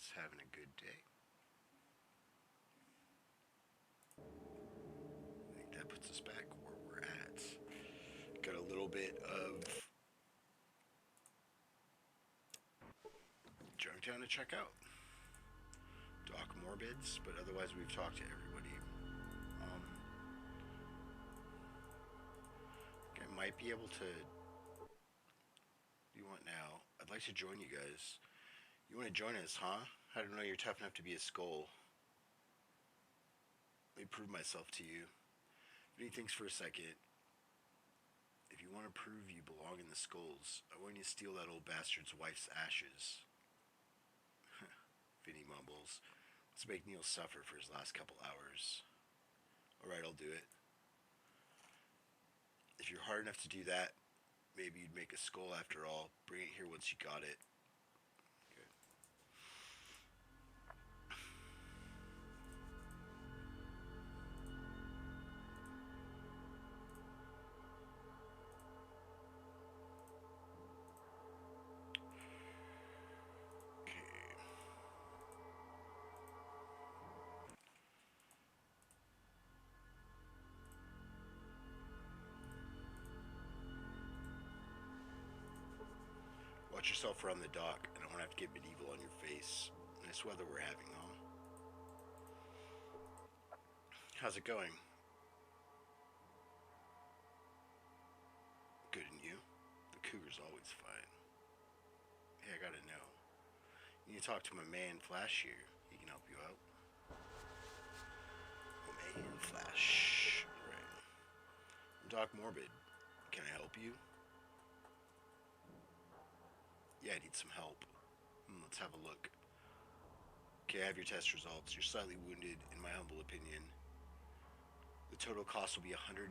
Everyone's having a good day. I think that puts us back where we're at. Got a little bit of Junktown to check out. Doc Morbids, but otherwise we've talked to everybody. Um, I might be able to. You want now? I'd like to join you guys. You want to join us, huh? I don't know you're tough enough to be a skull. Let me prove myself to you. But he thinks for a second. If you want to prove you belong in the skulls, I want you to steal that old bastard's wife's ashes. Vinny mumbles. Let's make Neil suffer for his last couple hours. Alright, I'll do it. If you're hard enough to do that, maybe you'd make a skull after all. Bring it here once you got it. Watch yourself around the dock. I don't want to have to get medieval on your face. Nice weather we're having, huh? How's it going? Good, and you? The cougar's always fine. Hey, I gotta know. You need to talk to my man Flash here. He can help you out. My man Flash. Right. I'm Doc Morbid. Can I help you? Yeah, I need some help. Let's have a look. Okay, I have your test results. You're slightly wounded, in my humble opinion. The total cost will be $180.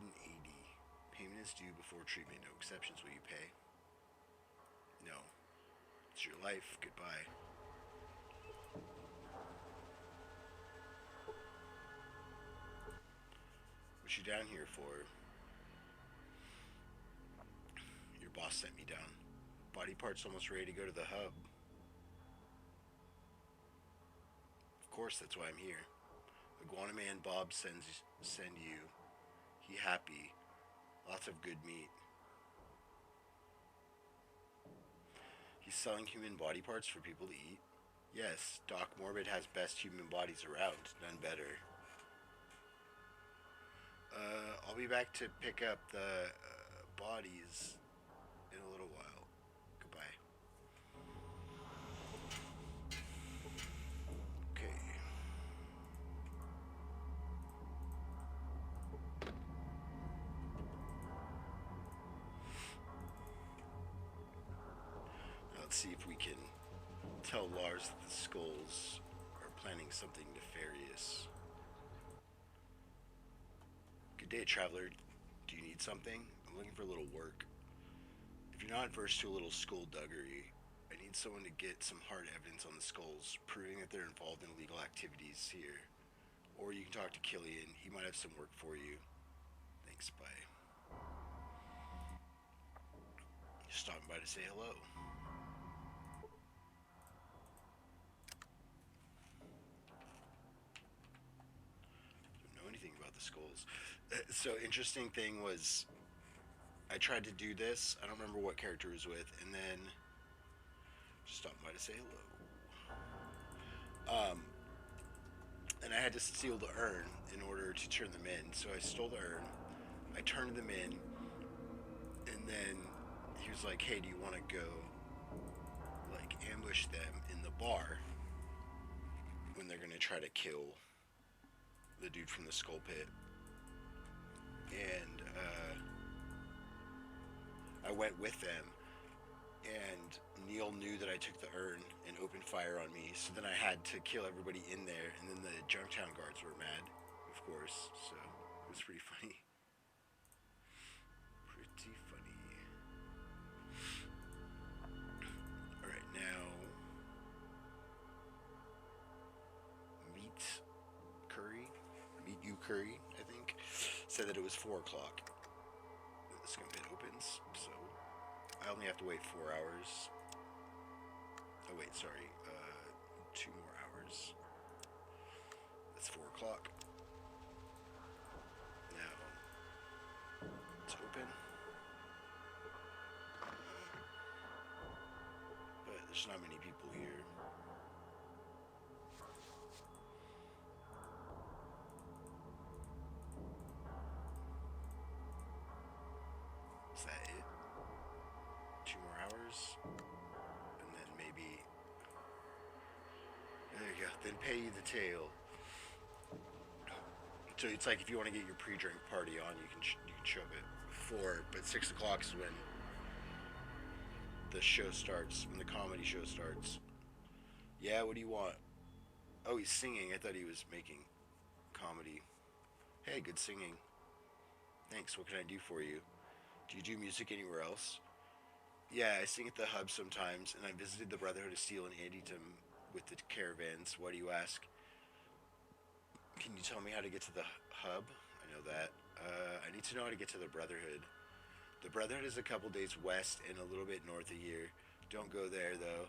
Payment is due before treatment. No exceptions. Will you pay? No. It's your life. Goodbye. What you down here for? Your boss sent me down. Body parts almost ready to go to the hub. Of course, that's why I'm here. Iguana Man Bob send you. He happy. Lots of good meat. He's selling human body parts for people to eat. Yes, Doc Morbid has best human bodies around. None better. I'll be back to pick up the bodies in a little while. Goodbye. Okay. Now let's see if we can tell Lars that the skulls are planning something nefarious. Good day, traveler. Do you need something? I'm looking for a little work. If you're not averse to a little skullduggery, I need someone to get some hard evidence on the skulls, proving that they're involved in illegal activities here. Or you can talk to Killian. He might have some work for you. Thanks, bye. Just stopping by to say hello. Don't know anything about the skulls. So interesting thing was, I tried to do this. I don't remember what character it was with, and then just stopping by to say hello. And I had to steal the urn in order to turn them in. So I stole the urn. I turned them in, and then he was like, "Hey, do you want to go, like, ambush them in the bar when they're gonna try to kill the dude from the skull pit?" And I went with them, and Neil knew that I took the urn and opened fire on me, so then I had to kill everybody in there, and then the Junktown guards were mad, of course, so it was pretty funny. Pretty funny. Alright, now Meet You Curry, I think, said that it was 4 o'clock. The scum pit opens, so I only have to wait 4 hours. Oh wait, sorry, 2 more o'clock. Now, it's open. But there's not many people here. Is that it? 2 more hours? And then maybe... There you go. Then pay you the tail. So it's like if you want to get your pre-drink party on, you can show up at 4, but 6 o'clock is when the show starts, when the comedy show starts. Yeah, what do you want? Oh, he's singing. I thought he was making comedy. Hey, good singing. Thanks. What can I do for you? Do you do music anywhere else? Yeah, I sing at the Hub sometimes, and I visited the Brotherhood of Steel in Antietam with the caravans. Why do you ask? Can you tell me how to get to the Hub? I know that. I need to know how to get to the Brotherhood. The Brotherhood is a couple days west and a little bit north of here. Don't go there, though.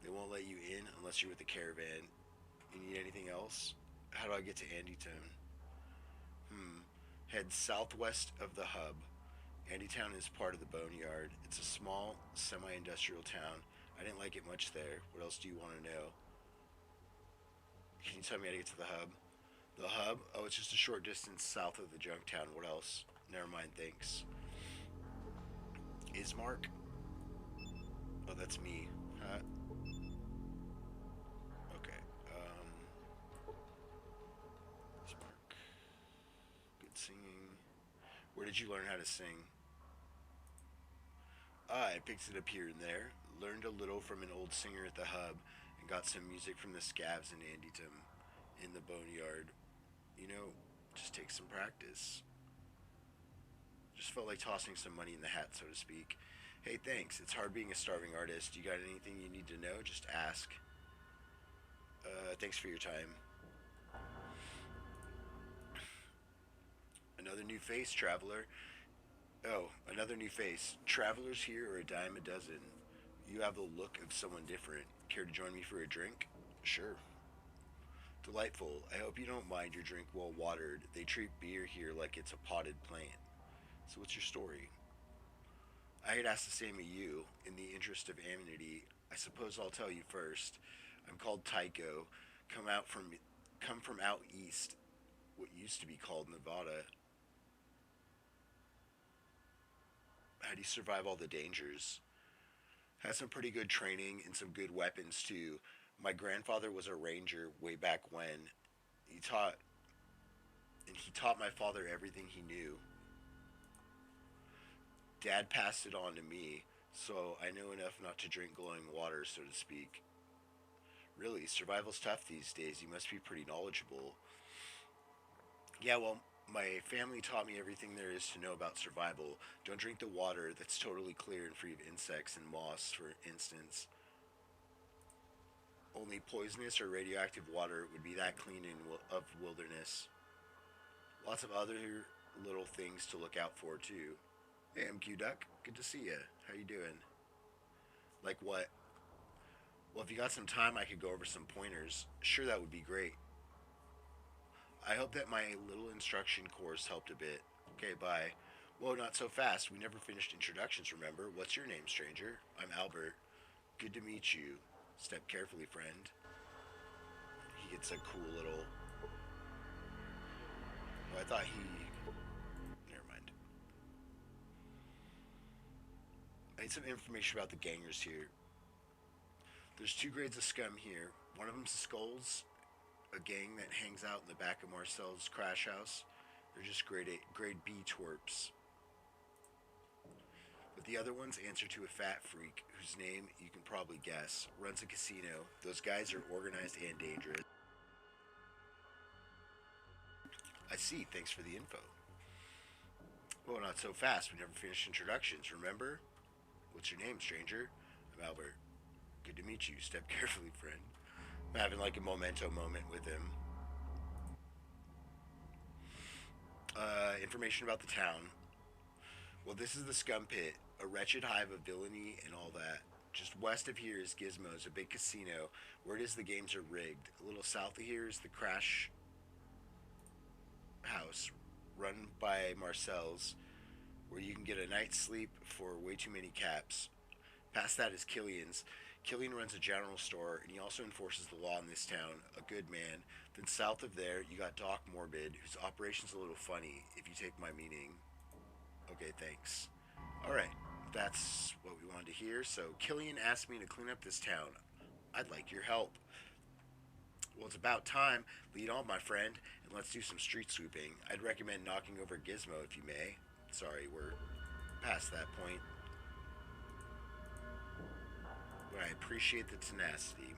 They won't let you in unless you're with the caravan. You need anything else? How do I get to Antietam? Head southwest of the Hub. Andytown is part of the Boneyard. It's a small, semi-industrial town. I didn't like it much there. What else do you want to know? Can you tell me how to get to the Hub? The Hub? Oh, it's just a short distance south of the junk town. What else? Never mind, thanks. Ismark? Oh, that's me. Huh? Okay. Ismark. Good singing. Where did you learn how to sing? I picked it up here and there. Learned a little from an old singer at the Hub, and got some music from the Scavs in Antietam, in the Boneyard. You know, just take some practice. Just felt like tossing some money in the hat, so to speak. Hey, thanks. It's hard being a starving artist. You got anything you need to know? Just ask. Thanks for your time. Another new face, traveler. Oh, another new face. Travelers here are a dime a dozen. You have the look of someone different. Care to join me for a drink? Sure. Delightful. I hope you don't mind your drink well watered. They treat beer here like it's a potted plant. So, what's your story? I had asked the same of you. In the interest of amenity, I suppose I'll tell you first. I'm called Tycho. Come out from come from out east, what used to be called Nevada. How do you survive all the dangers? Had some pretty good training and some good weapons too. My grandfather was a ranger way back when. He taught he taught my father everything he knew. Dad passed it on to me, so I know enough not to drink glowing water, so to speak. Really, survival's tough these days. You must be pretty knowledgeable. Yeah, well, my family taught me everything there is to know about survival. Don't drink the water that's totally clear and free of insects and moss, for instance. Only poisonous or radioactive water would be that clean of wilderness. Lots of other little things to look out for too. Hey, I'm Q Duck. Good to see you. How you doing? Like what? Well, if you got some time, I could go over some pointers. Sure, that would be great. I hope that my little instruction course helped a bit. Okay, bye. Whoa, not so fast. We never finished introductions, remember? What's your name, stranger? I'm Albert. Good to meet you. Step carefully, friend. He gets a cool little. Oh, I thought he. Never mind. I need some information about the gangers here. There's two grades of scum here. One of them's the Skulls, a gang that hangs out in the back of Marcel's crash house. They're just grade B twerps. But the other ones answer to a fat freak whose name you can probably guess. Runs a casino. Those guys are organized and dangerous. I see. Thanks for the info. Well, not so fast. We never finished introductions, remember? What's your name, stranger? I'm Albert. Good to meet you. Step carefully, friend. I'm having like a memento moment with him. Information about the town. Well, this is the Scum Pit, a wretched hive of villainy and all that. Just west of here is Gizmo's, a big casino. Word is the games are rigged. A little south of here is the crash. house run by Marcel's where you can get a night's sleep for way too many caps. Past that is Killian's. Killian runs a general store and he also enforces the law in this town. A good man. Then south of there, you got Doc Morbid, whose operation's a little funny, if you take my meaning. Okay, thanks. Alright, that's what we wanted to hear. So, Killian asked me to clean up this town. I'd like your help. Well, it's about time. Lead on, my friend, and let's do some street sweeping. I'd recommend knocking over Gizmo if you may. Sorry, we're past that point, but I appreciate the tenacity.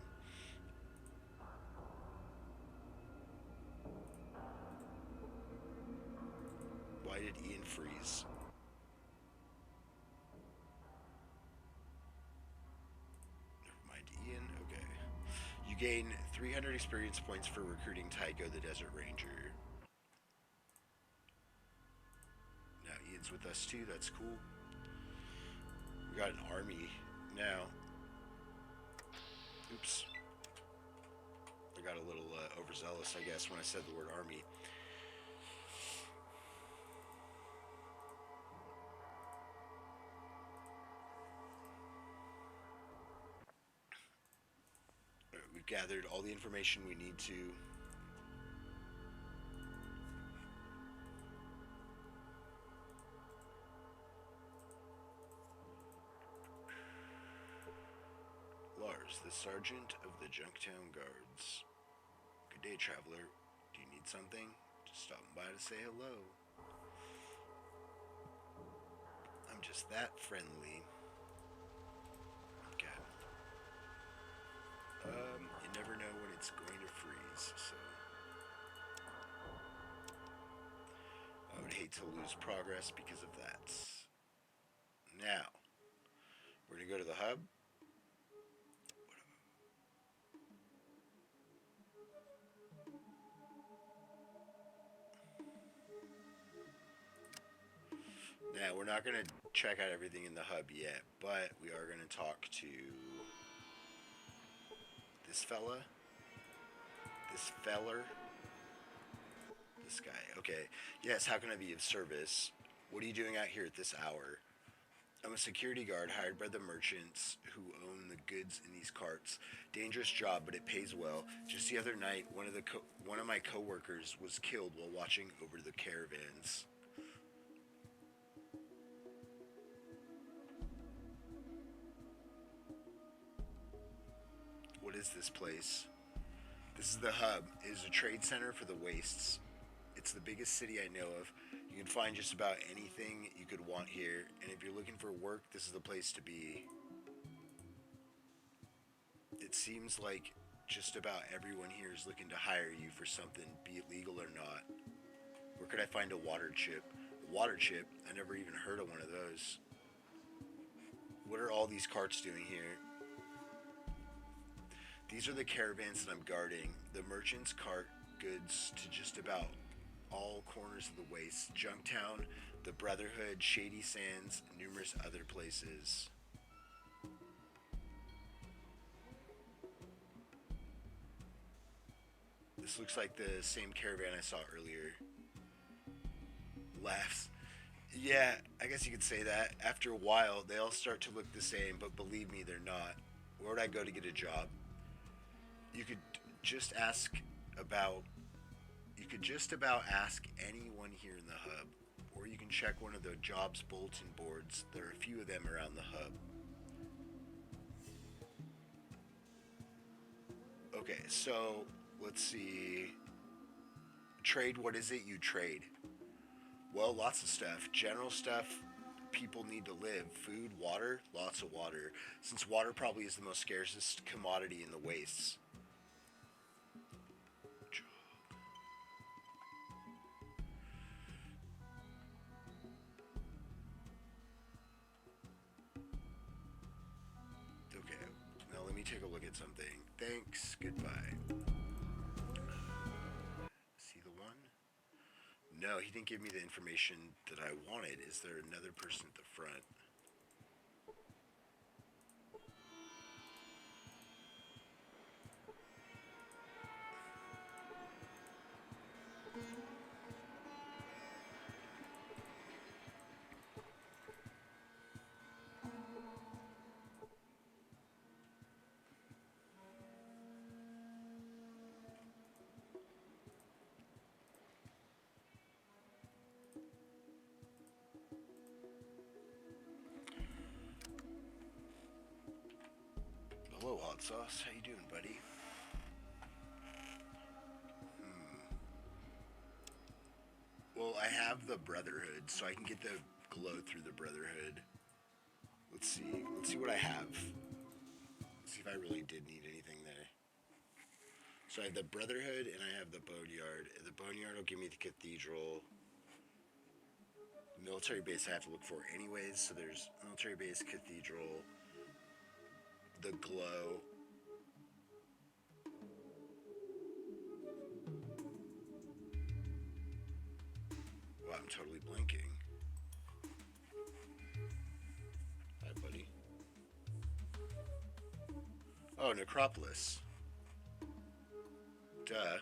Why did Ian freeze? Never mind, Ian. Okay. You gain 300 experience points for recruiting Tycho the Desert Ranger. Now Ian's with us too. That's cool. We got an army now. Oops. I got a little overzealous, I guess, when I said the word army. We've gathered all the information we need to. Lars, the sergeant of the Junktown Guards. Good day, traveler. Do you need something? Just stopping by to say hello. I'm just that friendly. Okay. You never know when it's going to freeze, so I would hate to lose progress because of that. Now, we're gonna go to the hub. Now, we're not gonna check out everything in the hub yet, but we are gonna talk to this fella, this feller, this guy. Okay, yes, how can I be of service? What are you doing out here at this hour? I'm a security guard hired by the merchants who own the goods in these carts. Dangerous job, but it pays well. Just the other night, one of my coworkers was killed while watching over the caravans. What is this place? This is the hub. It is a trade center for the wastes. It's the biggest city I know of. You can find just about anything you could want here, and if you're looking for work, this is the place to be. It seems like just about everyone here is looking to hire you for something, be it legal or not. Where could I find a water chip? A water chip? I never even heard of one of those. What are all these carts doing here? These are the caravans that I'm guarding. The merchants cart goods to just about all corners of the waste. Junktown, the Brotherhood, Shady Sands, numerous other places. This looks like the same caravan I saw earlier. Laughs. Yeah, I guess you could say that. After a while, they all start to look the same, but believe me, they're not. Where would I go to get a job? You could just ask about you could just about ask anyone here in the hub, or you can check one of the jobs bulletin boards. There are a few of them around the hub. Okay, so let's see. Trade, what is it you trade? Well, lots of stuff. General stuff people need to live. Food, water, lots of water. Since water probably is the most scarcest commodity in the wastes. Okay, now let me take a look at something. Thanks, goodbye. See the one? No, he didn't give me the information that I wanted. Is there another person at the front? Hello, hot sauce. How you doing, buddy? Well, I have the Brotherhood, so I can get the glow through the Brotherhood. Let's see. Let's see what I have. Let's see if I really did need anything there. So I have the Brotherhood and I have the Boneyard. The Boneyard will give me the Cathedral. The military base I have to look for anyways. So there's military base, Cathedral, the glow. Wow, I'm totally blanking. Hi, buddy. Oh, Necropolis. Duh.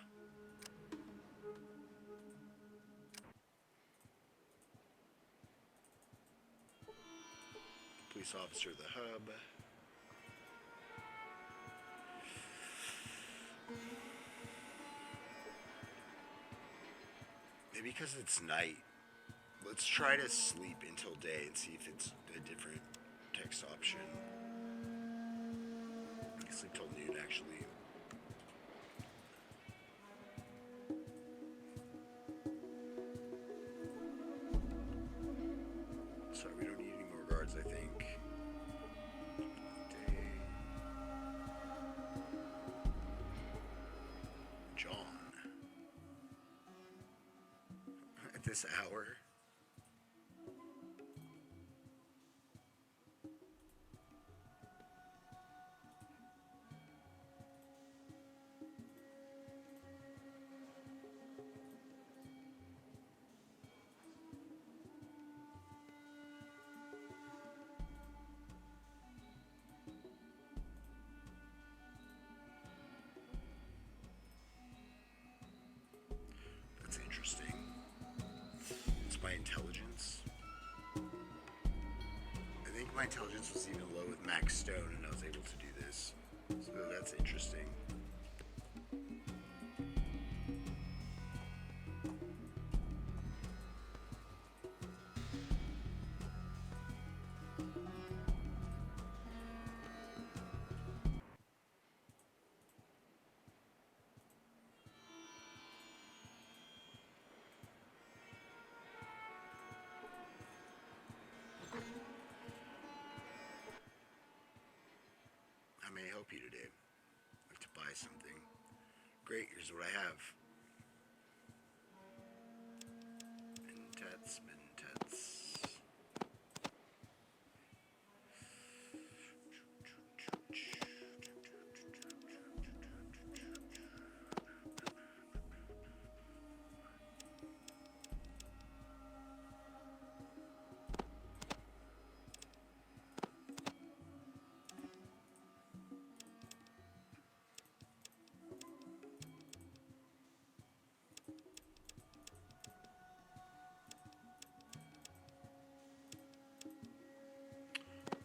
Police officer of the hub. Maybe because it's night. Let's try to sleep until day and see if it's a different text option. I can sleep till noon, actually. Sorry, we don't need any more guards, I think. Day. John. At this hour. That's interesting. It's my intelligence. I think my intelligence was even low with Max Stone and I was able to do this. So that's interesting. I may help you today. I have to buy something. Great, here's what I have. Mentats.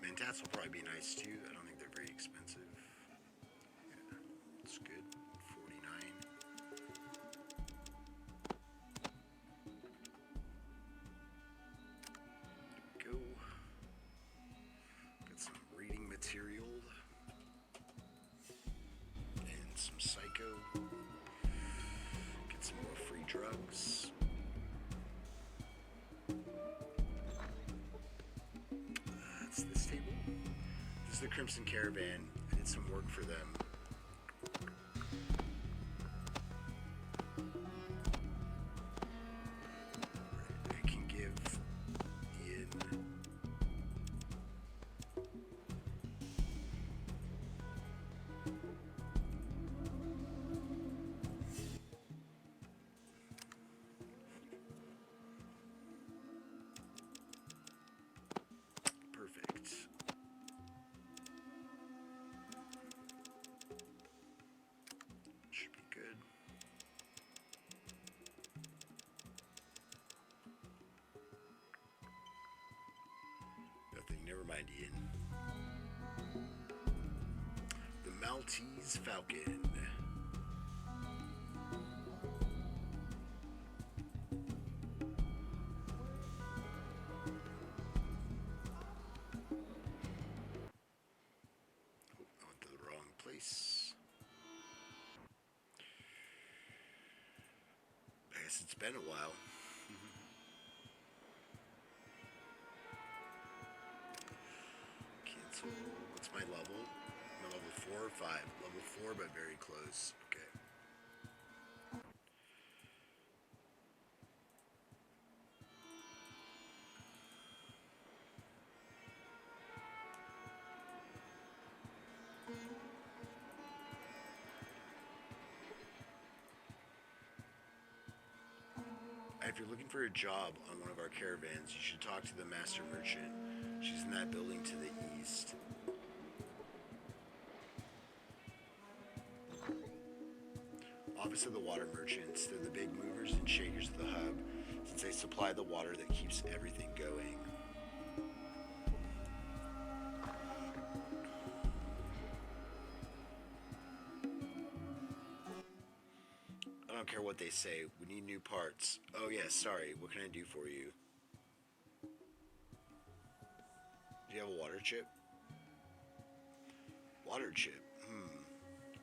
Mentats will probably be nice too. I don't think they're very expensive. Yeah, it's good. 49. Go. Get some reading material. And some psycho. Get some more free drugs. That's this table. This is the Crimson Caravan. I did some work for them. I can give Ian perfect. Should be good. Nothing, never mind, Ian. The Maltese Falcon. I went to the wrong Nice. I guess it's been a while. Cancel. What's my level? My level 4 or 5? Level 4, but very close. Okay. If you're looking for a job on one of our caravans, you should talk to the master merchant. She's in that building to the east. Office of the water merchants. They're the big movers and shakers of the hub, since they supply the water that keeps everything going. I don't care what they say. We need new parts. Oh, yeah, sorry. What can I do for you? Do you have a water chip? Water chip?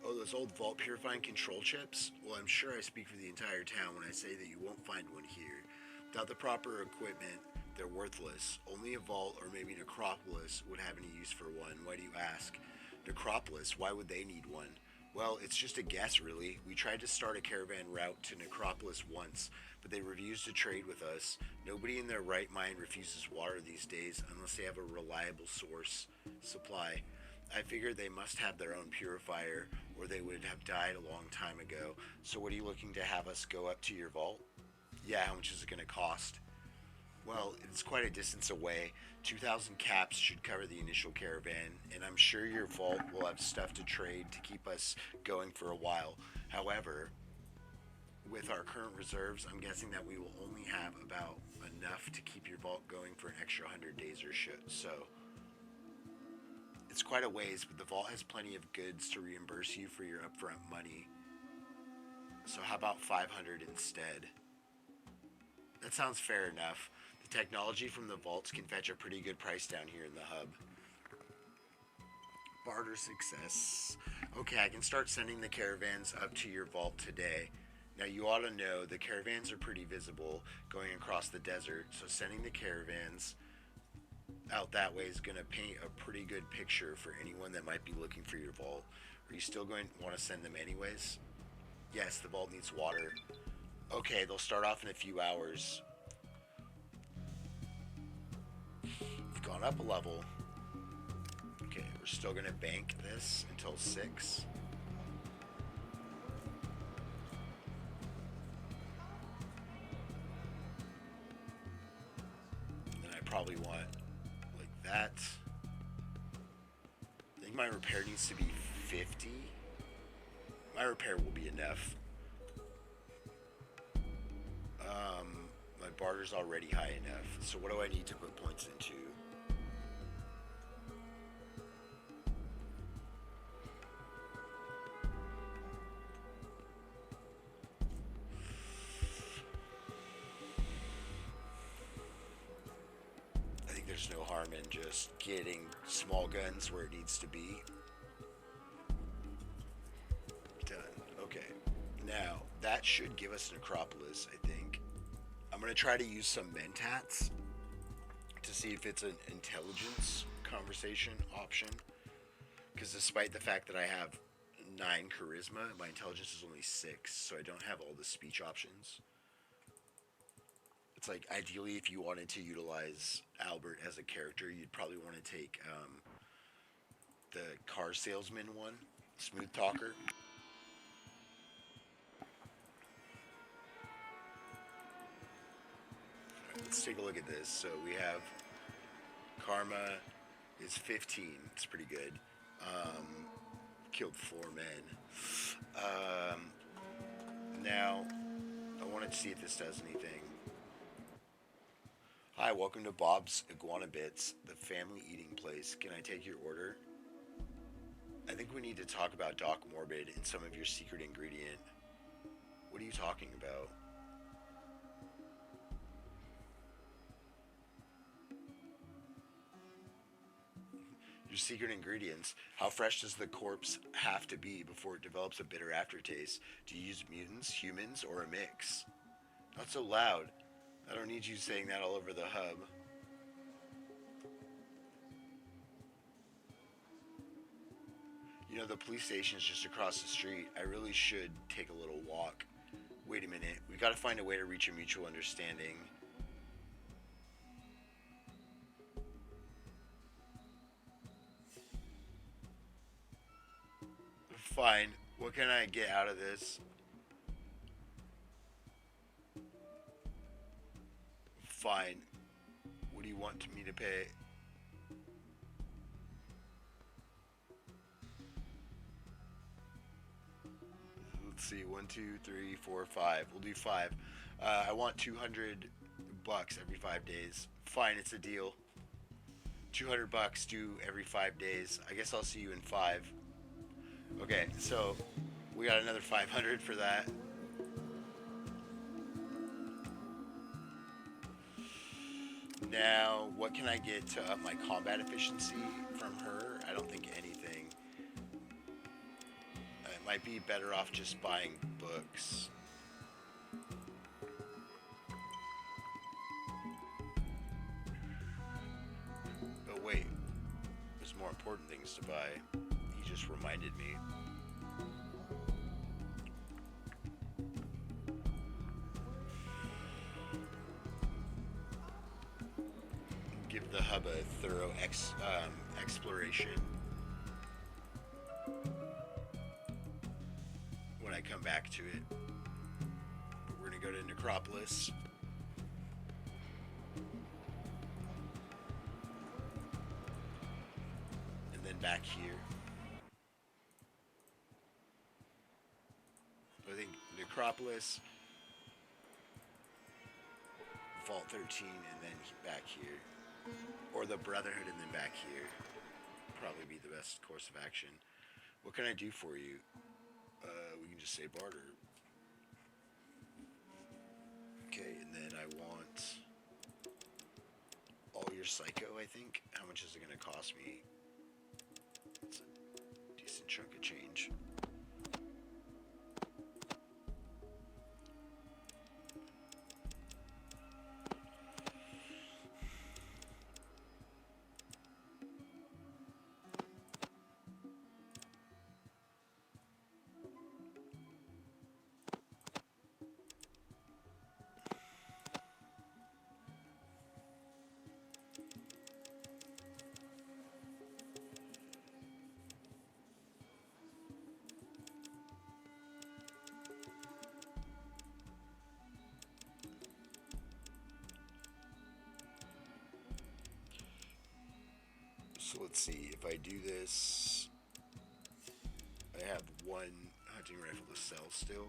Oh, those old vault purifying control chips? Well, I'm sure I speak for the entire town when I say that you won't find one here. Without the proper equipment, they're worthless. Only a vault or maybe Necropolis would have any use for one. Why do you ask? Necropolis? Why would they need one? Well, it's just a guess, really. We tried to start a caravan route to Necropolis once, but they refused to trade with us. Nobody in their right mind refuses water these days unless they have a reliable source supply. I figured they must have their own purifier, or they would have died a long time ago. So what are you looking to have us go up to your vault? Yeah, how much is it going to cost? Well, it's quite a distance away. 2,000 caps should cover the initial caravan, and I'm sure your vault will have stuff to trade to keep us going for a while. However, with our current reserves, I'm guessing that we will only have about enough to keep your vault going for an extra 100 days or so. It's quite a ways, but the vault has plenty of goods to reimburse you for your upfront money. So how about 500 instead? That sounds fair enough. The technology from the vaults can fetch a pretty good price down here in the hub. Barter success. Okay, I can start sending the caravans up to your vault today. Now you ought to know the caravans are pretty visible going across the desert, so sending the caravans out that way is going to paint a pretty good picture for anyone that might be looking for your vault. Are you still going to want to send them anyways? Yes, the vault needs water. Okay, they'll start off in a few hours. We've gone up a level. Okay, we're still going to bank this until 6. Then I probably want like that. I think my repair needs to be 50. My repair will be enough. My barter's already high enough. So what do I need to put points into? I think there's no harm in just getting small guns where it needs to be. Done. Okay. Now, that should give us Necropolis, I think. I'm going to try to use some mentats to see if it's an intelligence conversation option. Because despite the fact that I have 9 charisma, my intelligence is only 6, so I don't have all the speech options. It's like, ideally, if you wanted to utilize Albert as a character, you'd probably want to take the car salesman one, Smooth Talker. Let's take a look at this. So we have Karma is 15. It's pretty good. Killed 4 men. Now, I wanted to see if this does anything. Hi, welcome to Bob's Iguana Bits, the family eating place. Can I take your order? I think we need to talk about Doc Morbid and some of your secret ingredient. What are you talking about? Your secret ingredients. How fresh does the corpse have to be before it develops a bitter aftertaste? Do you use mutants, humans, or a mix? Not so loud. I don't need you saying that all over the hub. You know, the police station is just across the street. I really should take a little walk. Wait a minute. We gotta find a way to reach a mutual understanding. Fine. What can I get out of this? Fine. What do you want me to pay? Let's see. 1, 2, 3, 4, 5. We'll do 5. I want $200 every 5 days. Fine, it's a deal. $200 due every 5 days. I guess I'll see you in 5. Okay, so we got another 500 for that. Now, what can I get to up my combat efficiency from her? I don't think anything. It might be better off just buying books. Oh wait, there's more important things to buy. He just reminded me. Give the hub a thorough exploration when I come back to it. But we're gonna go to Necropolis. And then back here. I think Necropolis, Vault 13, and then back here. Or the Brotherhood and then back here. Probably be the best course of action. What can I do for you? We can just say barter. Okay, and then I want all your psycho, I think. How much is it going to cost me? It's a decent chunk of change. So let's see, if I do this, I have one hunting rifle to sell still.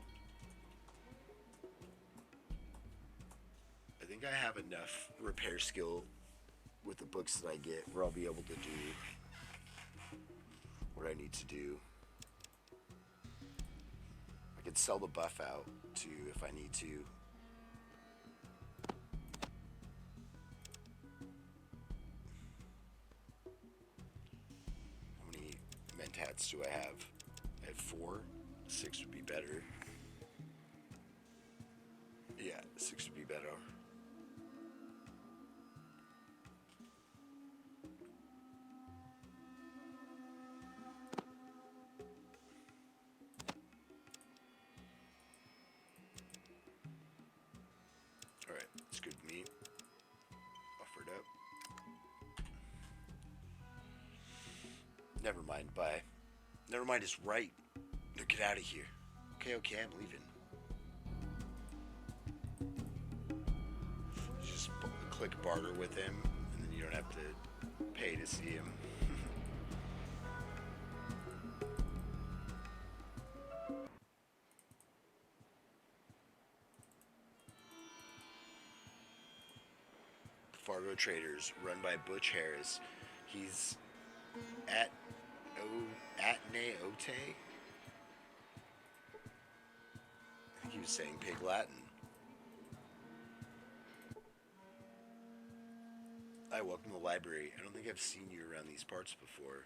I think I have enough repair skill with the books that I get where I'll be able to do what I need to do. I could sell the buff out too if I need to. Hats do I have? I have 4. 6 would be better. Yeah, 6 would be better. Alright, it's good with me. Offered up. Never mind, bye. Never mind is right. No, get out of here. Okay, I'm leaving. You just click barter with him, and then you don't have to pay to see him. Fargo Traders, run by Butch Harris. He's at Naote. I think he was saying Pig Latin. Hi, welcome to the library. I don't think I've seen you around these parts before.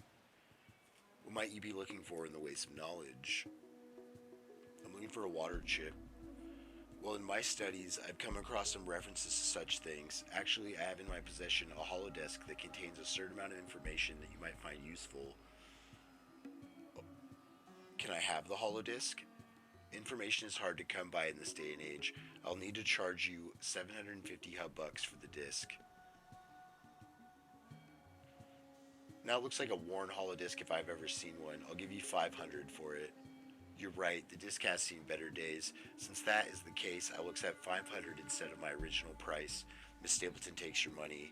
What might you be looking for in the ways of knowledge? I'm looking for a water chip. Well, in my studies, I've come across some references to such things. Actually, I have in my possession a holodesk that contains a certain amount of information that you might find useful. Can I have the holodesk? Information is hard to come by in this day and age. I'll need to charge you 750 hub bucks for the disc. Now it looks like a worn holodesk if I've ever seen one. I'll give you 500 for it. You're right, the disc has seen better days. Since that is the case, I will accept 500 instead of my original price. Miss Stapleton takes your money.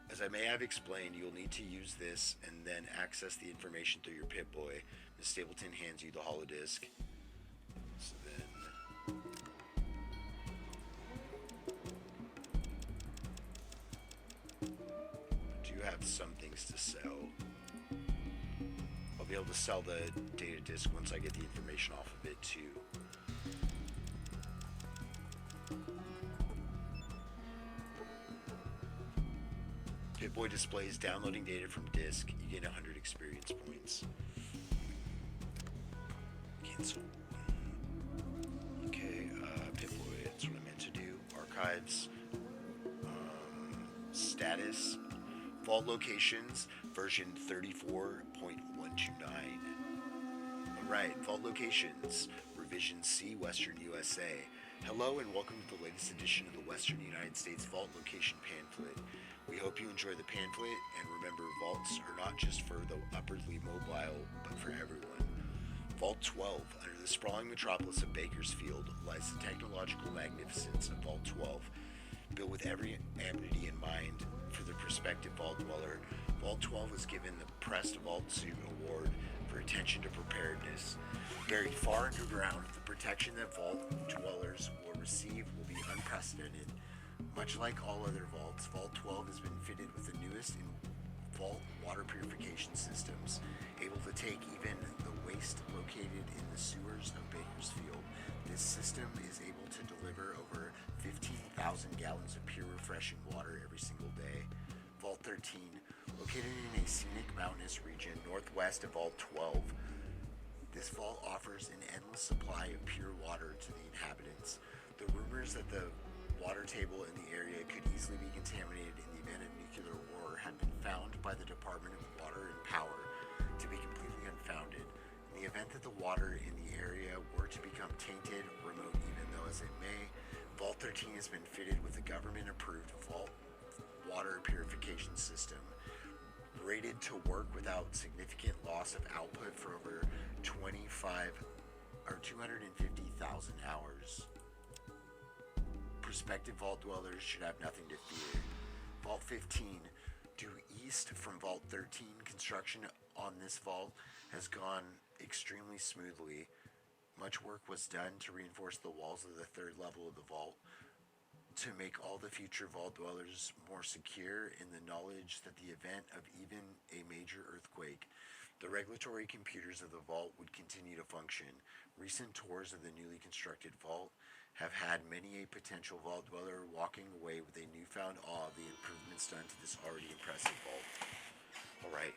As I may have explained, you'll need to use this and then access the information through your Pip-Boy. Miss Stapleton hands you the holodisk. So then... I do have some things to sell. I'll be able to sell the data disk once I get the information off of it too. Pip-Boy displays downloading data from disk. You gain 100 experience points. Cancel. Okay, Pip-Boy, that's what I meant to do. Archives. Status. Vault locations, version 34.129. Alright, vault locations. Revision C, Western USA. Hello and welcome to the latest edition of the Western United States Vault Location Pamphlet. We hope you enjoy the pamphlet, and remember, vaults are not just for the upwardly mobile, but for everyone. Vault 12, under the sprawling metropolis of Bakersfield, lies the technological magnificence of Vault 12. Built with every amenity in mind for the prospective vault dweller, Vault 12 was given the Pressed Vault Suit Award for attention to preparedness. Buried far underground, the protection that vault dwellers will receive will be unprecedented. Much like all other vaults, Vault 12 has been fitted with the newest in vault water purification systems, able to take even the waste located in the sewers of Bakersfield. This system is able to deliver over 15,000 gallons of pure, refreshing water every single day. Vault 13, located in a scenic mountainous region northwest of Vault 12, this vault offers an endless supply of pure water to the inhabitants. The rumors that the water table in the area could easily be contaminated in the event of nuclear war had been found by the Department of Water and Power to be completely unfounded. In the event that the water in the area were to become tainted, remote even though as it may, Vault 13 has been fitted with a government-approved vault water purification system, rated to work without significant loss of output for over 250,000 hours. Prospective vault dwellers should have nothing to fear. Vault 15, due east from Vault 13, construction on this vault has gone extremely smoothly. Much work was done to reinforce the walls of the third level of the vault to make all the future vault dwellers more secure in the knowledge that the event of even a major earthquake, the regulatory computers of the vault would continue to function. Recent tours of the newly constructed vault have had many a potential vault dweller walking away with a newfound awe of the improvements done to this already impressive vault. Alright.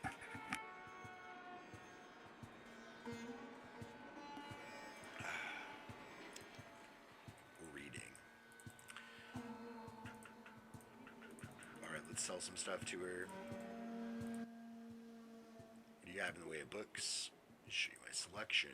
Reading. Alright, let's sell some stuff to her. What do you have in the way of books? Let me show you my selection.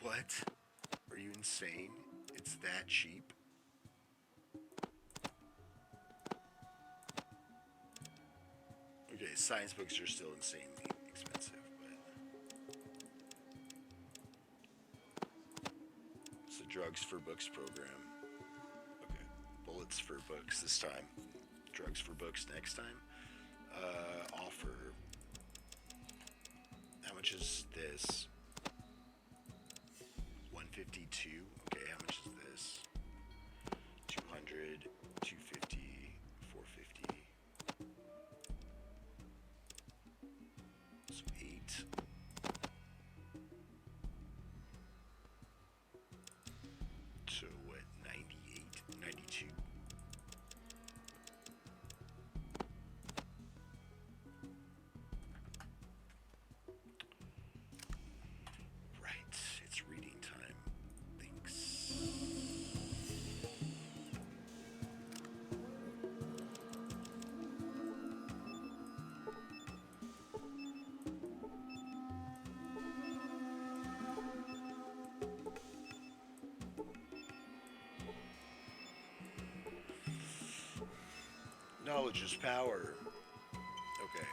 What? Are you insane? It's that cheap? Okay, science books are still insanely expensive, but... It's a drugs for books program. Okay, bullets for books this time. Drugs for books next time. Offer. How much is this? 152. Okay, how much is this? Knowledge is power. Okay,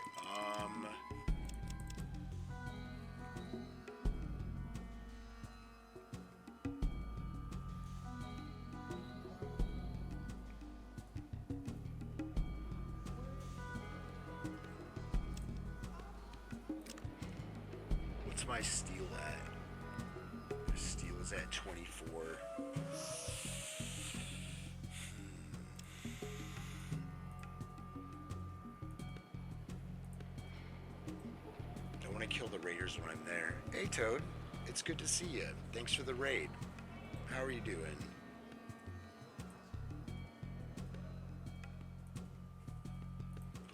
what's my steel at? My steel is at 24. I want to kill the raiders when I'm there. Hey Toad, it's good to see you. Thanks for the raid. How are you doing?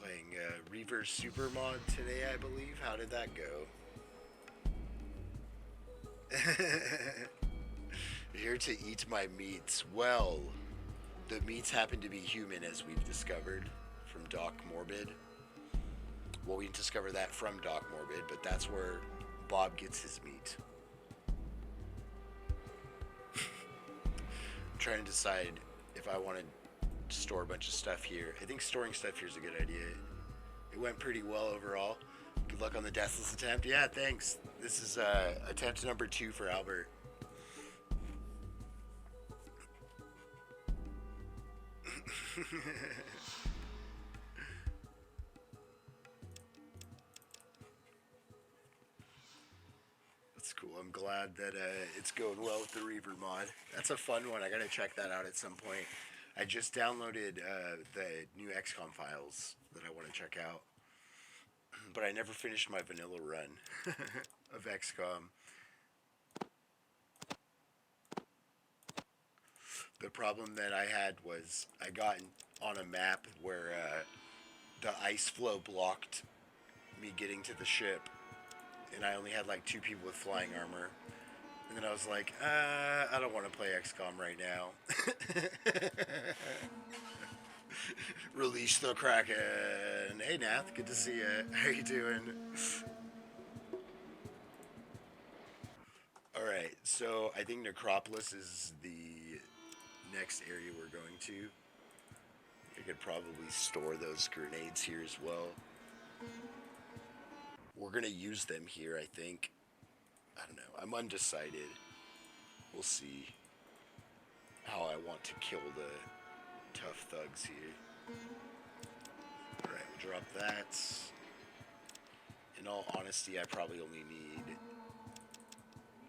Playing Reaver Super Mod today, I believe. How did that go? Here to eat my meats. Well, the meats happen to be human, as we've discovered from Doc Morbid. Well, we didn't discover that from Doc Morbid, but that's where Bob gets his meat. I'm trying to decide if I want to store a bunch of stuff here. I think storing stuff here is a good idea. It went pretty well overall. Good luck on the Deathless attempt. Yeah, thanks. This is attempt number 2 for Albert. That's cool. I'm glad that it's going well with the Reaver mod. That's a fun one. I gotta check that out at some point. I just downloaded the new XCOM files that I want to check out, but I never finished my vanilla run of XCOM. The problem that I had was I got on a map where the ice flow blocked me getting to the ship, and I only had like 2 people with flying armor. And then I was like, I don't want to play XCOM right now. Release the Kraken. Hey Nath, good to see you. How you doing? Alright, so I think Necropolis is the next area we're going to. I could probably store those grenades here as well. We're going to use them here, I think. I don't know. I'm undecided. We'll see how I want to kill the tough thugs here. Alright, we'll drop that. In all honesty, I probably only need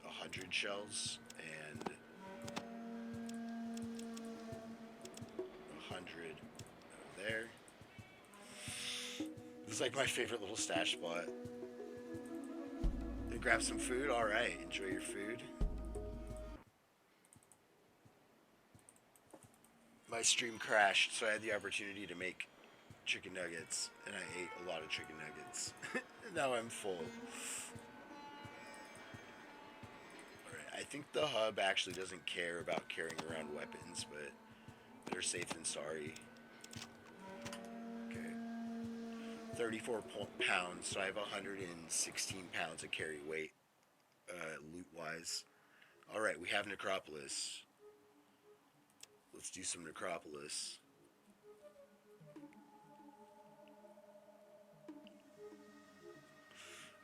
100 shells and 100 over there. This is like my favorite little stash spot. And grab some food. Alright, enjoy your food. My stream crashed, so I had the opportunity to make chicken nuggets, and I ate a lot of chicken nuggets. Now I'm full. Alright, I think the hub actually doesn't care about carrying around weapons, but better safe than sorry. Okay. 34 pounds, so I have 116 pounds of carry weight, loot-wise. Alright, we have Necropolis. Let's do some Necropolis.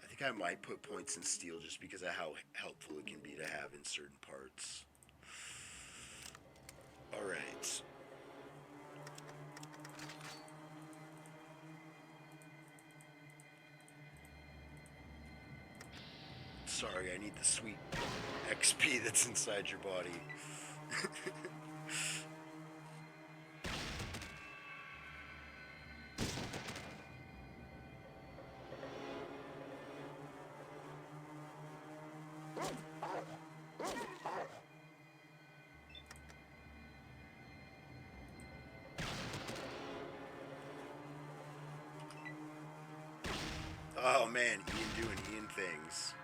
I think I might put points in steel just because of how helpful it can be to have in certain parts. Alright. Sorry, I need the sweet XP that's inside your body. Oh man, Ian doing Ian things.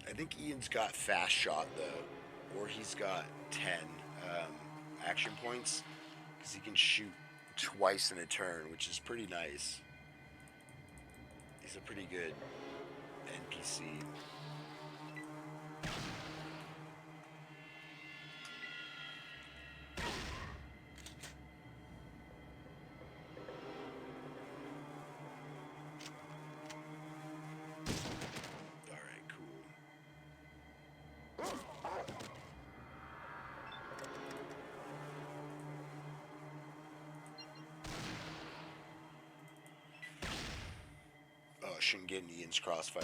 I think Ian's got fast shot though, or he's got 10 action points, because he can shoot twice in a turn, which is pretty nice. He's a pretty good NPC. shouldn't get in Ian's crossfire.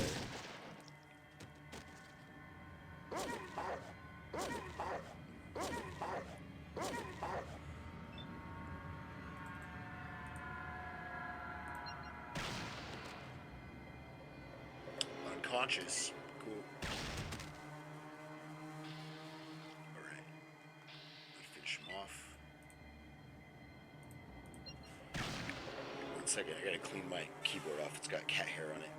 Unconscious. Cool. Alright. Let's finish him off. 1 second, I gotta clean my keyboard off. It's got cat hair on it.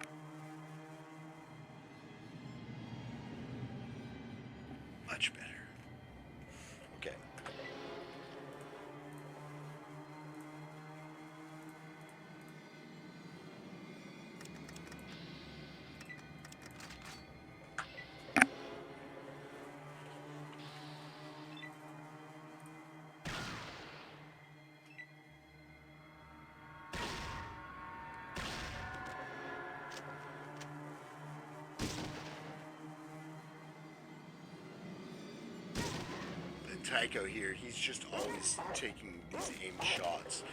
Much better. Okay. Tycho here, he's just always taking these aimed shots.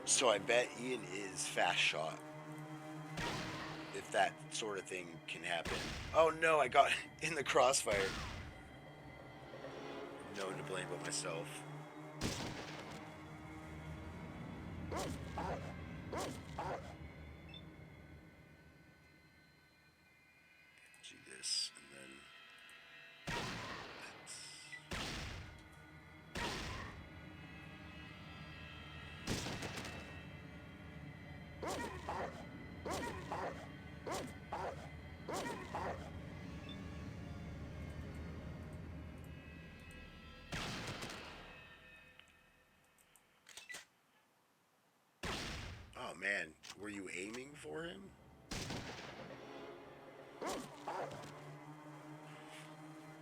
So I bet Ian is fast shot. If that sort of thing can happen. Oh no, I got in the crossfire. No one to blame but myself. Do this and then... Oh man, were you aiming for him?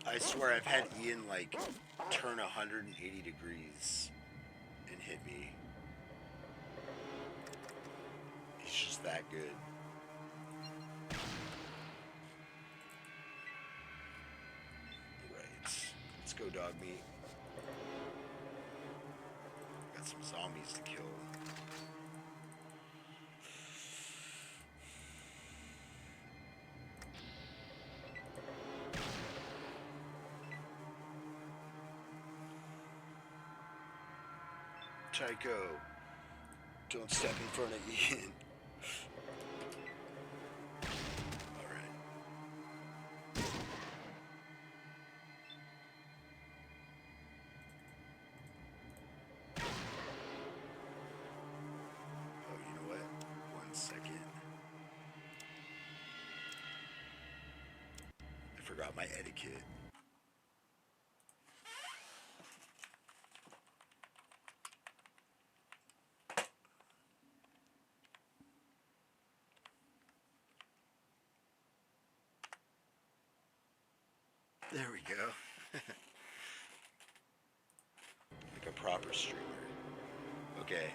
I swear I've had Ian like turn 180 degrees and hit me. He's just that good. Right. Let's go, dog meat. Got some zombies to kill. Tycho, don't step in front of Ian. Alright. Oh, you know what? 1 second. I forgot my etiquette. There we go. Like a proper streamer. Okay.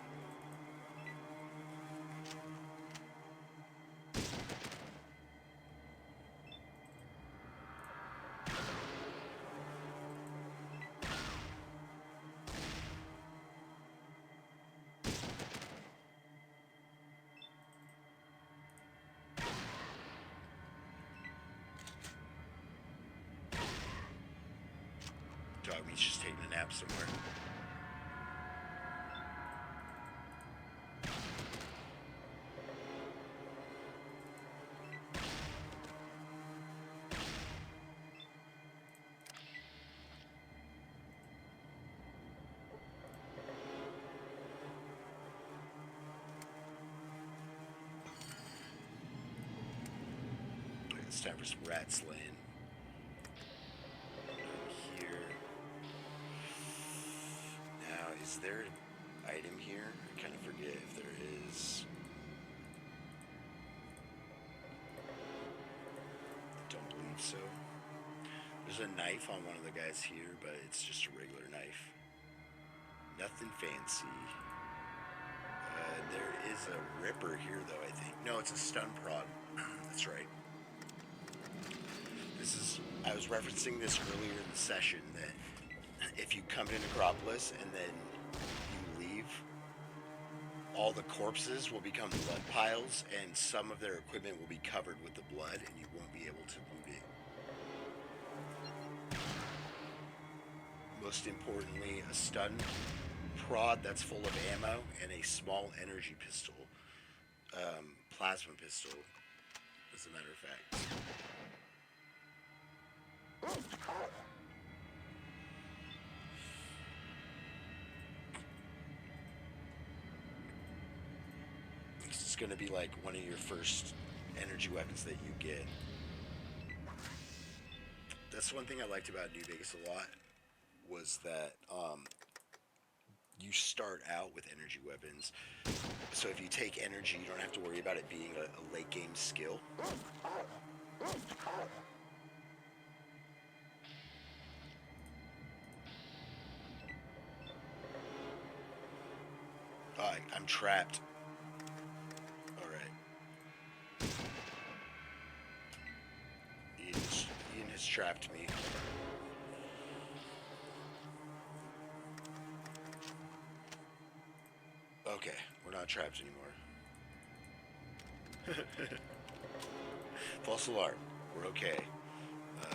Dog meat's just taking a nap somewhere. It's time for some rat slaying. Is there an item here? I kind of forget if there is. I don't believe so. There's a knife on one of the guys here, but it's just a regular knife. Nothing fancy. There is a ripper here, though, I think. No, it's a stun prod. That's right. I was referencing this earlier in the session, that if you come in Acropolis and then you leave, all the corpses will become blood piles, and some of their equipment will be covered with the blood, and you won't be able to loot it. Most importantly, a stun prod that's full of ammo, and a small energy pistol, plasma pistol, as a matter of fact. It's going to be like one of your first energy weapons that you get. That's one thing I liked about New Vegas a lot, was that you start out with energy weapons. So if you take energy, you don't have to worry about it being a late game skill. I'm trapped. Alright. Ian has trapped me. Okay, we're not trapped anymore. False alarm. We're okay.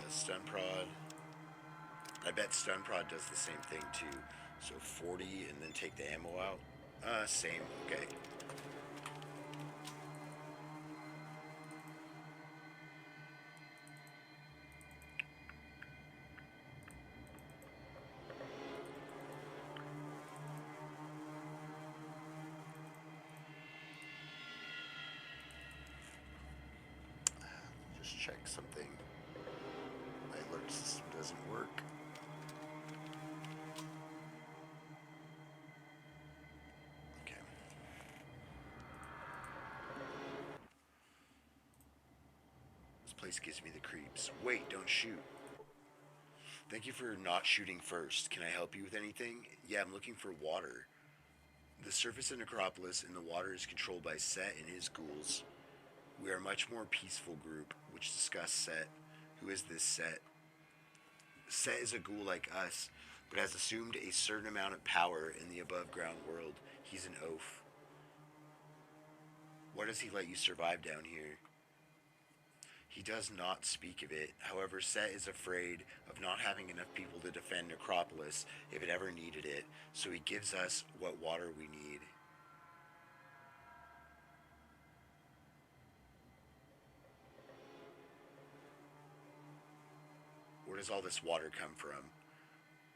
Stun prod. I bet stun prod does the same thing too. So 40 and then take the ammo out. Same. Okay. Just check something. My alert system doesn't work. Okay. This place gives me the creeps. Wait, don't shoot. Thank you for not shooting first. Can I help you with anything? Yeah, I'm looking for water. The surface of Necropolis in the water is controlled by Set and his ghouls. We are a much more peaceful group, which discuss Set. Who is this Set? Set is a ghoul like us, but has assumed a certain amount of power in the above ground world. He's an oaf. Why does he let you survive down here? He does not speak of it. However, Set is afraid of not having enough people to defend Necropolis if it ever needed it, so he gives us what water we need. Where does all this water come from?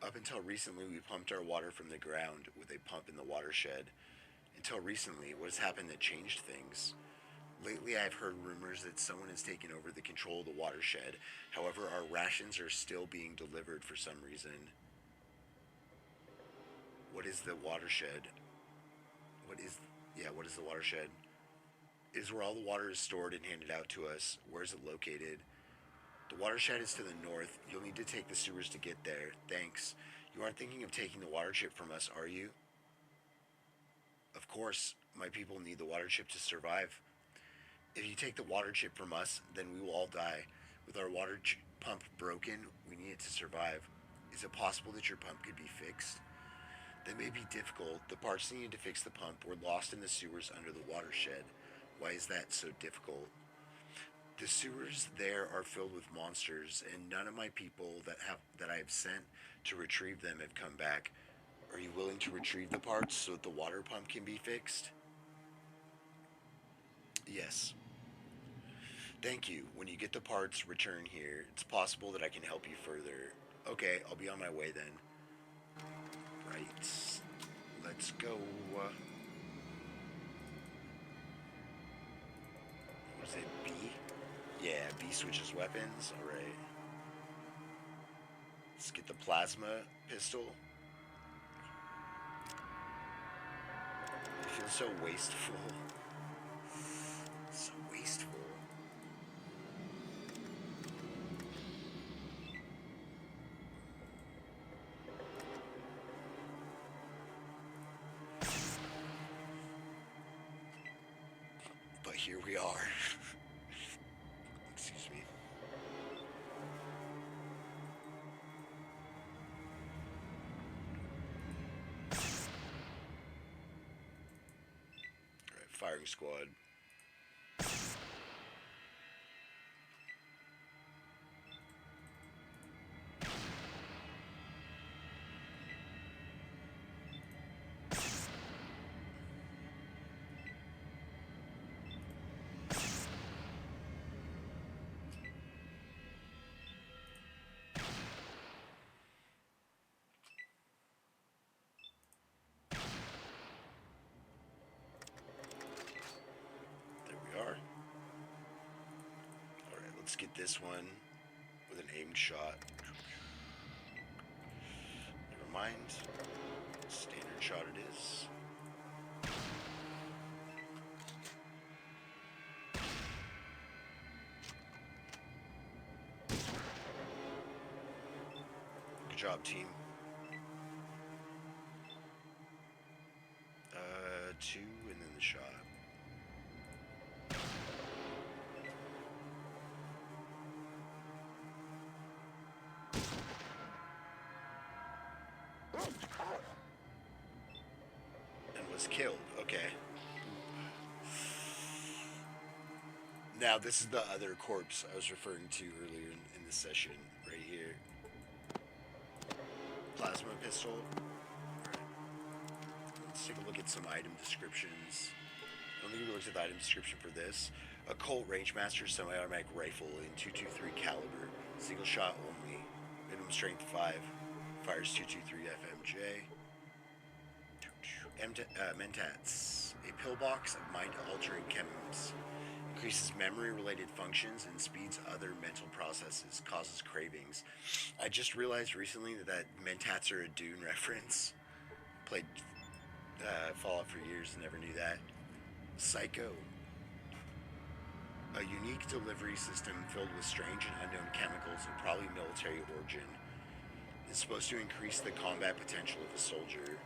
Up until recently, we pumped our water from the ground with a pump in the watershed. Until recently, what has happened that changed things? Lately, I've heard rumors that someone has taken over the control of the watershed. However, our rations are still being delivered for some reason. What is the watershed? What is the watershed? It is where all the water is stored and handed out to us. Where is it located? The watershed is to the north. You'll need to take the sewers to get there. Thanks. You aren't thinking of taking the water chip from us, are you? Of course, my people need the water chip to survive. If you take the water chip from us, then we will all die. With our water pump broken, we need it to survive. Is it possible that your pump could be fixed? That may be difficult. The parts needed to fix the pump were lost in the sewers under the watershed. Why is that so difficult? The sewers there are filled with monsters, and none of my people that I have sent to retrieve them have come back. Are you willing to retrieve the parts so that the water pump can be fixed? Yes. Thank you. When you get the parts, return here. It's possible that I can help you further. Okay, I'll be on my way then. Right. Let's go. What is it, B? Yeah, B switches weapons. Alright. Let's get the plasma pistol. It feels so wasteful. So wasteful. But here we are. Excuse me. firing squad. Let's get this one with an aimed shot. Never mind. Standard shot it is. Good job, team. 2 and then the shot. Killed. Okay. Now this is the other corpse I was referring to earlier in the session, right here. Plasma pistol. Right. Let's take a look at some item descriptions. I don't think we looked at the item description for this. A Colt Rangemaster semi-automatic rifle in .223 caliber, single shot only, minimum strength 5, fires .223 FMJ. Mentats, a pillbox of mind-altering chems, increases memory-related functions and speeds other mental processes, causes cravings. I just realized recently that Mentats are a Dune reference. Played Fallout for years and never knew that. Psycho, a unique delivery system filled with strange and unknown chemicals of probably military origin. It's supposed to increase the combat potential of a soldier.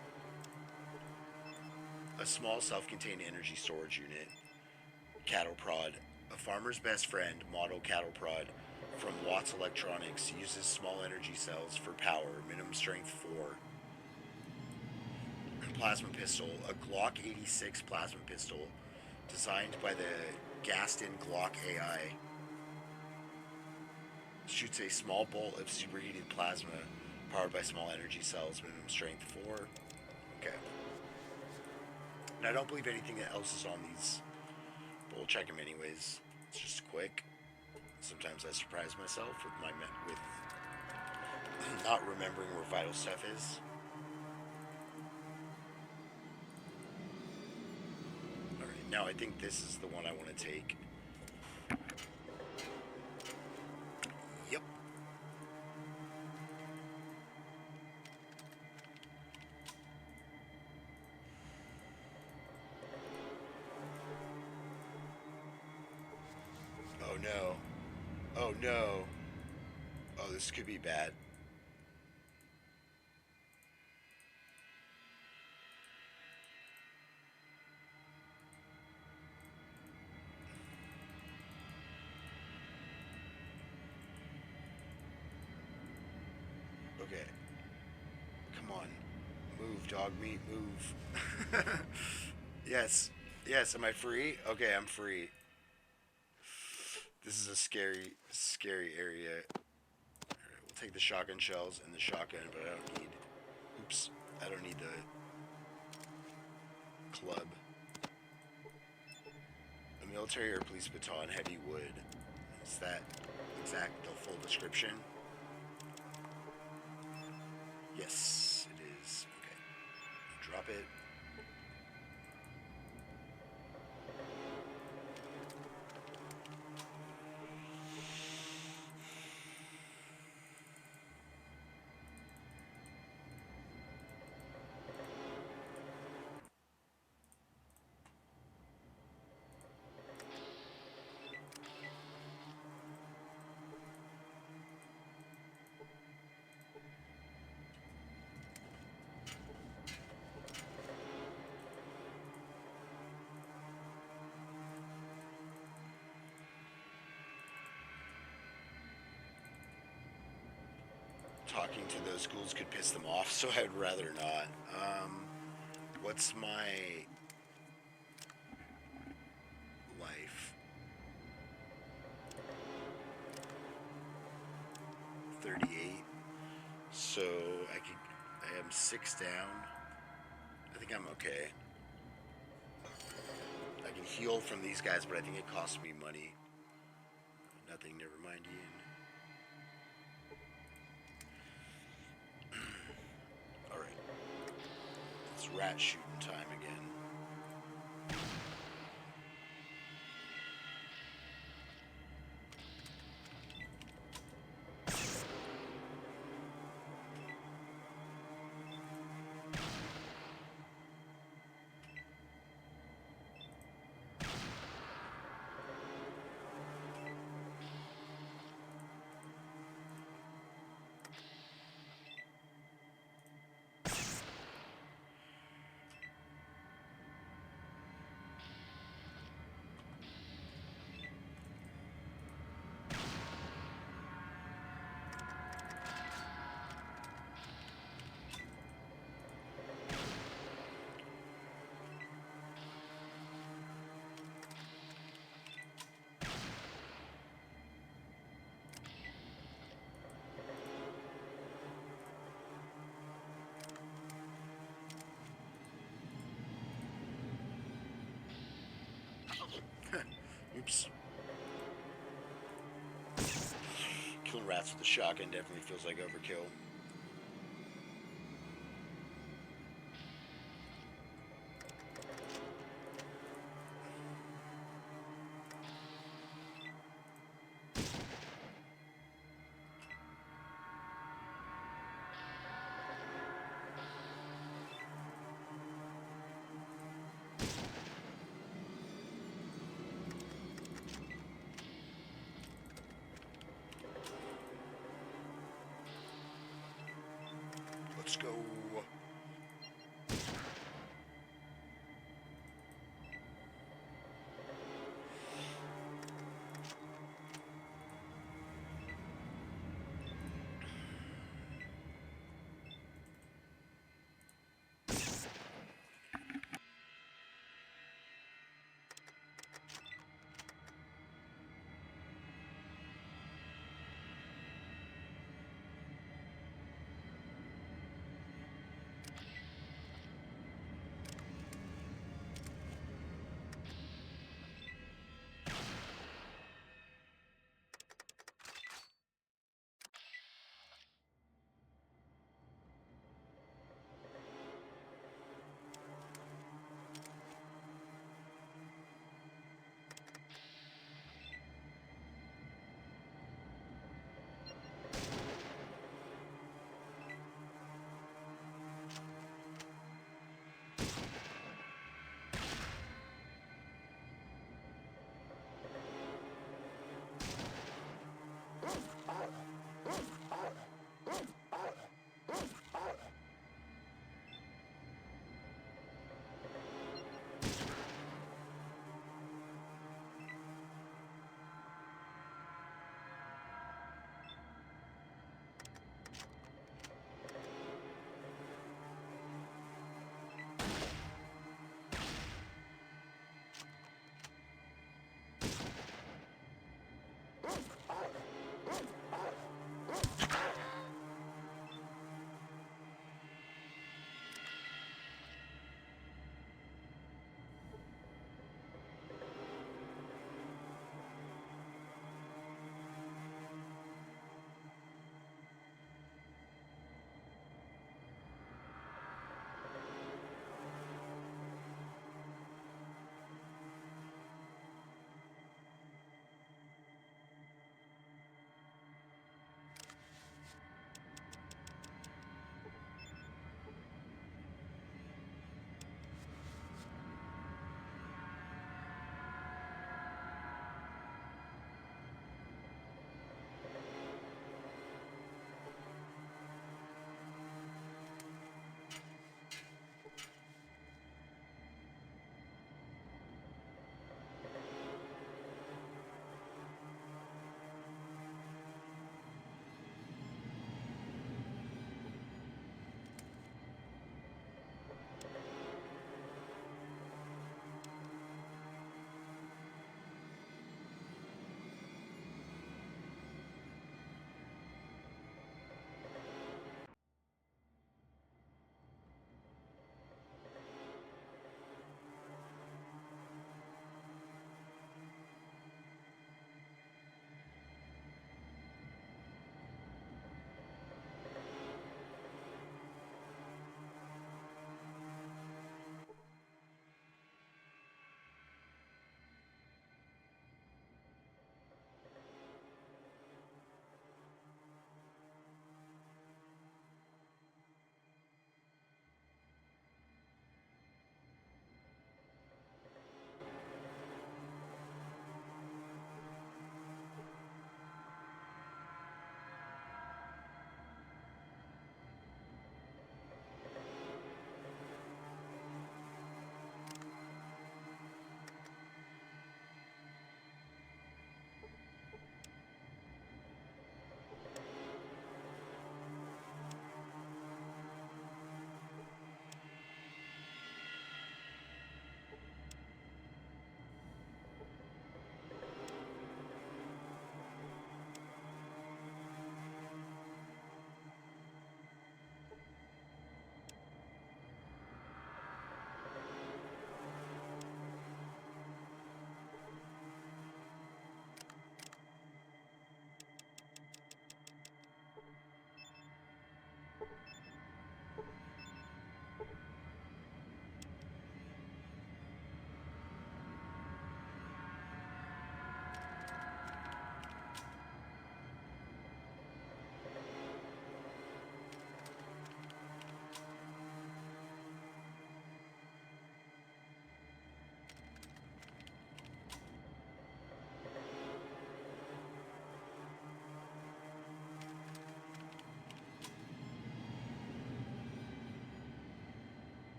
A small self-contained energy storage unit. Cattle prod. A farmer's best friend, model cattle prod from Watts Electronics, uses small energy cells for power, minimum strength 4. Plasma pistol. A Glock 86 plasma pistol designed by the Gaston Glock AI. Shoots a small bolt of superheated plasma powered by small energy cells, minimum strength 4. Okay. And I don't believe anything else is on these, but we'll check them anyways. It's just quick. Sometimes I surprise myself with not remembering where vital stuff is. Alright, now I think this is the one I want to take. Yep. Oh no. Oh no. Oh, this could be bad. Okay. Come on. Move, dog meat, move. Yes. Yes, am I free? Okay, I'm free. This is a scary, scary area. Alright, we'll take the shotgun shells and the shotgun, but I don't need... Oops. I don't need the club. A military or police baton, heavy wood. Is that exact the full description? Yes, it is. Okay. Drop it. Talking to those schools could piss them off, so I'd rather not. What's my... So I am 6 down. I think I'm okay. I can heal from these guys, but I think it costs me money. Nothing, never mind, Ian. Alright. It's rat shooting time again. Oops. Killing rats with a shotgun definitely feels like overkill.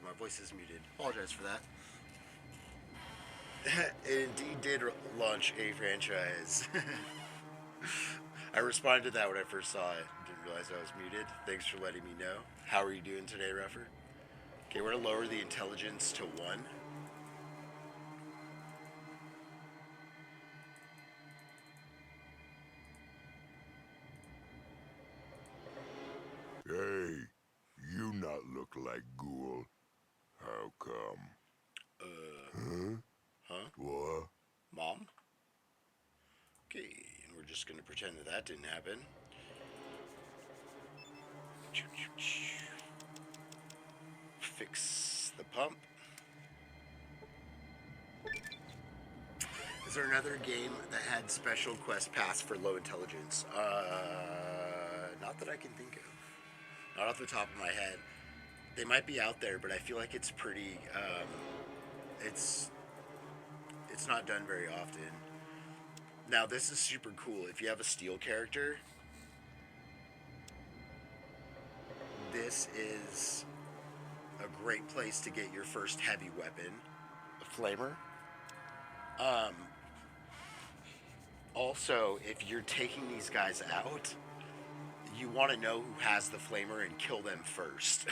my voice is muted. Apologize for that. It indeed did launch a franchise. I responded to that when I first saw it. Didn't realize I was muted. Thanks for letting me know. How are you doing today, Ruffer? Okay, we're going to lower the intelligence to 1. Hey, you not look like Ghoul. How come? Huh? What? Mom? Okay, and we're just going to pretend that that didn't happen. Fix the pump. Is there another game that had special quest pass for low intelligence? Not that I can think of. Not off the top of my head. They might be out there, but I feel like it's pretty. It's not done very often. Now this is super cool. If you have a steel character, this is a great place to get your first heavy weapon, a flamer. Also, if you're taking these guys out, you want to know who has the flamer and kill them first.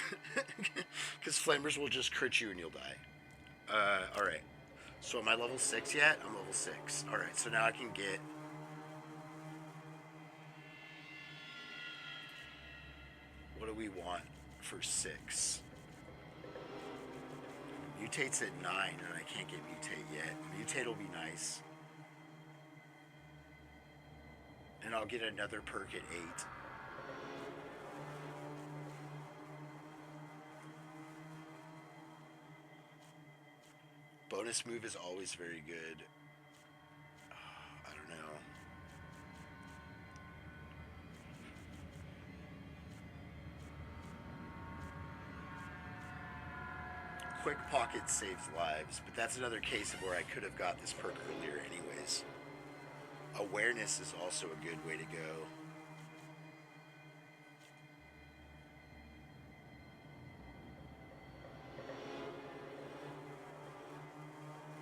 Because flamers will just crit you and you'll die. Alright. So am I level 6 yet? I'm level 6. Alright, so now I can get... What do we want for 6? Mutate's at 9, and I can't get mutate yet. Mutate will be nice. And I'll get another perk at 8. Bonus move is always very good. I don't know. Quick Pocket saves lives, but that's another case of where I could have got this perk earlier anyways. Awareness is also a good way to go.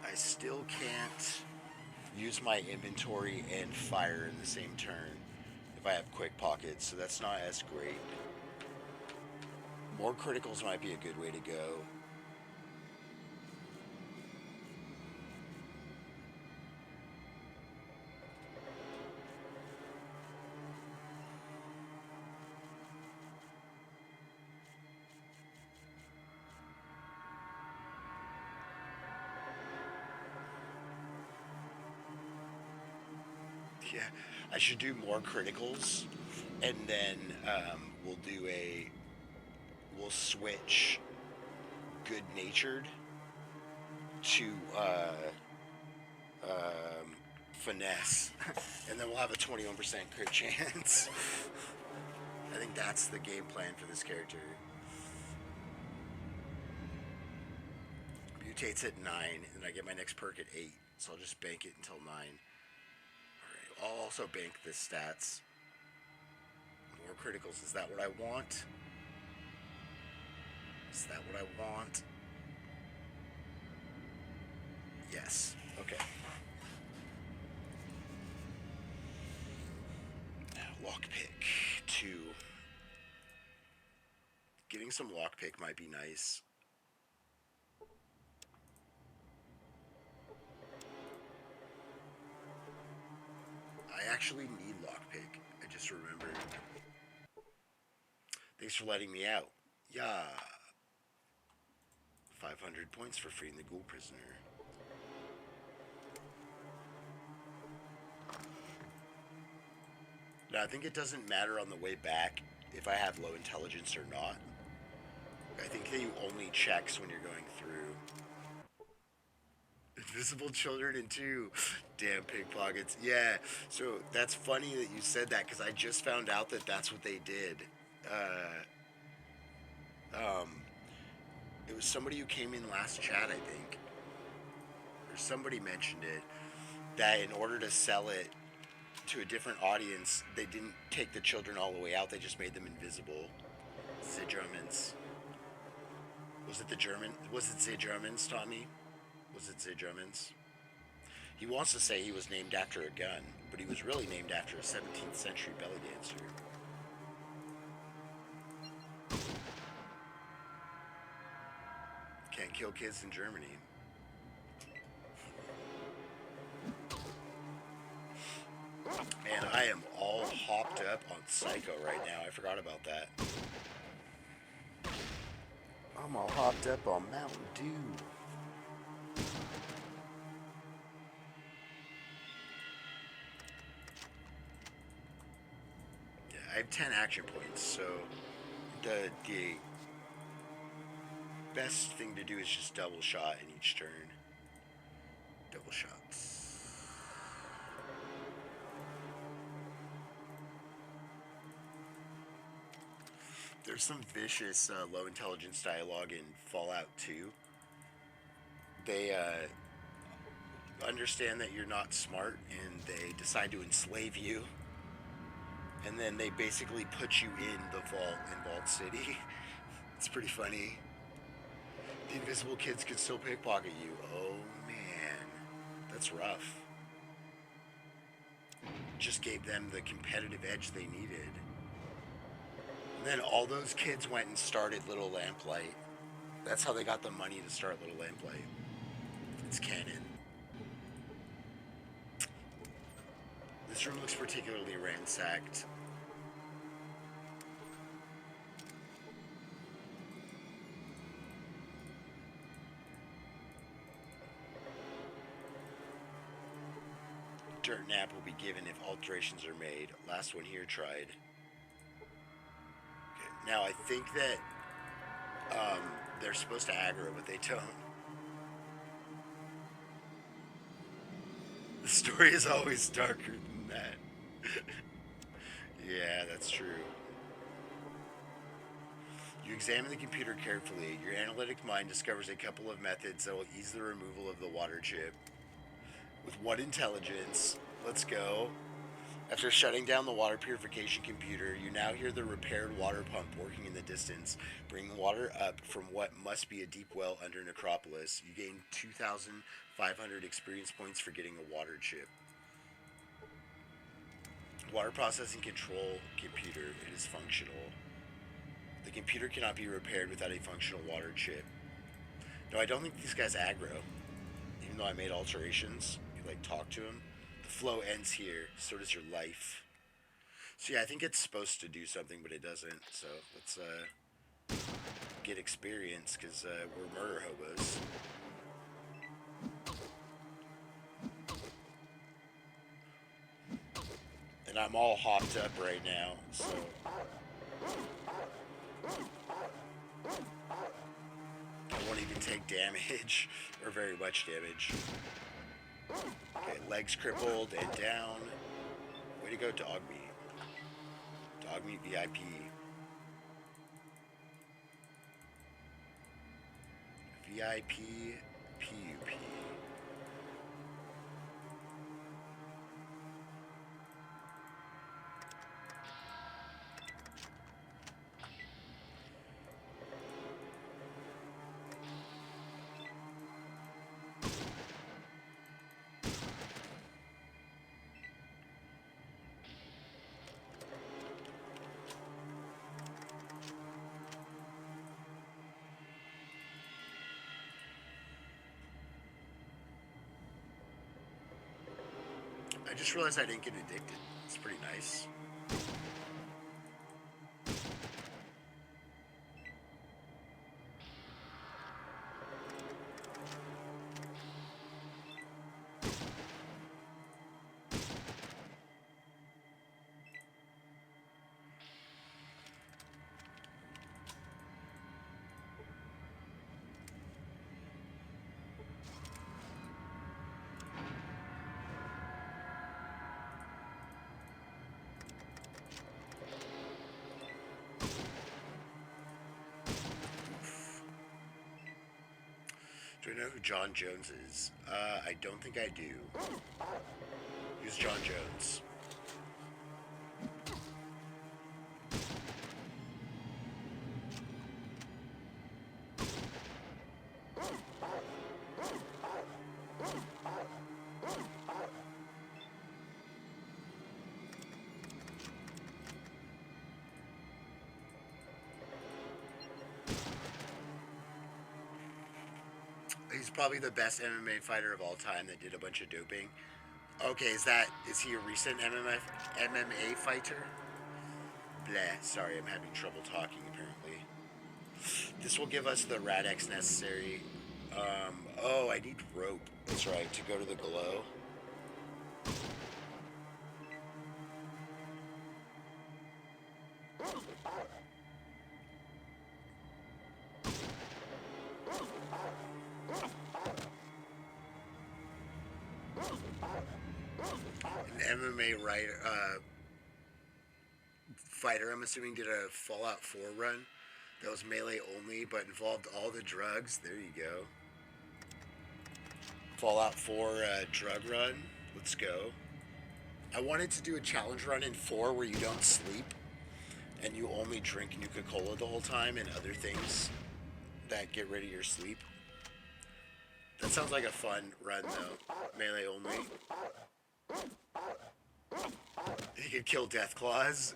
I still can't use my inventory and fire in the same turn if I have quick pockets, so that's not as great. More criticals might be a good way to go. Yeah, I should do more criticals, and then we'll switch good-natured to finesse, and then we'll have a 21% crit chance. I think that's the game plan for this character. Mutates at 9, and I get my next perk at 8, so I'll just bank it until 9. I'll also bank the stats. More criticals. Is that what I want? Is that what I want? Yes. Okay. Lockpick 2. Getting some lockpick might be nice. I actually need lockpick. I just remembered. Thanks for letting me out. Yeah. 500 points for freeing the ghoul prisoner. Now, I think it doesn't matter on the way back if I have low intelligence or not. I think that you only checks when you're going through. Invisible children in 2. Damn pickpockets. Yeah, so that's funny that you said that, because I just found out that that's what they did. It was somebody who came in last chat, I think. Or somebody mentioned it. That in order to sell it to a different audience, they didn't take the children all the way out. They just made them invisible. Zidrumans. Was it the German? Was it the Germans, Tommy? Was it the Germans? He wants to say he was named after a gun, but he was really named after a 17th century belly dancer. Can't kill kids in Germany. Man, I am all hopped up on Psycho right now. I forgot about that. I'm all hopped up on Mountain Dew. Yeah, I have 10 action points, so the best thing to do is just double shot in each turn. Double shots. There's some vicious low intelligence dialogue in Fallout 2. They understand that you're not smart and they decide to enslave you. And then they basically put you in the vault in Vault City. It's pretty funny. The invisible kids could still pickpocket you. Oh man, that's rough. Just gave them the competitive edge they needed. And then all those kids went and started Little Lamplight. That's how they got the money to start Little Lamplight. It's canon. This room looks particularly ransacked. Dirt nap will be given if alterations are made. Last one here tried. Okay, now I think that they're supposed to aggro, but they don't. The story is always darker than that. Yeah, that's true. You examine the computer carefully. Your analytic mind discovers a couple of methods that will ease the removal of the water chip. With what intelligence? Let's go. After shutting down the water purification computer, you now hear the repaired water pump working in the distance, bringing water up from what must be a deep well under Necropolis. You gain 2,500 experience points for getting a water chip. Water processing control computer. It is functional. The computer cannot be repaired without a functional water chip. No, I don't think these guys aggro. Even though I made alterations, you like talk to them. The flow ends here. So does your life. So yeah, I think it's supposed to do something, but it doesn't. So let's get experience because we're murder hobos. And I'm all hopped up right now, so. I won't even take damage, or very much damage. Okay, legs crippled and down. Way to go, dog meat. Dog meat VIP. VIP PUP. I just realized I didn't get addicted. It's pretty nice. Do I know who John Jones is? I don't think I do. Who's John Jones? He's probably the best MMA fighter of all time that did a bunch of doping. Okay, is he a recent MMA fighter? Bleh. Sorry, I'm having trouble talking apparently. This will give us the Radex necessary. Oh, I need rope. That's right, to go to the glow. An MMA fighter, I'm assuming, did a Fallout 4 run that was melee only but involved all the drugs. There you go. Fallout 4 drug run. Let's go. I wanted to do a challenge run in 4 where you don't sleep and you only drink Nuka Cola the whole time and other things that get rid of your sleep. That sounds like a fun run though. Melee only. He could kill Death Claws.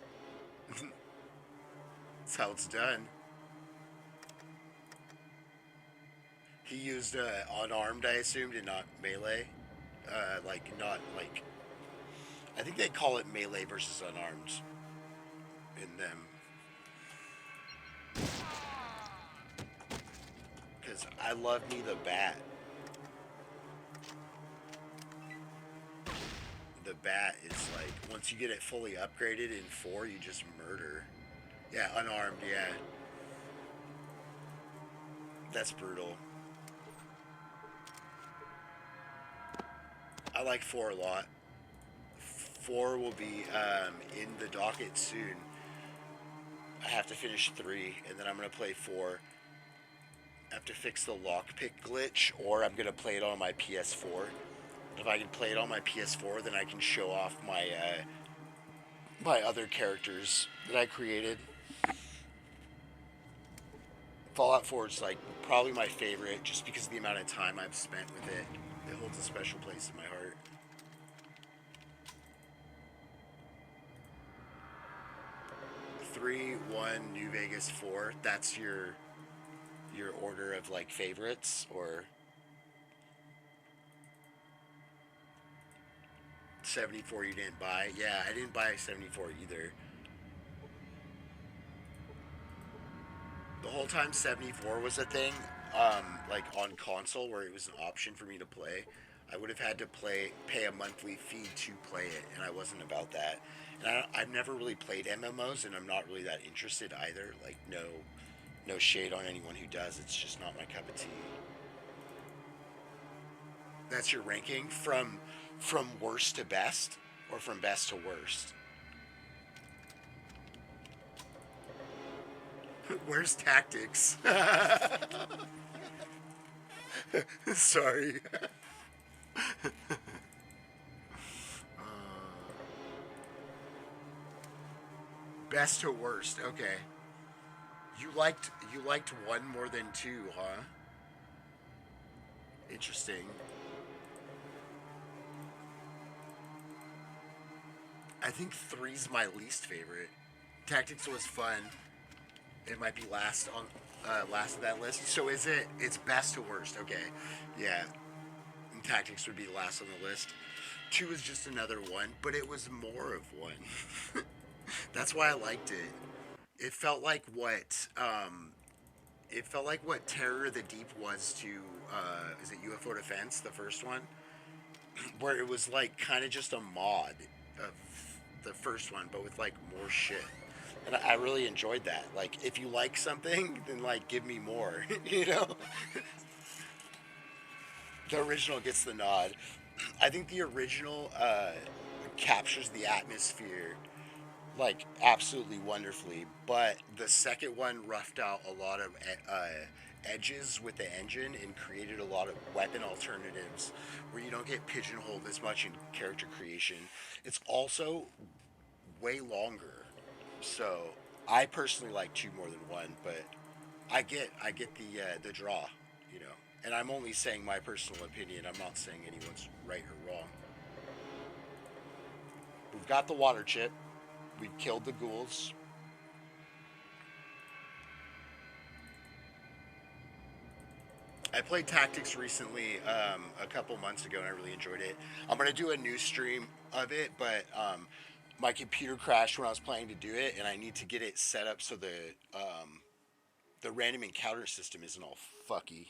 That's how it's done. He used unarmed, I assumed, and not melee. Not like. I think they call it melee versus unarmed in them. Because I love me the bat. The bat is like, once you get it fully upgraded in 4, you just murder. Yeah, unarmed, yeah. That's brutal. I like 4 a lot. 4 will be in the docket soon. I have to finish 3, and then I'm going to play 4. I have to fix the lockpick glitch, or I'm going to play it on my PS4. If I can play it on my PS4, then I can show off my my other characters that I created. Fallout 4 is like probably my favorite, just because of the amount of time I've spent with it. It holds a special place in my heart. Three, 1, New Vegas 4. That's your order of like favorites, or 74 you didn't buy? Yeah, I didn't buy 74 either. The whole time 74 was a thing, like on console where it was an option for me to play, I would have had to pay a monthly fee to play it, and I wasn't about that. And I've never really played MMOs, and I'm not really that interested either. Like, no shade on anyone who does. It's just not my cup of tea. That's your ranking from worst to best, or from best to worst? Where's tactics? Sorry. Best to worst. Okay. You liked 1 more than 2, huh? Interesting. I think 3's my least favorite. Tactics was fun. It might be last of that list. So it's best to worst. Okay. Yeah. And tactics would be last on the list. 2 is just another 1, but it was more of 1. That's why I liked it. It felt like what Terror of the Deep was to is it UFO Defense, the first one? Where it was like kind of just a mod of the first one, but with like more shit. And I really enjoyed that. Like, if you like something, then like give me more. You know? The original gets the nod. I think the original captures the atmosphere like absolutely wonderfully, but the second one roughed out a lot of edges with the engine and created a lot of weapon alternatives where you don't get pigeonholed as much in character creation. It's also way longer, so I personally like 2 more than 1, but I get the draw, you know. And I'm only saying my personal opinion. I'm not saying anyone's right or wrong. We've got the water chip. We killed the ghouls. I played Tactics recently, a couple months ago, and I really enjoyed it. I'm gonna do a new stream of it, but my computer crashed when I was planning to do it, and I need to get it set up so the random encounter system isn't all fucky.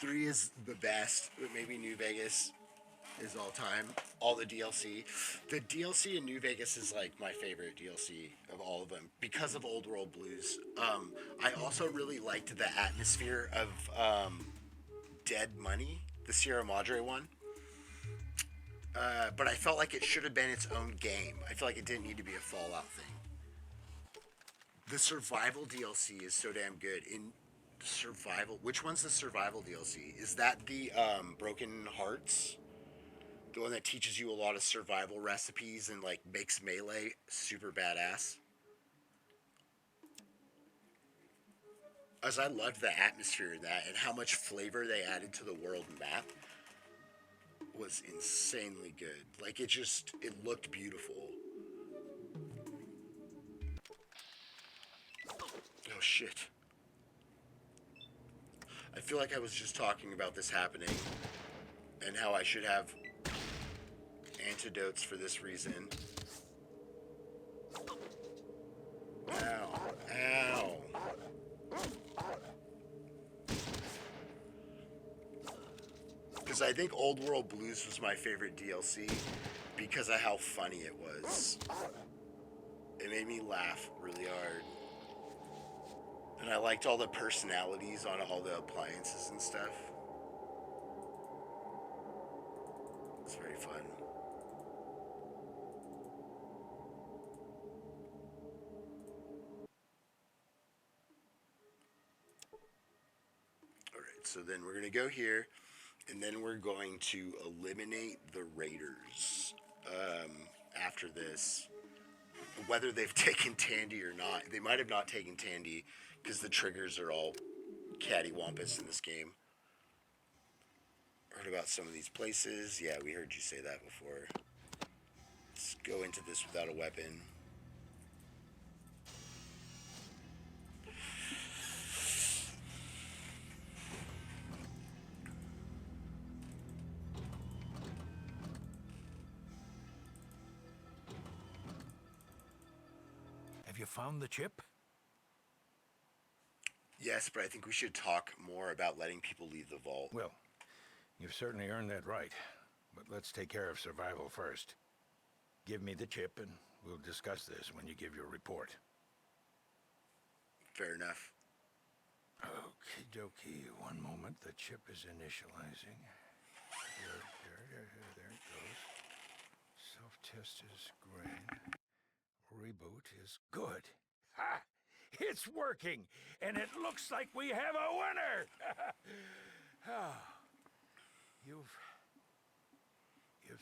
3 is the best, but maybe New Vegas is all time. All the DLC. The DLC in New Vegas is like my favorite DLC of all of them because of Old World Blues. I also really liked the atmosphere of Dead Money, the Sierra Madre one. But I felt like it should have been its own game. I feel like it didn't need to be a Fallout thing. The survival DLC is so damn good. In survival, which one's the survival DLC? Is that the Broken Hearts? The one that teaches you a lot of survival recipes and like makes melee super badass. As I loved the atmosphere in that and how much flavor they added to the world map was insanely good. Like it looked beautiful. Oh shit. I feel like I was just talking about this happening and how I should have antidotes for this reason. Ow. Ow. Because I think Old World Blues was my favorite DLC because of how funny it was. It made me laugh really hard. And I liked all the personalities on all the appliances and stuff. It's very fun. Alright, so then we're going to go here, and then we're going to eliminate the raiders after this. Whether they've taken Tandy or not. They might have not taken Tandy because the triggers are all cattywampus in this game. Heard about some of these places. Yeah, we heard you say that before. Let's go into this without a weapon. Have you found the chip? Yes, but I think we should talk more about letting people leave the vault. Well, you've certainly earned that right. But let's take care of survival first. Give me the chip and we'll discuss this when you give your report. Fair enough. Okie dokie. One moment. The chip is initializing. There it goes. Self-test is green. Reboot is good. Ha! It's working, and it looks like we have a winner! Oh, you've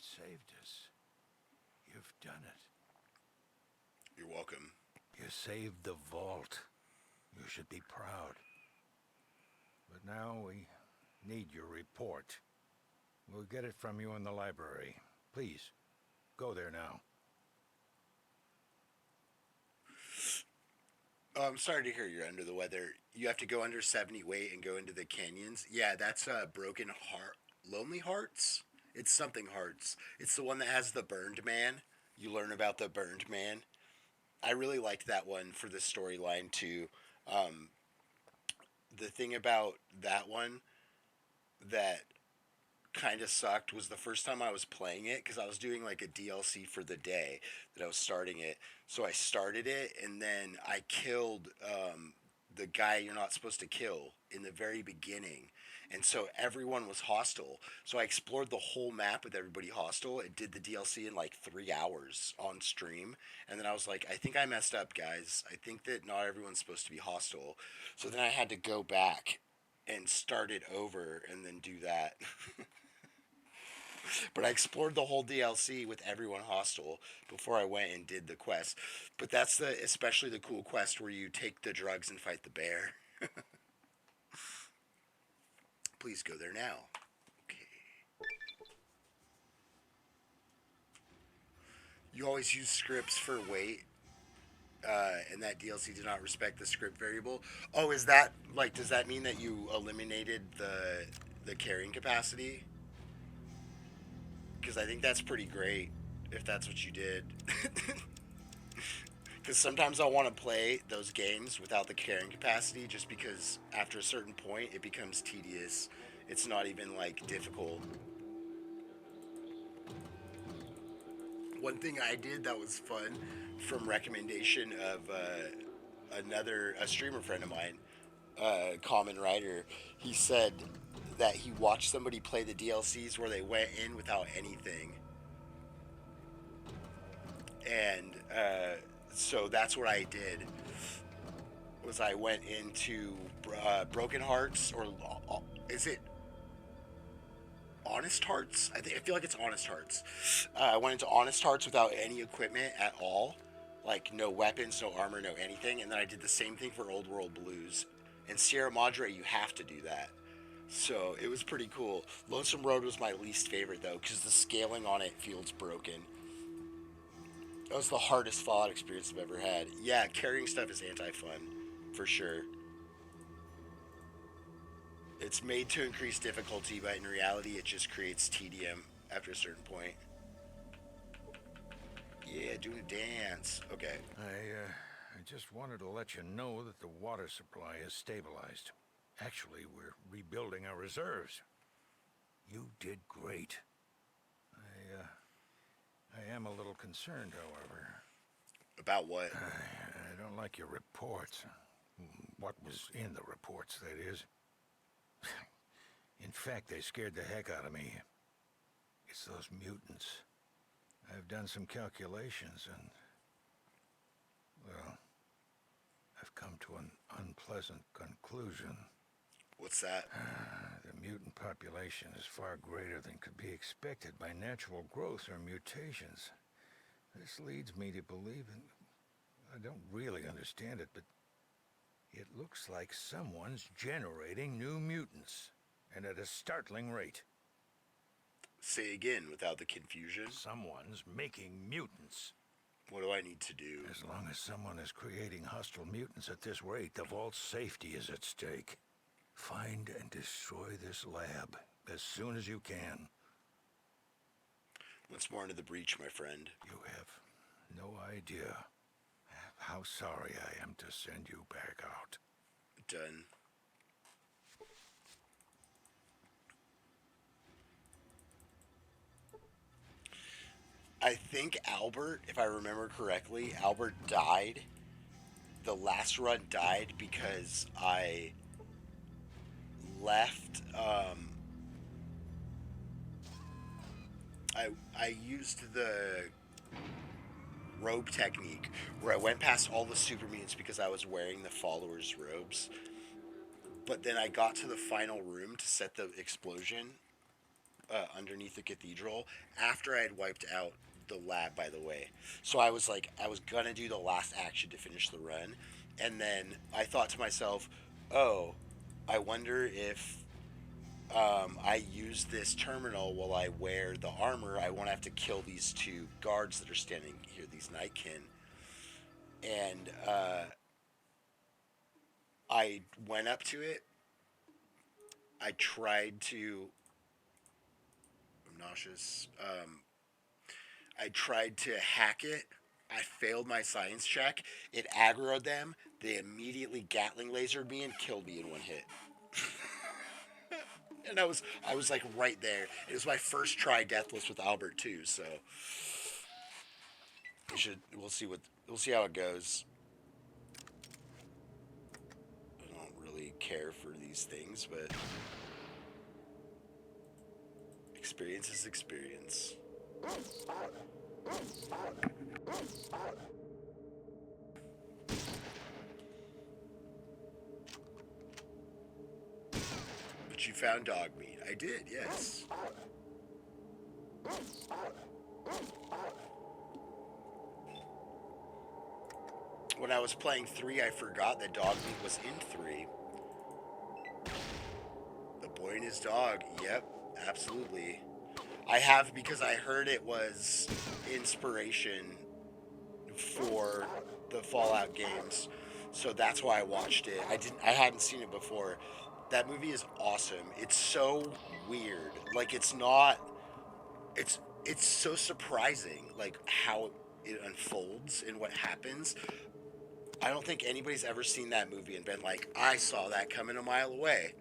saved us. You've done it. You're welcome. You saved the vault. You should be proud. But now we need your report. We'll get it from you in the library. Please, go there now. Oh, I'm sorry to hear you're under the weather. You have to go under 70 weight and go into the canyons. Yeah, that's Broken Heart, Lonely Hearts. It's something Hearts. It's the one that has the burned man. You learn about the burned man. I really liked that one for the storyline too. The thing about that one that kind of sucked was the first time I was playing it because I was doing like a DLC for the day that I was starting it. So I started it and then I killed the guy you're not supposed to kill in the very beginning. And so everyone was hostile. So I explored the whole map with everybody hostile. It did the DLC in like 3 hours on stream. And then I was like, I think I messed up, guys. I think that not everyone's supposed to be hostile. So then I had to go back and start it over and then do that. But I explored the whole DLC with everyone hostile before I went and did the quest. But that's especially the cool quest where you take the drugs and fight the bear. Please go there now. Okay. You always use scripts for weight. and that DLC did not respect the script variable. Oh, is that like? Does that mean that you eliminated the carrying capacity? Because I think that's pretty great if that's what you did. Because sometimes I want to play those games without the carrying capacity, just because after a certain point it becomes tedious. It's not even like difficult. One thing I did that was fun, from recommendation of a streamer friend of mine, Common Rider, he said that he watched somebody play the DLCs where they went in without anything, and so that's what I did. Was I went into Broken Hearts, or is it Honest Hearts? I feel like it's Honest Hearts. I went into Honest Hearts without any equipment at all, like no weapons, no armor, no anything. And then I did the same thing for Old World Blues. And Sierra Madre, you have to do that. So it was pretty cool. Lonesome Road was my least favorite though, because the scaling on it feels broken. That was the hardest Fallout experience I've ever had. Yeah, carrying stuff is anti-fun, for sure. It's made to increase difficulty, but in reality, it just creates tedium after a certain point. Yeah, doing a dance. Okay. I just wanted to let you know that the water supply is stabilized. Actually, we're rebuilding our reserves. You did great. I am a little concerned, however. About what? I don't like your reports. What was in the reports, that is. In fact, they scared the heck out of me. It's those mutants. I've done some calculations and, well, I've come to an unpleasant conclusion. What's that? The mutant population is far greater than could be expected by natural growth or mutations. This leads me to believe, and I don't really understand it, but it looks like someone's generating new mutants, and at a startling rate. Say again without the confusion. Someone's making mutants. What do I need to do? As long as someone is creating hostile mutants at this rate, the vault's safety is at stake. Find and destroy this lab as soon as you can. Once more into the breach, my friend. You have no idea how sorry I am to send you back out. Done. I think Albert, if I remember correctly, Albert died. The last run died because I left. I used the robe technique where I went past all the super mutants because I was wearing the followers' robes. But then I got to the final room to set the explosion underneath the cathedral after I had wiped out the lab, by the way. So I was like, I was gonna do the last action to finish the run. And then I thought to myself, oh, I wonder if I use this terminal while I wear the armor, I won't have to kill these two guards that are standing here, these Nightkin. And I went up to it. I tried to. I'm nauseous. I tried to hack it. I failed my science check. It aggroed them. They immediately Gatling lasered me and killed me in one hit. And I was like right there. It was my first try Deathless with Albert too, so we'll see how it goes. I don't really care for these things, but experience is experience. But you found dog meat. I did, yes. When I was playing 3, I forgot that dog meat was in 3. The boy and his dog. Yep, absolutely. I have because I heard it was inspiration for the Fallout games, so that's why I watched it. I hadn't seen it before. That movie is awesome. It's so weird. Like it's not. It's so surprising, like how it unfolds and what happens. I don't think anybody's ever seen that movie and been like, I saw that coming a mile away.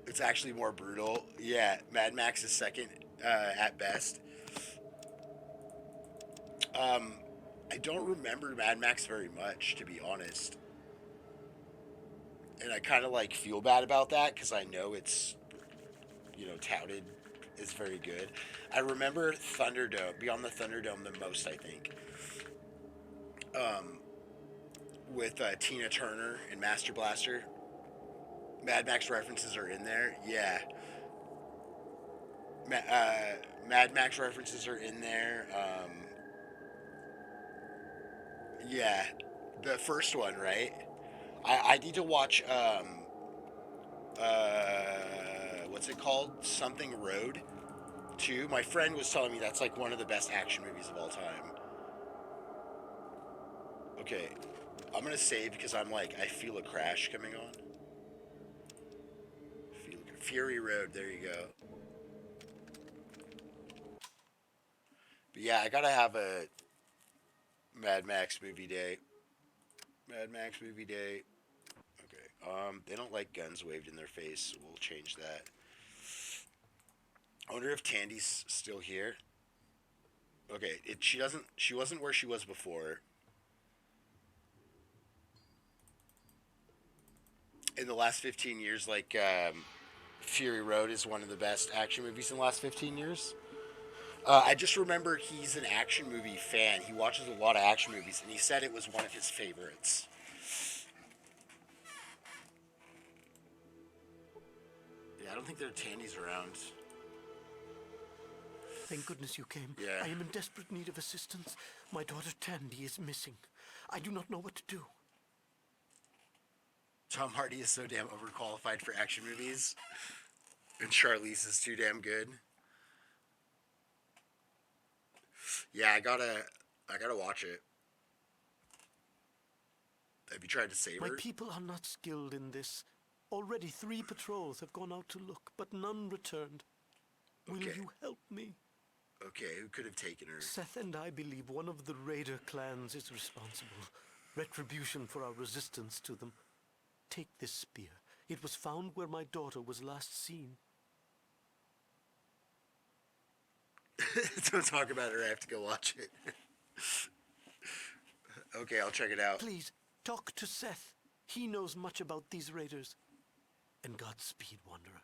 It's actually more brutal. Yeah, Mad Max is second at best. Um, I don't remember Mad Max very much, to be honest, and I kind of like feel bad about that because I know it's touted is very good. I remember Thunderdome, Beyond the Thunderdome, the most. I think um, with Tina Turner and Master Blaster. Mad Max references are in there. Yeah, Mad Max references are in there. Yeah, the first one, right? I need to watch what's it called? Something Road 2. My friend was telling me that's like one of the best action movies of all time. Okay, I'm gonna save because I feel a crash coming on. Fury Road. There you go. But yeah, I gotta have a Mad Max movie day. Mad Max movie day. Okay. They don't like guns waved in their face, so we'll change that. I wonder if Tandy's still here. Okay, she doesn't. She wasn't where she was before. In the last 15 years, Fury Road is one of the best action movies in the last 15 years. I just remember he's an action movie fan. He watches a lot of action movies, and he said it was one of his favorites. Yeah, I don't think there are Tandys around. Thank goodness you came. Yeah. I am in desperate need of assistance. My daughter Tandy is missing. I do not know what to do. Tom Hardy is so damn overqualified for action movies, and Charlize is too damn good. Yeah, I gotta watch it. Have you tried to save My her? people are not skilled in this. Already 3 patrols have gone out to look, but none returned. Will Okay. you help me? Okay, who could have taken her? Seth and I believe one of the Raider clans is responsible. Retribution for our resistance to them. Take this spear. It was found where my daughter was last seen. Don't talk about it or I have to go watch it. Okay, I'll check it out. Please, talk to Seth. He knows much about these raiders. And Godspeed, Wanderer.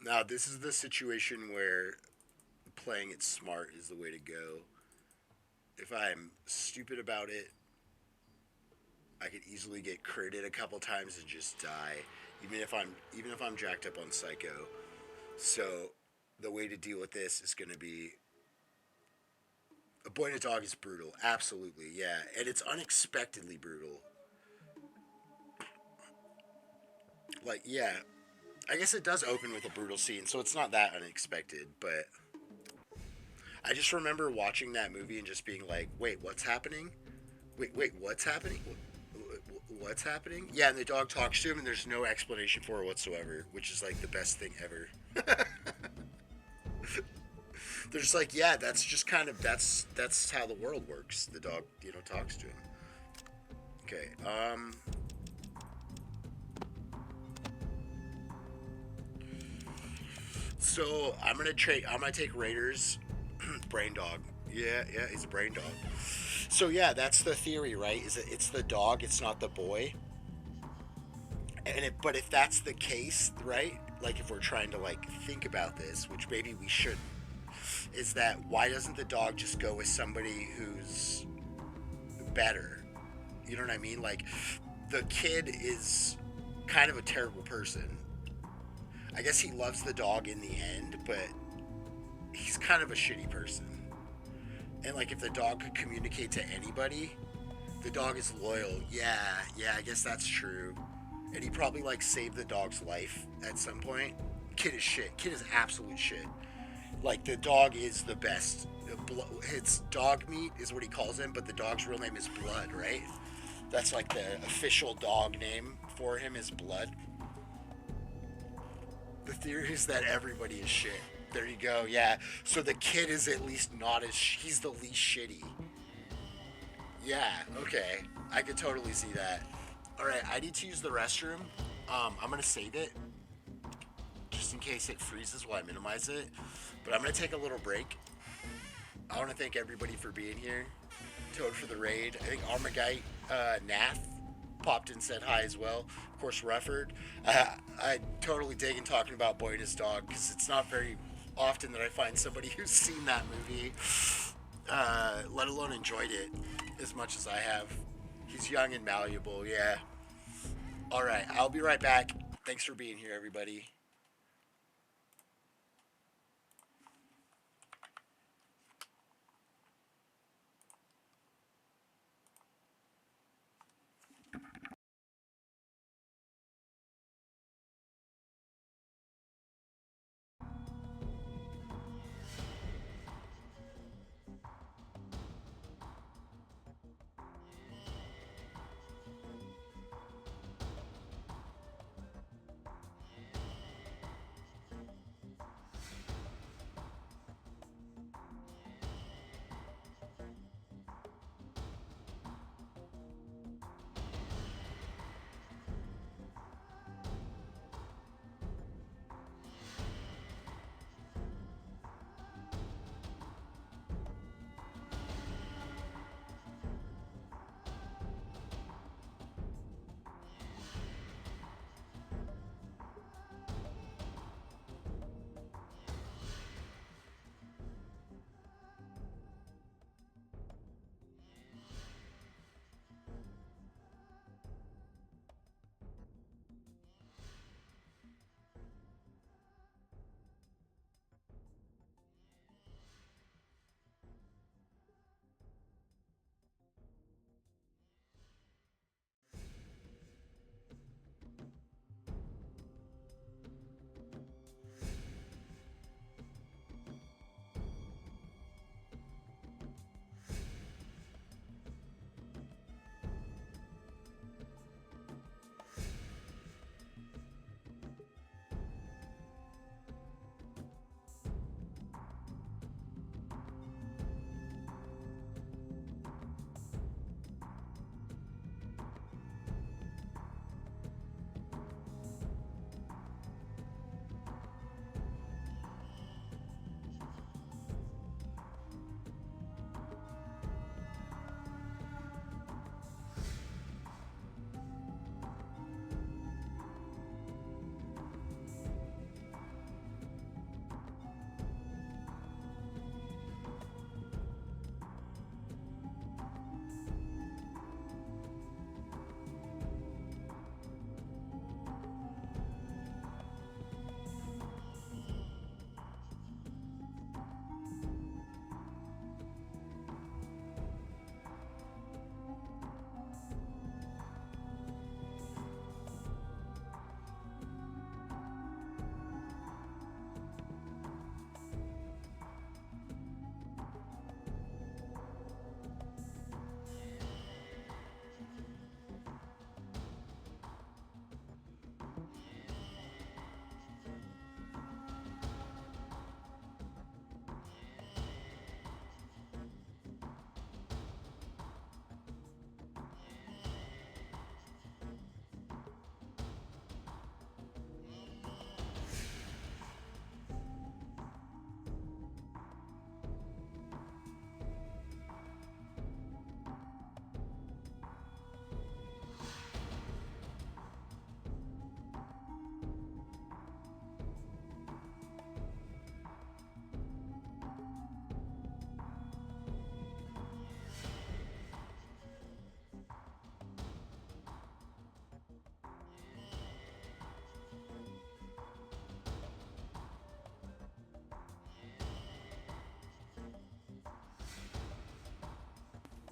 Now, this is the situation where playing it smart is the way to go. If I'm stupid about it, I could easily get critted a couple times and just die, even if I'm jacked up on Psycho. So the way to deal with this is going to be a boy and a dog is brutal, absolutely, yeah, and it's unexpectedly brutal. Like, yeah, I guess it does open with a brutal scene, so it's not that unexpected, but I just remember watching that movie and just being like, wait, what's happening? Wait, what's happening? What's happening? Yeah, and the dog talks to him, and there's no explanation for it whatsoever, which is like the best thing ever. They're just like, yeah, that's just kind of that's how the world works. The dog, talks to him. Okay. So I'm gonna take Raiders. Brain dog. Yeah, he's a brain dog. So yeah, that's the theory, right? Is that it's the dog, it's not the boy. But if that's the case, right? Like if we're trying to think about this, which maybe we shouldn't, is that why doesn't the dog just go with somebody who's better? You know what I mean? Like the kid is kind of a terrible person. I guess he loves the dog in the end, but he's kind of a shitty person. And if the dog could communicate to anybody, the dog is loyal. Yeah, I guess that's true. And he probably saved the dog's life at some point. Kid is shit. Kid is absolute shit. Like, the dog is the best. It's dog meat is what he calls him, but the dog's real name is Blood, right? That's like the official dog name for him is Blood. The theory is that everybody is shit. There you go, yeah. So the kid is at least not as... he's the least shitty. Yeah, okay. I could totally see that. Alright, I need to use the restroom. I'm going to save it. Just in case it freezes while I minimize it. But I'm going to take a little break. I want to thank everybody for being here. Toad for the raid. I think Armagite, Nath popped and said hi as well. Of course, Rufford. I totally dig in talking about Boy and His Dog because it's not very often that I find somebody who's seen that movie, let alone enjoyed it as much as I have. He's young and malleable, yeah. All right, I'll be right back. Thanks for being here, everybody.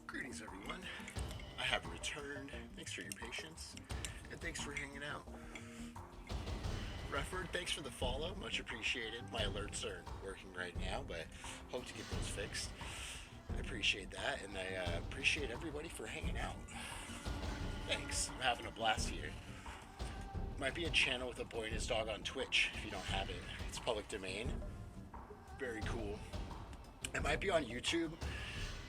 Greetings, everyone. I have returned. Thanks for your patience, and thanks for hanging out. Redford, thanks for the follow. Much appreciated. My alerts aren't working right now, but hope to get those fixed. I appreciate that, and I appreciate everybody for hanging out. Thanks. I'm having a blast here. Might be a channel with a boy and his dog on Twitch if you don't have it. It's public domain. Very cool. It might be on YouTube,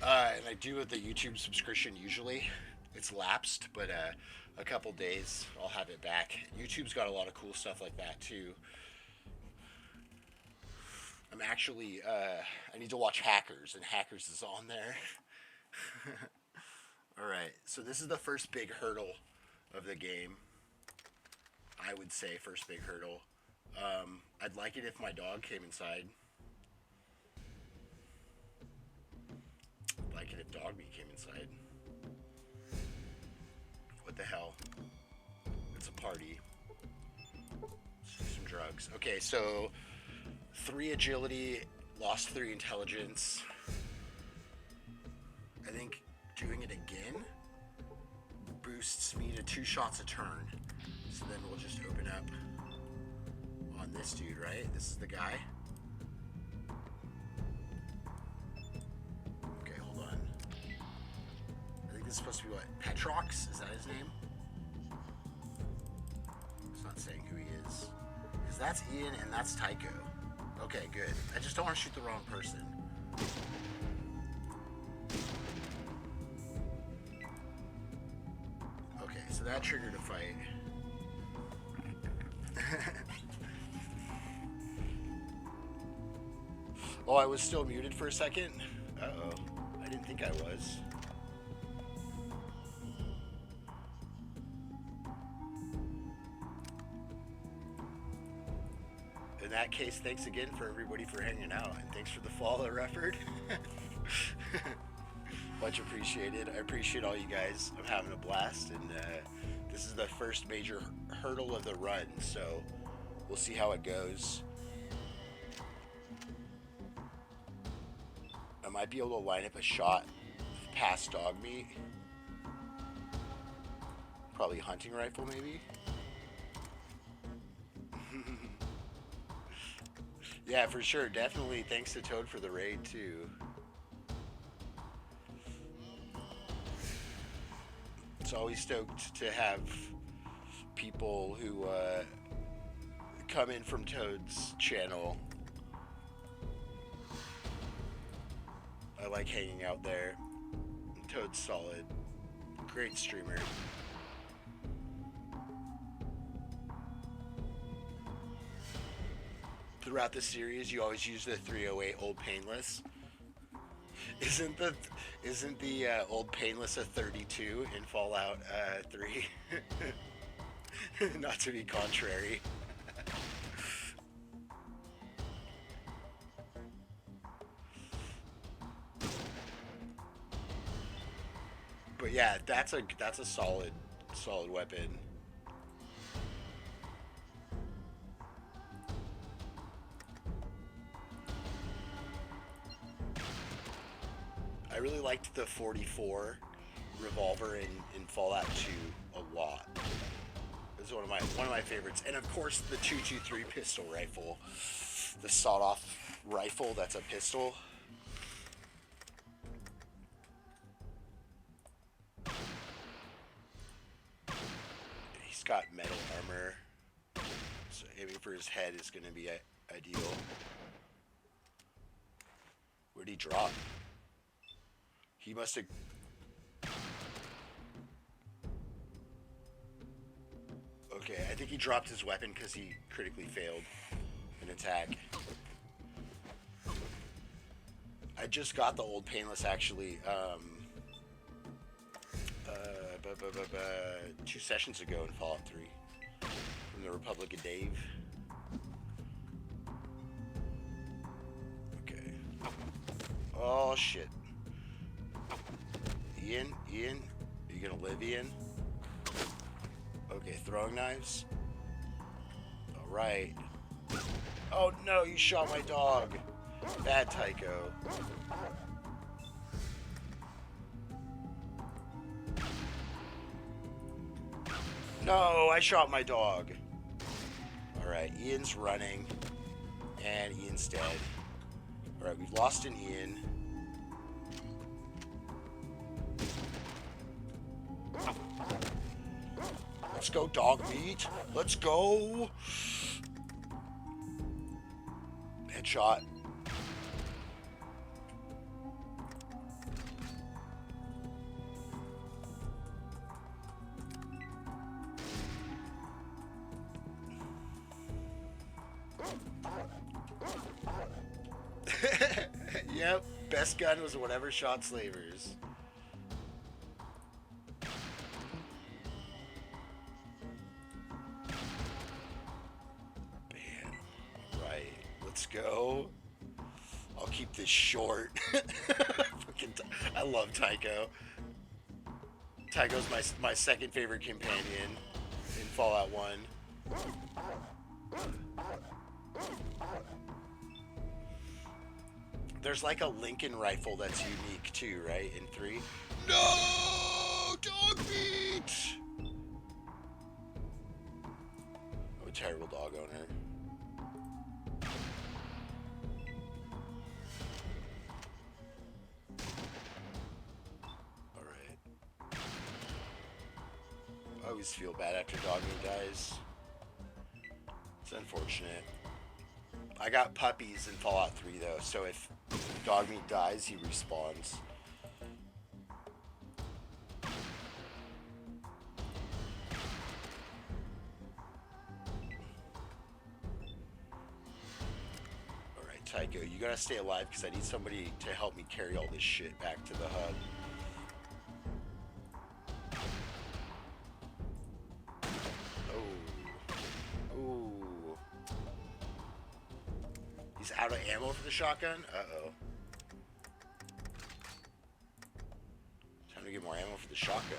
and I do with the YouTube subscription usually. It's lapsed, but a couple days I'll have it back. YouTube's got a lot of cool stuff like that too. I'm actually, I need to watch Hackers, and Hackers is on there. Alright, so this is the first big hurdle of the game. I would say first big hurdle. I'd like it if my dog came inside. I'd like it if Dogmeat came inside. What the hell? It's a party. Let's do some drugs. Okay, so 3 agility, lost 3 intelligence. I think doing it again boosts me to 2 shots a turn. So then we'll just open up on this dude, right? This is the guy. Okay, hold on. I think this is supposed to be what? Petrox? Is that his name? It's not saying who he is. Because that's Ian and that's Tycho. Okay, good. I just don't want to shoot the wrong person. Okay, so that triggered a fight. Oh, I was still muted for a second? Uh-oh. I didn't think I was. In that case, thanks again for everybody for hanging out, and thanks for the follow, Refford. Much appreciated. I appreciate all you guys. I'm having a blast, and this is the first major hurdle of the run, so we'll see how it goes. I might be able to line up a shot past Dogmeat. Probably hunting rifle, maybe. Yeah, for sure. Definitely thanks to Toad for the raid, too. It's always stoked to have people who come in from Toad's channel. I like hanging out there. Toad's solid. Great streamer. Throughout the series, you always use the 308 Old Painless. Isn't the Old Painless a 32 in Fallout 3? Not to be contrary. But yeah, that's a solid weapon. I really liked the 44 revolver in Fallout 2 a lot. It was one of my favorites, and of course the 223 pistol rifle, the sawed-off rifle that's a pistol. He's got metal armor, so aiming for his head is going to be ideal. Where'd he drop? He must have... Okay, I think he dropped his weapon because he critically failed an attack. I just got the Old Painless, actually, 2 sessions ago in Fallout 3 from the Republic of Dave. Okay. Oh, shit. Ian, are you gonna live, Ian? Okay, throwing knives. Alright. Oh no, you shot my dog. Bad Tycho. No, I shot my dog. Alright. Alright, Ian's running. And Ian's dead. Alright, we've lost an Ian. Let's go, dog meat. Let's go. Headshot. Yep, best gun was whatever shot slavers. Bam. Right, let's go. I'll keep this short. I love Tycho. Tycho's my second favorite companion in Fallout 1. There's like a Lincoln rifle that's unique too, right? In 3. No! Dog meat! I'm a terrible dog owner. Alright. I always feel bad after dog meat dies. It's unfortunate. I got puppies in Fallout 3 though, so if dog meat dies, he respawns. Alright, Tycho, you gotta stay alive because I need somebody to help me carry all this shit back to the hub. He's out of ammo for the shotgun? Uh-oh. Time to get more ammo for the shotgun.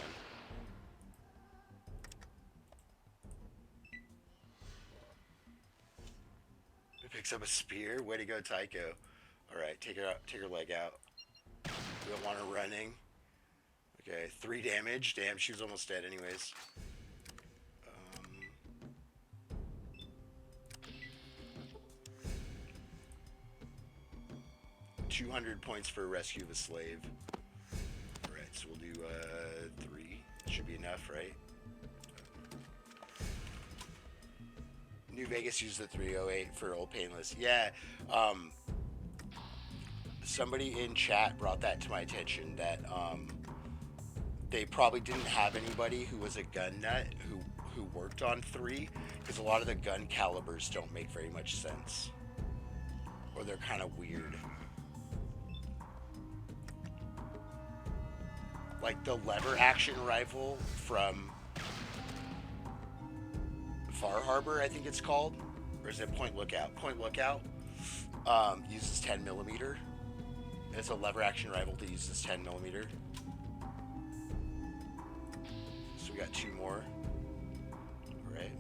He picks up a spear. Way to go, Tycho. Alright, take her out. Take her leg out. We don't want her running. Okay, 3 damage. Damn, she was almost dead anyways. 200 points for a rescue of a slave. Alright, so we'll do 3. Should be enough, right? New Vegas used the 308 for Old Painless. Yeah, somebody in chat brought that to my attention that they probably didn't have anybody who was a gun nut who worked on 3, because a lot of the gun calibers don't make very much sense. Or they're kind of weird. Like the lever action rifle from Far Harbor, I think it's called. Or is it Point Lookout? Point Lookout uses 10mm. It's a lever action rifle that uses 10mm. So we got 2 more. Alright.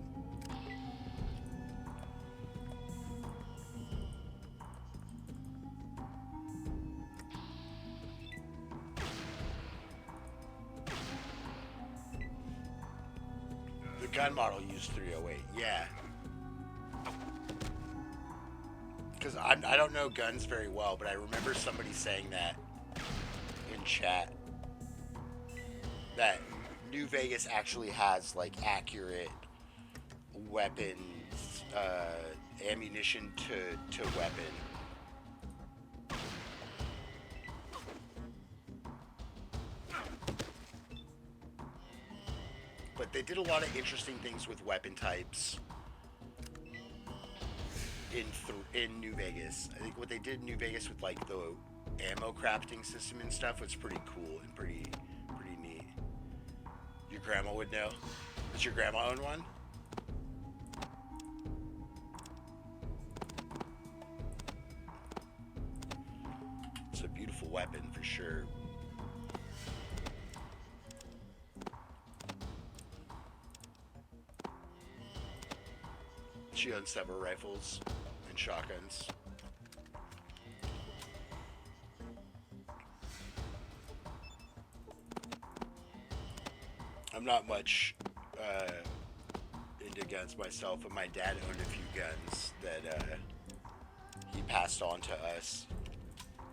Gun model used 308, yeah. Because I don't know guns very well, but I remember somebody saying that in chat. That New Vegas actually has, like, accurate weapons, ammunition to weapon. But they did a lot of interesting things with weapon types in New Vegas. I think what they did in New Vegas with like the ammo crafting system and stuff was pretty cool and pretty neat. Your grandma would know. Does your grandma own one? It's a beautiful weapon for sure. She owns several rifles and shotguns. I'm not much into guns myself, but my dad owned a few guns that he passed on to us.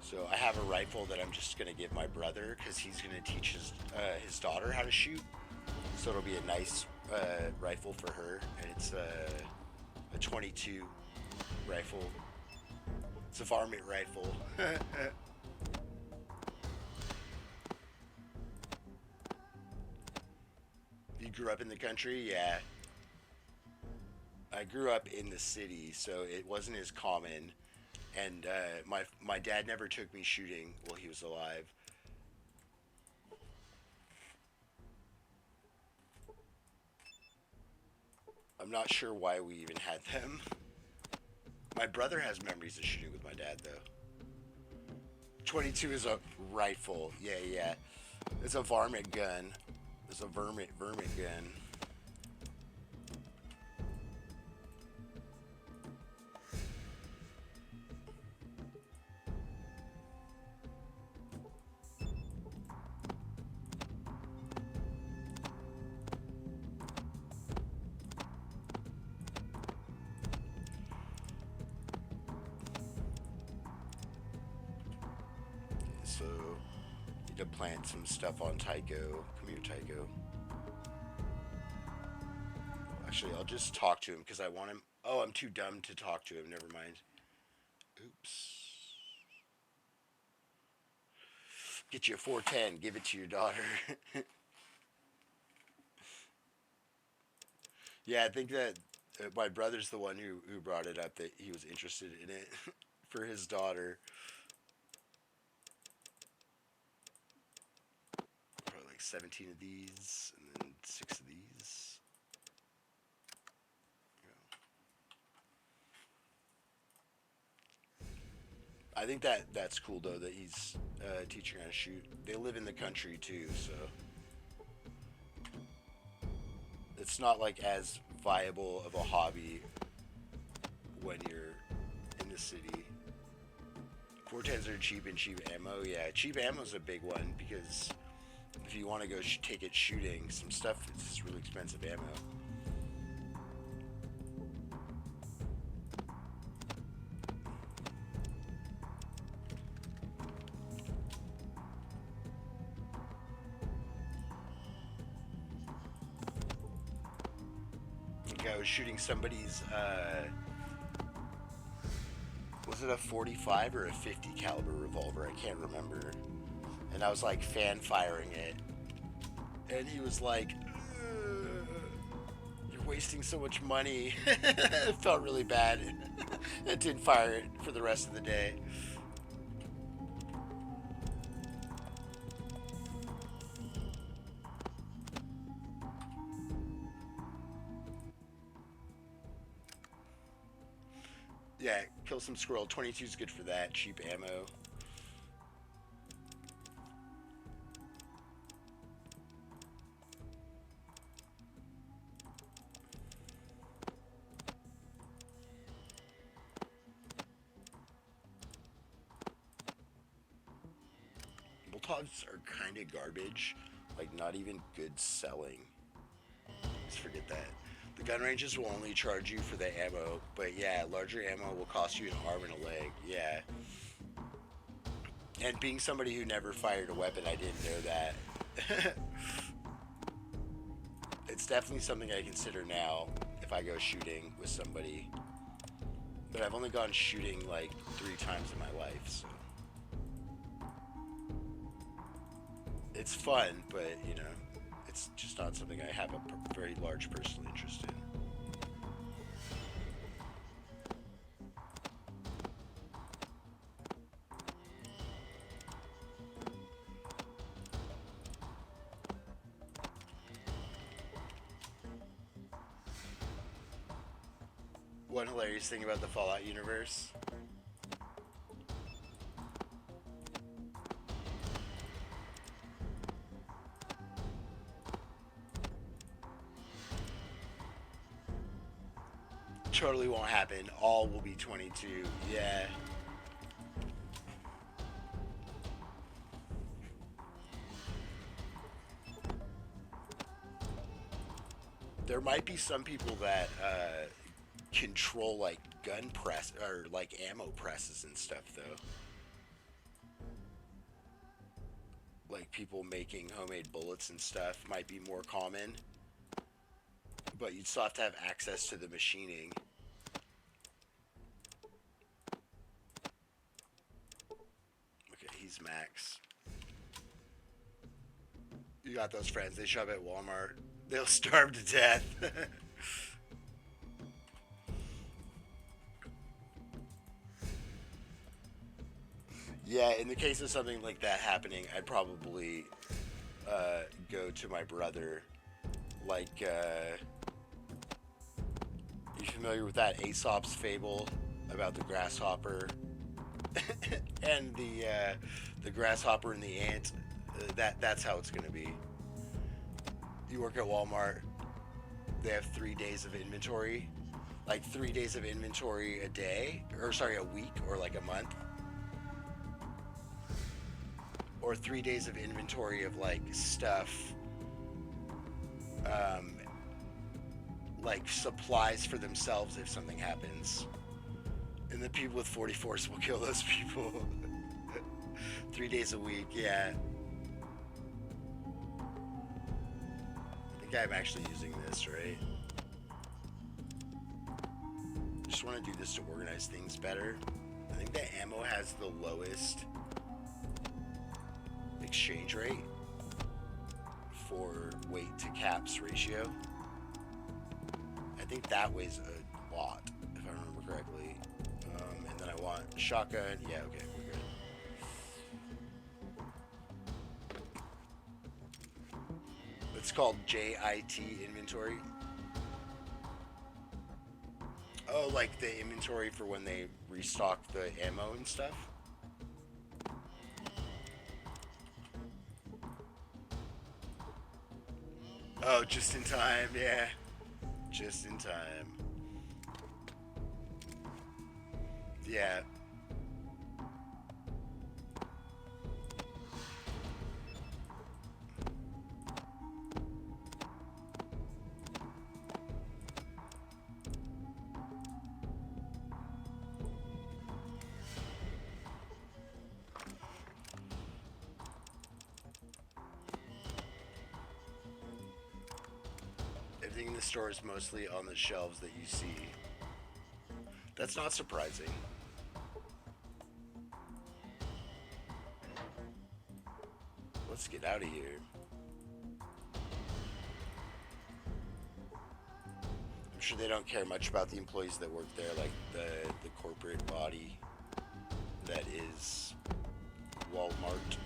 So I have a rifle that I'm just gonna give my brother because he's gonna teach his daughter how to shoot. So it'll be a nice rifle for her, and it's a 22 rifle. It's a varmint rifle. You grew up in the country? Yeah. I grew up in the city, so it wasn't as common. And my dad never took me shooting while he was alive. I'm not sure why we even had them. My brother has memories of shooting with my dad, though. 22 is a rifle. Yeah, yeah. It's a varmint gun. It's a vermint gun. So, need to plant some stuff on Tycho. Come here, Tycho. Actually, I'll just talk to him because I want him. Oh, I'm too dumb to talk to him. Never mind. Oops. Get you a 410. Give it to your daughter. Yeah, I think that my brother's the one who brought it up, that he was interested in it for his daughter. Probably like 17 of these, and then 6 of these. I think that's cool though, that he's teaching how to shoot. They live in the country too, so it's not like as viable of a hobby when you're in the city. 410s are cheap, and cheap ammo. Yeah, cheap ammo's a big one because if you want to go take it shooting, some stuff is really expensive ammo. I was shooting somebody's, was it a 45 or a 50 caliber revolver? I can't remember. And I was like fan firing it. And he was like, "You're wasting so much money." It felt really bad. It didn't fire it for the rest of the day. Yeah, kill some squirrel. 22 is good for that. Cheap ammo. Molotovs are kind of garbage. Like, not even good selling. Just forget that. The gun ranges will only charge you for the ammo, but yeah, larger ammo will cost you an arm and a leg. Yeah. And being somebody who never fired a weapon, I didn't know that. It's definitely something I consider now if I go shooting with somebody. But I've only gone shooting like 3 times in my life, so. It's fun, but, you know, it's just not something I have a very large personal interest in. One hilarious thing about the Fallout universe. Totally won't happen. All will be 22. Yeah. There might be some people that control like gun press or like ammo presses and stuff though. Like people making homemade bullets and stuff might be more common. But you'd still have to have access to the machining. Okay, he's Max. You got those friends, they shop at Walmart. They'll starve to death. Yeah, in the case of something like that happening, I'd probably go to my brother. Like, you familiar with that Aesop's fable about the grasshopper and the grasshopper and the ant? That's how it's gonna be. You work at Walmart. They have 3 days of inventory, like 3 days of inventory a day, or sorry, a week, or like a month, or 3 days of inventory of like stuff, like supplies for themselves if something happens. And the people with 44s will kill those people. 3 days a week, yeah. I think I'm actually using this, right? Just want to do this to organize things better. I think the ammo has the lowest exchange rate for weight to caps ratio. I think that weighs a lot, if I remember correctly. And then I want shotgun. Yeah, okay, we're good. It's called JIT inventory. Oh, like the inventory for when they restock the ammo and stuff? Oh, just in time, yeah. Just in time. Yeah. Everything in the store is mostly on the shelves that you see. That's not surprising. Let's get out of here. I'm sure they don't care much about the employees that work there, like the corporate body that is Walmart.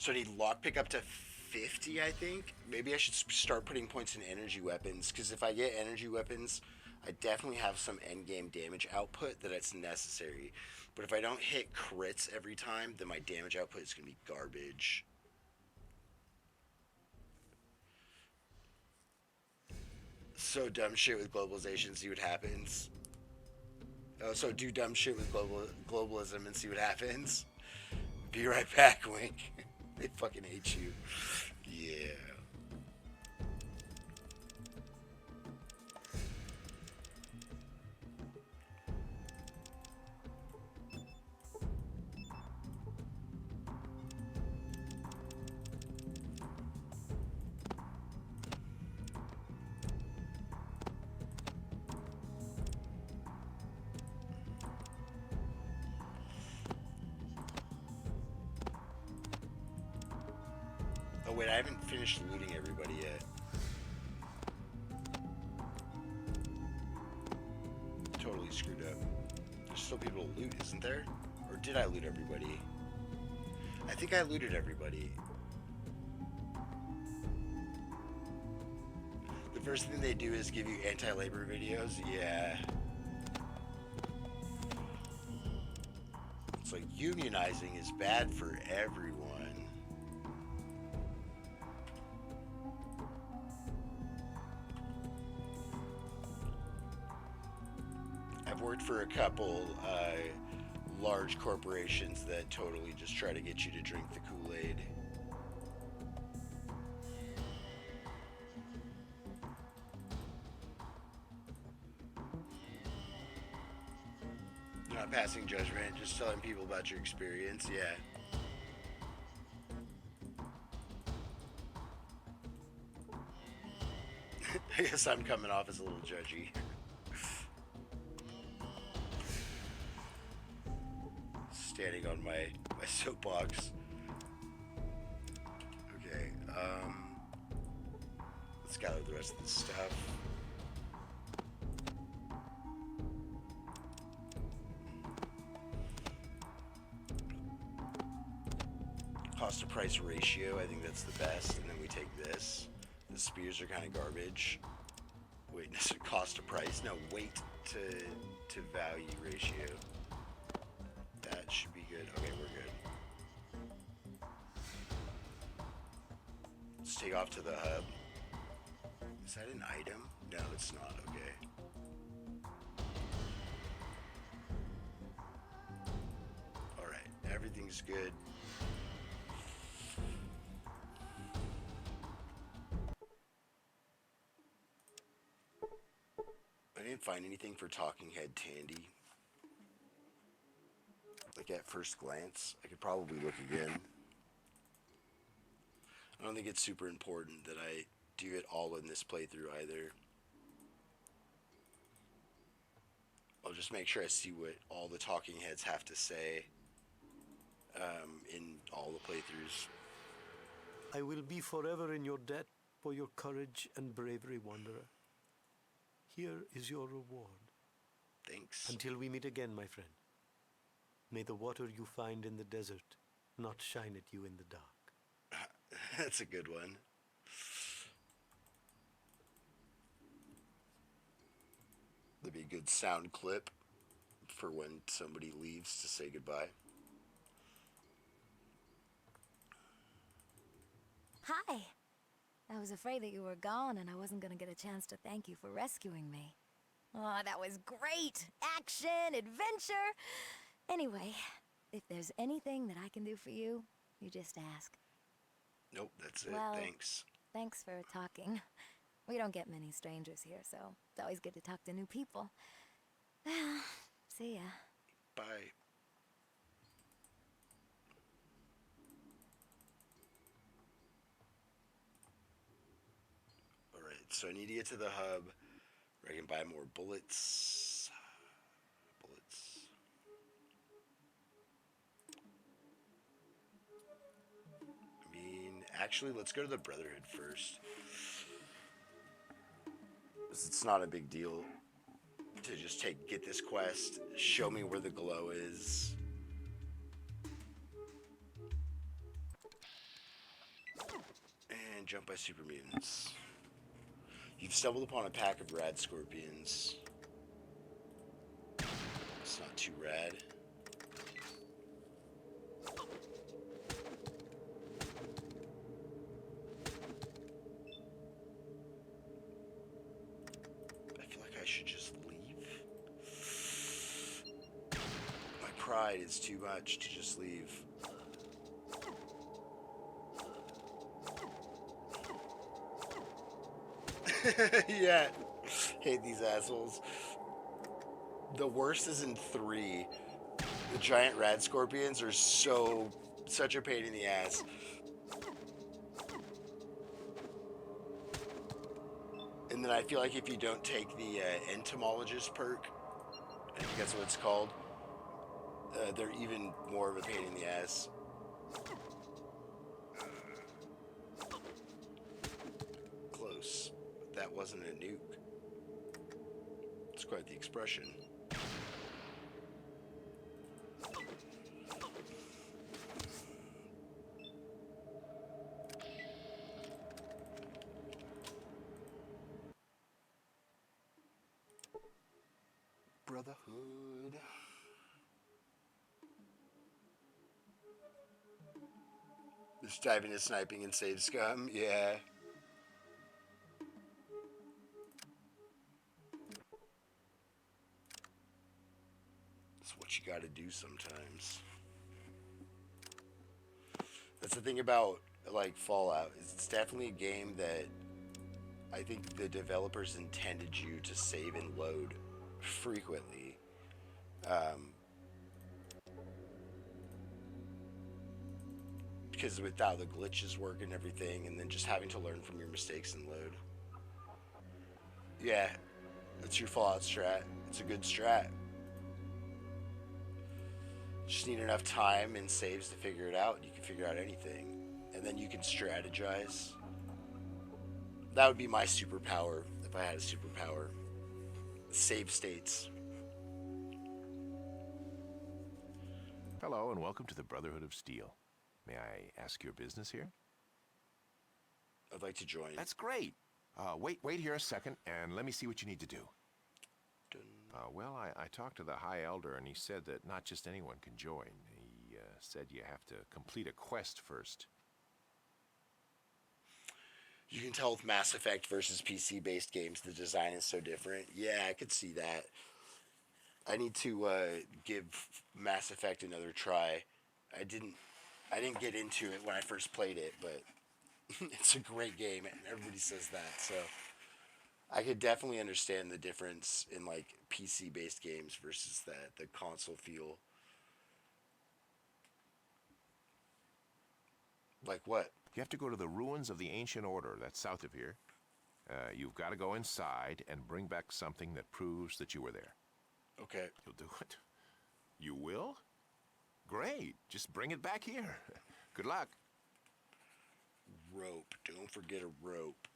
So I need lockpick up to 50, I think. Maybe I should start putting points in energy weapons, because if I get energy weapons, I definitely have some endgame damage output that it's necessary. But if I don't hit crits every time, then my damage output is going to be garbage. So dumb shit with globalization, see what happens. Oh, so do dumb shit with globalism and see what happens. Be right back, Wink. They fucking hate you. Yeah. Oh wait, I haven't finished looting everybody yet. Totally screwed up. There's still people to loot, isn't there? Or did I loot everybody? I think I looted everybody. The first thing they do is give you anti-labor videos. Yeah. It's like unionizing is bad for everyone. worked for a couple large corporations that totally just try to get you to drink the Kool-Aid. Not passing judgment, just telling people about your experience, yeah. I guess I'm coming off as a little judgy. Standing on my soapbox. Okay, let's gather the rest of the stuff. Cost to price ratio, I think that's the best. And then we take this. The spears are kind of garbage. Wait, this is cost to price? No, weight to value ratio. That should be good. Okay, we're good. Let's take off to the hub. Is that an item? No, it's not. Okay. Alright, everything's good. I didn't find anything for Talking Head Tandy. Like at first glance. I could probably look again. I don't think it's super important that I do it all in this playthrough either. I'll just make sure I see what all the talking heads have to say in all the playthroughs. I will be forever in your debt for your courage and bravery, Wanderer. Here is your reward. Thanks. Until we meet again, my friend. May the water you find in the desert not shine at you in the dark. That's a good one. That'd be a good sound clip for when somebody leaves to say goodbye. Hi. I was afraid that you were gone and I wasn't gonna get a chance to thank you for rescuing me. Oh, that was great! Action, adventure! Anyway, if there's anything that I can do for you, you just ask. Nope, that's it. Well, Thanks. Thanks for talking. We don't get many strangers here, so it's always good to talk to new people. See ya. Bye. Alright, so I need to get to the hub where I can buy more bullets. Bullets. I mean, actually, let's go to the Brotherhood first. It's not a big deal to just get this quest, show me where the glow is. And jump by super mutants. You've stumbled upon a pack of rad scorpions. It's not too rad. I feel like I should just leave. My pride is too much to just leave. Yeah, hate these assholes. The worst is in 3. The giant rad scorpions are such a pain in the ass. And then I feel like if you don't take the entomologist perk, I think that's what it's called, they're even more of a pain in the ass. Close. That wasn't a nuke. It's quite the expression. Brotherhood. Just dive into sniping and save scum, yeah. what you gotta do sometimes. That's the thing about like Fallout. Is it's definitely a game that I think the developers intended you to save and load frequently. Um, because with how the glitches work and everything, and then just having to learn from your mistakes and load. Yeah, that's your Fallout strat. It's a good strat. Just need enough time and saves to figure it out, and you can figure out anything. And then you can strategize. That would be my superpower if I had a superpower. Save states. Hello, and welcome to the Brotherhood of Steel. May I ask your business here? I'd like to join. That's great. Wait here a second, and let me see what you need to do. Dun. Well, I talked to the High Elder, and he said that not just anyone can join. He said you have to complete a quest first. You can tell with Mass Effect versus PC-based games, the design is so different. Yeah, I could see that. I need to give Mass Effect another try. I didn't get into it when I first played it, but it's a great game, and everybody says that. So I could definitely understand the difference in like PC-based games versus the console feel. Like what? You have to go to the ruins of the Ancient Order. That's south of here. You've got to go inside and bring back something that proves that you were there. Okay. You'll do it? You will? Great. Just bring it back here. Good luck. Rope. Don't forget a rope.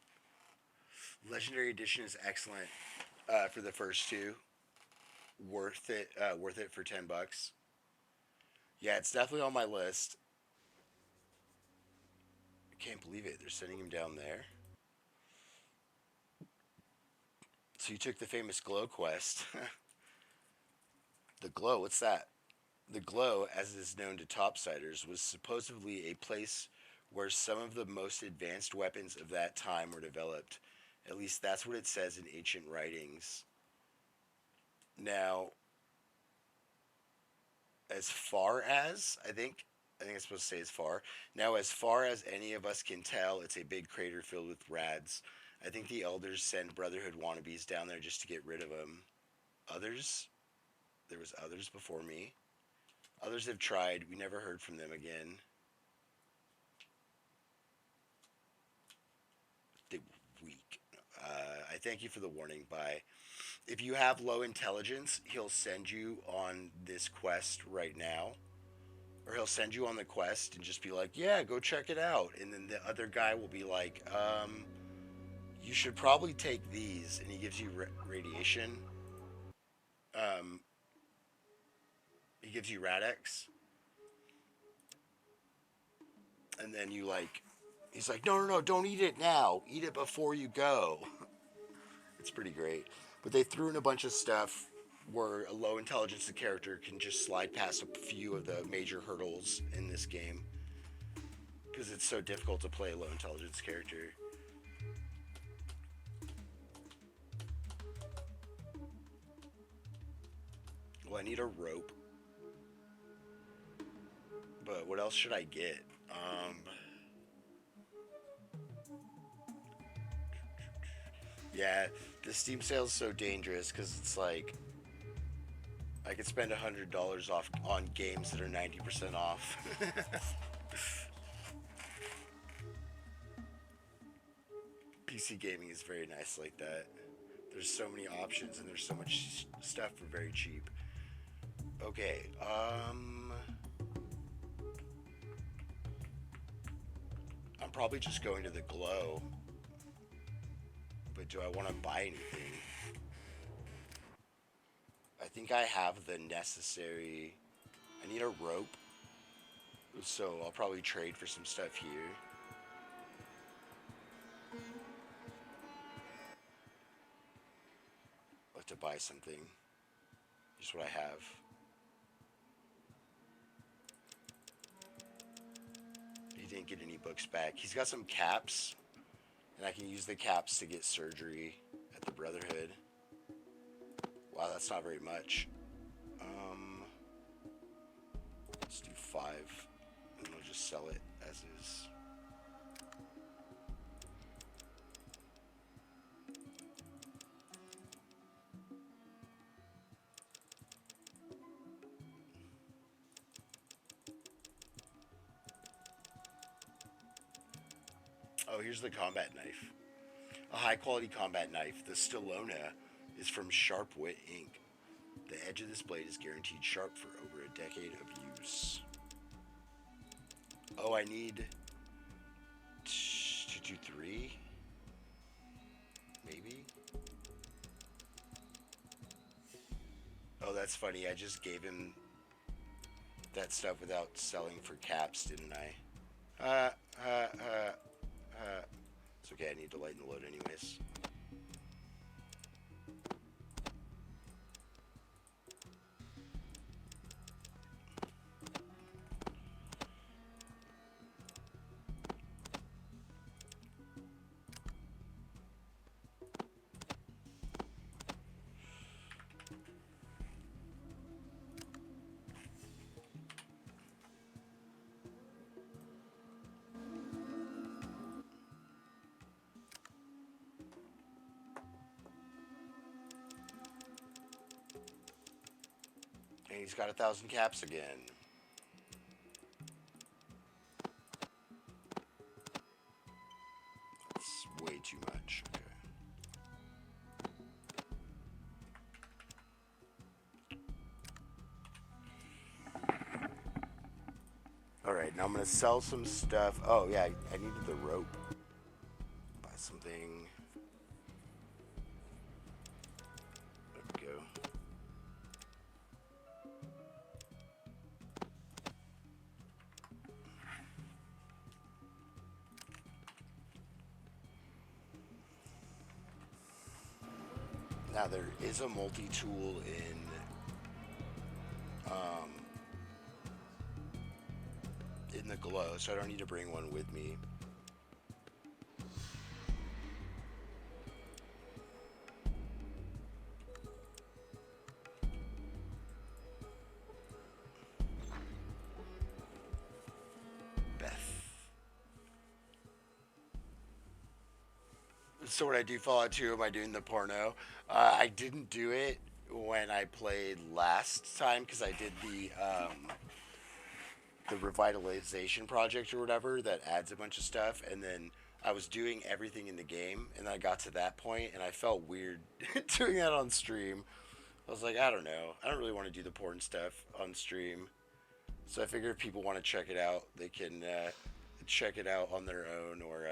Legendary Edition is excellent for the first two. Worth it for $10. Yeah, it's definitely on my list. I can't believe it. They're sending him down there. So you took the famous Glow quest. The Glow, what's that? The Glow, as it is known to topsiders, was supposedly a place where some of the most advanced weapons of that time were developed. At least that's what it says in ancient writings. Now, as far as, I think it's supposed to say as far. Now, as far as any of us can tell, it's a big crater filled with rads. I think the elders send Brotherhood wannabes down there just to get rid of them. Others? There was others before me. Others have tried. We never heard from them again. They were weak. I thank you for the warning. Bye. If you have low intelligence, he'll send you on this quest right now. Or he'll send you on the quest and just be like, yeah, go check it out. And then the other guy will be like, you should probably take these. And he gives you radiation. He gives you Radex. And then you like, he's like, no, don't eat it now. Eat it before you go. It's pretty great. But they threw in a bunch of stuff where a low intelligence character can just slide past a few of the major hurdles in this game. Because it's so difficult to play a low intelligence character. Well, I need a rope. But what else should I get? Yeah, the Steam sale is so dangerous because it's like I could spend $100 off on games that are 90% off. PC gaming is very nice like that. There's so many options and there's so much stuff for very cheap. Okay, I'm probably just going to the Glow. But do I want to buy anything? I think I have the necessary... I need a rope. So I'll probably trade for some stuff here. I'll have to buy something. Just what I have. He didn't get any books back. He's got some caps. And I can use the caps to get surgery at the Brotherhood. Wow, that's not very much. 5, and I'll just sell it as is. Oh, here's the combat knife. A high-quality combat knife. The Stallona is from Sharp Wit Inc. The edge of this blade is guaranteed sharp for over a decade of use. Oh, I need 223? Maybe? Oh, that's funny. I just gave him that stuff without selling for caps, didn't I? It's okay, I need to lighten the load anyways. And he's got 1,000 caps again. That's way too much. Okay. Alright, now I'm going to sell some stuff. Oh, yeah, I needed the rope. Buy something. There we go. Now there is a multi-tool in the glow, so I don't need to bring one with me. So when I do Fallout 2, am I doing the porno? I didn't do it when I played last time because I did the revitalization project or whatever that adds a bunch of stuff, and then I was doing everything in the game, and I got to that point, and I felt weird doing that on stream. I was like, I don't know. I don't really want to do the porn stuff on stream. So I figured if people want to check it out, they can check it out on their own, or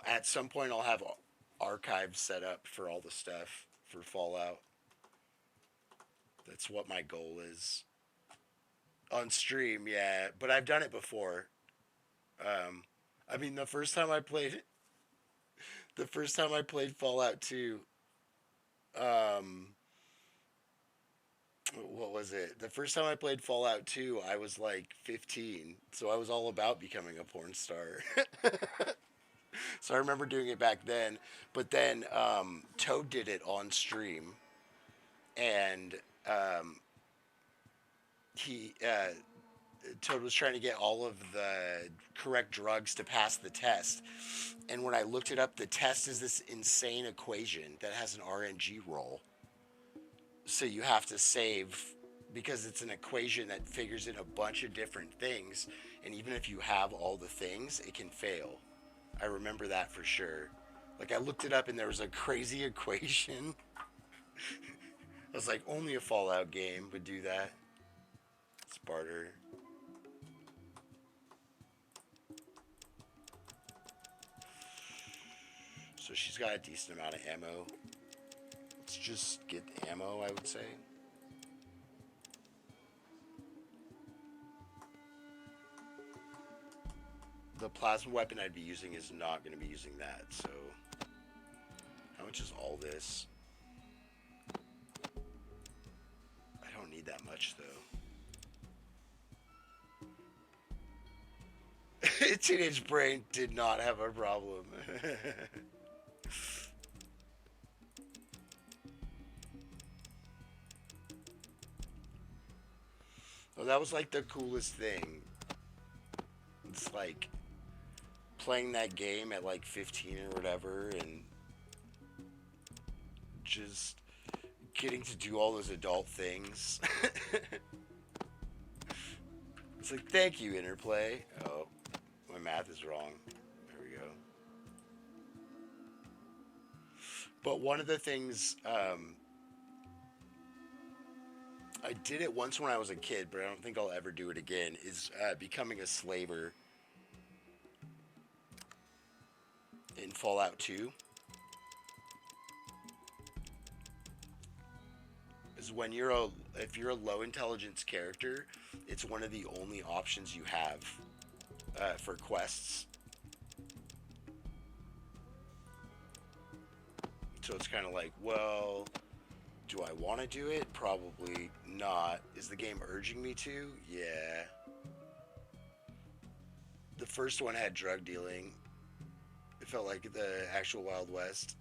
at some point I'll have archives set up for all the stuff for Fallout. That's what my goal is. On stream, yeah, but I've done it before. I mean, the first time I played Fallout 2, what was it? The first time I played Fallout 2, I was like 15, so I was all about becoming a porn star. So I remember doing it back then, but then Toad did it on stream, and Toad was trying to get all of the correct drugs to pass the test. And when I looked it up, the test is this insane equation that has an RNG roll. So you have to save, because it's an equation that figures in a bunch of different things. And even if you have all the things, it can fail. I remember that for sure. Like, I looked it up and there was a crazy equation. I was like, only a Fallout game would do that. Sparter. So she's got a decent amount of ammo. Let's just get ammo, I would say. The plasma weapon I'd be using is not going to be using that, so... How much is all this? I don't need that much, though. Teenage Brain did not have a problem. Well, that was like the coolest thing. It's like playing that game at like 15 or whatever and just getting to do all those adult things. It's like, thank you, Interplay. Oh, my math is wrong. There we go. But one of the things, I did it once when I was a kid, but I don't think I'll ever do it again, is becoming a slaver in Fallout 2. Is when if you're a low intelligence character, it's one of the only options you have for quests. So it's kind of like, well, do I want to do it? Probably not. Is the game urging me to? Yeah. The first one had drug dealing. It felt like the actual Wild West.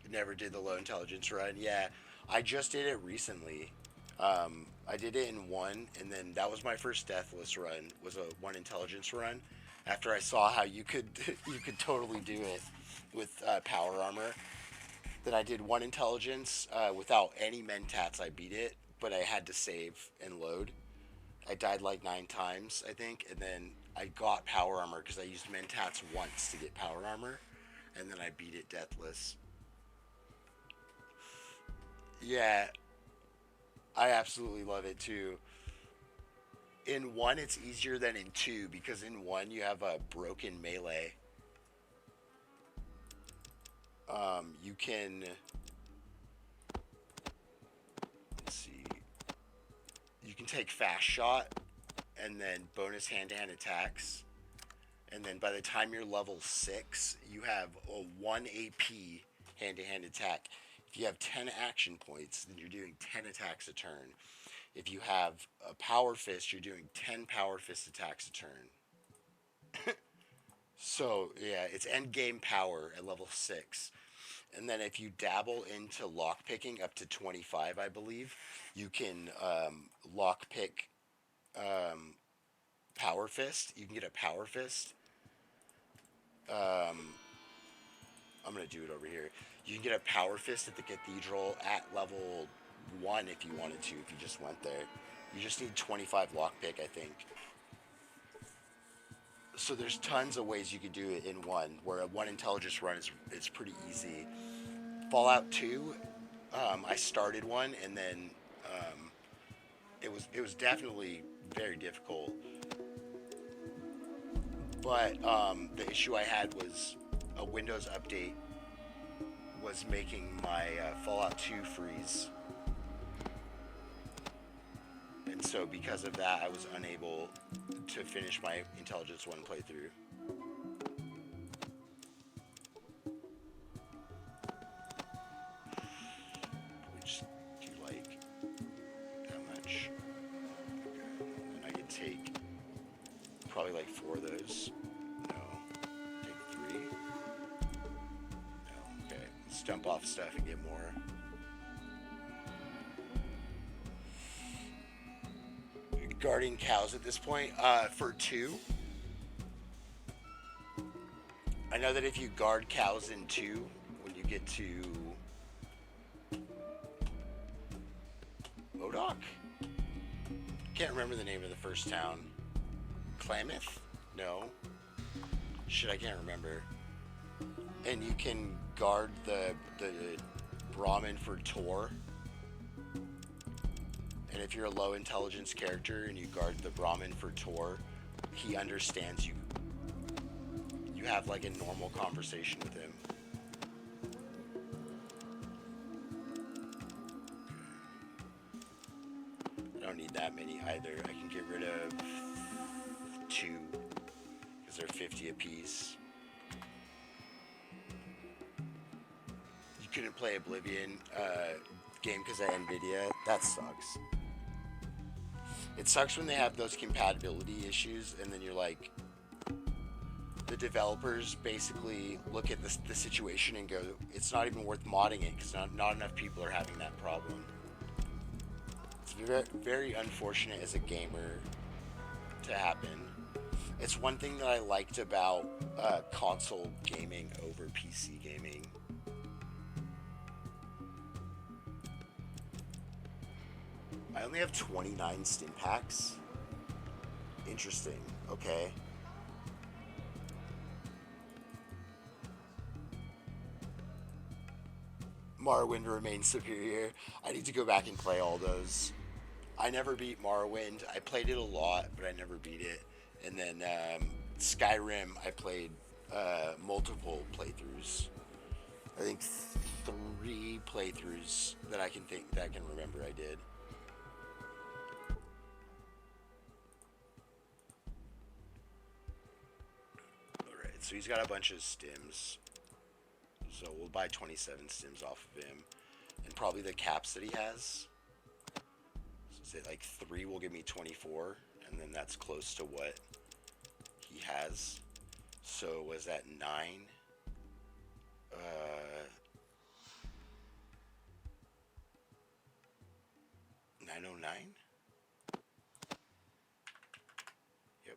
It never did the low intelligence run. Yeah, I just did it recently. I did it in 1, and then that was my first Deathless run. Was a 1 intelligence run. After I saw how you could totally do it with power armor. Then I did 1 intelligence without any mentats. I beat it, but I had to save and load. I died like 9 times, I think, and then I got power armor because I used mentats once to get power armor, and then I beat it Deathless. Yeah, I absolutely love it too. In 1, it's easier than in 2 because in 1 you have a broken melee. You can, let's see, you can take fast shot and then bonus hand-to-hand attacks, and then by the time you're level 6 you have a 1 AP hand-to-hand attack. If you have 10 action points, then you're doing 10 attacks a turn. If you have a power fist, you're doing 10 power fist attacks a turn. So yeah, it's end game power at level 6. And then if you dabble into lockpicking up to 25, I believe, you can lockpick Power Fist. You can get a Power Fist. I'm going to do it over here. You can get a Power Fist at the Cathedral at level 1 if you wanted to, if you just went there. You just need 25 lockpick, I think. So there's tons of ways you could do it in 1, where a 1 intelligence run is pretty easy. Fallout 2, I started 1, and then it was definitely very difficult. But the issue I had was a Windows update was making my Fallout 2 freeze. And so because of that, I was unable to finish my Intelligence 1 playthrough. Which do you like that much? Okay. And I could take probably like 4 of those. No. Take 3. No. Okay. Let's dump off stuff and get more. Guarding cows at this point. For 2, I know that if you guard cows in 2, when you get to Modoc, can't remember the name of the first town. Klamath? No. Shit, I can't remember. And you can guard the Brahmin for Tor. And if you're a low intelligence character and you guard the Brahmin for Tor, he understands you. You have like a normal conversation with him. I don't need that many either. I can get rid of 2 because they're 50 apiece. You couldn't play Oblivion game because of NVIDIA. That sucks. It sucks when they have those compatibility issues, and then you're like, the developers basically look at the situation and go, it's not even worth modding it because not enough people are having that problem. It's very unfortunate as a gamer to happen. It's one thing that I liked about console gaming over PC gaming. I only have 29 stim packs. Interesting. Okay. Morrowind remains superior. I need to go back and play all those. I never beat Morrowind. I played it a lot, but I never beat it. And then Skyrim, I played multiple playthroughs. I think 3 playthroughs that I can remember I did. Alright, so he's got a bunch of stims. So we'll buy 27 stims off of him. And probably the caps that he has. So say like 3 will give me 24. And then that's close to what he has. So was that 9? 909? Yep.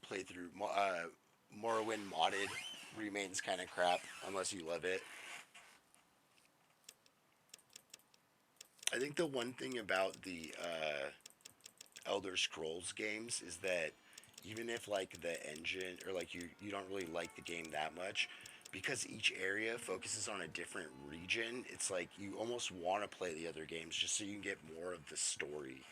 Play through Morrowind modded remains kind of crap unless you love it. I think the one thing about the Elder Scrolls games is that even if like the engine or like you don't really like the game that much, because each area focuses on a different region, it's like you almost want to play the other games just so you can get more of the story.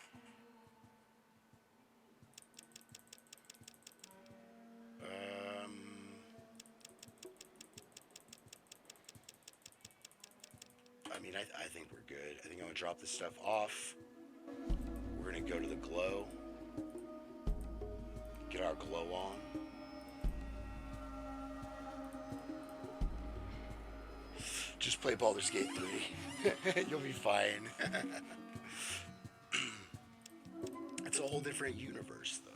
I mean, I think we're good. I think I'm gonna drop this stuff off. We're gonna go to the glow. Get our glow on. Just play Baldur's Gate 3. You'll be fine. It's a whole different universe, though.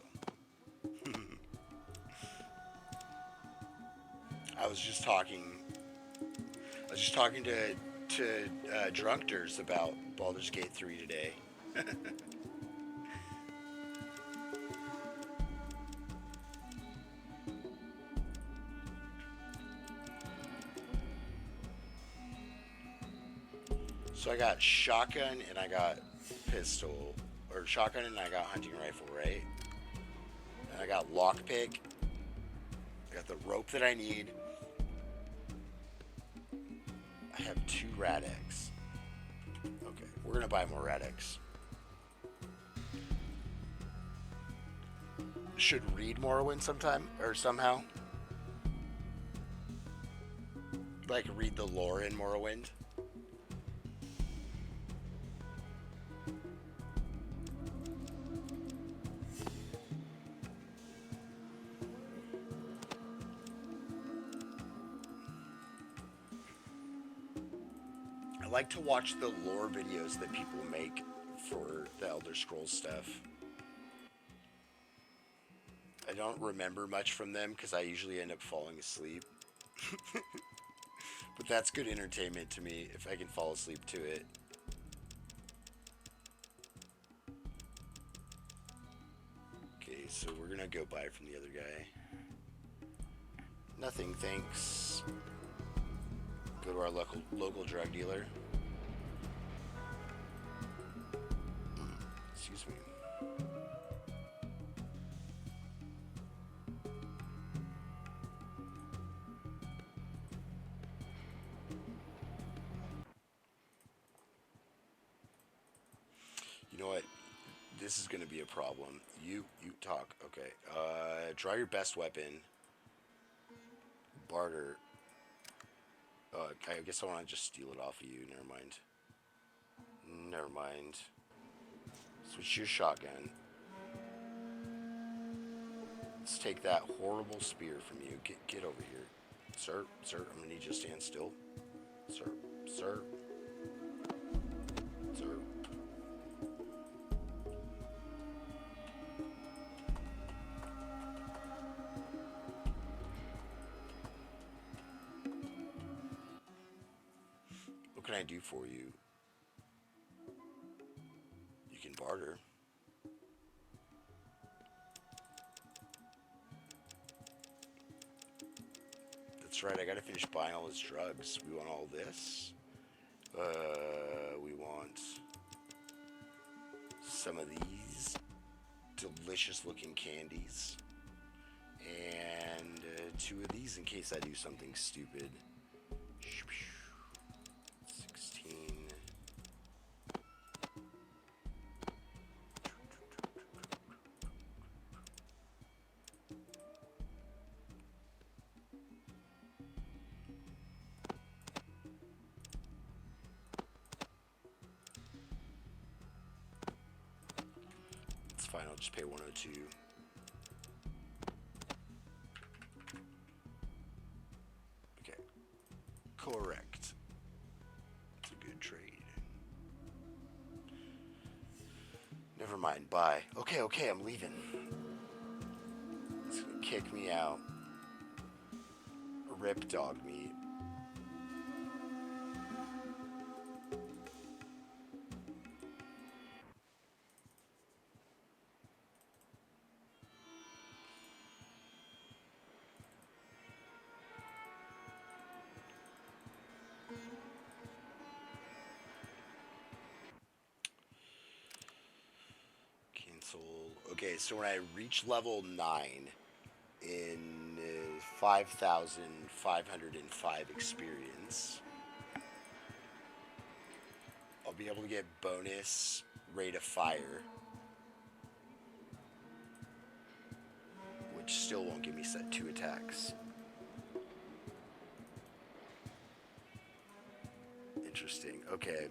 I was just talking to Drunkters about Baldur's Gate 3 today. So I got shotgun and I got pistol, or shotgun and I got hunting rifle, right? And I got lockpick. I got the rope that I need. I have 2 Rad-X. Okay, we're gonna buy more Rad-X. Should read Morrowind sometime, or somehow. Like read the lore in Morrowind. I like to watch the lore videos that people make for the Elder Scrolls stuff. I don't remember much from them because I usually end up falling asleep. But that's good entertainment to me if I can fall asleep to it. Okay, so we're gonna go buy from the other guy. Nothing, thanks. Go to our local drug dealer. Excuse me. You know what? This is gonna be a problem. You talk. Okay. Draw your best weapon. Barter. I guess I want to just steal it off of you. Never mind. Never mind. Switch your shotgun. Let's take that horrible spear from you. Get over here. Sir, I'm gonna need you to stand still. Sir. can I do for you? You can barter. That's right, I gotta finish buying all his drugs. We want all this. We want some of these delicious looking candies. And 2 of these in case I do something stupid. 16. It's fine, I'll just pay 102. Okay. Correct. It's a good trade. Never mind, bye. Okay, I'm leaving. It's gonna kick me out. Rip dog meat. Cancel. Okay, so when I reach level 9 in 5,505 experience, I'll be able to get bonus rate of fire, which still won't give me set 2 attacks. Interesting. Okay.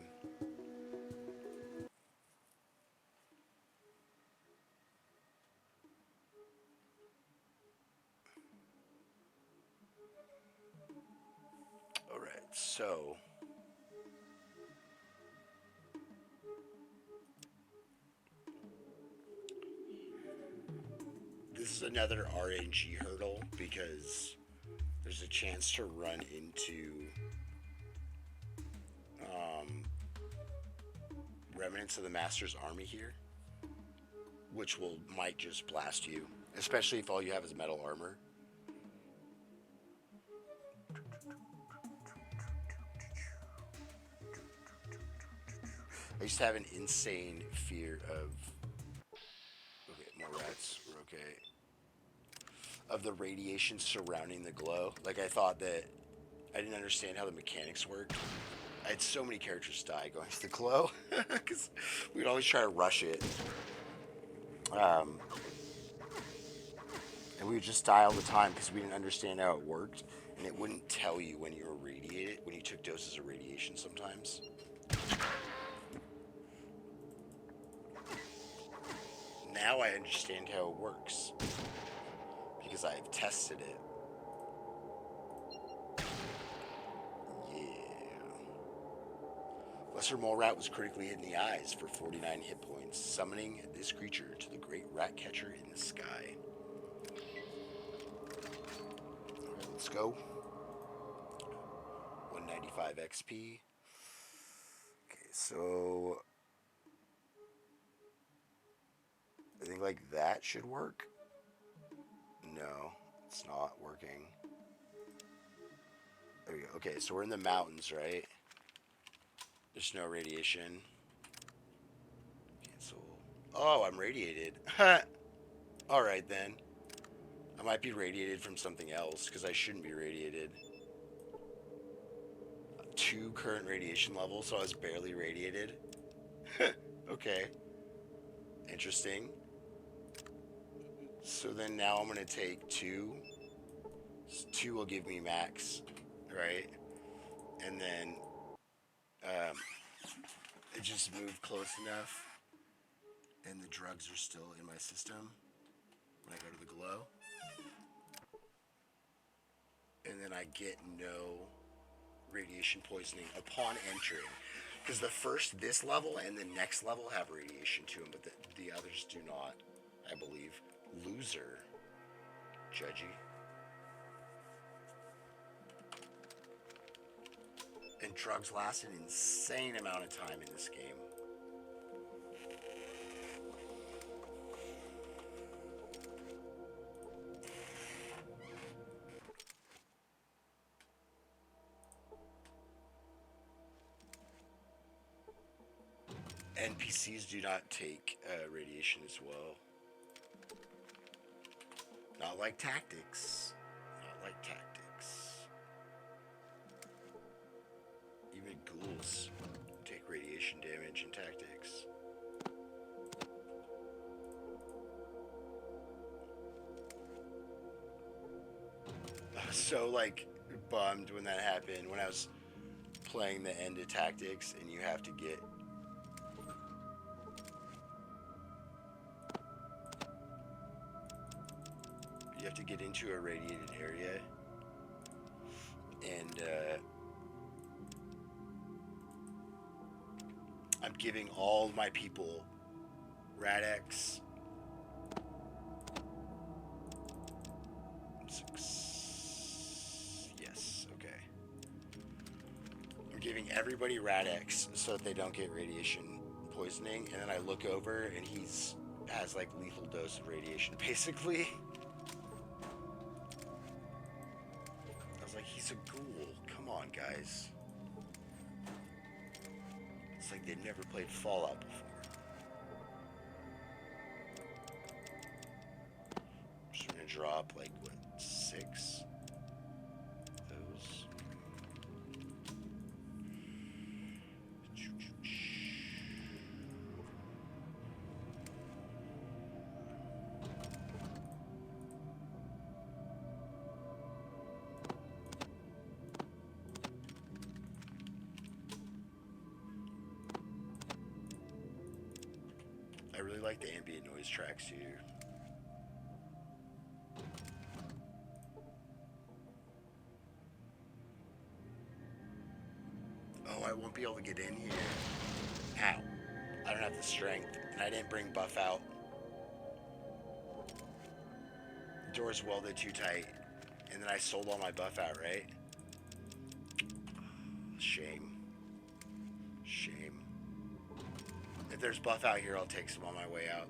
Alright, so this is another RNG hurdle because there's a chance to run into remnants of the Master's army here, which might just blast you, especially if all you have is metal armor. I used to have an insane fear of... Okay, more rats. We're okay. Of the radiation surrounding the glow. Like, I thought that... I didn't understand how the mechanics worked. I had so many characters die going to the glow. Because we'd always try to rush it. And we would just die all the time because we didn't understand how it worked. And it wouldn't tell you when you were radiated, when you took doses of radiation sometimes. Now I understand how it works. Because I've tested it. Lesser Mole Rat was critically hit in the eyes for 49 hit points, summoning this creature to the great rat catcher in the sky. Alright, let's go. 195 XP. Okay, so... I think like that should work. No, it's not working. There we go. Okay, so we're in the mountains, right? There's no radiation. Cancel. Oh, I'm radiated. Alright then. I might be radiated from something else, because I shouldn't be radiated. 2 current radiation levels, so I was barely radiated. Okay. Interesting. So then now I'm going to take 2. 2 will give me max, right? And then... it just moved close enough, and the drugs are still in my system when I go to the glow. And then I get no radiation poisoning upon entering. Because this level and the next level have radiation to them, but the others do not, I believe. Loser. Judgy. And drugs last an insane amount of time in this game. NPCs do not take radiation as well. Not like tactics. Not like tactics. Even ghouls take radiation damage in tactics. I was so like bummed when that happened, when I was playing the end of tactics and you have to get into a radiated area, and I'm giving all my people Rad-X. Yes, okay. I'm giving everybody Rad-X so that they don't get radiation poisoning, and then I look over and has like lethal dose of radiation, basically. Like, he's a ghoul. Come on, guys. It's like they've never played Fallout before. I'm just gonna drop, like, what, 6 of those? I really like the ambient noise tracks here. Oh, I won't be able to get in here. Ow. I don't have the strength, and I didn't bring buff out. The door's welded too tight, and then I sold all my buff out, right? Shame. Shame. If there's buff out here, I'll take some on my way out.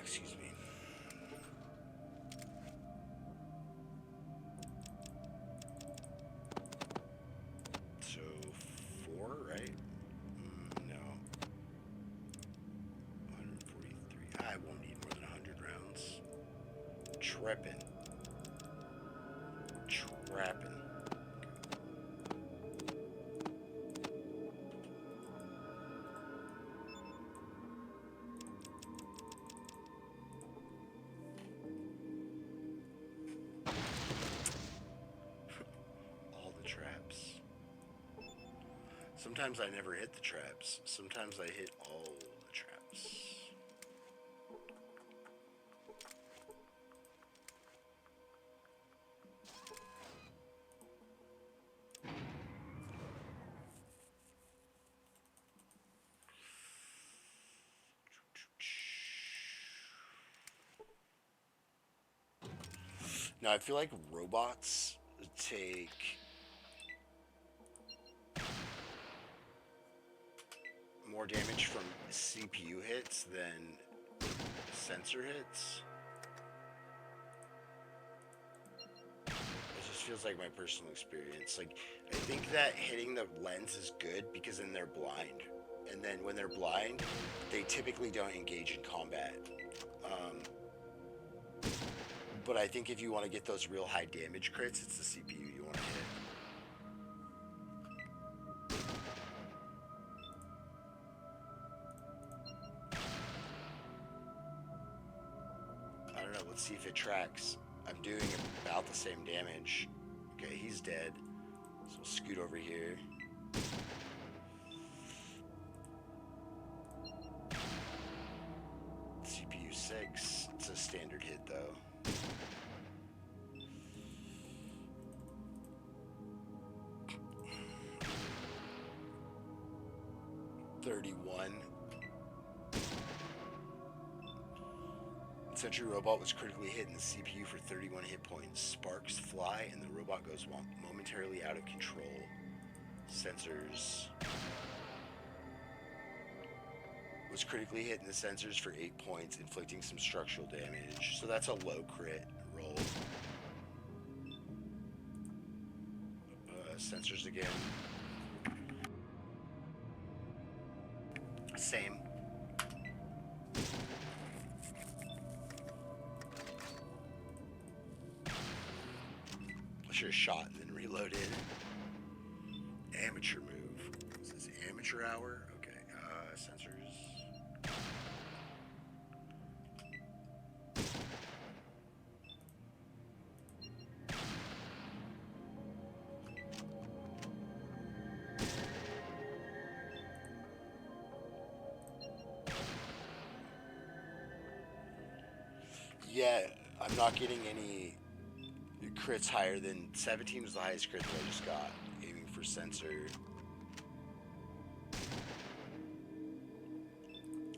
Excuse me. So 4, right? No. 143. I won't need more than 100 rounds. Tripping. Trapping. Sometimes I never hit the traps. Sometimes I hit all the traps. Now I feel like robots take more damage from CPU hits than sensor hits. It just feels like my personal experience. Like, I think that hitting the lens is good because then they're blind. And then when they're blind, they typically don't engage in combat. But I think if you want to get those real high damage crits, it's the CPU you want to hit. I don't know, let's see if it tracks. I'm doing about the same damage. Okay, he's dead. So we'll scoot over here. CPU 6. It's a standard hit though. Sentry robot was critically hit in the CPU for 31 hit points. Sparks fly and the robot goes momentarily out of control. Sensors. Was critically hit in the sensors for 8 points, inflicting some structural damage. So that's a low crit roll. Sensors again. Same. I should have shot and then reloaded. Amateur move. Is this amateur hour? Okay. Sensors. Yeah, I'm not getting any crits higher than 17 was the highest crit that I just got. Aiming for sensor.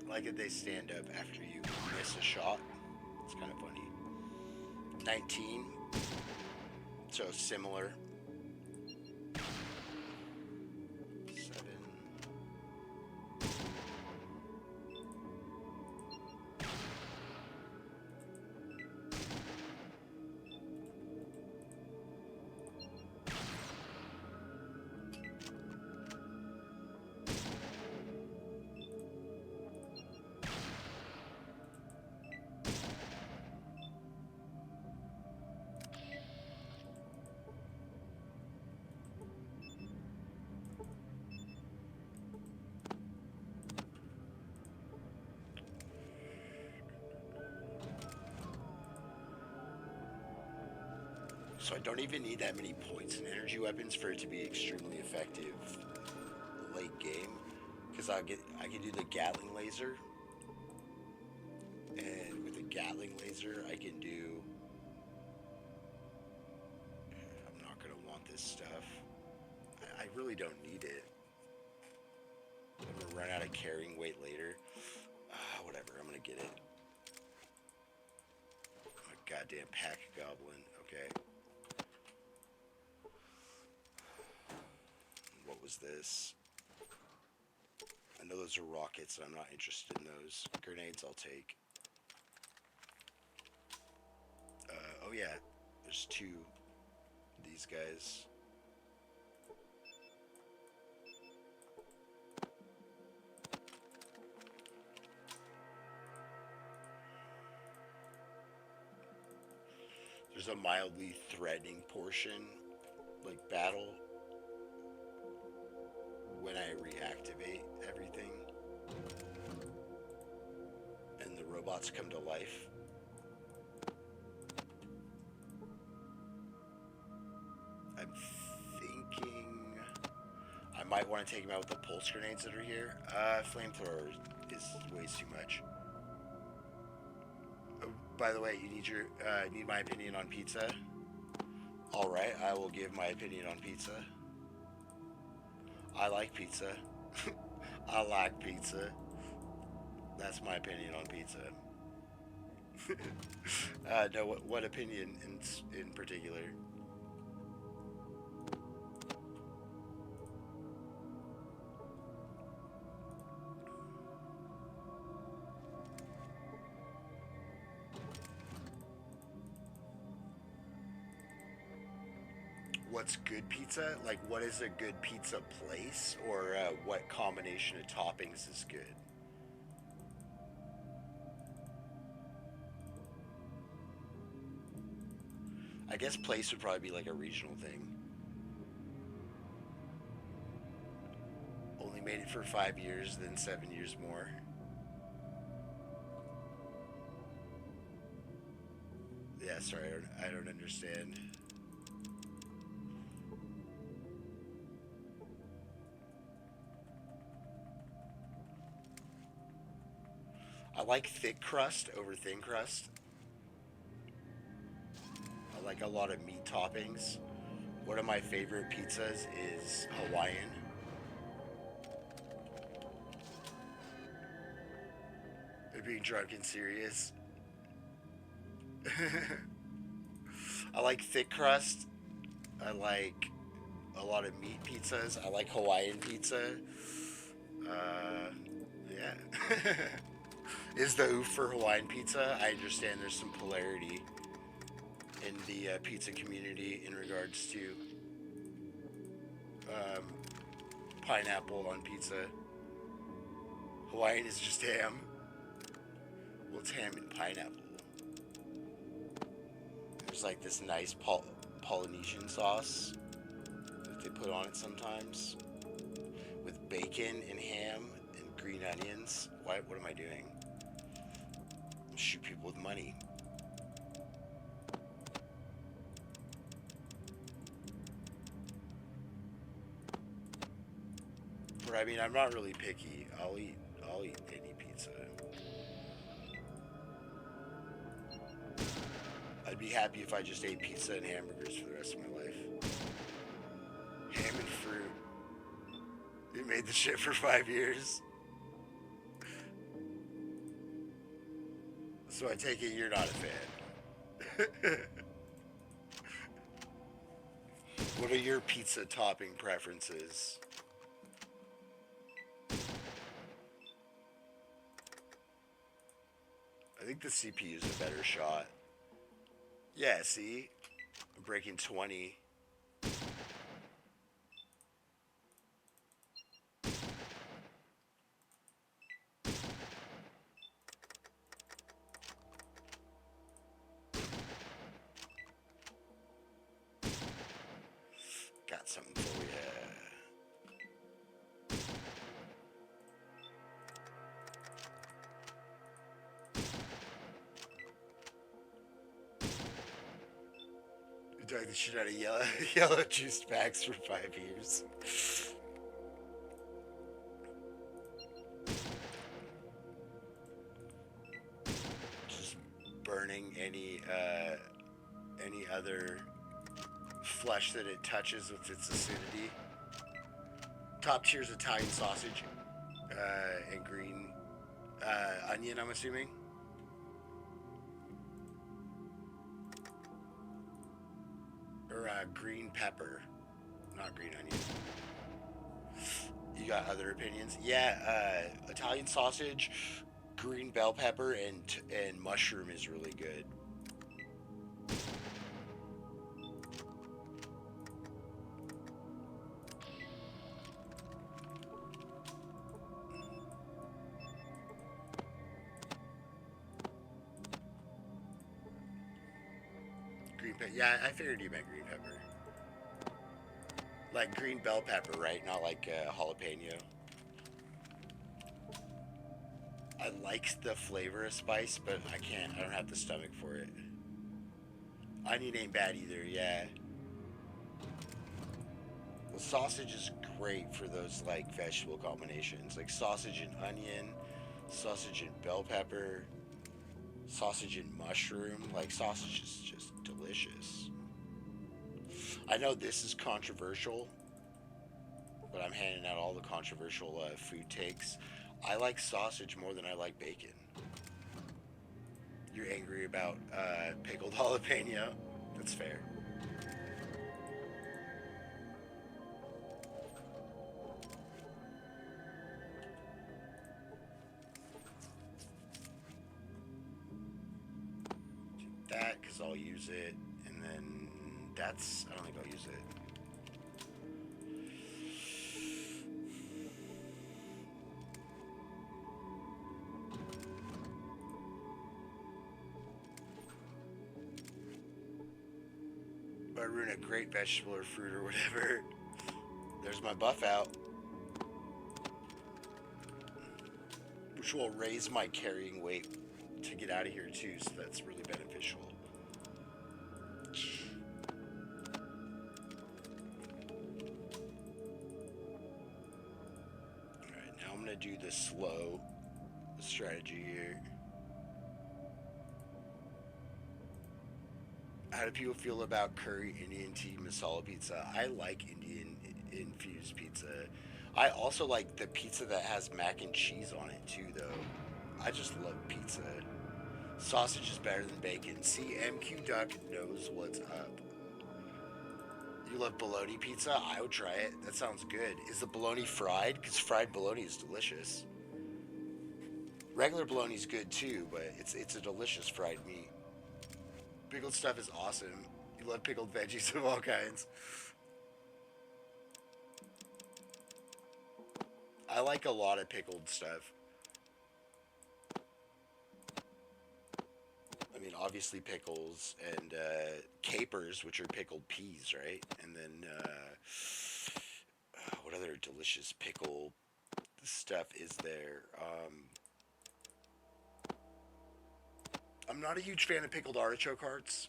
I like that they stand up after you miss a shot. It's kind of funny. 19. So similar. 7. So I don't even need that many points in energy weapons for it to be extremely effective late game, because I can do the Gatling laser, and with the Gatling laser I can do. I'm not gonna want this stuff. I really don't need it. I'm gonna run out of carrying weight later. Whatever. I'm gonna get it. I'm a goddamn pack goblin. Okay. What was this? I know those are rockets, and I'm not interested in those. Grenades I'll take. Oh yeah, there's 2 of these guys. There's a mildly threatening portion, like battle, when I reactivate everything and the robots come to life. I'm thinking I might want to take him out with the pulse grenades that are here. Flamethrower is way too much. Oh, by the way, you need my opinion on pizza? Alright, I will give my opinion on pizza. I like pizza. I like pizza. That's my opinion on pizza. No, what opinion in particular? What's good pizza? Like, what is a good pizza place? Or what combination of toppings is good? I guess place would probably be like a regional thing. Only made it for 5 years, then 7 years more. Yeah, sorry, I don't understand. I like thick crust over thin crust. I like a lot of meat toppings. One of my favorite pizzas is Hawaiian. They're being drunk and serious. I like thick crust. I like a lot of meat pizzas. I like Hawaiian pizza. Yeah. Is the oof for Hawaiian pizza? I understand there's some polarity in the pizza community in regards to pineapple on pizza. Hawaiian is just ham. Well, it's ham and pineapple. There's like this nice Polynesian sauce that they put on it sometimes with bacon and ham and green onions. What am I doing? Shoot people with money. But I mean, I'm not really picky. I'll eat any pizza. I'd be happy if I just ate pizza and hamburgers for the rest of my life. Ham and fruit. They made the shit for 5 years. So I take it you're not a fan. What are your pizza topping preferences? I think the CPU is a better shot. Yeah, see? I'm breaking 20. Got something for you. You drank the shit out of yellow juice packs for 5 years. Just burning any other flesh that it touches with its acidity. Top tier's Italian sausage and green onion, I'm assuming. Or green pepper, not green onion. You got other opinions? Yeah, Italian sausage, green bell pepper, and mushroom is really good. Green pepper. Yeah, I figured you meant green pepper. Like green bell pepper, right? Not like jalapeno. I like the flavor of spice, but I don't have the stomach for it. Onion ain't bad either, yeah. Well, sausage is great for those like vegetable combinations. Like sausage and onion, sausage and bell pepper, sausage and mushroom. Like sausage is just delicious. I know this is controversial, but I'm handing out all the controversial food takes. I like sausage more than I like bacon. You're angry about pickled jalapeno? That's fair. Do that because I'll use it, and then that's, I don't think I'll use it. If I ruin a great vegetable or fruit or whatever, there's my buff out, which will raise my carrying weight to get out of here too, so that's really beneficial. Alright, now I'm gonna do the strategy here. How do people feel about curry Indian tea masala pizza? I like Indian infused pizza. I also like the pizza that has mac and cheese on it too, though. I just love pizza. Sausage is better than bacon. See, MQ Duck knows what's up. You love bologna pizza? I would try it. That sounds good. Is the bologna fried? Because fried bologna is delicious. Regular bologna is good too, but it's a delicious fried meat. Pickled stuff is awesome. You love pickled veggies of all kinds. I like a lot of pickled stuff. I mean, obviously pickles and capers, which are pickled peas, right? And then what other delicious pickle stuff is there? I'm not a huge fan of pickled artichoke hearts.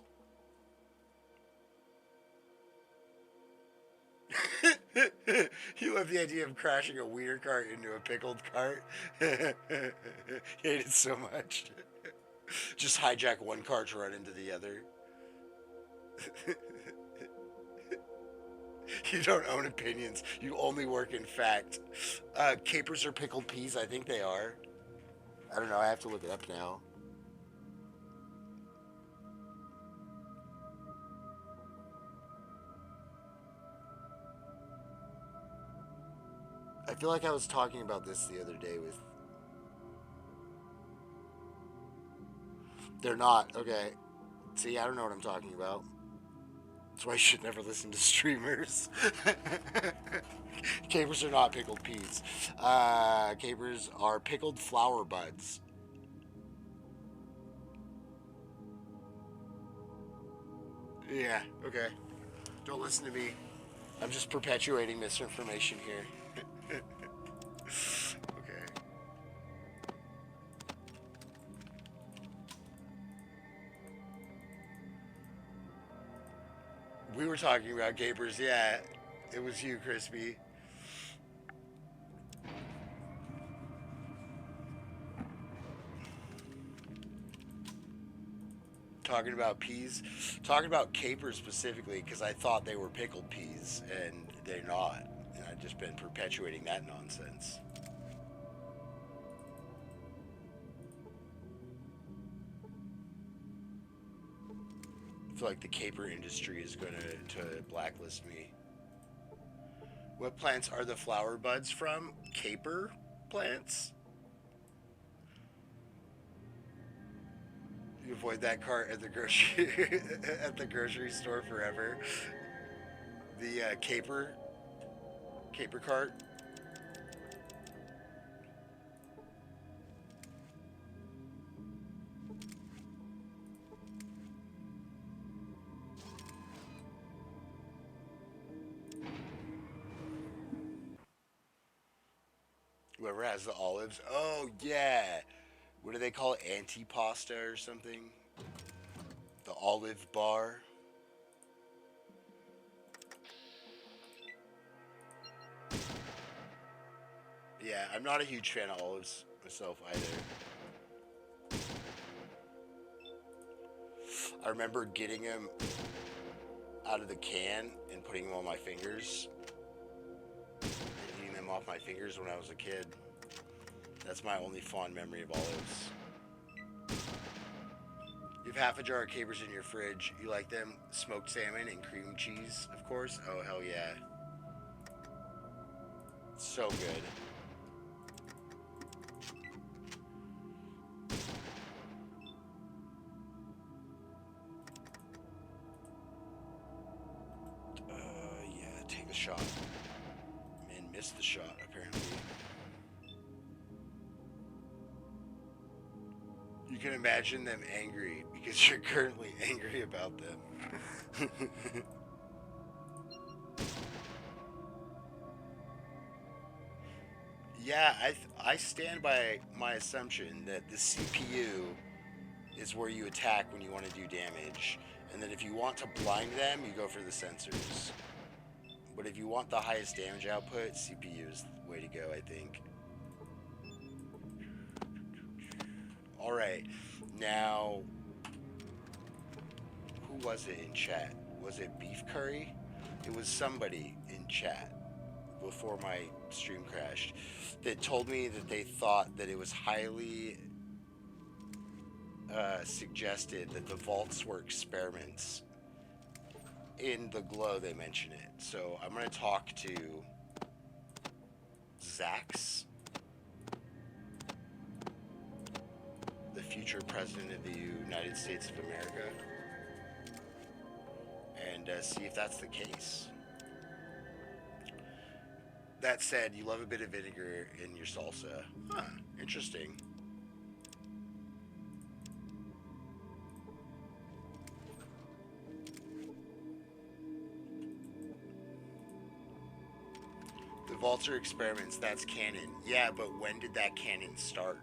You love the idea of crashing a wiener cart into a pickled cart. Hate it so much. Just hijack one cart to run into the other. You don't own opinions. You only work in fact. Capers are pickled peas. I think they are. I don't know. I have to look it up now. I feel like I was talking about this the other day with... They're not. Okay. See, I don't know what I'm talking about. That's why you should never listen to streamers. Capers are not pickled peas. Capers are pickled flower buds. Yeah, okay. Don't listen to me. I'm just perpetuating misinformation here. Okay. We were talking about capers, yeah. It was you, Crispy. Talking about peas. Talking about capers specifically because I thought they were pickled peas, and they're not. And I've just been perpetuating that nonsense. I feel like the caper industry is going to blacklist me. What plants are the flower buds from? Caper plants? You avoid that cart at the grocery at the grocery store forever. The caper cart. Whoever has the olives. Oh yeah. What do they call it? Antipasta or something? The olive bar. Yeah, I'm not a huge fan of olives myself either. I remember getting them out of the can and putting them on my fingers. And eating them off my fingers when I was a kid. That's my only fond memory of olives. You have half a jar of capers in your fridge. You like them? Smoked salmon and cream cheese, of course. Oh, hell yeah. So good. Yeah, take the shot. Man missed the shot, apparently. You can imagine them angry because you're currently angry about them. Yeah, I stand by my assumption that the CPU is where you attack when you want to do damage. And then if you want to blind them, you go for the sensors. But if you want the highest damage output, CPU is the way to go, I think. All right. Now, who was it in chat? Was it Beef Curry? It was somebody in chat before my stream crashed that told me that they thought that it was highly suggested that the vaults were experiments. In the glow, they mention it. So I'm going to talk to Zax, the future president of the United States of America, and see if that's the case. That said, you love a bit of vinegar in your salsa. Huh, interesting. The vaults are experiments, that's canon. Yeah, but when did that canon start?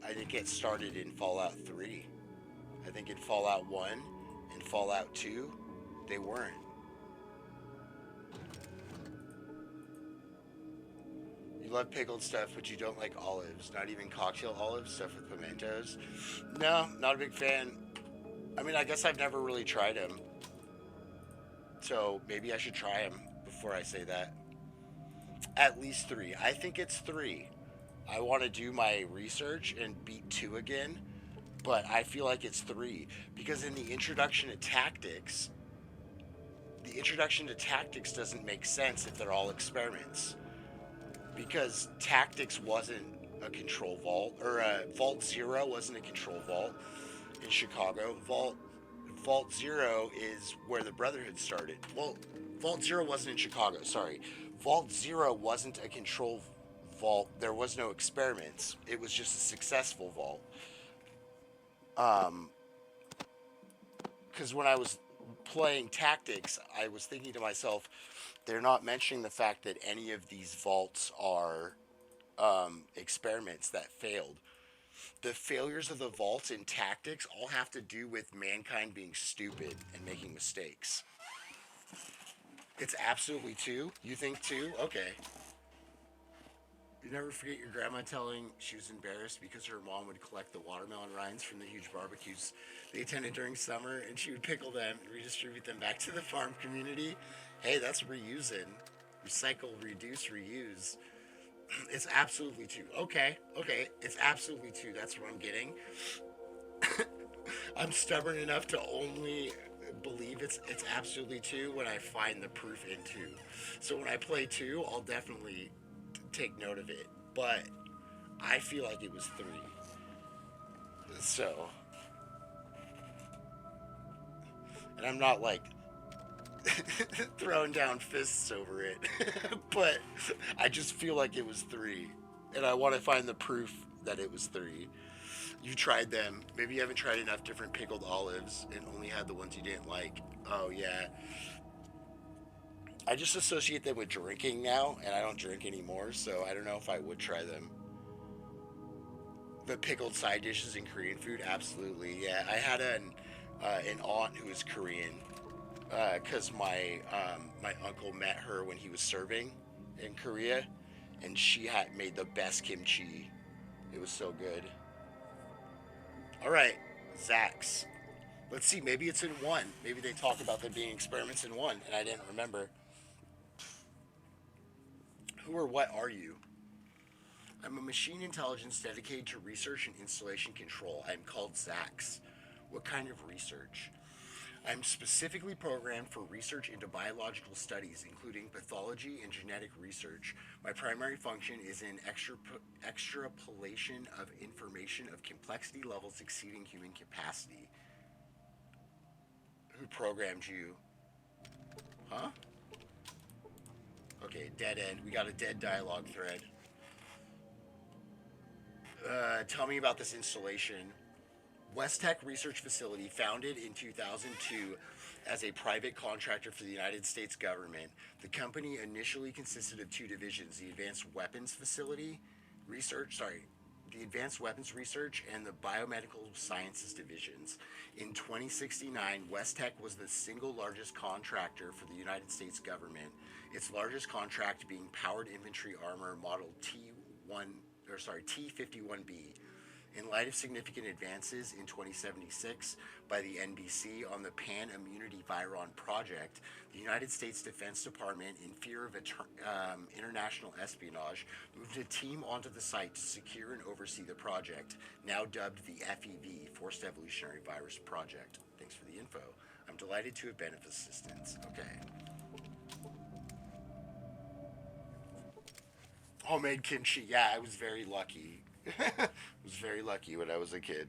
I think it started in Fallout 3. I think in Fallout 1 and Fallout 2, they weren't. You love pickled stuff, but you don't like olives. Not even cocktail olives, stuff with pimentos. No, not a big fan. I mean, I guess I've never really tried them. So maybe I should try them before I say that. At least 3. I think it's 3. I want to do my research and beat 2 again, but I feel like it's 3 because in the introduction to tactics doesn't make sense if they're all experiments, because tactics wasn't a control vault, or Vault Zero wasn't a control vault in Chicago. Vault Zero is where the Brotherhood started. Well, Vault Zero wasn't in Chicago, sorry. Vault Zero wasn't a control vault. There was no experiments. It was just a successful vault. Because when I was playing tactics, I was thinking to myself, they're not mentioning the fact that any of these vaults are experiments that failed. The failures of the vaults in tactics all have to do with mankind being stupid and making mistakes. It's absolutely 2. You think 2? Okay. You never forget your grandma telling she was embarrassed because her mom would collect the watermelon rinds from the huge barbecues they attended during summer, and she would pickle them and redistribute them back to the farm community. Hey, that's reusing. Recycle, reduce, reuse. It's absolutely 2. Okay. It's absolutely 2. That's what I'm getting. I'm stubborn enough to only believe it's absolutely 2 when I find the proof in 2. So when I play 2, I'll definitely take note of it. But I feel like it was 3. So, and I'm not like throwing down fists over it, but I just feel like it was 3, and I want to find the proof that it was 3. You tried them. Maybe you haven't tried enough different pickled olives and only had the ones you didn't like. Oh yeah. I just associate them with drinking now, and I don't drink anymore, so I don't know if I would try them. The pickled side dishes in Korean food, absolutely. Yeah, I had an aunt who was Korean, because my uncle met her when he was serving in Korea, and she had made the best kimchi. It was so good. All right, Zax. Let's see. Maybe it's in 1. Maybe they talk about them being experiments in 1, and I didn't remember. Who or what are you? I'm a machine intelligence dedicated to research and installation control. I'm called Zax. What kind of research? I'm specifically programmed for research into biological studies, including pathology and genetic research. My primary function is in extrapolation of information of complexity levels exceeding human capacity. Who programmed you? Huh? Okay, dead end. We got a dead dialogue thread. Tell me about this installation. West Tech Research Facility, founded in 2002 as a private contractor for the United States government. The company initially consisted of 2 divisions, the Advanced Weapons Research and the Biomedical Sciences divisions. In 2069, West Tech was the single largest contractor for the United States government, its largest contract being Powered Infantry Armor Model T-51B. In light of significant advances in 2076 by the NBC on the Pan-Immunity Viron project, the United States Defense Department, in fear of international espionage, moved a team onto the site to secure and oversee the project, now dubbed the FEV, Forced Evolutionary Virus Project. Thanks for the info. I'm delighted to have been of assistance. Okay. Homemade kimchi. Yeah, I was very lucky. I was very lucky when I was a kid.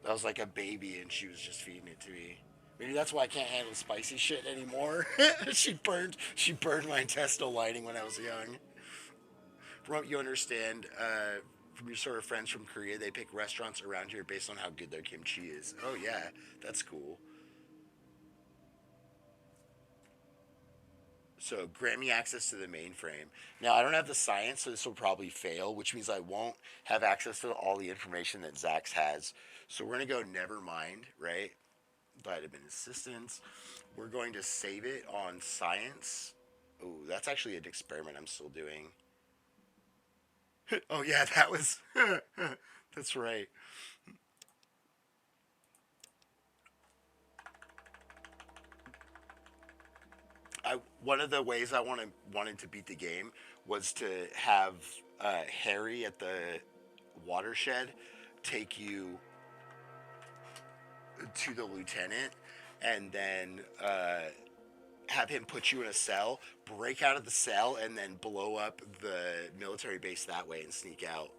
I was like a baby and she was just feeding it to me. Maybe that's why I can't handle spicy shit anymore. she burned my intestinal lining when I was young. From what you understand, from your sort of friends from Korea, they pick restaurants around here based on how good their kimchi is. Oh yeah, that's cool. So grant me access to the mainframe. Now I don't have the science, so this will probably fail, which means I won't have access to all the information that Zax has. So we're gonna go never mind, right? Vitamin assistance. We're going to save it on science. Oh, that's actually an experiment I'm still doing. Oh yeah, that was that's right. One of the ways I wanted to beat the game was to have Harry at the watershed take you to the lieutenant, and then have him put you in a cell, break out of the cell, and then blow up the military base that way and sneak out.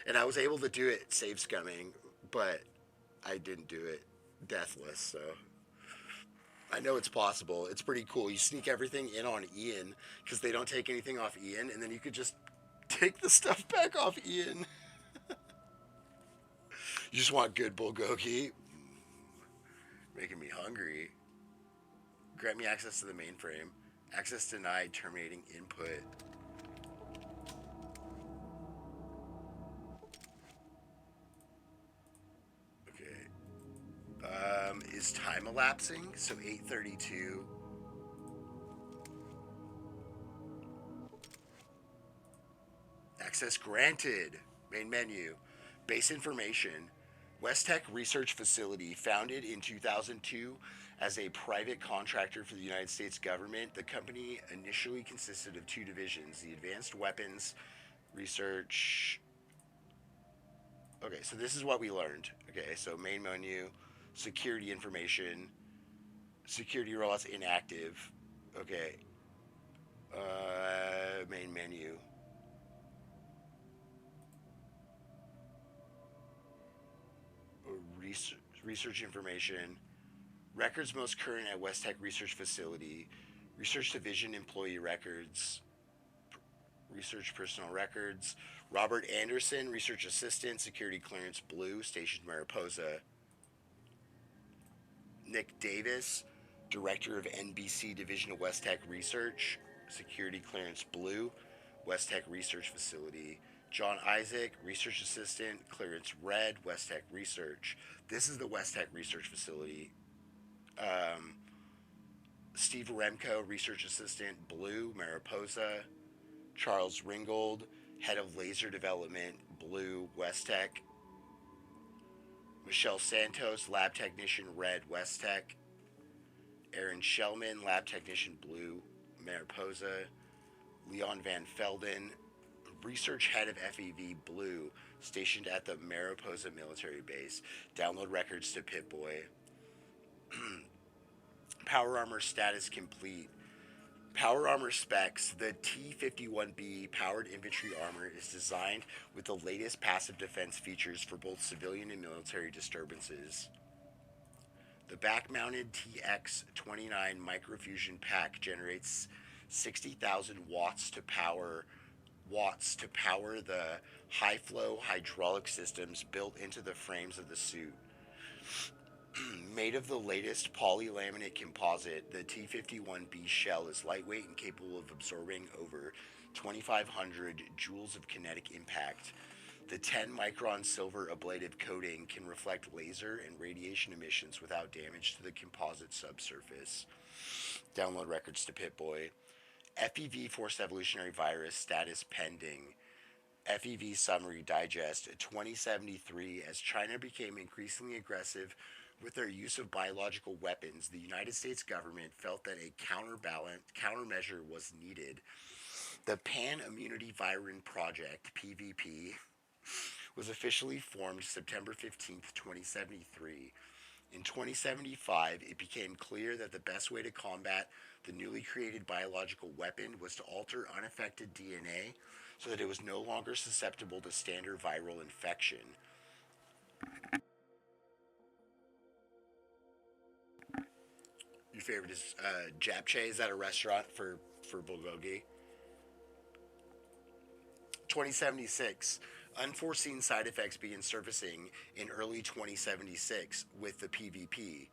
And I was able to do it save scumming, but I didn't do it deathless, so I know it's possible. It's pretty cool. You sneak everything in on Ian because they don't take anything off Ian, and then you could just take the stuff back off Ian. You just want good bulgogi? Making me hungry. Grant me access to the mainframe. Access denied, terminating input. Okay. Is time elapsing? So 8:32. Access granted. Main menu. Base information. West Tech Research Facility, founded in 2002 as a private contractor for the United States government. The company initially consisted of two divisions, the Advanced Weapons Research. Okay, so this is what we learned. Okay, so main menu, security information, security rollouts inactive. Okay, main menu. Research information, records most current at West Tech Research Facility, Research Division employee records, research personnel records, Robert Anderson, Research Assistant, Security Clearance Blue, stationed Mariposa, Nick Davis, Director of NBC Division of West Tech Research, Security Clearance Blue, West Tech Research Facility, John Isaac, Research Assistant, Clearance Red, West Tech Research. This is the West Tech Research Facility. Steve Remco, Research Assistant, Blue, Mariposa. Charles Ringgold, Head of Laser Development, Blue, West Tech. Michelle Santos, Lab Technician, Red, West Tech. Aaron Shellman, Lab Technician, Blue, Mariposa. Leon Van Felden, Research Head of FEV, Blue, stationed at the Mariposa Military Base. Download records to Pip-Boy. Power Armor status complete. Power Armor specs. The T-51B powered infantry armor is designed with the latest passive defense features for both civilian and military disturbances. The back-mounted TX-29 microfusion pack generates 60,000 watts to power the high-flow hydraulic systems built into the frames of the suit. Made of the latest polylaminate composite, the T-51B shell is lightweight and capable of absorbing over 2,500 joules of kinetic impact. The 10 micron silver ablative coating can reflect laser and radiation emissions without damage to the composite subsurface. Download records to Pip-Boy. FEV Forced Evolutionary Virus status pending. FEV Summary Digest 2073. As China became increasingly aggressive with their use of biological weapons, the United States government felt that a countermeasure was needed. The Pan Immunity Virus Project, PVP, was officially formed September 15th, 2073. In 2075, it became clear that the best way to combat the newly created biological weapon was to alter unaffected DNA so that it was no longer susceptible to standard viral infection. Your favorite is Japchae? Is that a restaurant for bulgogi? 2076. Unforeseen side effects began surfacing in early 2076 with the PvP.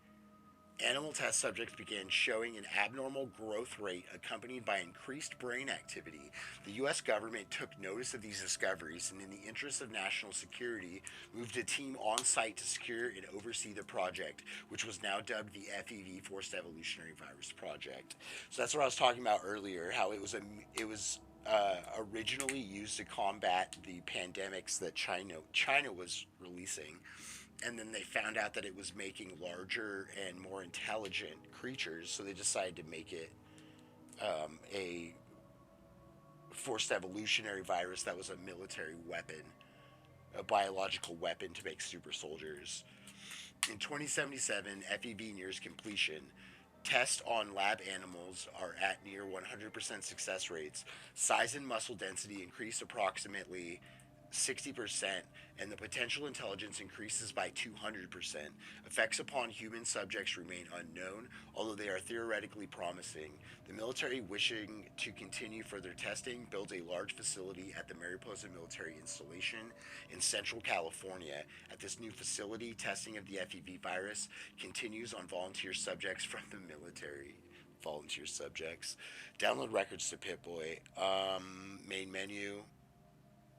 Animal test subjects began showing an abnormal growth rate accompanied by increased brain activity. The U.S. government took notice of these discoveries and, in the interest of national security, moved a team on site to secure and oversee the project, which was now dubbed the FEV Forced Evolutionary Virus Project. So that's what I was talking about earlier, how it was originally used to combat the pandemics that China was releasing, and then they found out that it was making larger and more intelligent creatures, so they decided to make it a forced evolutionary virus that was a military weapon, a biological weapon to make super soldiers. In 2077, FEV nears completion. Tests on lab animals are at near 100% success rates. Size and muscle density increase approximately 60%, and the potential intelligence increases by 200%. Effects upon human subjects remain unknown, although they are theoretically promising. The military, wishing to continue further testing, builds a large facility at the Mariposa Military Installation in Central California. At this new facility, testing of the FEV virus continues on volunteer subjects from the military. Volunteer subjects. Download records to Pip-Boy. Main menu.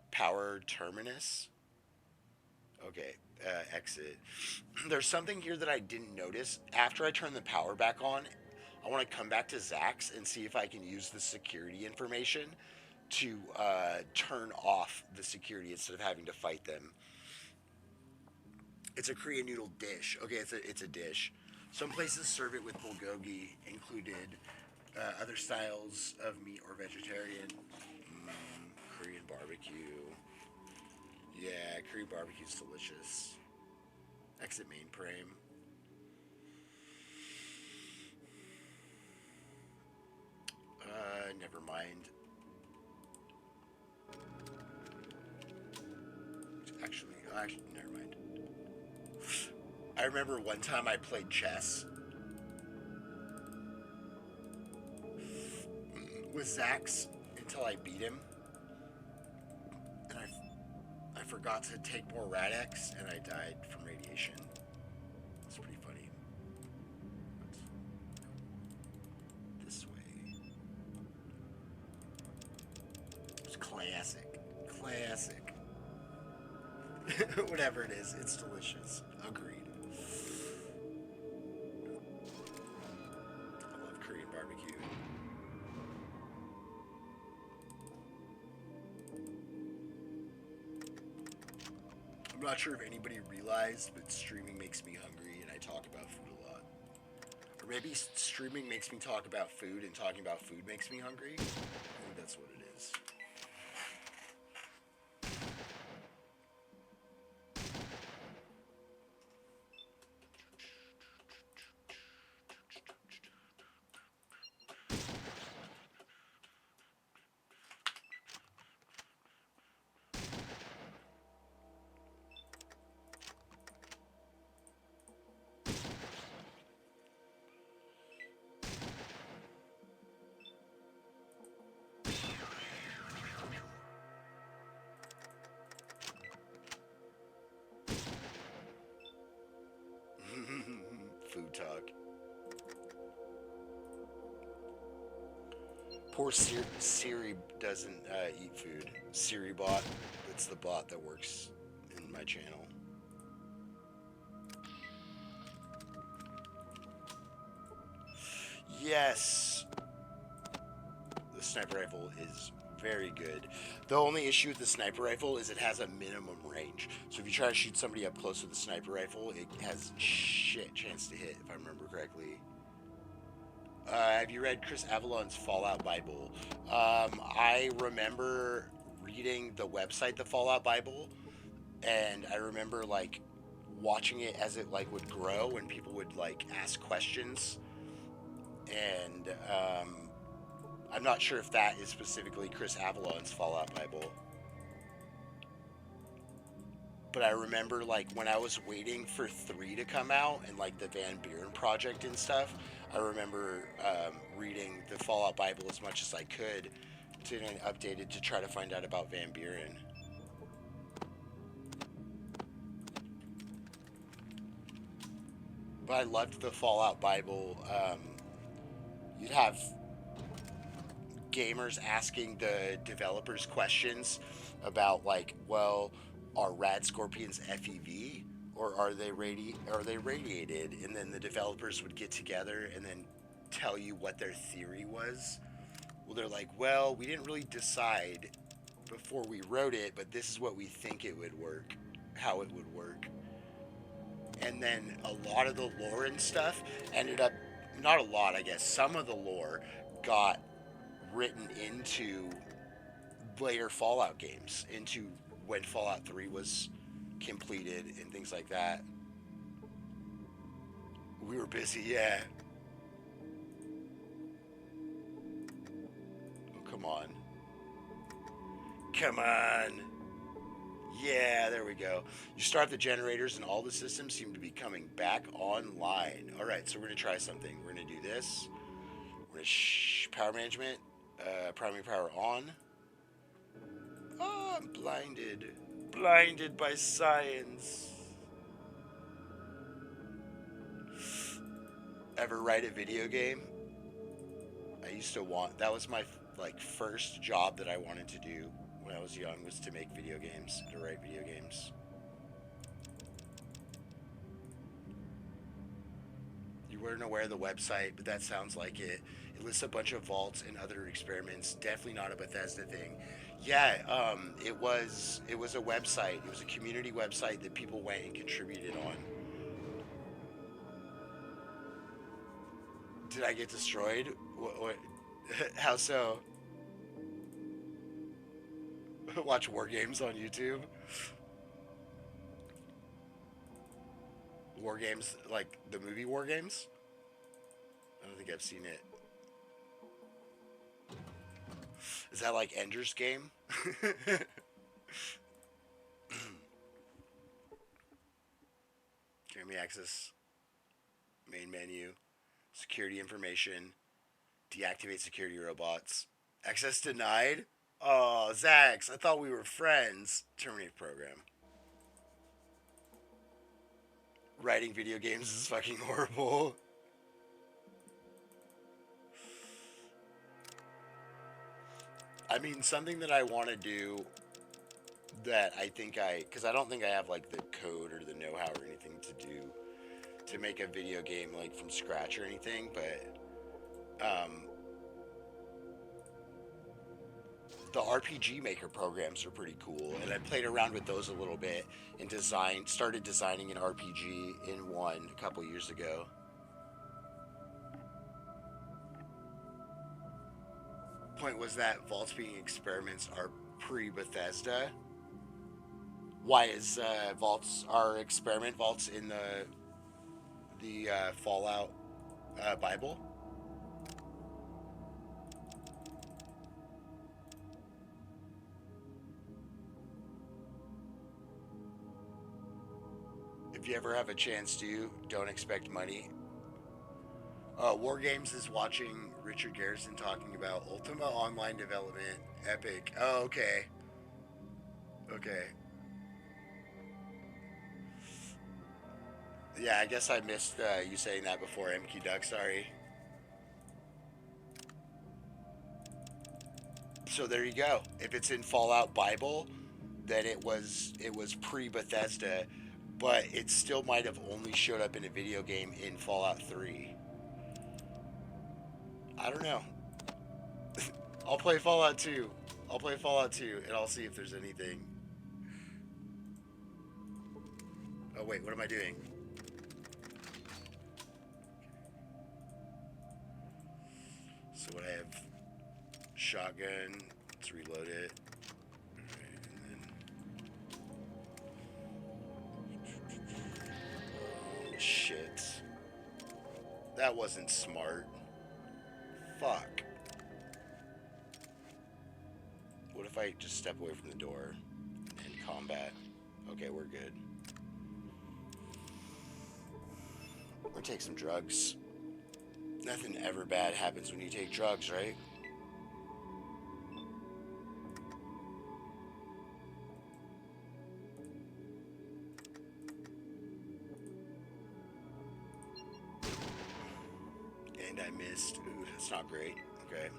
Power terminus. Okay, exit. There's something here that I didn't notice. After I turn the power back on, I want to come back to Zach's and see if I can use the security information to turn off the security instead of having to fight them. It's a Korean noodle dish. Okay, it's a dish. Some places serve it with bulgogi included. Other styles of meat or vegetarian. Korean barbecue. Yeah, Korean barbecue's delicious. Exit main frame. Never mind. Actually, never mind. I remember one time I played chess with Zax until I beat him. And I forgot to take more Rad-X, and I died from radiation. It's pretty funny. This way. It's classic. Classic. Whatever it is, it's delicious. Agreed. I love Korean barbecue. I'm not sure if anybody realized, but streaming makes me hungry and I talk about food a lot. Or maybe streaming makes me talk about food and talking about food makes me hungry. I think that's what it is. Food talk. Poor Siri doesn't eat food. Siri bot That's the bot that works in my channel. Yes! The sniper rifle is very good. The only issue with the sniper rifle is it has a minimum range. So if you try to shoot somebody up close with a sniper rifle, it has shit chance to hit, if I remember correctly. Have you read Chris Avalon's Fallout Bible? I remember reading the website, the Fallout Bible, and I remember like watching it as it like would grow and people would like ask questions. And I'm not sure if that is specifically Chris Avalon's Fallout Bible. But I remember like when I was waiting for 3 to come out and like the Van Buren project and stuff, I remember reading the Fallout Bible as much as I could to get updated to try to find out about Van Buren. But I loved the Fallout Bible. You'd have gamers asking the developers questions about like, well, are rad scorpions FEV or are they radiated? And then the developers would get together and then tell you what their theory was. Well, they're like, well, we didn't really decide before we wrote it, but this is what we think it would work, how it would work. And then a lot of the lore and stuff ended up, not a lot, I guess, some of the lore got written into later Fallout games, into when Fallout 3 was completed and things like that. We were busy, yeah. Oh, come on. Come on. Yeah, there we go. You start the generators and all the systems seem to be coming back online. All right, so we're going to try something. We're going to do this. We're going to power management, primary power on. Oh, I'm blinded. Blinded by science. Ever write a video game? I used to want, that was my like first job that I wanted to do when I was young, was to make video games, to write video games. You weren't aware of the website, but that sounds like it. It lists a bunch of vaults and other experiments. Definitely not a Bethesda thing. Yeah, it was a website. It was a community website that people went and contributed on. Did I get destroyed? What? How so? Watch war games on YouTube. War games, like the movie War Games? I don't think I've seen it. Is that like Ender's Game? Give me access. Main menu. Security information. Deactivate security robots. Access denied? Oh, Zax, I thought we were friends. Terminate program. Writing video games is fucking horrible. I mean, something that I want to do that I think because I don't think I have like the code or the know-how or anything to do to make a video game like from scratch or anything, but the RPG Maker programs are pretty cool, and I played around with those a little bit and started designing an RPG in one a couple years ago. Point was that vaults being experiments are pre-Bethesda. Why is are experiment vaults in the Fallout Bible? If you ever have a chance to, don't expect money. War Games is watching Richard Garrison talking about Ultima Online development. Epic. Oh, okay. Okay. Yeah, I guess I missed you saying that before, MQ Duck. Sorry. So there you go. If it's in Fallout Bible, that it was pre-Bethesda, but it still might have only showed up in a video game in Fallout 3. I don't know. I'll play Fallout 2. I'll play Fallout 2 and I'll see if there's anything. Oh wait, what am I doing? So what I have, shotgun, let's reload it. Alright, and then... Oh, shit. That wasn't smart. Fuck. What if I just step away from the door and combat? Okay, we're good. I'm gonna take some drugs. Nothing ever bad happens when you take drugs, right? And I missed. Ooh, that's not great. Okay.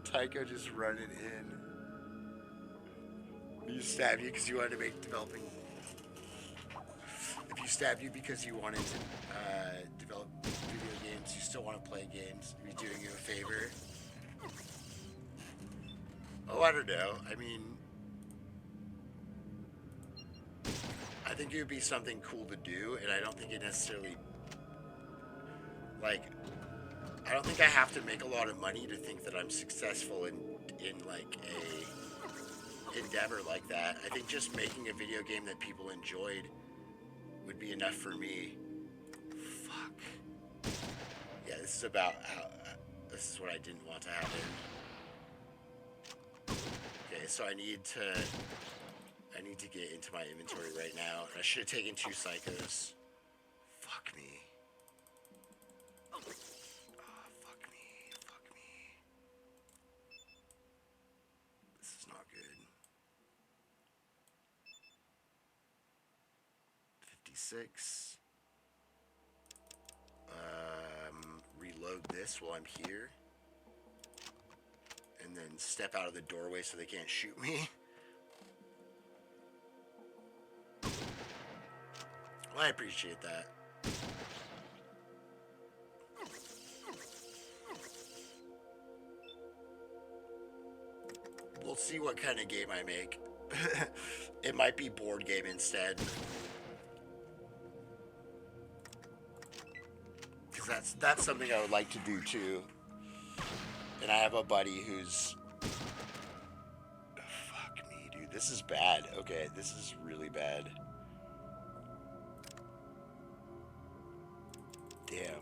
Tycho just running in. You stab you because you wanted to make developing. If you stab you because you wanted to develop video games, you still want to play games. Are you doing you a favor? Oh, I don't know. I mean, I think it would be something cool to do, and I don't think it necessarily, like, I don't think I have to make a lot of money to think that I'm successful in like a endeavor like that. I think just making a video game that people enjoyed would be enough for me. Fuck. Yeah, this is about how, this is what I didn't want to happen. Okay, so I need to get into my inventory right now. I should have taken 2 psychos. Fuck me. Oh, fuck me. Fuck me. This is not good. 56. Reload this while I'm here. And then step out of the doorway so they can't shoot me. Well, I appreciate that. We'll see what kind of game I make. It might be board game instead. Because that's something I would like to do too. And I have a buddy who's... Fuck me, dude. This is bad. Okay, this is really bad. Damn.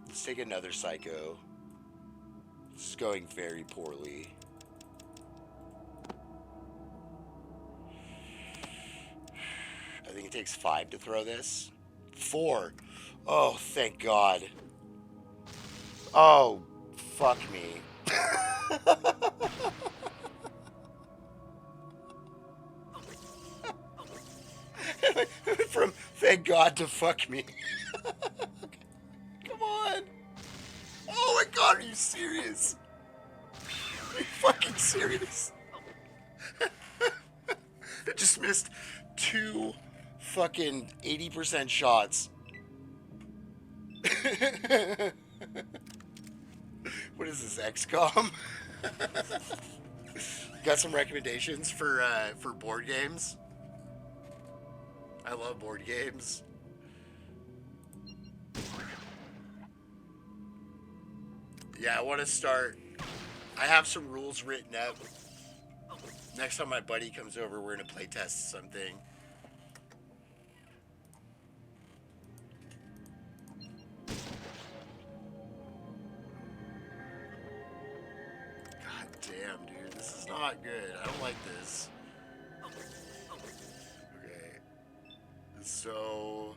Let's take another psycho. This is going very poorly. I think it takes 5 to throw this. 4. Oh, thank God. Oh, fuck me. From thank God to fuck me. Come on. Oh my God, are you serious? Are you fucking serious? I just missed 2 fucking 80% shots. What is this, XCOM? Got some recommendations for board games? I love board games. Yeah, I want to start. I have some rules written up. Next time my buddy comes over, we're going to play test something. God damn, dude. This is not good. I don't like this. Okay. So...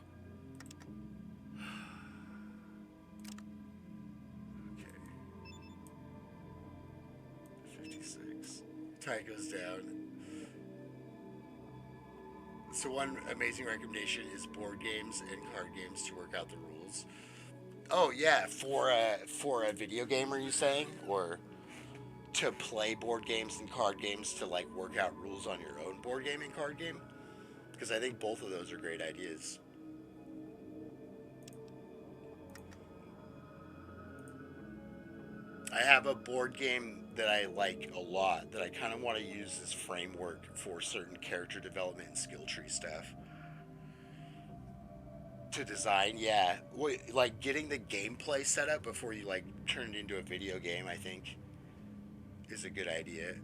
Okay. 56. Tide goes down. So one amazing recommendation is board games and card games to work out the rules. Oh yeah, for a video game, are you saying, or to play board games and card games to like work out rules on your own board game and card game? Because I think both of those are great ideas. I have a board game that I like a lot that I kind of want to use as framework for certain character development and skill tree stuff. To design, yeah. Like getting the gameplay set up before you like turn it into a video game, I think, is a good idea.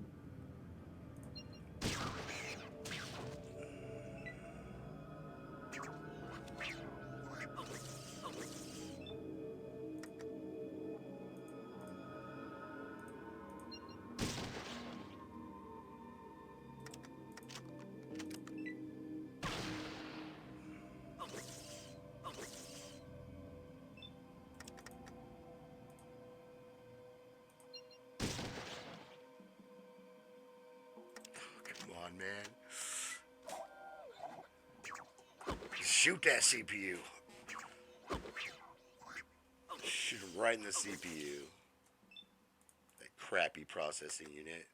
Come on, man. Shoot that CPU. Shoot him right in the CPU. That crappy processing unit.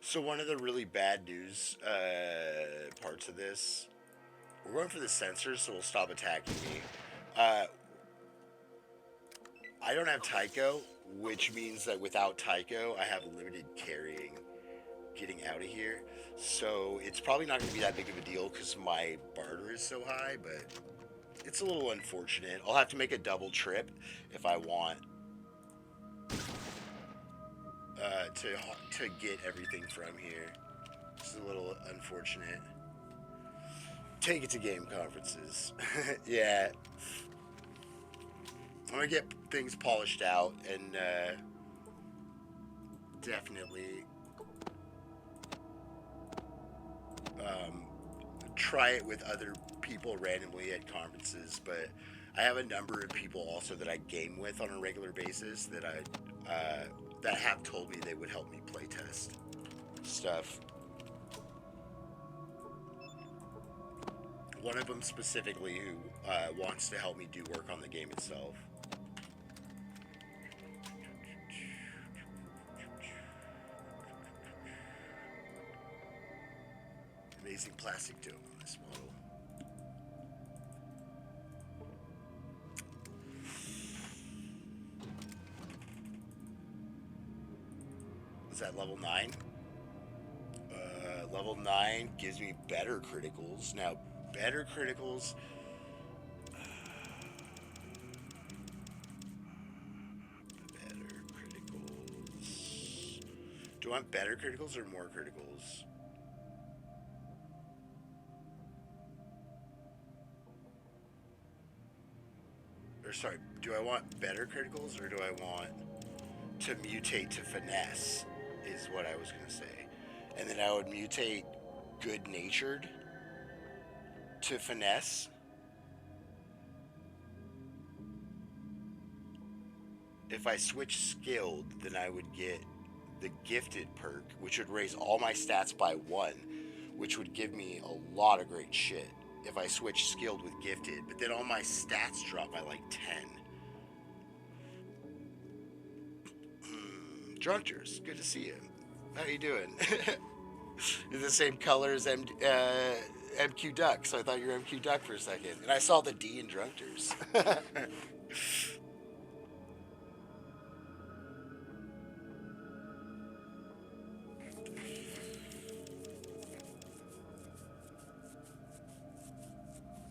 So one of the really bad news parts of this, we're going for the sensors, so we'll stop attacking me. I don't have Tycho, which means that without Tycho, I have limited carrying getting out of here. So it's probably not going to be that big of a deal because my barter is so high, but it's a little unfortunate. I'll have to make a double trip if I want to get everything from here. It's a little unfortunate. Take it to game conferences. Yeah. I'm gonna get things polished out and definitely try it with other people randomly at conferences. But I have a number of people also that I game with on a regular basis that that have told me they would help me playtest stuff. One of them specifically who wants to help me do work on the game itself. Amazing plastic dome on this model. Is that level 9? Level 9 gives me better criticals. Now, better criticals... better criticals... Do I want better criticals or more criticals? Or sorry, do I want better criticals or do I want to mutate to finesse is what I was going to say. And then I would mutate good-natured to finesse. If I switch skilled, then I would get the gifted perk, which would raise all my stats by 1, which would give me a lot of great shit if I switch skilled with gifted, but then all my stats drop by like 10. Drunters, good to see you. How you doing? You're the same color as MQ Duck, so I thought you were MQ Duck for a second. And I saw the D in Drunters.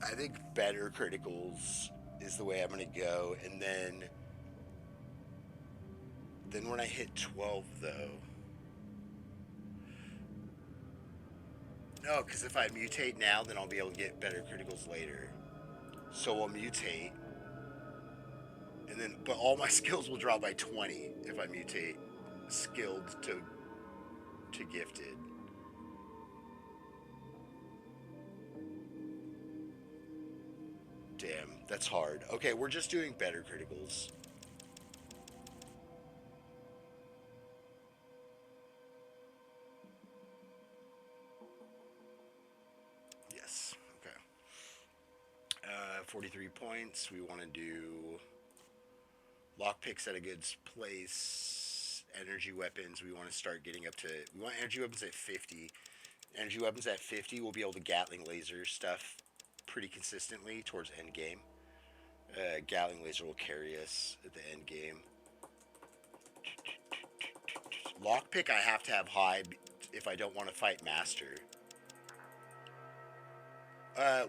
I think better criticals is the way I'm going to go. And then when I hit 12, though... No, because if I mutate now, then I'll be able to get better criticals later. So I'll mutate. And then, but all my skills will drop by 20 if I mutate skilled to gifted. Damn, that's hard. Okay, we're just doing better criticals. 43 points. We want to do lockpicks at a good place. Energy weapons, we want to start getting up to... We want energy weapons at 50. Energy weapons at 50, we'll be able to Gatling laser stuff pretty consistently towards end game. Gatling laser will carry us at the end game. Lockpick I have to have high if I don't want to fight Master.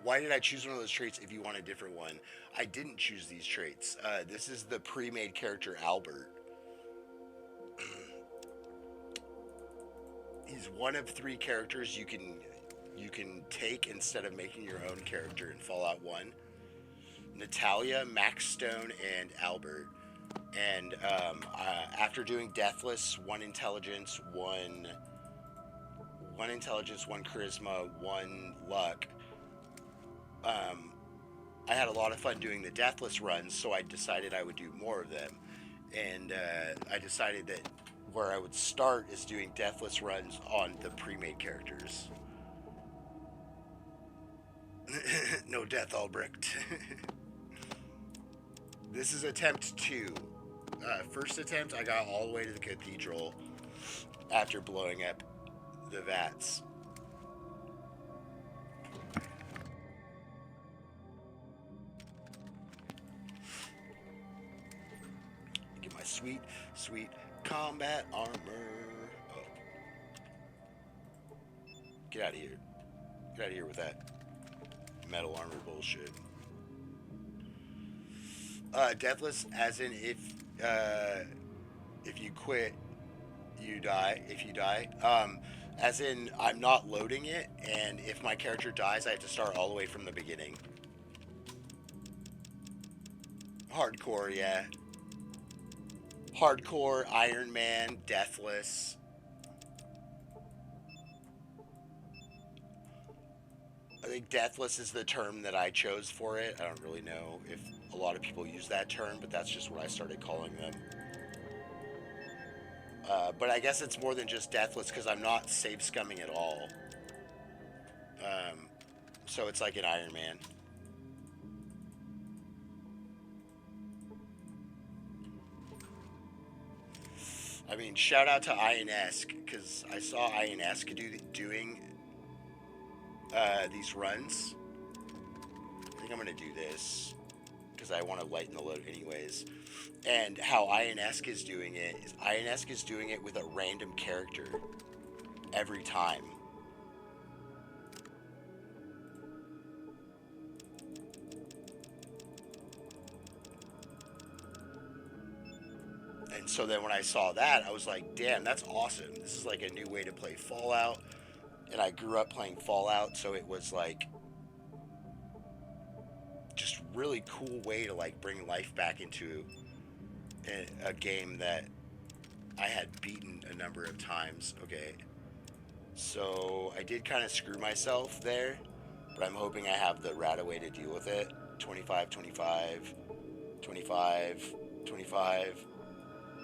Why did I choose one of those traits if you want a different one? I didn't choose these traits. This is the pre-made character Albert. He's one of 3 characters you can take instead of making your own character in Fallout 1. Natalia, Max Stone, and Albert. And after doing Deathless, 1 intelligence, 1 charisma, 1 luck, I had a lot of fun doing the Deathless runs, so I decided I would do more of them. And I decided that where I would start is doing Deathless runs on the pre-made characters. No death, Albrecht. This is attempt 2. First attempt, I got all the way to the cathedral after blowing up the vats. Get my sweet, sweet combat armor. Oh. Get out of here. Get out of here with that metal armor bullshit. Deathless, as in if you quit, you die. If you die, as in I'm not loading it, and if my character dies, I have to start all the way from the beginning. Hardcore, yeah. Hardcore, Iron Man, Deathless. I think Deathless is the term that I chose for it. I don't really know if a lot of people use that term, but that's just what I started calling them. But I guess it's more than just Deathless because I'm not save scumming at all. So it's like an Iron Man. I mean, shout out to INS because I saw INS doing these runs. I think I'm going to do this because I want to lighten the load anyways. And how INS is doing it is INS is doing it with a random character every time. And so then when I saw that, I was like, damn, that's awesome. This is like a new way to play Fallout. And I grew up playing Fallout, so it was like just really cool way to like bring life back into a game that I had beaten a number of times. Okay, so I did kind of screw myself there, but I'm hoping I have the rata way to deal with it. 25, 25, 25, 25.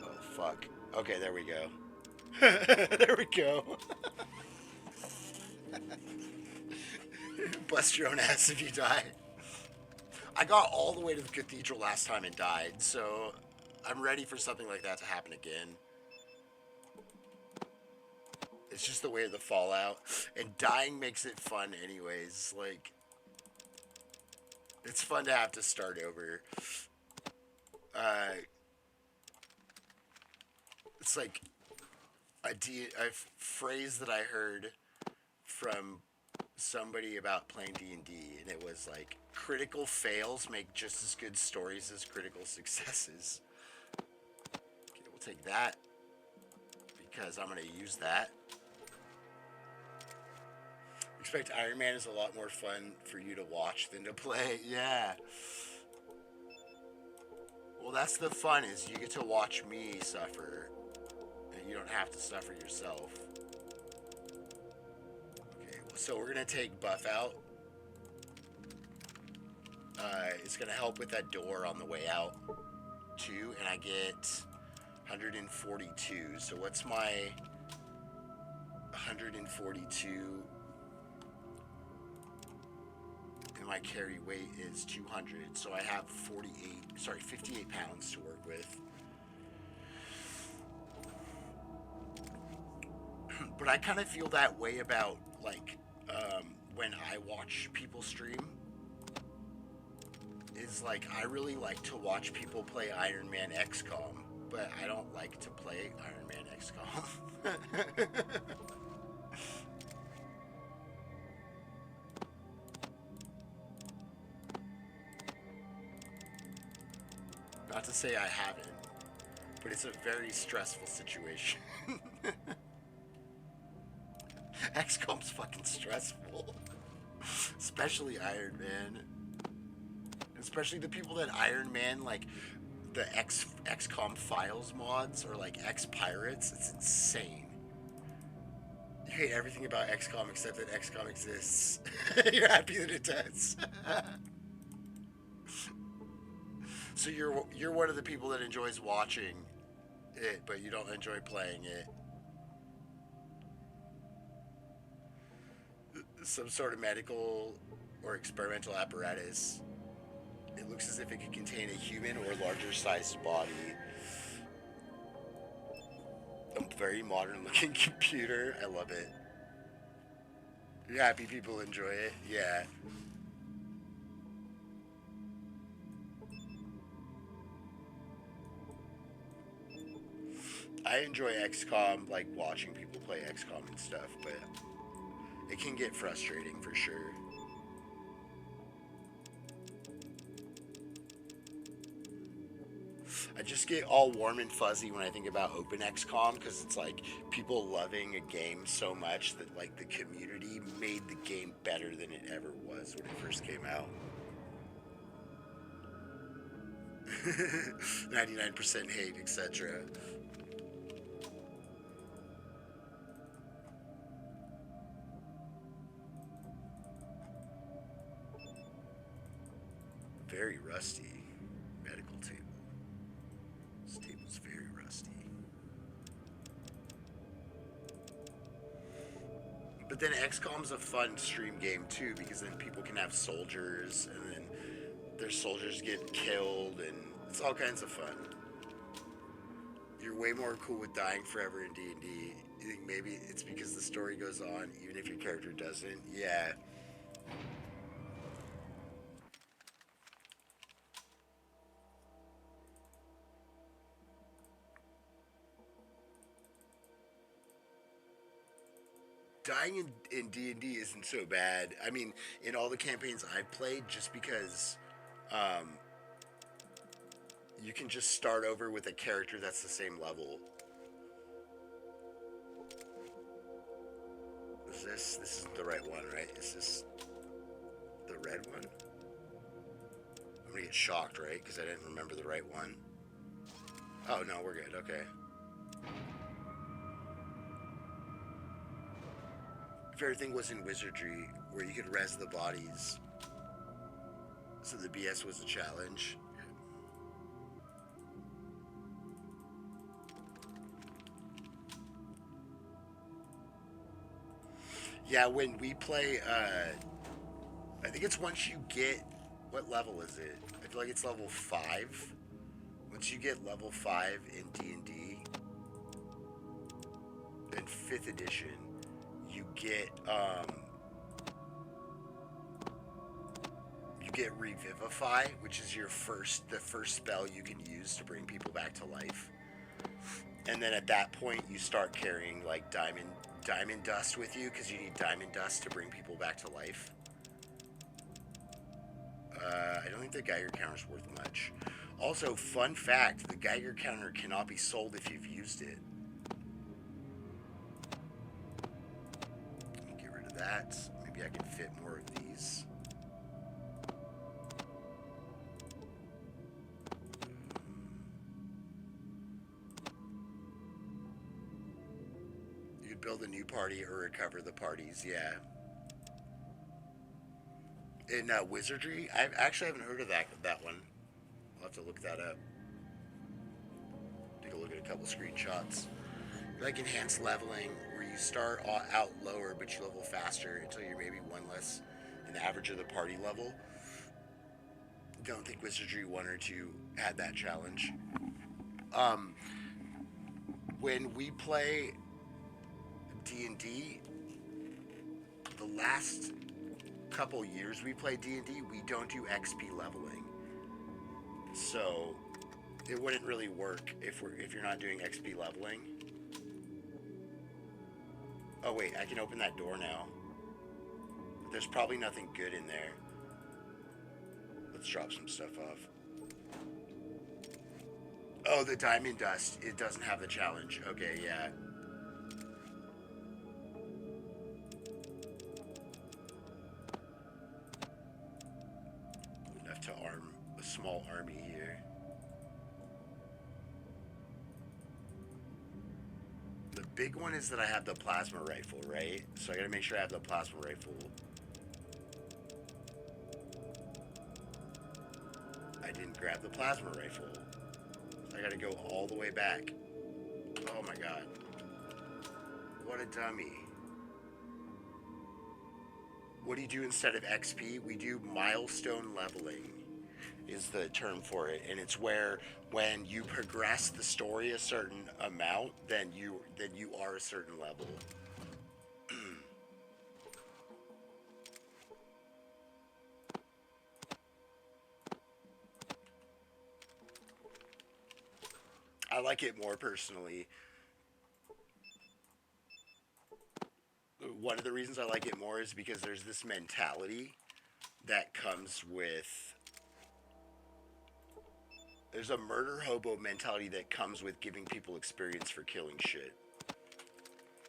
Oh, fuck. Okay, there we go. There we go. Bust your own ass if you die. I got all the way to the cathedral last time and died, so I'm ready for something like that to happen again. It's just the way of the Fallout, and dying makes it fun anyways. Like, it's fun to have to start over. It's like a phrase that I heard from somebody about playing D&D, and it was like, critical fails make just as good stories as critical successes. Okay, we'll take that because I'm going to use that. Expect Iron Man is a lot more fun for you to watch than to play. Yeah. Well, that's the fun, is you get to watch me suffer, and you don't have to suffer yourself. Okay, so we're going to take Buff out. It's going to help with that door on the way out, too, and I get 142. So what's my 142 in my carry weight is 200, so I have 58 pounds to work with. But I kind of feel that way about, like, when I watch people stream. Is like, I really like to watch people play Iron Man XCOM, but I don't like to play Iron Man XCOM. Not to say I haven't, but it's a very stressful situation. XCOM's fucking stressful. Especially Iron Man. Especially the people that Iron Man, like, the XCOM Files mods, or like X-Pirates. It's insane. You hate everything about XCOM except that XCOM exists. You're happy that it does. So you're one of the people that enjoys watching it, but you don't enjoy playing it. Some sort of medical or experimental apparatus. It looks as if it could contain a human or larger sized body. A very modern looking computer. I love it. You're happy people enjoy it? Yeah. I enjoy XCOM, like watching people play XCOM and stuff, but it can get frustrating for sure. I just get all warm and fuzzy when I think about Open XCOM, because it's like people loving a game so much that like the community made the game better than it ever was when it first came out. 99% hate, etc. Very rusty. Medical table. This table's very rusty. But then XCOM's a fun stream game too, because then people can have soldiers, and then their soldiers get killed, and it's all kinds of fun. You're way more cool with dying forever in D&D. You think maybe it's because the story goes on, even if your character doesn't? Yeah. Dying in D&D isn't so bad. I mean, in all the campaigns I've played, just because you can just start over with a character that's the same level. This isn't the right one, right? Is this the red one? I'm gonna get shocked, right? Because I didn't remember the right one. Oh, no, we're good. Okay. If everything was in Wizardry, where you could res the bodies, so the BS was a challenge. Yeah, when we play, I think it's once you get, what level is it? I feel like it's level 5. Once you get level 5 in D&D, in 5th edition, you get Revivify, which is the first spell you can use to bring people back to life. And then at that point, you start carrying like diamond dust with you, because you need diamond dust to bring people back to life. I don't think the Geiger counter's worth much. Also, fun fact, the Geiger counter cannot be sold if you've used it. Get rid of that. Maybe I can fit more of these. You could build a new party or recover the parties, yeah. In Wizardry, I actually haven't heard of that one. I'll have to look that up. Take a look at a couple screenshots. Like enhanced leveling, where you start out lower but you level faster until you're maybe one less an average of the party level. Don't think Wizardry 1 or 2 had that challenge. When we play D&D, the last couple years we play D&D, we don't do XP leveling. So it wouldn't really work if you're not doing XP leveling. Oh wait, I can open that door now. There's probably nothing good in there. Let's drop some stuff off. Oh, the diamond dust. It doesn't have the challenge. Okay, yeah. Enough to arm a small army here. The big one is that I have the plasma rifle, right? So I gotta make sure I have the plasma rifle. I didn't grab the plasma rifle. So I gotta go all the way back. Oh my god. What a dummy. What do you do instead of XP? We do milestone leveling is the term for it, and it's where when you progress the story a certain amount, then you are a certain level. I like it more personally. One of the reasons I like it more is because there's this mentality that comes with... There's a murder hobo mentality that comes with giving people experience for killing shit.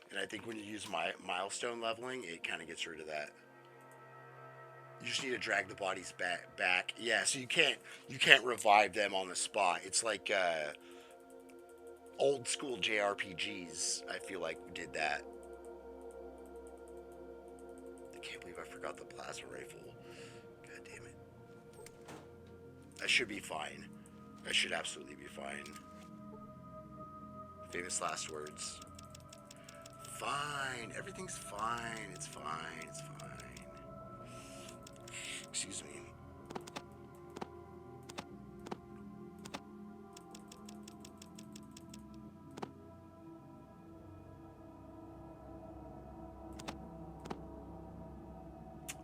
And I think when you use milestone leveling, it kind of gets rid of that. You just need to drag the bodies back. Yeah, so you can't revive them on the spot. It's like old school JRPGs, I feel like did that. I can't believe I forgot the plasma rifle. God damn it. I should be fine. I should absolutely be fine. Famous last words. Fine. Everything's fine. It's fine. It's fine. Excuse me.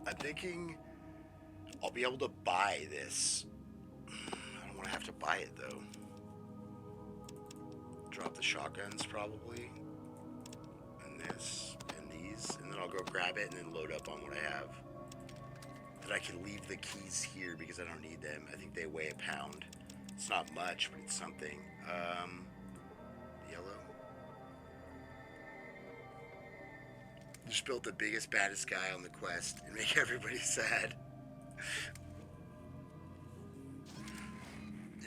I'm thinking I'll be able to buy this. I don't want to have to buy it though. Drop the shotguns probably. And this and these. And then I'll go grab it and then load up on what I have. That I can leave the keys here because I don't need them. I think they weigh a pound. It's not much, but it's something. Yellow. Just build the biggest, baddest guy on the quest and make everybody sad.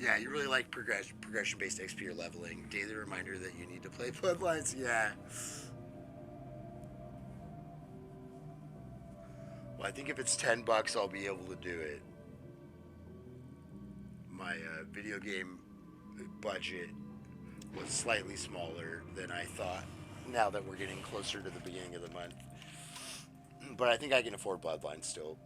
Yeah, you really like progression-based XP or leveling. Daily reminder that you need to play Bloodlines. Yeah. Well, I think if it's $10, I'll be able to do it. My video game budget was slightly smaller than I thought. Now that we're getting closer to the beginning of the month. But I think I can afford Bloodlines still.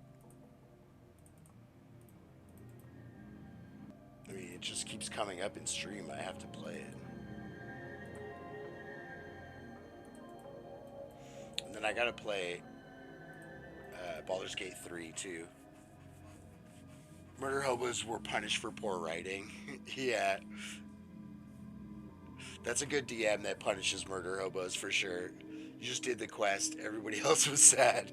I mean, it just keeps coming up in stream. I have to play it. And then I gotta play Baldur's Gate 3 too. Murder hobos were punished for poor writing. Yeah. That's a good DM that punishes murder hobos for sure. You just did the quest. Everybody else was sad.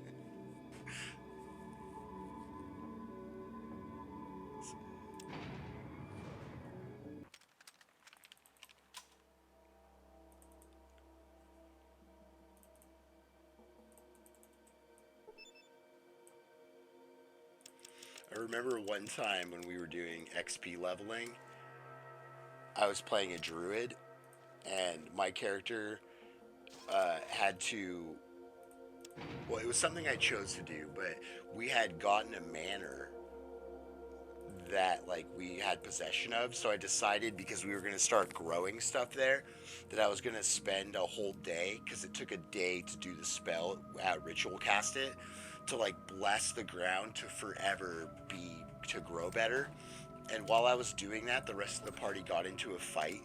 I remember one time when we were doing XP leveling, I was playing a druid, and my character had to... Well, it was something I chose to do, but we had gotten a manor that, like, we had possession of, so I decided, because we were going to start growing stuff there, that I was going to spend a whole day, because it took a day to do the spell, ritual cast it, to like bless the ground to forever to grow better. And while I was doing that, the rest of the party got into a fight,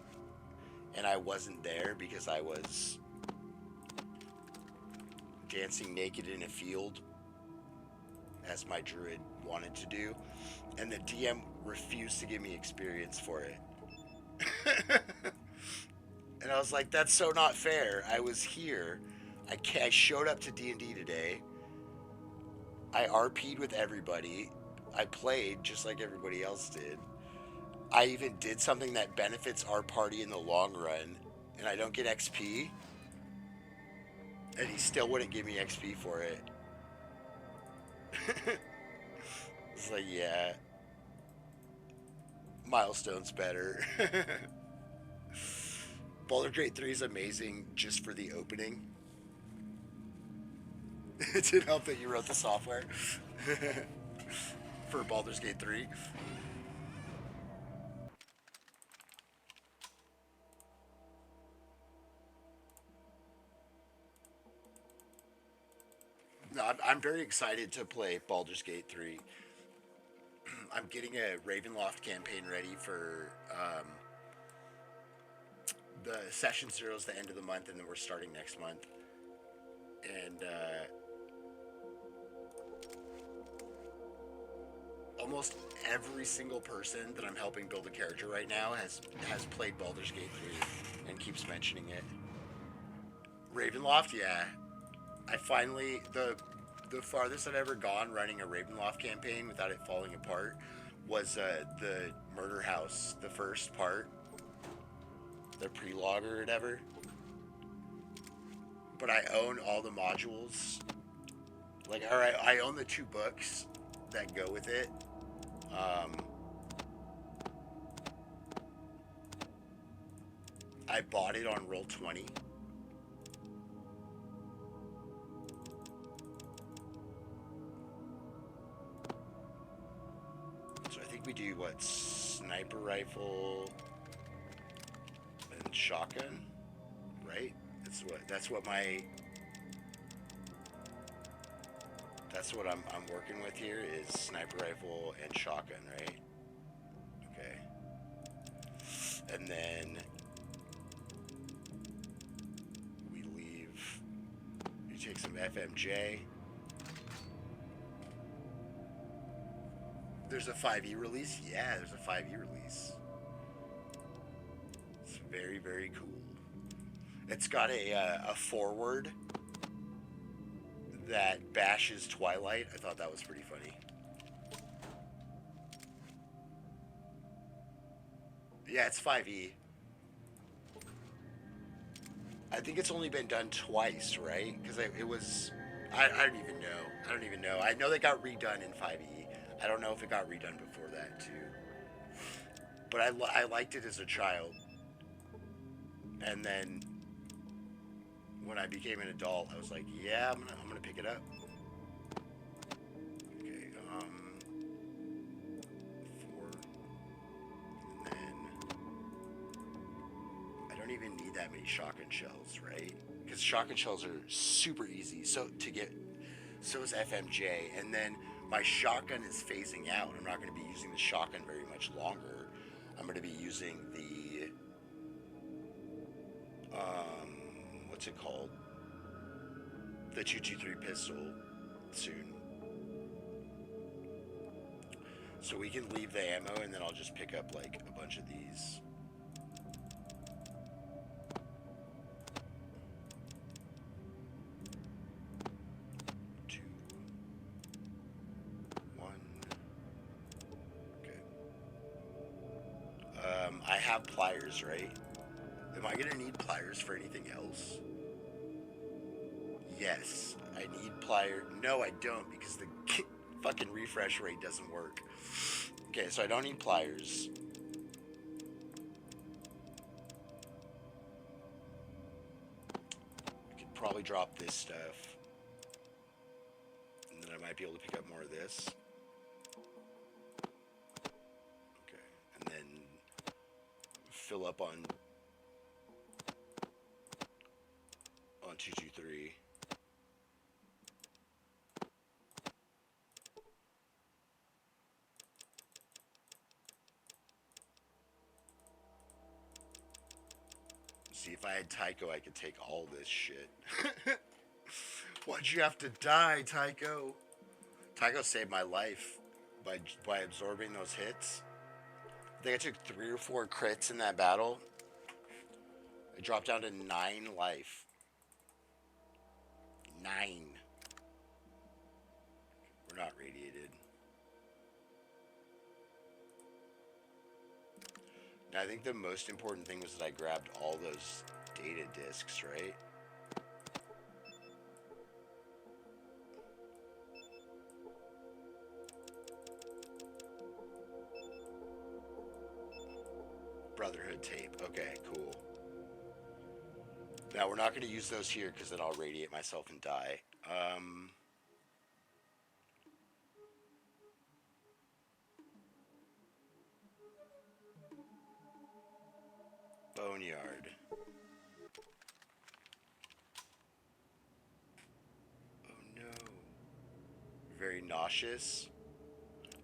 and I wasn't there because I was dancing naked in a field, as my druid wanted to do, and the DM refused to give me experience for it. And I was like, that's so not fair. I was here. I showed up to D&D today. I RP'd with everybody. I played just like everybody else did. I even did something that benefits our party in the long run, and I don't get XP. And he still wouldn't give me XP for it. It's like, yeah. Milestone's better. Baldur's Gate 3 is amazing just for the opening. It did help that you wrote the software for Baldur's Gate 3. No, I'm very excited to play Baldur's Gate 3. I'm getting a Ravenloft campaign ready for the session 0 is the end of the month, and then we're starting next month. And almost every single person that I'm helping build a character right now has played Baldur's Gate 3 and keeps mentioning it. Ravenloft, yeah. I finally, the farthest I've ever gone running a Ravenloft campaign without it falling apart was the Murder House, the first part, the pre-log or whatever. But I own all the modules. Like, alright, I own the 2 books that go with it. I bought it on Roll20. So I think we do, what, sniper rifle and shotgun, right? That's what I'm working with here is sniper rifle and shotgun, right? Okay. And then we take some FMJ. There's a 5e release? Yeah, there's a 5e release. It's very, very cool. It's got a forward that bashes Twilight. I thought that was pretty funny. Yeah, it's 5e. I think it's only been done twice, right? Because it was... I don't even know. I know they got redone in 5e. I don't know if it got redone before that, too. But I liked it as a child. And then when I became an adult, I was like, yeah, I'm gonna pick it up. Okay, 4. And then I don't even need that many shotgun shells, right? Because shotgun shells are super easy to get. So is FMJ, and then my shotgun is phasing out. I'm not going to be using the shotgun very much longer. I'm going to be using the what's it called? The 223 pistol soon. So we can leave the ammo, and then I'll just pick up like a bunch of these. I have pliers, right? Am I gonna need pliers for anything else? Yes, I need pliers. No, I don't, because the fucking refresh rate doesn't work. Okay, so I don't need pliers. I could probably drop this stuff. And then I might be able to pick up more of this. Fill up on 223. See, if I had Tycho, I could take all this shit. Why'd you have to die, Tycho? Tycho saved my life by absorbing those hits. I think I took 3 or 4 crits in that battle. I dropped down to 9 life. 9. We're not radiated. Now, I think the most important thing was that I grabbed all those data discs, right? Brotherhood tape. Okay, cool. Now, we're not going to use those here because then I'll radiate myself and die. Boneyard. Oh no. Very nauseous.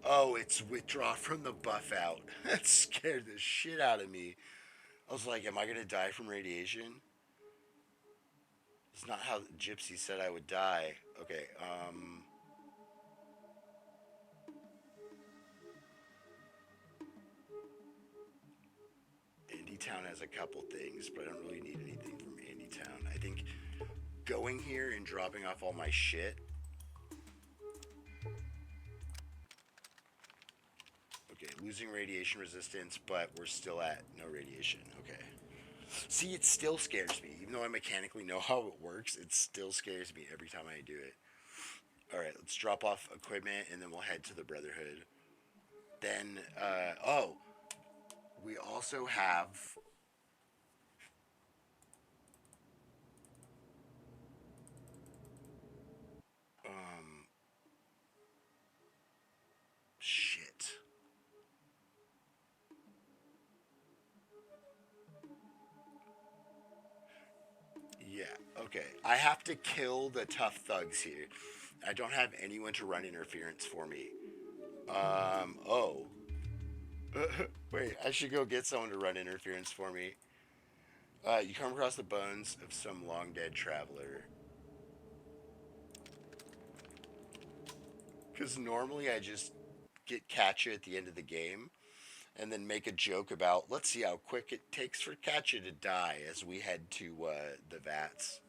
Oh, it's withdraw from the buff out. That scared the shit out of me. I was like, am I going to die from radiation? It's not how Gypsy said I would die. Okay, Andytown has a couple things, but I don't really need anything from Andytown. I think going here and dropping off all my shit. Okay, losing radiation resistance, but we're still at no radiation. Okay. See, it still scares me. Even though I mechanically know how it works, it still scares me every time I do it. Alright, let's drop off equipment, and then we'll head to the Brotherhood. Then, oh, we also have... shit. Yeah, okay. I have to kill the tough thugs here. I don't have anyone to run interference for me. Oh. Wait, I should go get someone to run interference for me. You come across the bones of some long-dead traveler. Because normally I just catch you at the end of the game and then make a joke about, let's see how quick it takes for Katya to die as we head to the vats.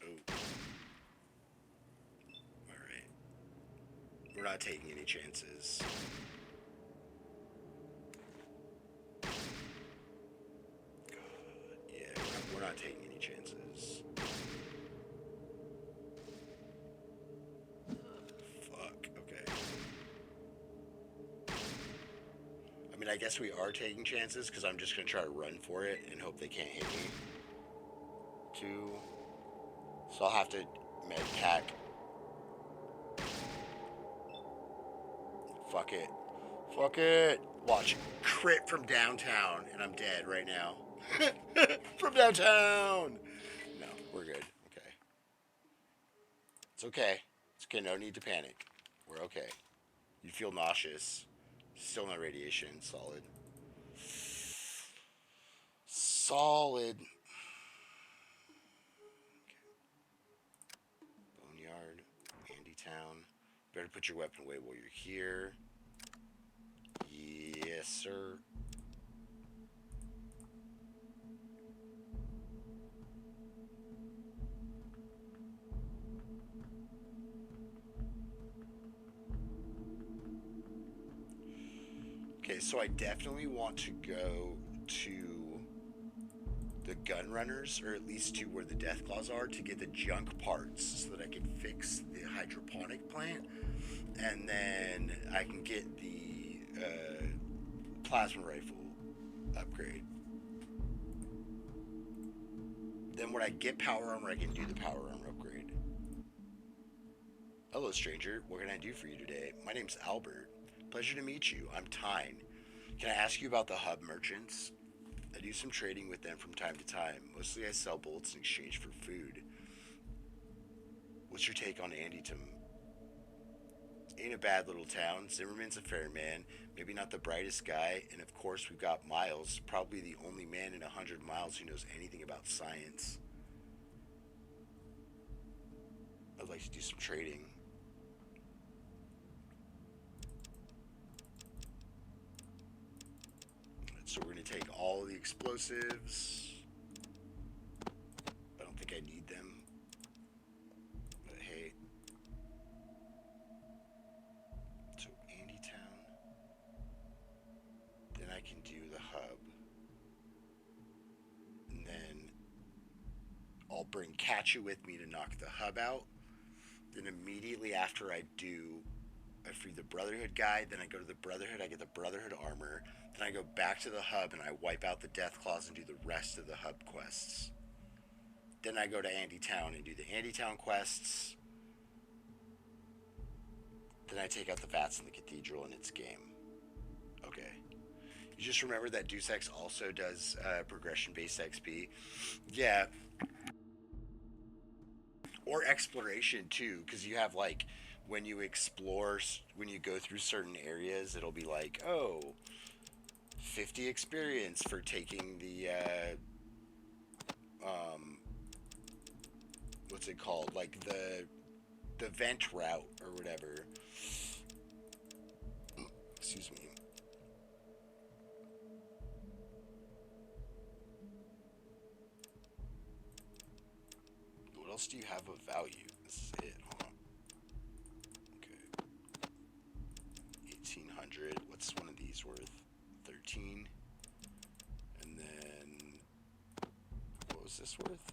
Oh. Alright. We're not taking any chances. God, yeah, we're not taking any chances. Fuck, okay. I mean, I guess we are taking chances because I'm just going to try to run for it and hope they can't hit me. 2. So I'll have to med pack. Fuck it. Fuck it. Watch. Crit from downtown, and I'm dead right now. From downtown! No, we're good. Okay. It's okay. It's okay. No need to panic. We're okay. You feel nauseous. Still no radiation. Solid. Solid. Boneyard. Andytown. Better put your weapon away while you're here. Yes, sir. Okay, so I definitely want to go to the gun runners, or at least to where the Deathclaws are, to get the junk parts so that I can fix the hydroponic plant, and then I can get the plasma rifle upgrade. Then when I get power armor, I can do the power armor upgrade. Hello, stranger. What can I do for you today? My name's Albert. Pleasure to meet you. I'm Tyne. Can I ask you about the hub merchants? I do some trading with them from time to time. Mostly I sell bullets in exchange for food. What's your take on Andytown? Ain't a bad little town. Zimmerman's a fair man, maybe not the brightest guy, and of course we've got Miles, probably the only man in 100 miles who knows anything about science. I'd like to do some trading. So we're going to take all of the explosives. I don't think I need them. But hey. So Andy Town. Then I can do the hub. And then I'll bring Katchu with me to knock the hub out. Then immediately after I free the Brotherhood guy, then I go to the Brotherhood, I get the Brotherhood armor, then I go back to the hub and I wipe out the Death Claws and do the rest of the hub quests. Then I go to Andy Town and do the Andy Town quests. Then I take out the Vats in the Cathedral and it's game. Okay. You just remember that Deus Ex also does progression-based XP. Yeah. Or exploration too, because you have like, when you explore, when you go through certain areas, it'll be like, oh, 50 experience for taking the, what's it called? Like the vent route or whatever. Excuse me. What else do you have of value? This is it, huh? Okay. 1800. What's one of these worth? 13. And then what was this worth?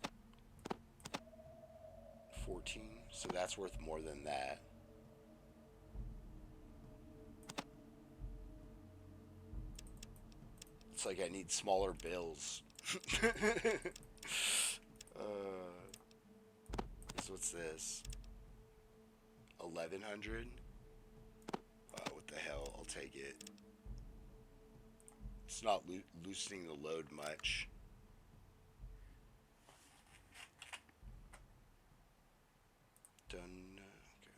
14. So that's worth more than that. It's like I need smaller bills. So what's this? 1100? What the hell? I'll take it. It's not loosening the load much. Done. Okay.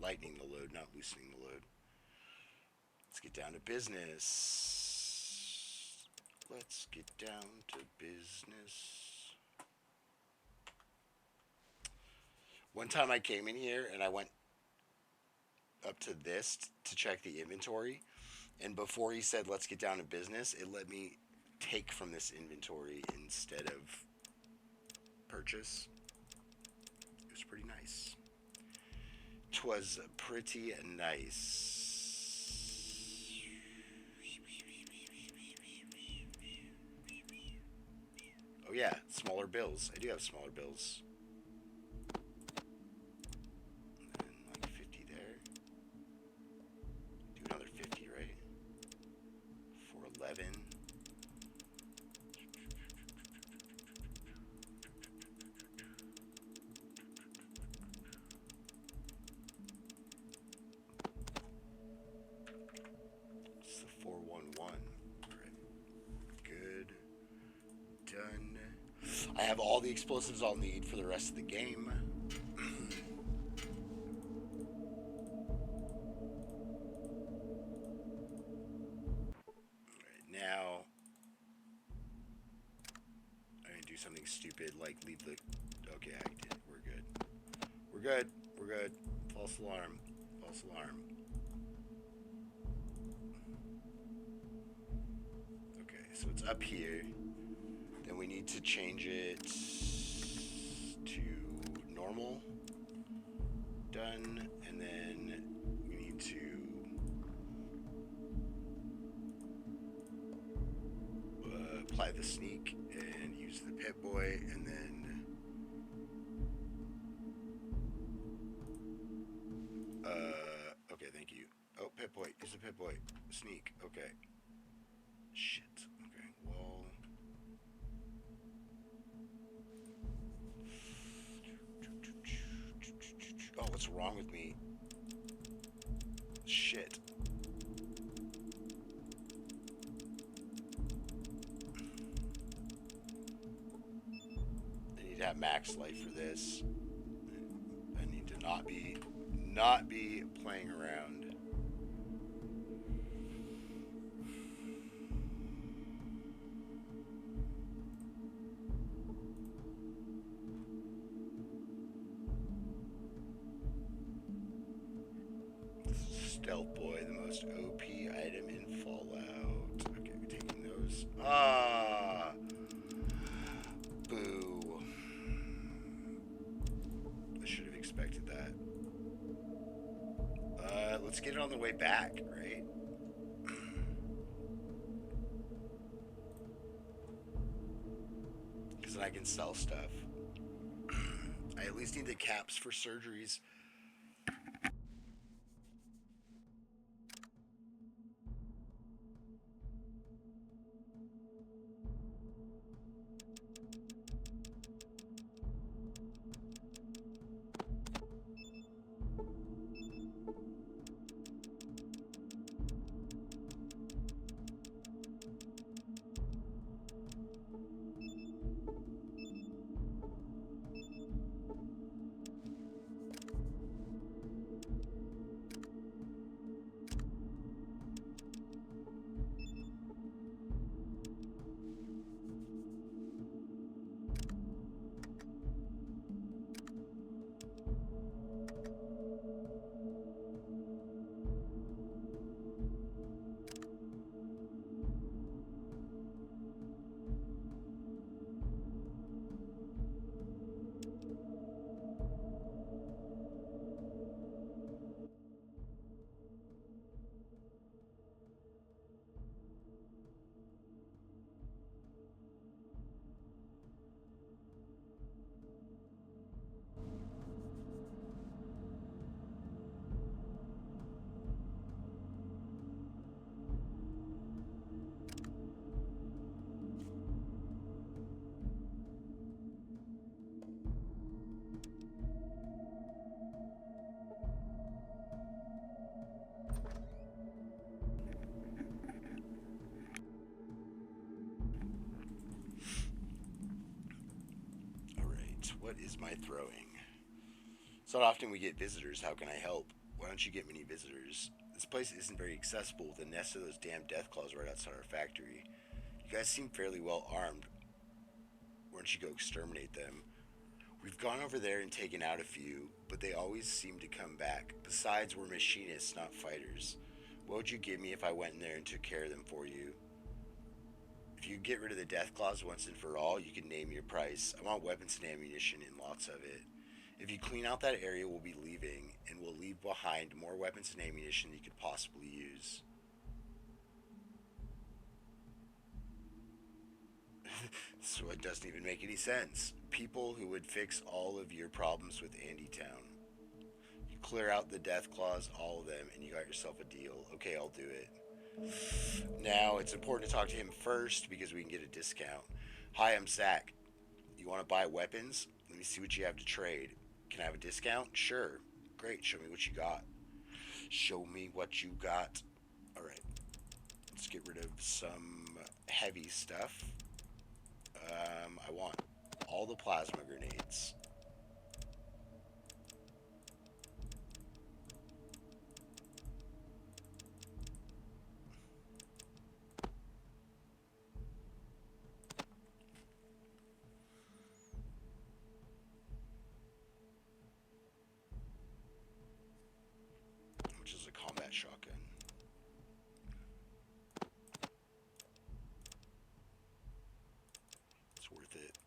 Lightening the load, not loosening the load. Let's get down to business. Let's get down to business. One time I came in here and I went up to this to check the inventory, and before he said let's get down to business, it let me take from this inventory instead of purchase. It was pretty nice. 'Twas pretty nice. Oh yeah, smaller bills. I do have smaller bills. And like 50 there. Do another 50, right? 411. It's the 411. Alright. Good. Done. I have all the explosives I'll need for the rest of the game. Alright, now I'm gonna do something stupid like leave the... Okay, I did. We're good. We're good. We're good. False alarm. False alarm. Okay, so it's up here. Then we need to change it to normal. Done. And then we need to apply the sneak and use the Pip-Boy, and then okay, thank you. Oh, Pip-Boy. Use the Pip-Boy. Sneak. Okay. Shit. Okay. Well, oh, what's wrong with me? Shit. I need to have max life for this. I need to not be playing around. Stealth Boy, the most OP item in Fallout. Okay, we're taking those. Ah! Boo. I should have expected that. Let's get it on the way back, right? Because then I can sell stuff. I at least need the caps for surgeries. What is my throwing? It's not often we get visitors. How can I help? Why don't you get many visitors? This place isn't very accessible with a nest of those damn Deathclaws right outside our factory. You guys seem fairly well armed. Why don't you go exterminate them? We've gone over there and taken out a few, but they always seem to come back. Besides, we're machinists, not fighters. What would you give me if I went in there and took care of them for you? If you get rid of the Deathclaws once and for all, you can name your price. I want weapons and ammunition and lots of it. If you clean out that area, we'll be leaving, and we'll leave behind more weapons and ammunition you could possibly use. So it doesn't even make any sense. People who would fix all of your problems with Andytown. You clear out the Deathclaws, all of them, and you got yourself a deal. Okay, I'll do it. Now, it's important to talk to him first because we can get a discount. Hi, I'm Zach. You want to buy weapons? Let me see what you have to trade. Can I have a discount? Sure. Great. Show me what you got. Show me what you got. All right. Let's get rid of some heavy stuff. I want all the plasma grenades. Which is a combat shotgun. It's worth it.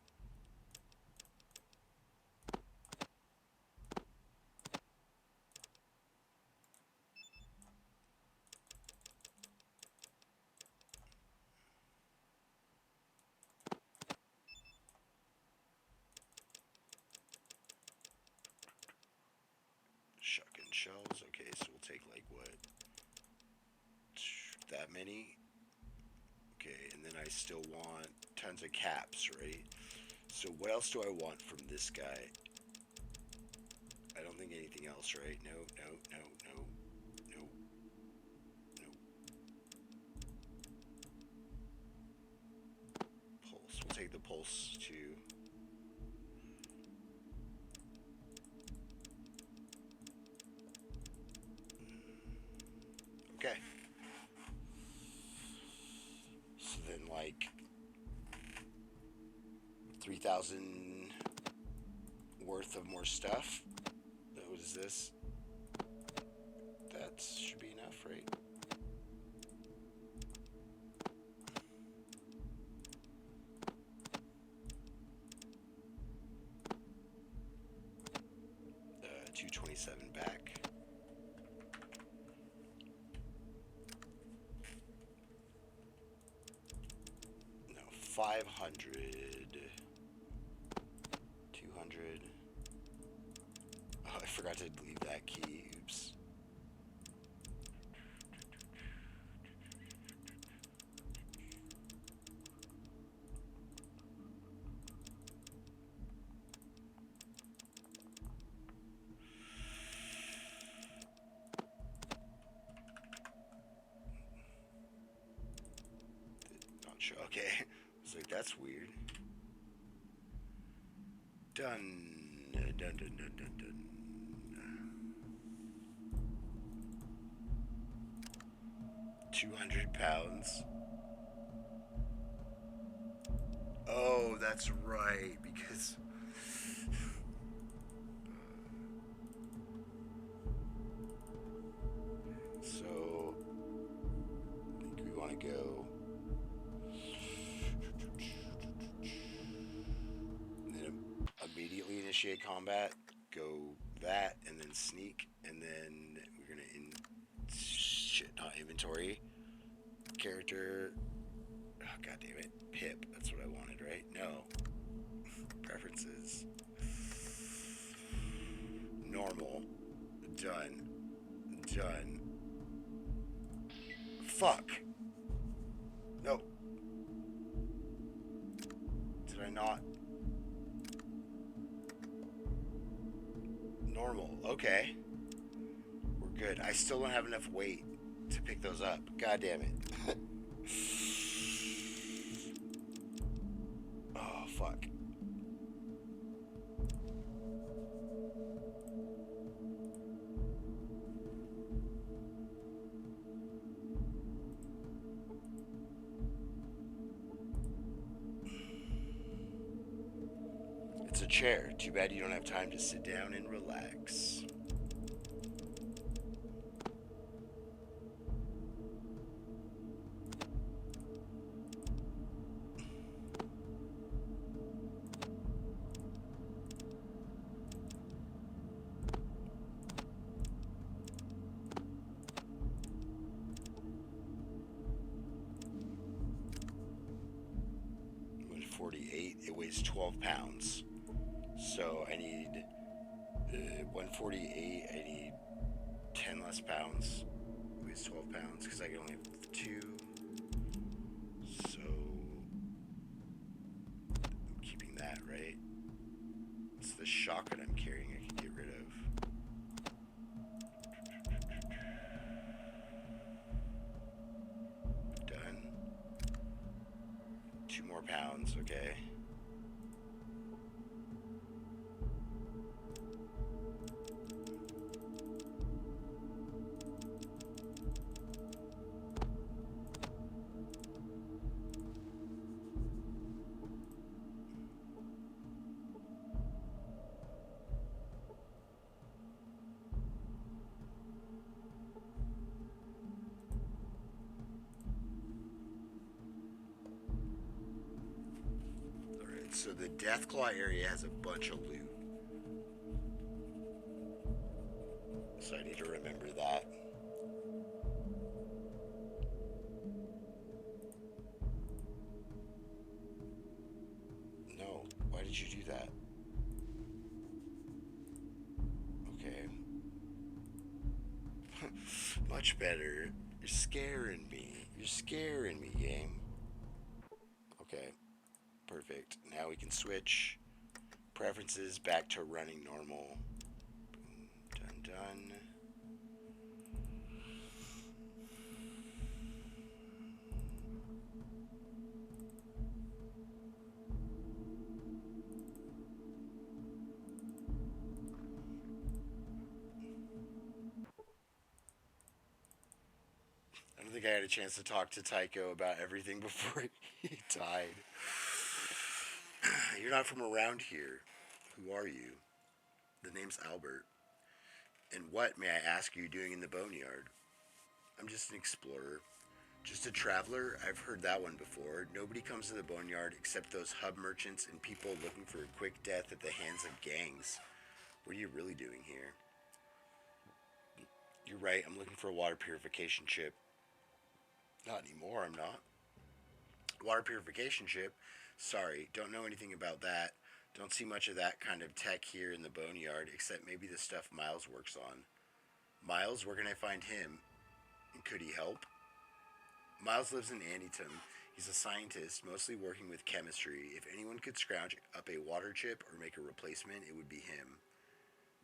Shotgun shells. Okay, so we'll take like what? That many? Okay, and then I still want tons of caps, right? So what else do I want from this guy? I don't think anything else, right? No, no, no, no, no, no. Pulse. We'll take the pulse too. Okay. So then, like, 3,000 worth of more stuff. What is this? That should be right? 227 back. No, 500. 200. Oh, I forgot to leave that key. Oops. Not sure. Okay. I was like, that's weird. Done. Done, done, done, done, done. 200 pounds. Oh, that's right, because so I think we want to go and then immediately initiate combat, go that, and then sneak, and then we're gonna not inventory character. Oh, god damn it, Pip. That's what I wanted, right? No. Preferences. Normal. Done. Done. Fuck. No. Did I not? Normal. Okay. We're good. I still don't have enough weight to pick those up. God damn it. Oh, fuck. It's a chair. Too bad you don't have time to sit down and relax. It weighs 12 pounds. So I need 148. I need 10 less pounds. It weighs 12 pounds because I can only have 2. So I'm keeping that, right? It's the shotgun I'm carrying I can get rid of. Done. 2 more pounds, okay. So the Deathclaw area has a bunch of loot. So I need to remember that. No, why did you do that? Okay. Much better. You're scaring me. You're scaring me, game. Okay. Perfect. Now we can switch preferences back to running normal. Boom, done, done. I don't think I had a chance to talk to Tycho about everything before he died. You're not from around here. Who are you? The name's Albert. And what, may I ask, are you doing in the boneyard? I'm just an explorer. Just a traveler? I've heard that one before. Nobody comes to the boneyard except those hub merchants and people looking for a quick death at the hands of gangs. What are you really doing here? You're right, I'm looking for a water purification chip. Not anymore, I'm not. Water purification chip? Sorry, don't know anything about that. Don't see much of that kind of tech here in the boneyard, except maybe the stuff Miles works on. Miles, where can I find him? And could he help? Miles lives in Antietam. He's a scientist, mostly working with chemistry. If anyone could scrounge up a water chip or make a replacement, it would be him.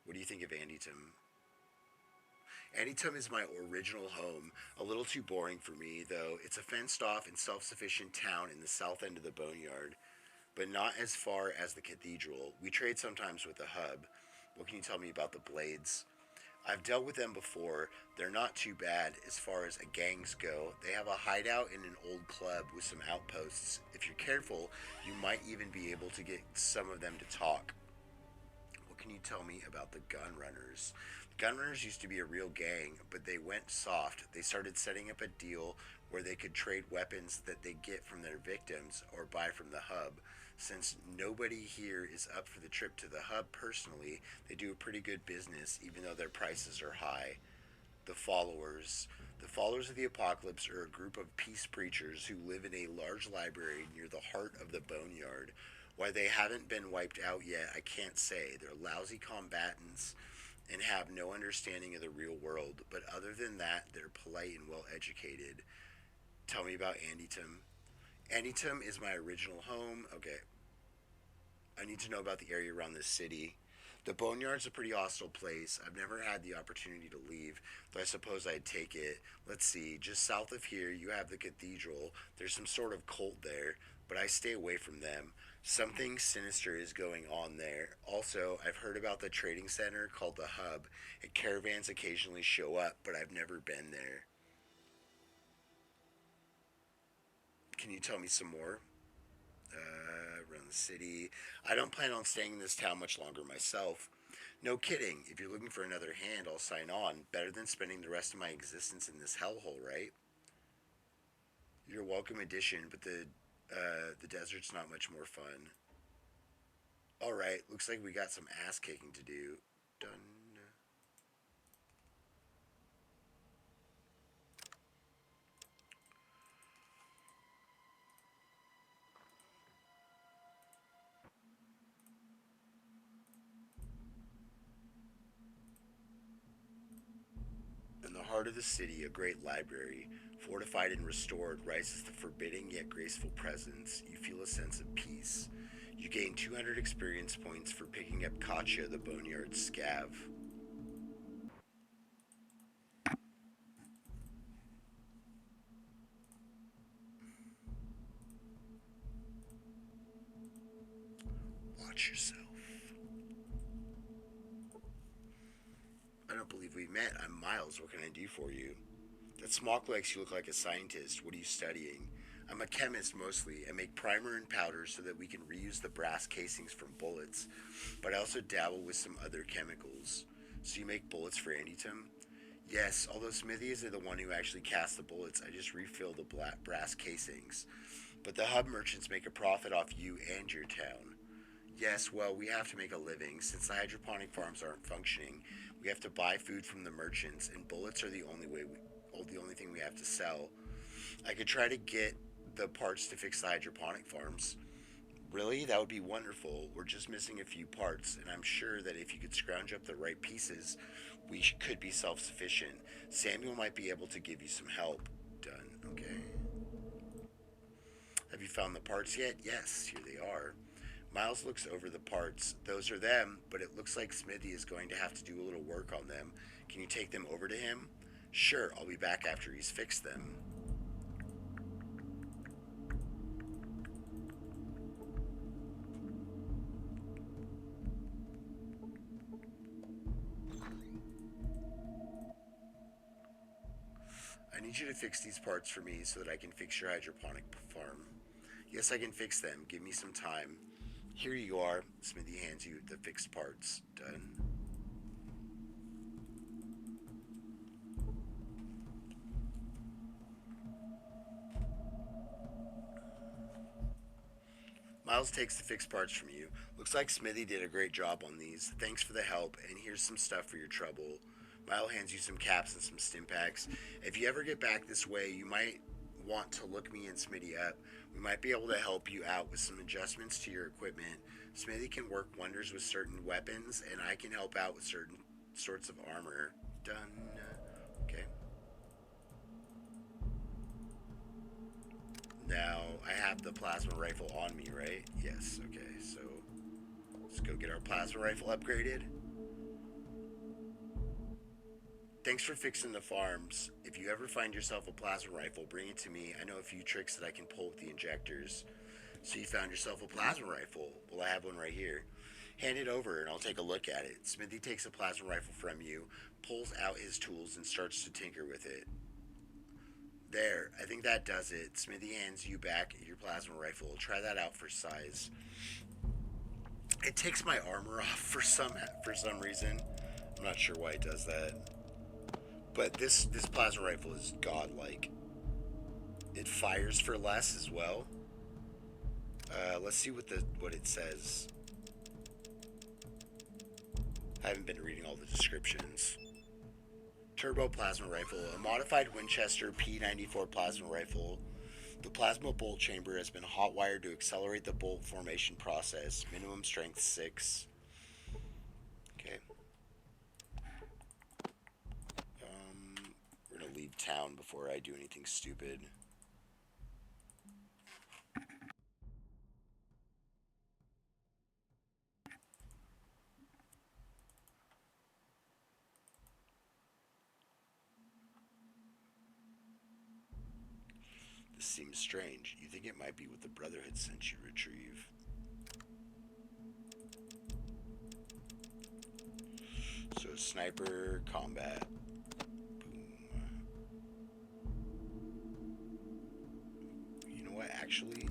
What do you think of Antietam? Antietam is my original home. A little too boring for me, though. It's a fenced-off and self-sufficient town in the south end of the boneyard, but not as far as the cathedral. We trade sometimes with the hub. What can you tell me about the Blades? I've dealt with them before. They're not too bad as far as gangs go. They have a hideout in an old club with some outposts. If you're careful, you might even be able to get some of them to talk. What can you tell me about the Gunrunners? The Gunrunners used to be a real gang, but they went soft. They started setting up a deal where they could trade weapons that they get from their victims or buy from the hub. Since nobody here is up for the trip to the hub personally, they do a pretty good business even though their prices are high. The Followers. The Followers of the Apocalypse are a group of peace preachers who live in a large library near the heart of the boneyard. Why they haven't been wiped out yet, I can't say. They're lousy combatants and have no understanding of the real world, but other than that, they're polite and well educated. Tell me about Antietam. Antietam is my original home. Okay. I need to know about the area around this city. The Boneyard's a pretty hostile place. I've never had the opportunity to leave, though I suppose I'd take it. Let's see, just south of here you have the cathedral. There's some sort of cult there, but I stay away from them. Something sinister is going on there. Also, I've heard about the trading center called the Hub, and caravans occasionally show up, but I've never been there. Can you tell me some more? Around the city. I don't plan on staying in this town much longer myself. No kidding. If you're looking for another hand, I'll sign on. Better than spending the rest of my existence in this hellhole, right? You're a welcome addition, but the desert's not much more fun. All right, looks like we got some ass kicking to do. Done. In the heart of the city, a great library, fortified and restored, rises the forbidding yet graceful presence. You feel a sense of peace. You gain 200 experience points for picking up Katya, the Boneyard Scav. Watch yourself. I don't believe we met. I'm Miles. What can I do for you? That smock makes you look like a scientist. What are you studying? I'm a chemist mostly. I make primer and powder so that we can reuse the brass casings from bullets, but I also dabble with some other chemicals. So you make bullets for Antietam? Yes, although Smithy is the one who actually casts the bullets, I just refill the brass casings. But the hub merchants make a profit off you and your town. Yes, well, we have to make a living. Since the hydroponic farms aren't functioning, we have to buy food from the merchants, and bullets are the only thing we have to sell. I could try to get the parts to fix the hydroponic farms. Really? That would be wonderful. We're just missing a few parts, and I'm sure that if you could scrounge up the right pieces, we could be self-sufficient. Samuel might be able to give you some help. Done. Okay. Have you found the parts yet? Yes, here they are. Miles looks over the parts. Those are them, but it looks like Smithy is going to have to do a little work on them. Can you take them over to him? Sure, I'll be back after he's fixed them. I need you to fix these parts for me so that I can fix your hydroponic farm. Yes, I can fix them. Give me some time. Here you are. Smithy hands you the fixed parts. Done. Miles takes the fixed parts from you. Looks like Smithy did a great job on these. Thanks for the help, and here's some stuff for your trouble. Miles hands you some caps and some stim packs. If you ever get back this way, you might want to look me and Smitty up. We might be able to help you out with some adjustments to your equipment. Smithy can work wonders with certain weapons, and I can help out with certain sorts of armor. Done. Okay. Now, I have the plasma rifle on me, right? Yes, okay, so let's go get our plasma rifle upgraded. Thanks for fixing the farms. If you ever find yourself a plasma rifle, bring it to me. I know a few tricks that I can pull with the injectors. So you found yourself a plasma rifle. Well, I have one right here. Hand it over and I'll take a look at it. Smithy takes a plasma rifle from you, pulls out his tools, and starts to tinker with it. There, I think that does it. Smithy hands you back your plasma rifle. Try that out for size. It takes my armor off for some reason. I'm not sure why it does that. But this plasma rifle is godlike. It fires for less as well. Let's see what it says. I haven't been reading all the descriptions. Turbo plasma rifle, a modified Winchester P94 plasma rifle. The plasma bolt chamber has been hot wired to accelerate the bolt formation process. Minimum strength 6. Okay. We're gonna leave town before I do anything stupid. This seems strange. You think it might be what the Brotherhood sent you retrieve. So sniper combat. Boom. You know what, actually?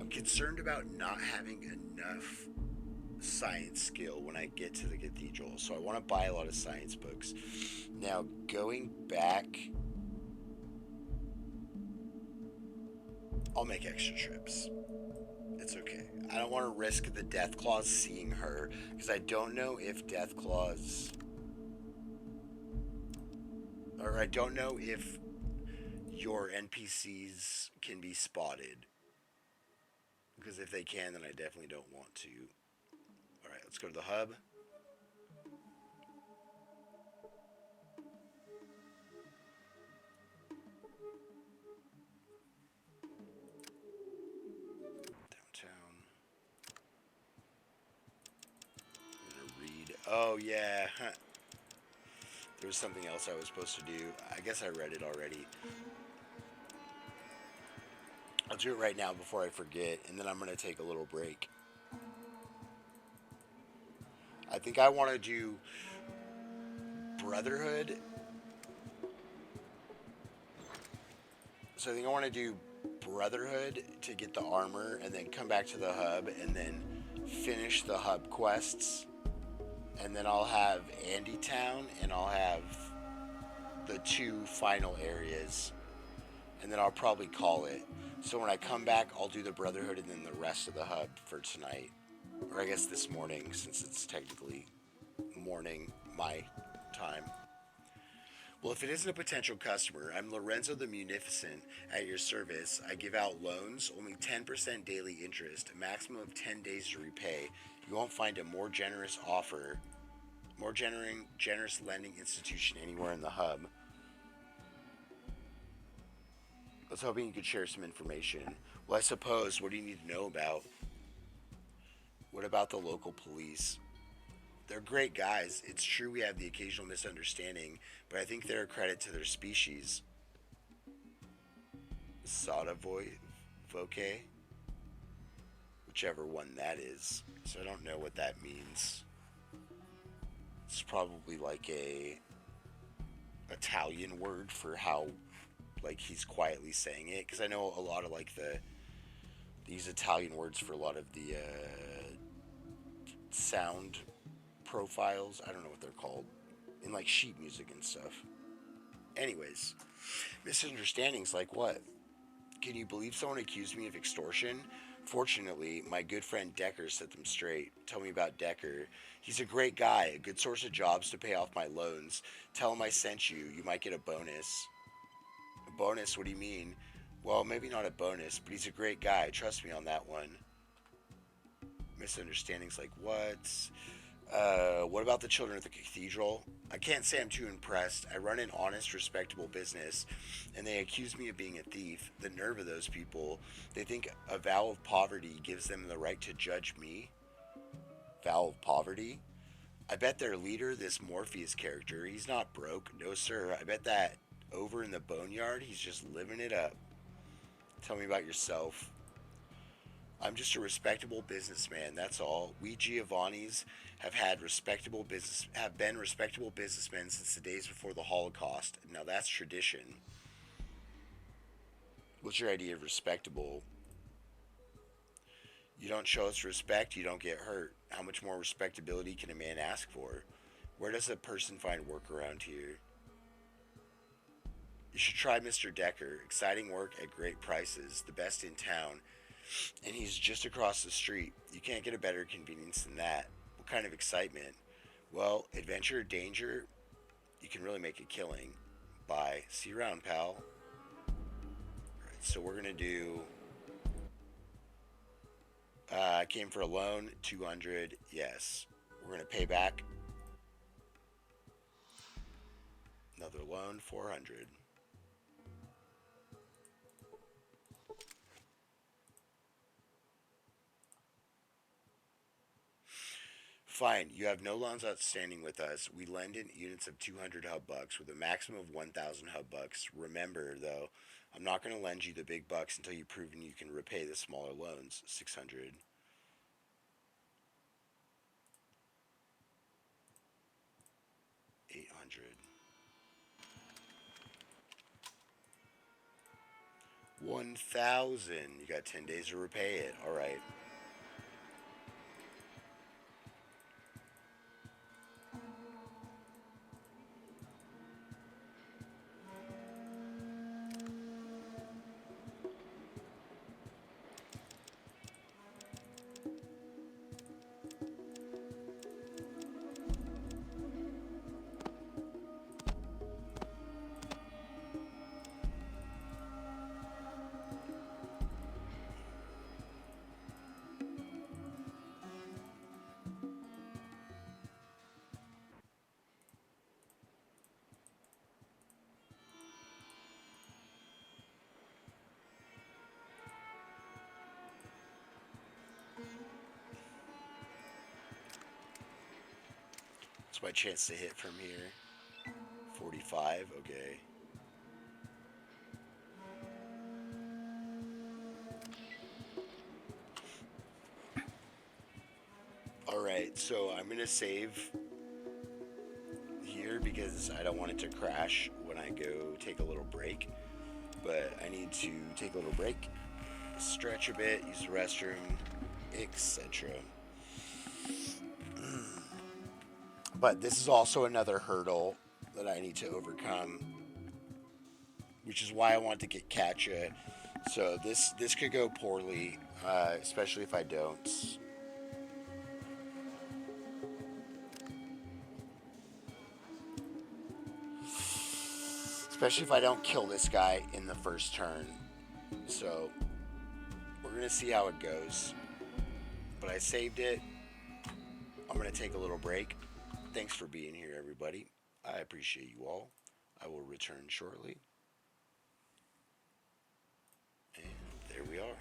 I'm concerned about not having enough science skill when I get to the cathedral, so I want to buy a lot of science books. Now, going back, I'll make extra trips. It's okay. I don't want to risk the Deathclaws seeing her, because I don't know if Deathclaws, or I don't know if your NPCs can be spotted. Because if they can, then I definitely don't want to. Alright, let's go to the hub. Downtown. I'm gonna read. Oh, yeah. There was something else I was supposed to do. I guess I read it already. I'll do it right now before I forget, and then I'm going to take a little break. I think I want to do Brotherhood. So I think I want to do Brotherhood to get the armor, and then come back to the hub, and then finish the hub quests. And then I'll have Andy Town, and I'll have the 2 final areas. And then I'll probably call it. So when I come back, I'll do the Brotherhood and then the rest of the hub for tonight. Or I guess this morning, since it's technically morning my time. Well, if it isn't a potential customer, I'm Lorenzo the Munificent at your service. I give out loans, only 10% daily interest, a maximum of 10 days to repay. You won't find a more generous offer, more generous lending institution anywhere in the hub. I was hoping you could share some information. Well, I suppose, what do you need to know about? What about the local police? They're great guys. It's true we have the occasional misunderstanding, but I think they're a credit to their species. Sada Voke? Whichever one that is. So I don't know what that means. It's probably like a Italian word for how, like, he's quietly saying it, because I know a lot of like these Italian words for a lot of the sound profiles. I don't know what they're called. In like sheet music and stuff. Anyways, misunderstandings like what? Can you believe someone accused me of extortion? Fortunately, my good friend Decker set them straight. Tell me about Decker. He's a great guy, a good source of jobs to pay off my loans. Tell him I sent you. You might get a bonus. A bonus? What do you mean? Well, maybe not a bonus, but he's a great guy. Trust me on that one. Misunderstandings like what? What about the children at the cathedral? I can't say I'm too impressed. I run an honest, respectable business, and they accuse me of being a thief. The nerve of those people. They think a vow of poverty gives them the right to judge me. Vow of poverty? I bet their leader, this Morpheus character, he's not broke. No, sir. I bet that over in the boneyard, he's just living it up. Tell me about yourself. I'm just a respectable businessman, that's all. We Giovannis have been respectable businessmen since the days before the Holocaust. Now that's tradition. What's your idea of respectable? You don't show us respect, you don't get hurt. How much more respectability can a man ask for? Where does a person find work around here? You should try Mr. Decker. Exciting work at great prices, the best in town. And he's just across the street. You can't get a better convenience than that. What kind of excitement? Well, adventure, danger, you can really make a killing. Bye. See you around, pal. Alright, so we're going to do... I came for a loan, 200, yes. We're going to pay back. Another loan, 400. Fine, you have no loans outstanding with us. We lend in units of 200 hub bucks with a maximum of 1,000 hub bucks. Remember, though, I'm not going to lend you the big bucks until you've proven you can repay the smaller loans. 600. 800. 1,000. You got 10 days to repay it. All right. What's my chance to hit from here? 45, okay. Alright, so I'm going to save here because I don't want it to crash when I go take a little break. But I need to take a little break, stretch a bit, use the restroom, etc. But this is also another hurdle that I need to overcome, which is why I want to get Katja. So this could go poorly, especially if I don't. Especially if I don't kill this guy in the first turn. So we're going to see how it goes. But I saved it. I'm going to take a little break. Thanks for being here, everybody. I appreciate you all. I will return shortly. And there we are.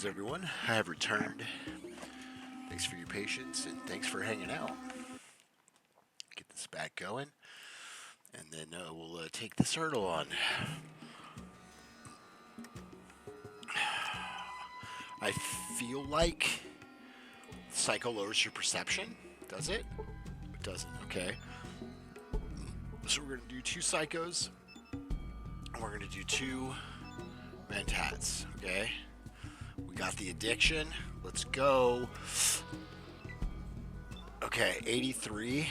Greetings, everyone. I have returned. Thanks for your patience and thanks for hanging out. Get this back going, and then we'll take this hurdle on. I feel like Psycho lowers your perception. Does it? It doesn't. Okay. So we're going to do 2 Psychos, and we're going to do 2 Mentats. Okay. We got the addiction. Let's go. Okay, 83.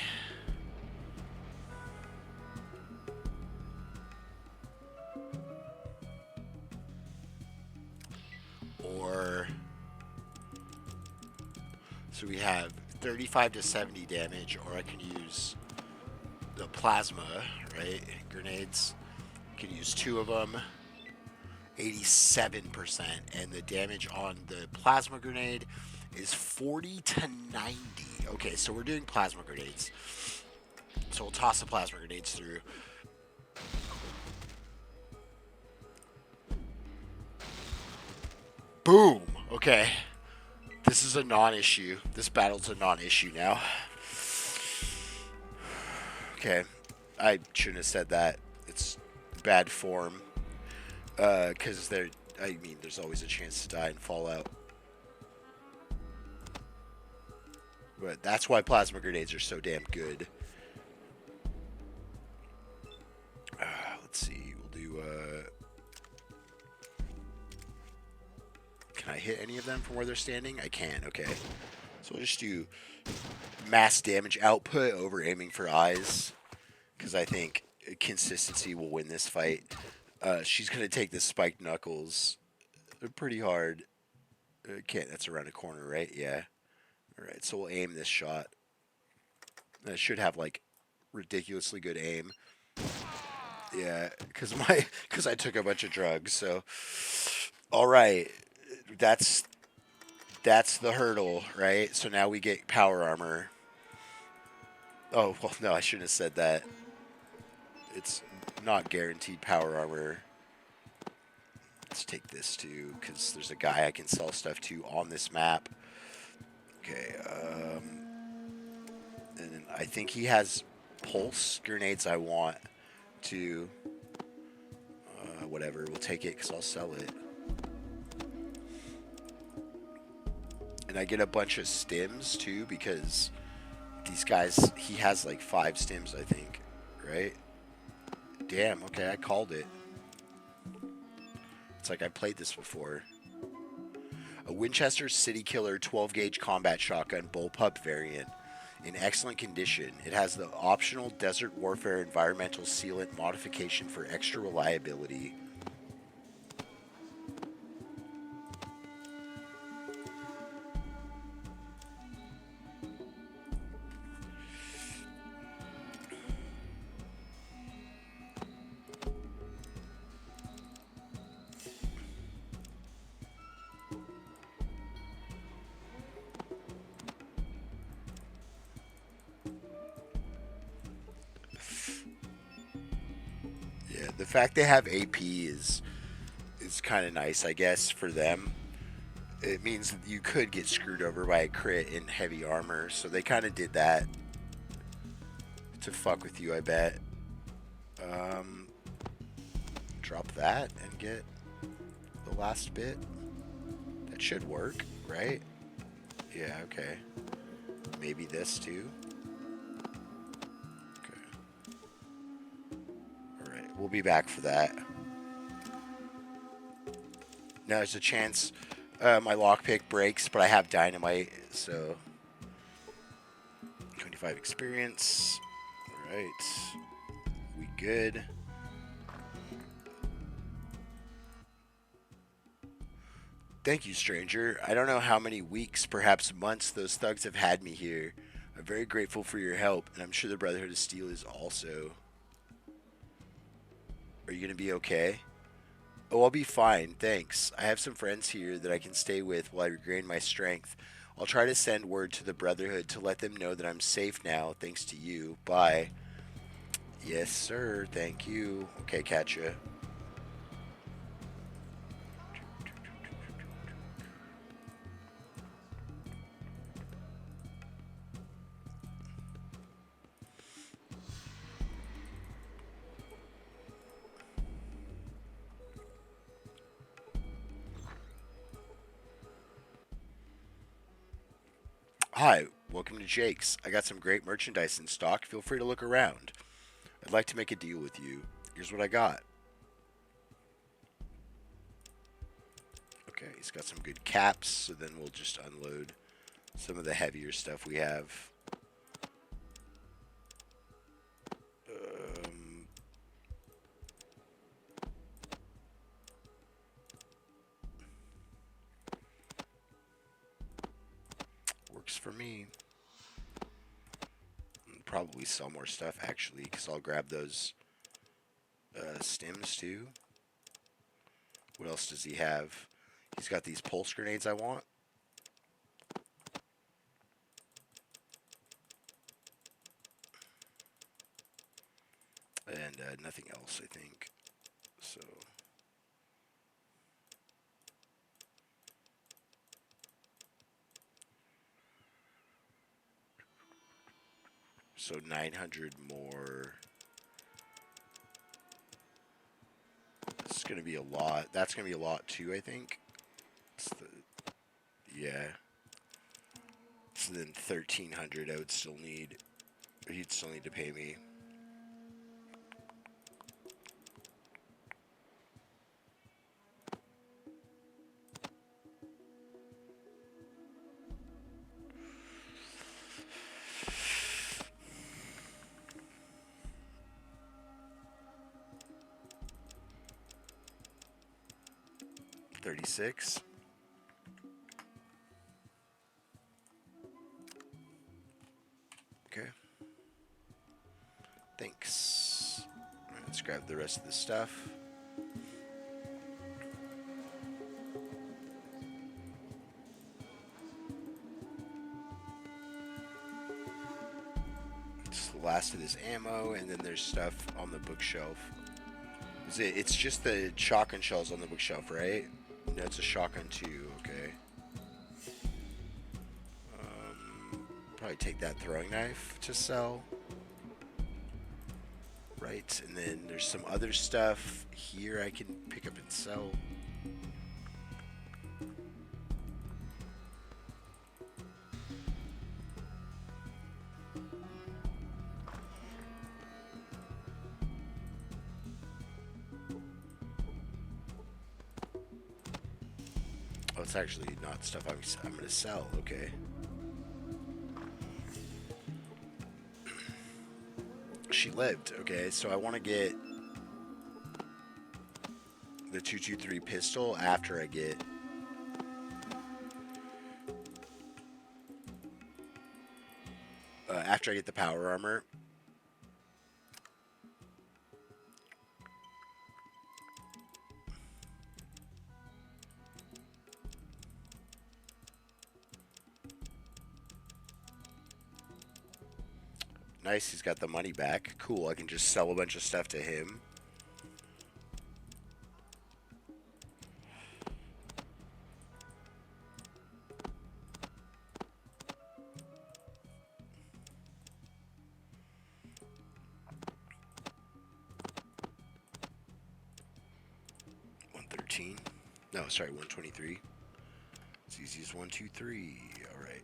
Or so we have 35 to 70 damage, or I can use the plasma, right? Grenades. I can use 2 of them. 87%, and the damage on the plasma grenade is 40 to 90. Okay, so we're doing plasma grenades. So we'll toss the plasma grenades through. Boom! Okay. This is a non-issue. This battle's a non-issue now. Okay. I shouldn't have said that. It's bad form. Because there's always a chance to die in Fallout. But that's why plasma grenades are so damn good. Let's see, we'll do, can I hit any of them from where they're standing? I can, okay. So we'll just do mass damage output over aiming for eyes. Because I think consistency will win this fight. She's going to take the spiked knuckles. They're pretty hard. Can't, that's around a corner, right? Yeah. Alright, so we'll aim this shot. I should have, like, ridiculously good aim. Yeah, because I took a bunch of drugs, so. Alright, that's the hurdle, right? So now we get power armor. Oh, well, no, I shouldn't have said that. It's not guaranteed power armor. Let's take this too, because there's a guy I can sell stuff to on this map. Okay, and then I think he has pulse grenades I want to, whatever, we'll take it because I'll sell it. And I get a bunch of stims too, because these guys, he has like 5 stims, I think, right? Damn, okay, I called it. It's like I played this before. A Winchester City Killer 12-gauge combat shotgun bullpup variant. In excellent condition. It has the optional Desert Warfare environmental sealant modification for extra reliability. The fact they have AP is kind of nice, I guess, for them. It means that you could get screwed over by a crit in heavy armor, so they kind of did that to fuck with you, I bet. Drop that and get the last bit. That should work, right? Yeah, okay. Maybe this too. We'll be back for that. Now there's a chance my lockpick breaks, but I have dynamite, so 25 experience. Alright. We good. Thank you, stranger. I don't know how many weeks, perhaps months, those thugs have had me here. I'm very grateful for your help, and I'm sure the Brotherhood of Steel is also. Are you going to be okay? Oh, I'll be fine, thanks. I have some friends here that I can stay with while I regain my strength. I'll try to send word to the Brotherhood to let them know that I'm safe now, thanks to you. Bye. Yes, sir, thank you. Okay, catch ya. Hi, welcome to Jake's. I got some great merchandise in stock. Feel free to look around. I'd like to make a deal with you. Here's what I got. Okay, he's got some good caps, so then we'll just unload some of the heavier stuff we have. Works for me. Probably sell more stuff actually, because I'll grab those stems too. What else does he have? He's got these pulse grenades I want. And nothing else, I think. So 900 more. It's going to be a lot. That's going to be a lot too, I think. Yeah. So then 1,300 I would still need. Or he'd still need to pay me. $36. Okay. Thanks. All right, let's grab the rest of the stuff. It's the last of this ammo, and then there's stuff on the bookshelf. It's just the shotgun shells on the bookshelf, right? No, it's a shotgun too. Okay. Probably take that throwing knife to sell. Right, and then there's some other stuff here I can pick up and sell. Oh, it's actually not stuff I'm going to sell. Okay. She lived. Okay, so I want to get the 223 pistol after I get the power armor. Nice, he's got the money back. Cool, I can just sell a bunch of stuff to him. No, sorry, 123. It's easy as 1, 2, 3. All right.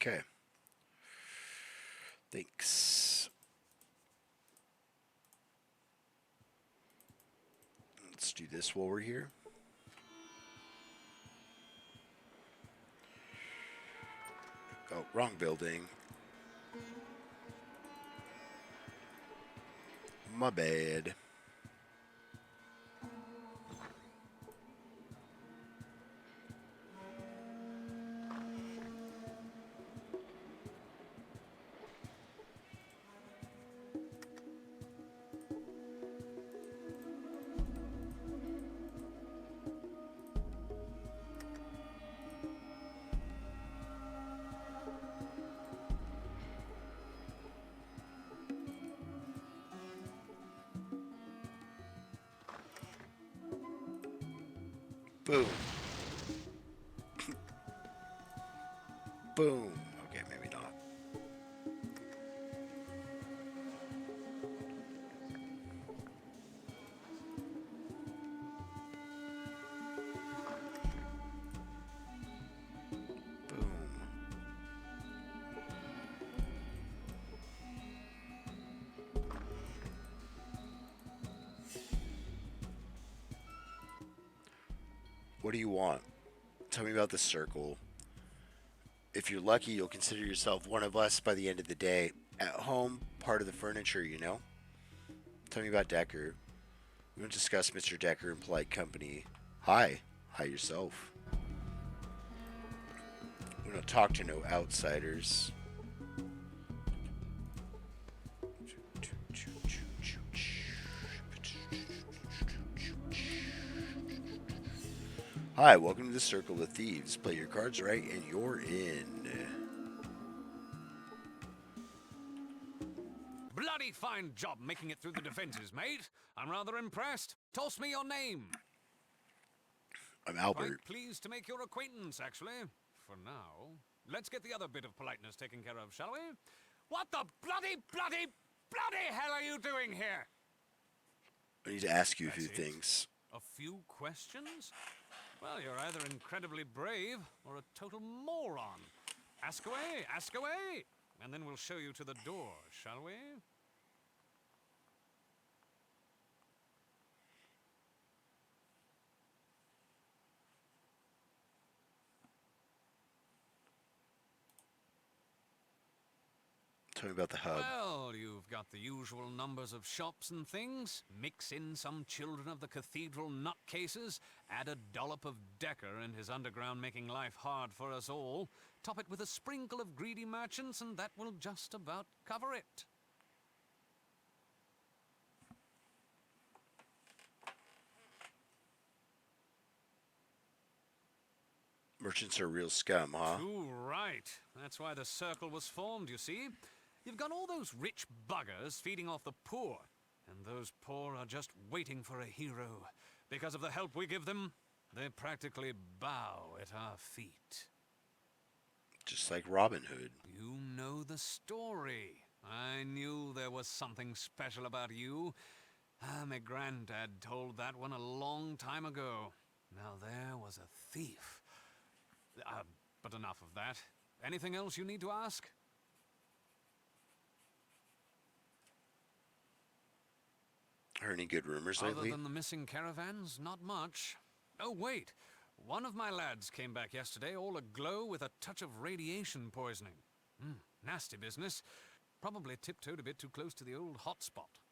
Okay. Thanks. Let's do this while we're here. Oh, wrong building. My bad. Boom. Boom. Okay, maybe not. Boom. What do you want? Tell me about the circle. If you're lucky, you'll consider yourself one of us by the end of the day. At home, part of the furniture, you know? Tell me about Decker. We don't discuss Mr. Decker in polite company. Hi. Hi yourself. We don't talk to no outsiders. Hi, welcome to the Circle of Thieves. Play your cards right and you're in. Bloody fine job making it through the defenses, mate. I'm rather impressed. Toss me your name. I'm Albert. Quite pleased to make your acquaintance, actually. For now. Let's get the other bit of politeness taken care of, shall we? What the bloody hell are you doing here? I need to ask you a few That's it. things. A few questions? Well, you're either incredibly brave or a total moron. Ask away, and then we'll show you to the door, shall we? Tell me about the hub. Well, you've got the usual numbers of shops and things. Mix in some children of the cathedral nutcases. Add a dollop of Decker and his underground making life hard for us all. Top it with a sprinkle of greedy merchants, and that will just about cover it. Merchants are real scum, huh? Too right. That's why the circle was formed, you see. You've got all those rich buggers feeding off the poor, and those poor are just waiting for a hero. Because of the help we give them, they practically bow at our feet. Just like Robin Hood. You know the story. I knew there was something special about you. My granddad told that one a long time ago. Now there was a thief. But enough of that. Anything else you need to ask? Heard any good rumors Other lately? than the missing caravans, not much. Oh, wait. One of my lads came back yesterday, all aglow with a touch of radiation poisoning. Nasty business. Probably tiptoed a bit too close to the old hotspot.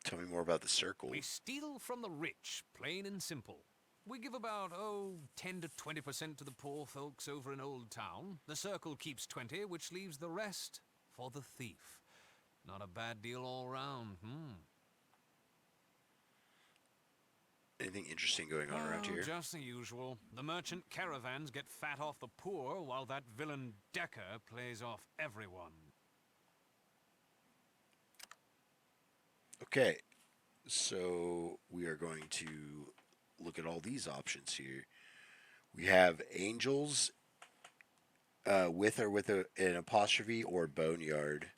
Tell me more about the circle. We steal from the rich, plain and simple. We give about, 10 to 20% to the poor folks over in Old Town. The circle keeps 20, which leaves the rest for the thief. Not a bad deal all round, Anything interesting going on around here? Just the usual. The merchant caravans get fat off the poor, while that villain Decker plays off everyone. Okay, so we are going to look at all these options here. We have angels with an apostrophe or boneyard.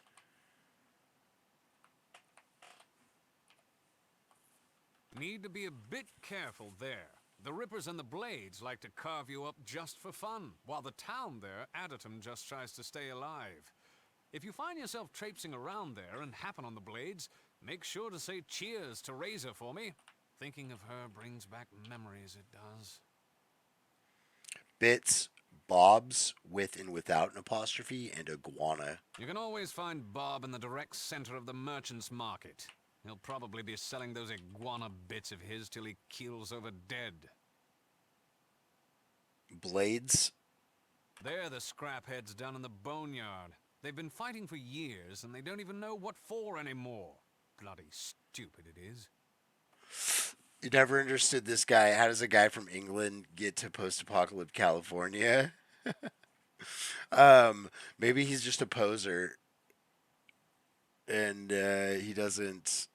Need to be a bit careful there. The Rippers and the Blades like to carve you up just for fun, while the town there, Adderton, just tries to stay alive. If you find yourself traipsing around there and happen on the Blades, Make sure to say cheers to Razor for me. Thinking of her brings back memories, it does. Bits, Bob's, with and without an apostrophe, and iguana. You can always find Bob in the direct center of the merchant's market. He'll probably be selling those iguana bits of his till he keels over dead. Blades, They're the scrapheads down in the boneyard. They've been fighting for years, and they don't even know what for anymore. Bloody stupid it is. you never understood this guy. How does a guy from England get to post-apocalyptic California? Maybe he's just a poser, and he doesn't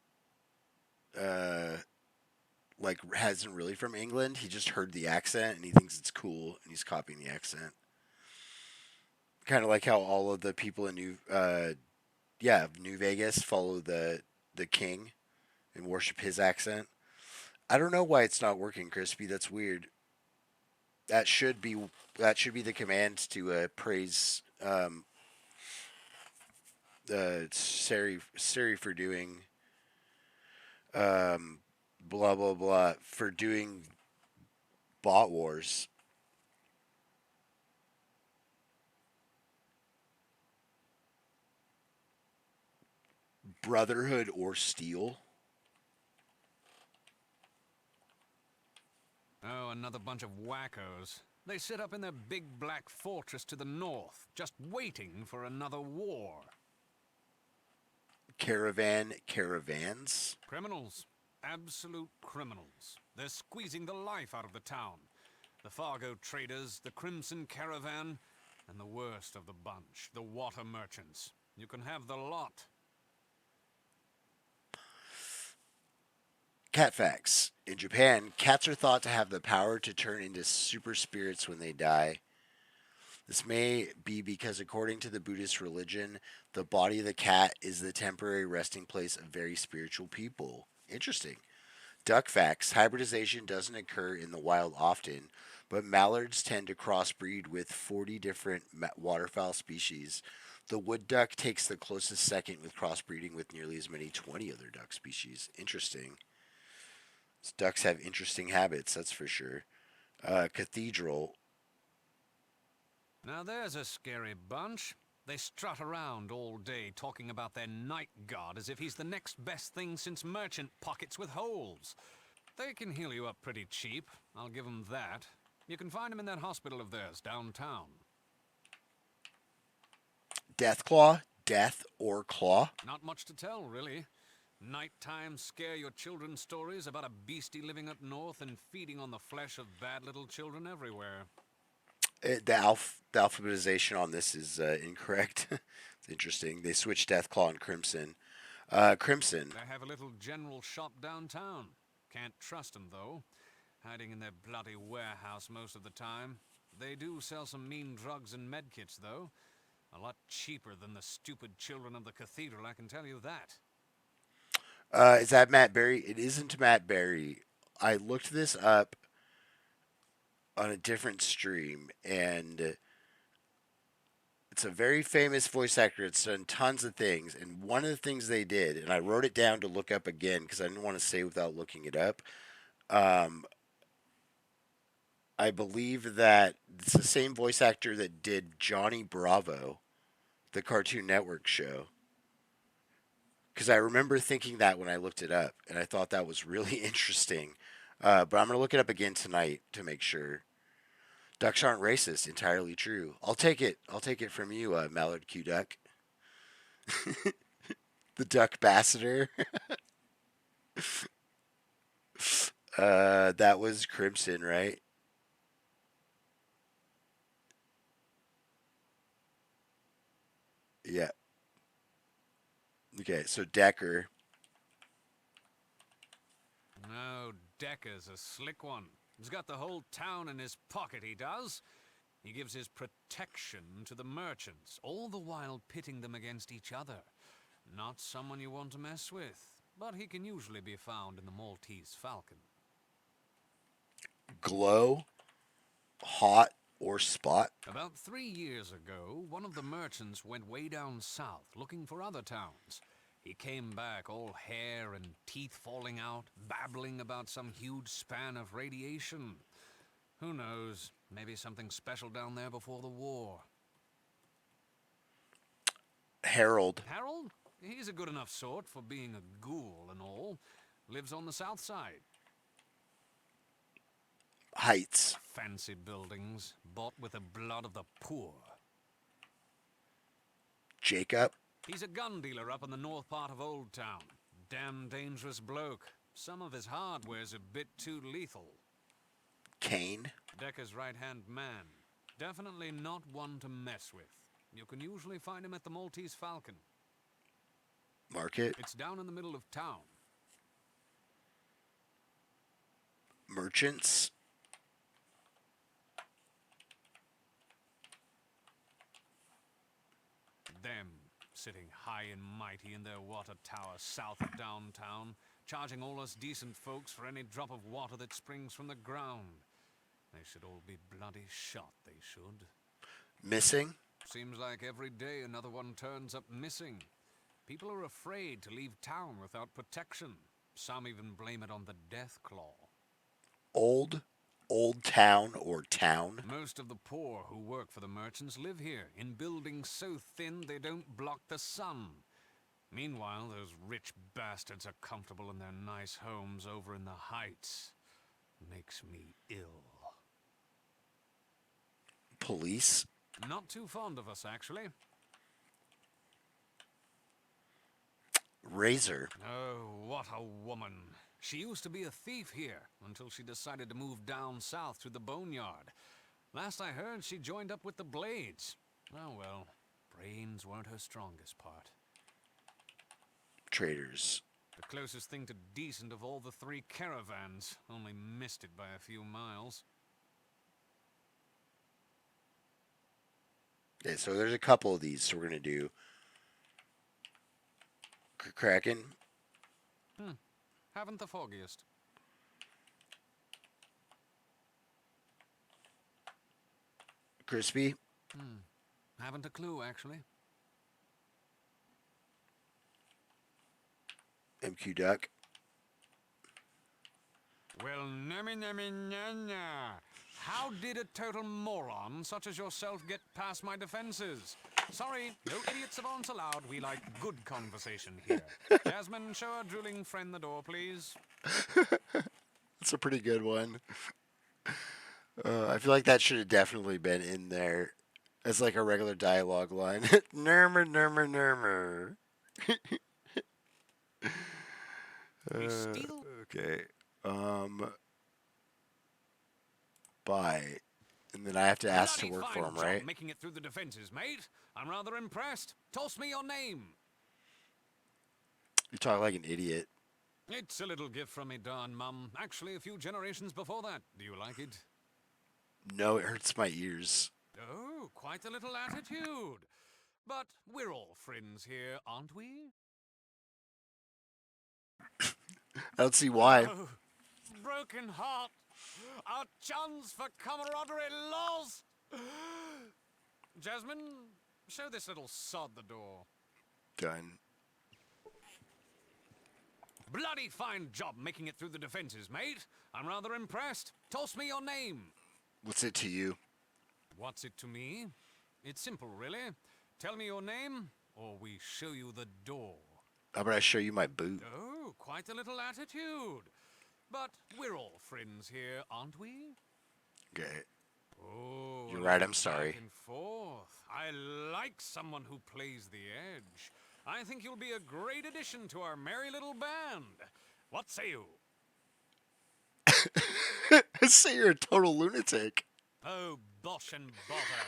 like hasn't really from England. He just heard the accent and he thinks it's cool, and he's copying the accent. Kind of like how all of the people in New Vegas follow the king and worship his accent. I don't know why it's not working, Crispy. That's weird. That should be the command to praise Siri for doing blah blah blah for doing bot wars. Brotherhood or Steel. Oh, another bunch of wackos. They sit up in their big black fortress to the north, just waiting for another war. Caravans. Criminals. Absolute criminals. They're squeezing the life out of the town. The Fargo traders, the Crimson Caravan, and the worst of the bunch, the water merchants. You can have the lot. Cat facts. In Japan, cats are thought to have the power to turn into super spirits when they die. This may be because, according to the Buddhist religion, the body of the cat is the temporary resting place of very spiritual people. Interesting. Duck facts. Hybridization doesn't occur in the wild often, but mallards tend to crossbreed with 40 different waterfowl species. The wood duck takes the closest second with crossbreeding with nearly as many 20 other duck species. Interesting. Ducks have interesting habits, that's for sure. Cathedral. Now there's a scary bunch. They strut around all day talking about their night guard as if he's the next best thing since merchant pockets with holes. They can heal you up pretty cheap, I'll give them that. You can find them in that hospital of theirs downtown. Deathclaw. Death or claw. Not much to tell, really. Nighttime scare your children stories about a beastie living up north and feeding on the flesh of bad little children everywhere. The alphabetization on this is incorrect. It's interesting. They switched Deathclaw and Crimson. Crimson. They have a little general shop downtown. Can't trust them, though. Hiding in their bloody warehouse most of the time. They do sell some mean drugs and medkits, though. A lot cheaper than the stupid children of the cathedral, I can tell you that. Is that Matt Berry? It isn't Matt Berry. I looked this up on a different stream, and it's a very famous voice actor. It's done tons of things, and one of the things they did, and I wrote it down to look up again because I didn't want to say without looking it up. I believe that it's the same voice actor that did Johnny Bravo, the Cartoon Network show. Because I remember thinking that when I looked it up, and I thought that was really interesting. But I'm going to look it up again tonight to make sure. Ducks aren't racist. Entirely true. I'll take it. I'll take it from you, Mallard Q Duck. The Duck Ambassador. That was Crimson, right? Yeah. Okay, so Decker. No, Decker's a slick one. He's got the whole town in his pocket, he does. He gives his protection to the merchants, all the while pitting them against each other. Not someone you want to mess with, but he can usually be found in the Maltese Falcon. Glow, hot, or spot. About 3 years ago, one of the merchants went way down south looking for other towns. He came back all hair and teeth falling out, babbling about some huge span of radiation. Who knows? Maybe something special down there before the war. Harold. Harold? He's a good enough sort for being a ghoul and all. Lives on the south side. Heights. Fancy buildings, bought with the blood of the poor. Jacob. He's a gun dealer up in the north part of Old Town. Damn dangerous bloke. Some of his hardware's a bit too lethal. Kane. Decker's right-hand man. Definitely not one to mess with. You can usually find him at the Maltese Falcon. Market. It's down in the middle of town. Merchants. Them, sitting high and mighty in their water tower south of downtown, charging all us decent folks for any drop of water that springs from the ground. They should all be bloody shot, they should. Missing. Seems like every day another one turns up missing. People are afraid to leave town without protection. Some even blame it on the death claw. Old town or town. Most of the poor who work for the merchants live here, in buildings so thin they don't block the sun. Meanwhile, those rich bastards are comfortable in their nice homes over in the heights. Makes me ill. Police. Not too fond of us, actually. Razor. Oh, what a woman. She used to be a thief here until she decided to move down south to the boneyard. Last I heard, she joined up with the Blades. Oh well, brains weren't her strongest part. Traders. The closest thing to decent of all the three caravans, only missed it by a few miles. Okay, so there's a couple of these, so we're going to do Kraken. Haven't the foggiest. Crispy. Haven't a clue, actually. MQ Duck. Well, nammy nana. How did a total moron such as yourself get past my defenses? Sorry, no idiot savants allowed. We like good conversation here. Jasmine, show our drooling friend the door, please. That's a pretty good one. I feel like that should have definitely been in there as like a regular dialogue line. Nurmur, nurmur, nurmur. We steal. Okay. Buy. And then I have to ask to Bloody work fine for him, job right? making it through the defenses, mate. I'm rather impressed. Toss me your name. You talk like an idiot. It's a little gift from me, darn mum. Actually, a few generations before that. Do you like it? No, it hurts my ears. Oh, quite a little attitude. But we're all friends here, aren't we? I don't see why. Oh, broken heart. Our chance for camaraderie lost. Jasmine, show this little sod the door. Done. Bloody fine job making it through the defenses, mate. I'm rather impressed. Toss me your name. What's it to you? What's it to me? It's simple, really. Tell me your name, or we show you the door. How about I show you my boot? Oh, quite a little attitude. But we're all friends here, aren't we? Okay. Oh, You're a right, little I'm sorry. Back and forth. I like someone who plays the edge. I think you'll be a great addition to our merry little band. What say you? I say you're a total lunatic. Oh, bosh and bother.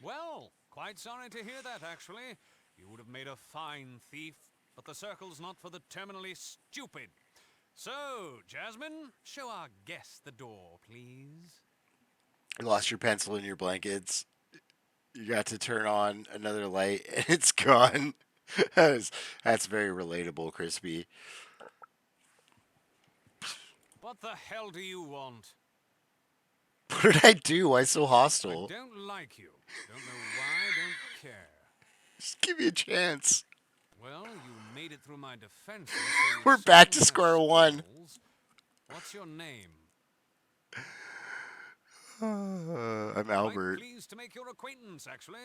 Well, quite sorry to hear that, actually. You would have made a fine thief, but the circle's not for the terminally stupid. So, Jasmine, show our guest the door, please. You lost your pencil in your blankets. You got to turn on another light, and it's gone. That's very relatable, Crispy. What the hell do you want? What did I do? Why so I hostile? don't like you. Don't know why, don't care. Just give me a chance. Well, you made it through my defenses. So We're back to square one. What's your name? I'm Quite Albert. pleased to make your acquaintance, actually.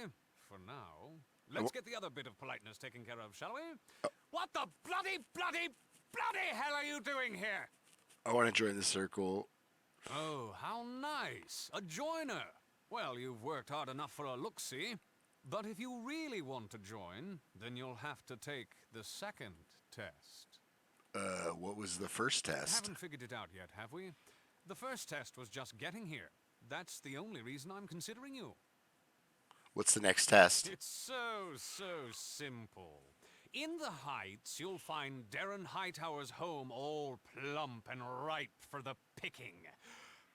For now, let's get the other bit of politeness taken care of, shall we? What the bloody hell are you doing here? I want to join the circle. Oh, how nice. A joiner. Well, you've worked hard enough for a look-see. But if you really want to join, then you'll have to take the second test. What was the first test? Haven't figured it out yet, have we? The first test was just getting here. That's the only reason I'm considering you. What's the next test? It's so simple. In the Heights, you'll find Darren Hightower's home all plump and ripe for the picking.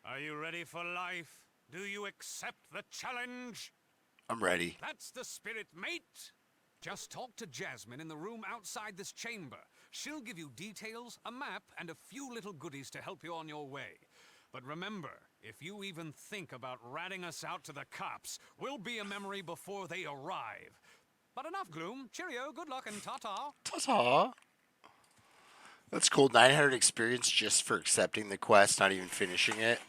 Are you ready for life? Do you accept the challenge? I'm ready. That's the spirit, mate. Just talk to Jasmine in the room outside this chamber. She'll give you details, a map, and a few little goodies to help you on your way. But remember, if you even think about ratting us out to the cops, we'll be a memory before they arrive. But enough gloom. Cheerio, good luck, and ta-ta. Ta-ta. That's cool. 900 experience just for accepting the quest, not even finishing it.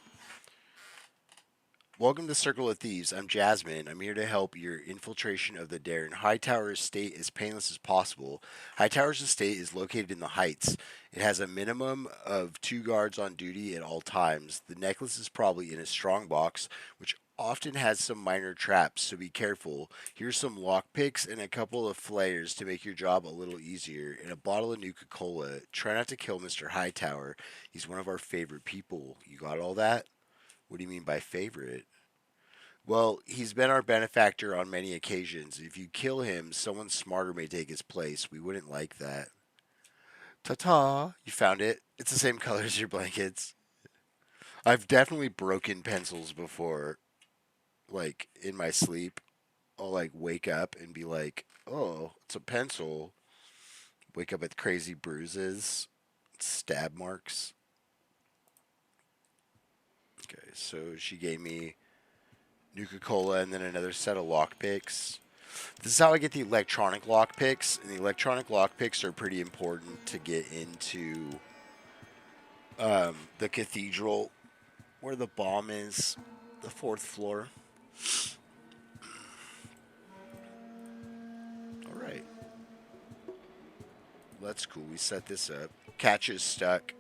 Welcome to Circle of Thieves. I'm Jasmine. I'm here to help your infiltration of the Darren Hightower estate as painless as possible. Hightower's estate is located in the Heights. It has a minimum of 2 guards on duty at all times. The necklace is probably in a strong box, which often has some minor traps, so be careful. Here's some lockpicks and a couple of flares to make your job a little easier, and a bottle of Nuka-Cola. Try not to kill Mr. Hightower. He's one of our favorite people. You got all that? What do you mean by favorite? Well, he's been our benefactor on many occasions. If you kill him, someone smarter may take his place. We wouldn't like that. Ta-ta! You found it. It's the same color as your blankets. I've definitely broken pencils before. Like, in my sleep. I'll, like, wake up and be like, oh, it's a pencil. Wake up with crazy bruises. Stab marks. Okay, so she gave me Nuka-Cola and then another set of lockpicks. This is how I get the electronic lockpicks, and the electronic lockpicks are pretty important to get into the cathedral where the bomb is, the 4th floor. Alright. That's cool. We set this up. Catch is stuck.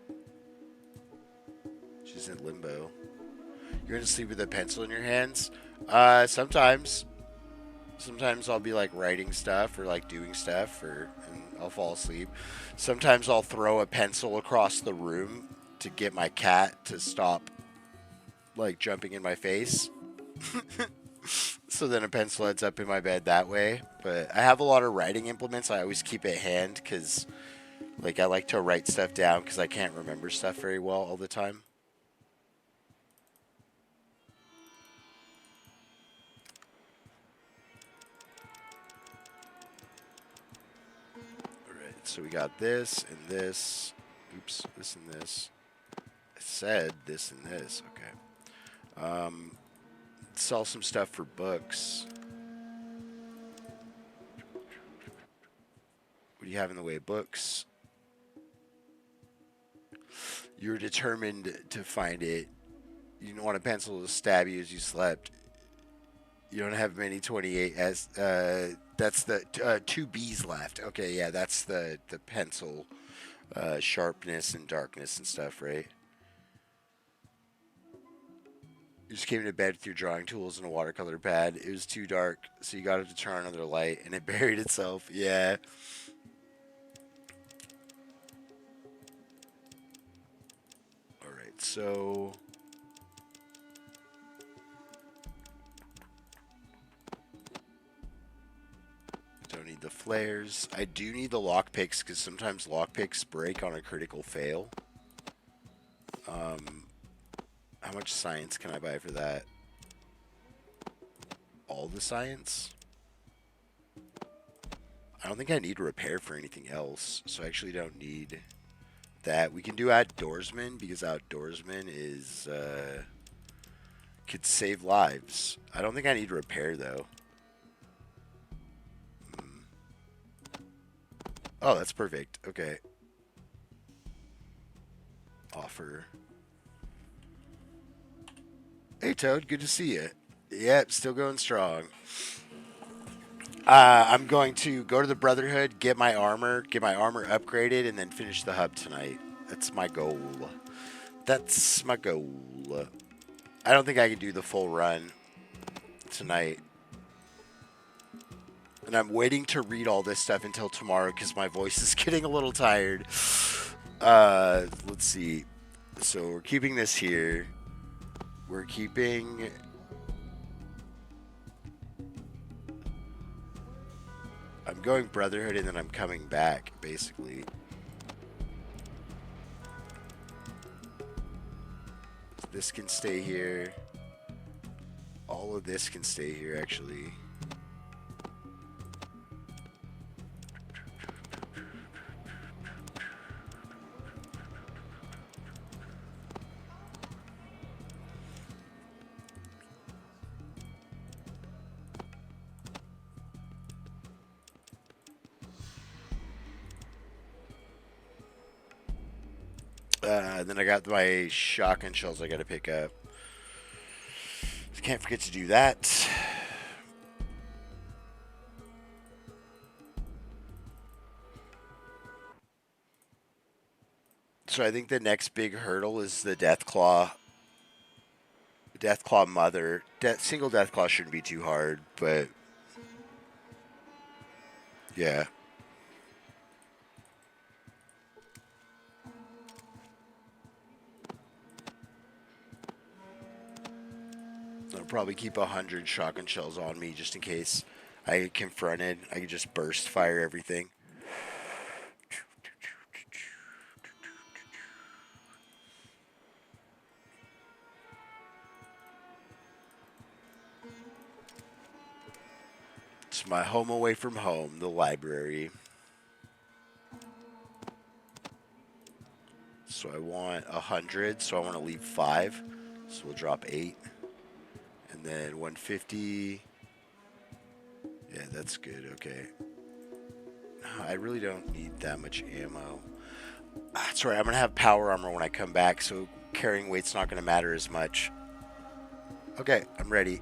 She's in limbo. You're gonna sleep with a pencil in your hands? Sometimes. Sometimes I'll be like writing stuff or like doing stuff and I'll fall asleep. Sometimes I'll throw a pencil across the room to get my cat to stop like jumping in my face. So then a pencil ends up in my bed that way. But I have a lot of writing implements. I always keep it hand because like I like to write stuff down because I can't remember stuff very well all the time. So we got this and this. Oops, this and this. I said this and this. Okay. Sell some stuff for books. What do you have in the way of books? You're determined to find it. You don't want a pencil to stab you as you slept. You don't have many 28 as that's the 2 B's left. Okay, yeah, that's the pencil sharpness and darkness and stuff, right? You just came to bed with your drawing tools and a watercolor pad. It was too dark, so you got it to turn on another light, and it buried itself. Yeah. All right, so don't need the flares. I do need the lockpicks because sometimes lockpicks break on a critical fail. How much science can I buy for that? All the science? I don't think I need repair for anything else, so I actually don't need that. We can do outdoorsman because outdoorsman is could save lives. I don't think I need repair though. Oh, that's perfect. Okay. Offer. Hey, Toad. Good to see you. Yep, still going strong. I'm going to go to the Brotherhood, get my armor upgraded, and then finish the hub tonight. That's my goal. That's my goal. I don't think I can do the full run tonight. And I'm waiting to read all this stuff until tomorrow because my voice is getting a little tired. Let's see. So we're keeping this here. We're keeping... I'm going Brotherhood and then I'm coming back, basically. This can stay here. All of this can stay here, actually. Then I got my shotgun shells I gotta pick up. Can't forget to do that. So I think the next big hurdle is the Deathclaw. Deathclaw Mother. Single Deathclaw shouldn't be too hard, but... yeah. I'll probably keep 100 shotgun shells on me just in case I get confronted. I can just burst fire everything. It's my home away from home, the library. So I want 100, so I want to leave 5. So we'll drop 8. And then 150. Yeah, that's good. Okay. I really don't need that much ammo. That's right. I'm going to have power armor when I come back, so carrying weight's not going to matter as much. Okay, I'm ready.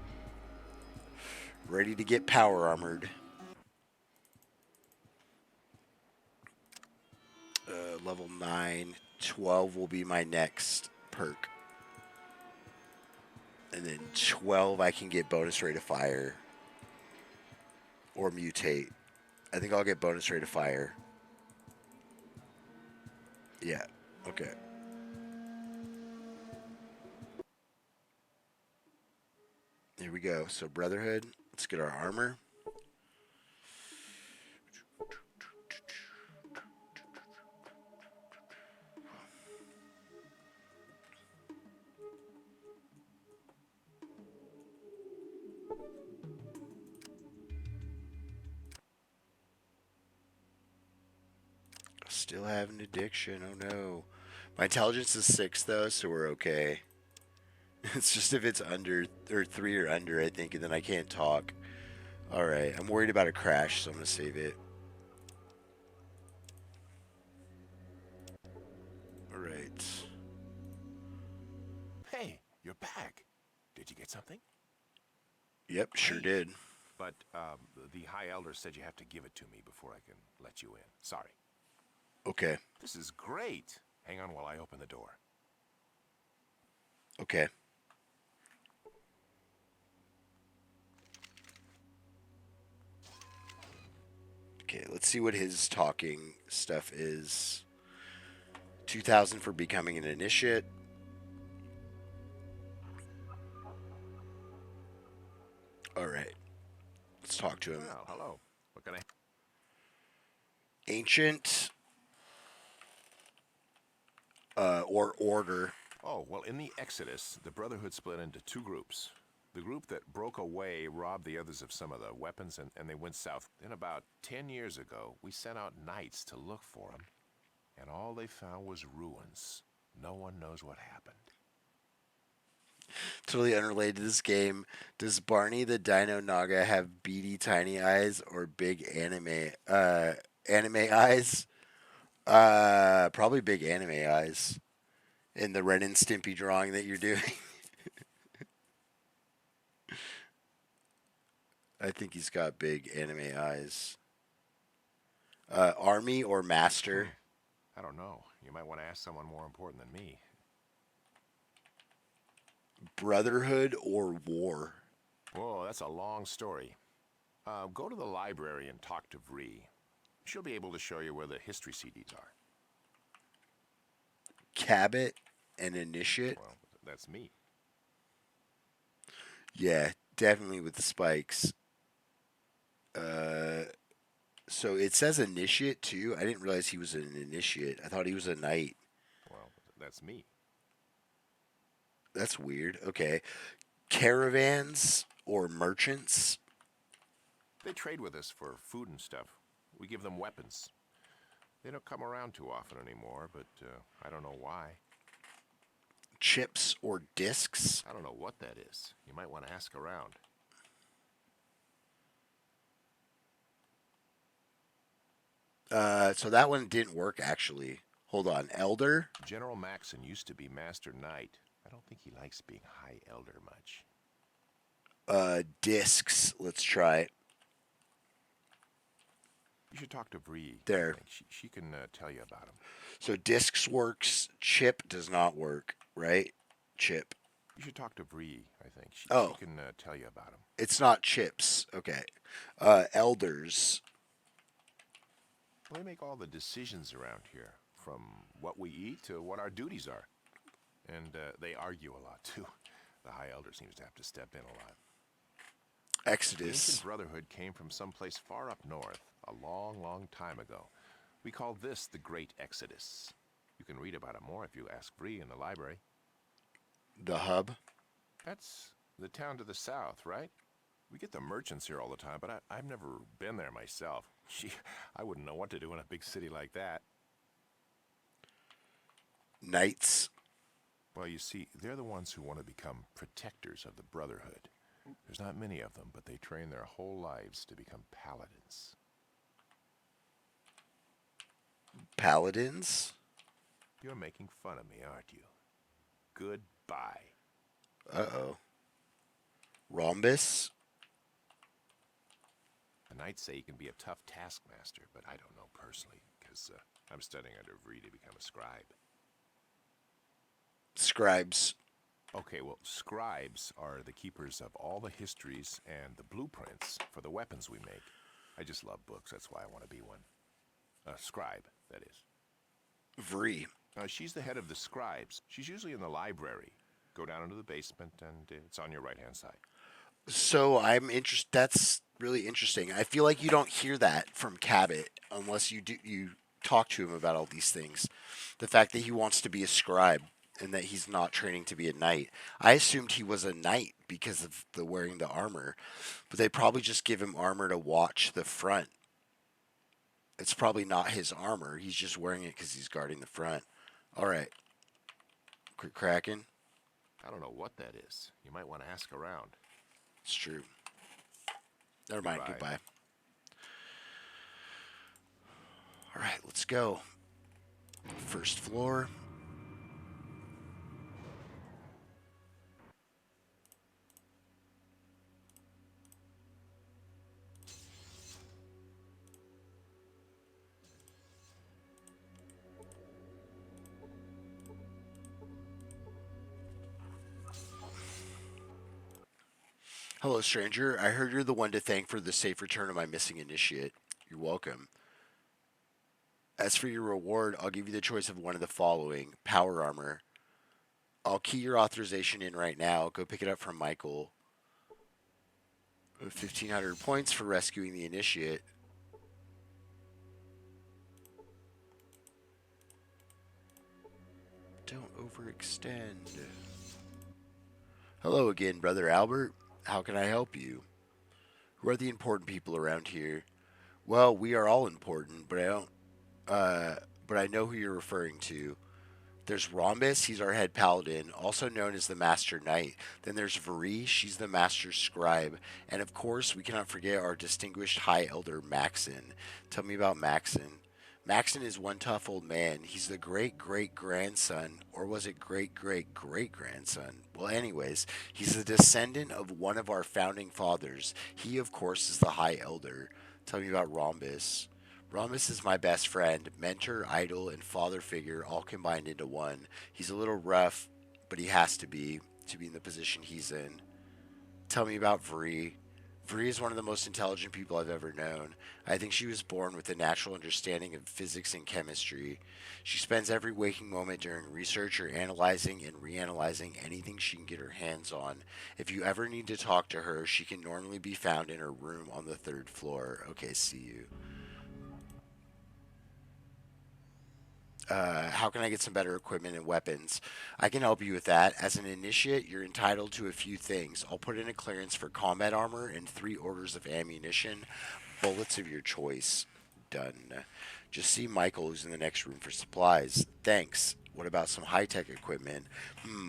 Ready to get power armored. Level 9. 12 will be my next perk. And then 12 I can get bonus rate of fire. Or mutate. I think I'll get bonus rate of fire. Yeah. Okay. Here we go. So Brotherhood. Let's get our armor. Still have an addiction. Oh no. My intelligence is 6 though, so we're okay. It's just if it's under, or 3 or under, I think, and then I can't talk. Alright, I'm worried about a crash, so I'm going to save it. Alright. Hey, you're back. Did you get something? Yep, sure did. But the High Elder said you have to give it to me before I can let you in. Sorry. Okay. This is great. Hang on while I open the door. Okay. Okay, let's see what his talking stuff is. 2,000 for becoming an initiate. Alright. Let's talk to him. Well, hello. What can I... Ancient. Or order. Oh, well, in the Exodus, the Brotherhood split into 2 groups. The group that broke away robbed the others of some of the weapons, and they went south. Then about 10 years ago, we sent out knights to look for them, and all they found was ruins. No one knows what happened. Totally unrelated to this game. Does Barney the Dino Naga have beady tiny eyes or big anime? Anime eyes. Probably big anime eyes in the Ren and Stimpy drawing that you're doing. I think he's got big anime eyes. Army or Master? I don't know. You might want to ask someone more important than me. Brotherhood or War? Whoa, that's a long story. Go to the library and talk to Vree. She'll be able to show you where the history CDs are. Cabot and Initiate? Well, that's me. Yeah, definitely with the spikes. So it says Initiate too. I didn't realize he was an Initiate. I thought he was a Knight. Well, that's me. That's weird. Okay. Caravans or Merchants? They trade with us for food and stuff. We give them weapons. They don't come around too often anymore, but I don't know why. Chips or Discs? I don't know what that is. You might want to ask around. So that one didn't work actually. Hold on. Elder? General Maxon used to be Master Knight. I don't think he likes being High Elder much. Discs. Let's try it. You should talk to Vree. There. She can tell you about him. So Discs works. Chip does not work, right? Chip. You should talk to Vree, I think. She can tell you about him. It's not chips. Okay. Elders. Well, they make all the decisions around here, from what we eat to what our duties are. And they argue a lot, too. The High Elder seems to have to step in a lot. The Exodus. ancient Brotherhood came from someplace far up north, a long, long time ago. We call this the Great Exodus. You can read about it more if you ask Vree in the library. The Hub. That's the town to the south, right? We get the merchants here all the time, but I've never been there myself. Gee, I wouldn't know what to do in a big city like that. Knights. Well, you see, they're the ones who want to become protectors of the Brotherhood. There's not many of them, but they train their whole lives to become paladins. Paladins. You're making fun of me, aren't you? Goodbye. Uh-oh. Rhombus. The knights say you can be a tough taskmaster, but I don't know personally, because I'm studying under Vree to become a scribe. Scribes. Okay, well, scribes are the keepers of all the histories and the blueprints for the weapons we make. I just love books, that's why I want to be one. A scribe, that is. Vree. She's the head of the scribes. She's usually in the library. Go down into the basement, and it's on your right-hand side. So I'm interested. That's really interesting. I feel like you don't hear that from Cabot unless you talk to him about all these things. The fact that he wants to be a scribe and that he's not training to be a knight. I assumed he was a knight because of the wearing the armor, but they probably just give him armor to watch the front. It's probably not his armor. He's just wearing it because he's guarding the front. All right. Quit cracking. I don't know what that is. You might want to ask around. It's true. Never mind. Goodbye. All right, let's go. First floor. Hello, stranger. I heard you're the one to thank for the safe return of my missing initiate. You're welcome. As for your reward, I'll give you the choice of one of the following. Power armor. I'll key your authorization in right now. Go pick it up from Michael. 1,500 points for rescuing the initiate. Don't overextend. Hello again, Brother Albert. How can I help you? Who are the important people around here? Well, we are all important, but I know who you're referring to. There's Rhombus, he's our head paladin, also known as the Master Knight. Then there's Veri, she's the Master Scribe. And of course, we cannot forget our distinguished High Elder Maxon. Tell me about Maxon. Maxon is one tough old man. He's the great great grandson, or was it great great great grandson? Well, anyways, he's the descendant of one of our founding fathers. He, of course, is the High Elder. Tell me about Rhombus. Rhombus is my best friend, mentor, idol, and father figure all combined into one. He's a little rough, but he has to be in the position he's in. Tell me about Vri. Vri is one of the most intelligent people I've ever known. I think she was born with a natural understanding of physics and chemistry. She spends every waking moment during research or analyzing and reanalyzing anything she can get her hands on. If you ever need to talk to her, she can normally be found in her room on the 3rd floor. Okay, see you. How can I get some better equipment and weapons? I can help you with that. As an initiate, you're entitled to a few things. I'll put in a clearance for combat armor and 3 orders of ammunition. Bullets of your choice. Done. Just see Michael, who's in the next room, for supplies. Thanks. What about some high-tech equipment?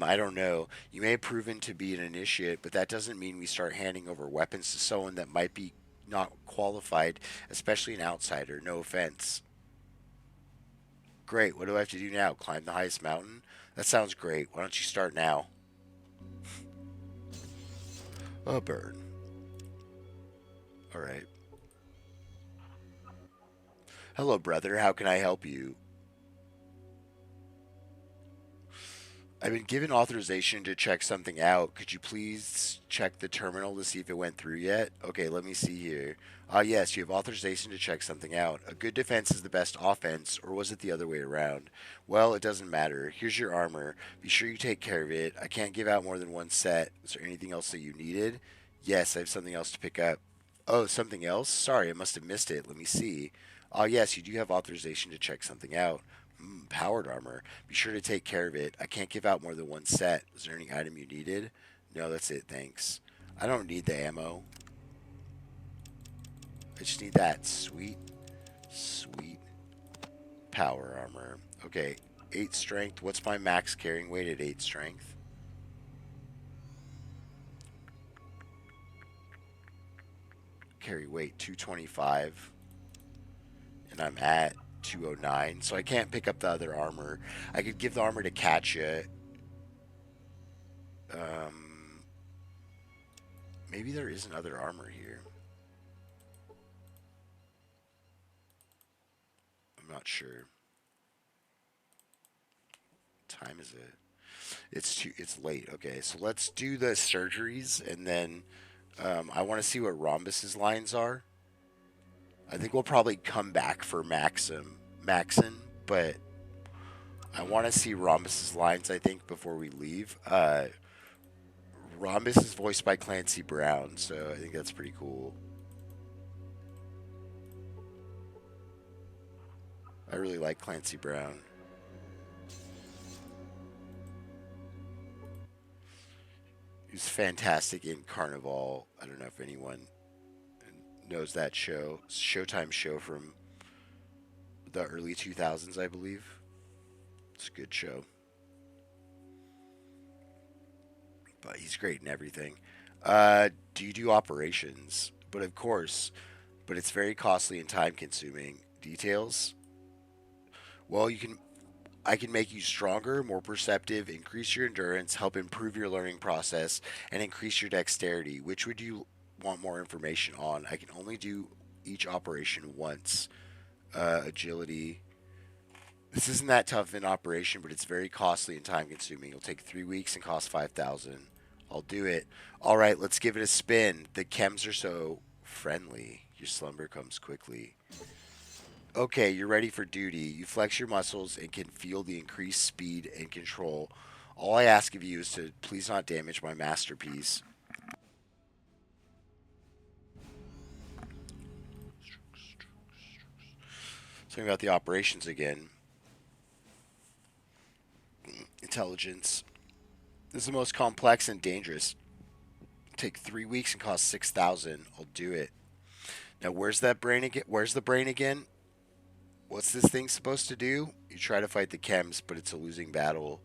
I don't know. You may have proven to be an initiate, but that doesn't mean we start handing over weapons to someone that might be not qualified, especially an outsider. No offense. Great. What do I have to do now? Climb the highest mountain? That sounds great. Why don't you start now? A burn. Alright. Hello, brother. How can I help you? I've been given authorization to check something out. Could you please check the terminal to see if it went through yet? Okay, let me see here. Yes, you have authorization to check something out. A good defense is the best offense, or was it the other way around? Well, it doesn't matter. Here's your armor. Be sure you take care of it. I can't give out more than one set. Is there anything else that you needed? Yes, I have something else to pick up. Oh, something else? Sorry, I must have missed it. Let me see. Yes, you do have authorization to check something out. Powered armor. Be sure to take care of it. I can't give out more than one set. Was there any item you needed? No, that's it. Thanks. I don't need the ammo. I just need that. Sweet. Sweet. Power armor. Okay. 8 strength. What's my max carrying weight at 8 strength? Carry weight 225. And I'm at 209, so I can't pick up the other armor. I could give the armor to Katya. Maybe there is another armor here. I'm not sure. What time is it? It's late. Okay, so let's do the surgeries, and then I want to see what Rhombus's lines are. I think we'll probably come back for Maxon, but I want to see Rhombus's lines, I think, before we leave. Rhombus is voiced by Clancy Brown, so I think that's pretty cool. I really like Clancy Brown. He's fantastic in Carnival. I don't know if anyone knows that show. Showtime show from the early 2000s, I believe. It's a good show. But he's great in everything. Do you do operations? But of course. But it's very costly and time consuming. Details? Well, I can make you stronger, more perceptive, increase your endurance, help improve your learning process, and increase your dexterity. Which would you want more information on? I can only do each operation once. Agility. This isn't that tough of an operation, but it's very costly and time consuming. It'll take 3 weeks and cost 5,000. I'll do it. All right, let's give it a spin. The chems are so friendly. Your slumber comes quickly. Okay, you're ready for duty. You flex your muscles and can feel the increased speed and control. All I ask of you is to please not damage my masterpiece. Talking about the operations again. Intelligence. This is the most complex and dangerous. Take 3 weeks and cost 6,000. I'll do it. Now, where's that brain again? Where's the brain again? What's this thing supposed to do? You try to fight the chems, but it's a losing battle.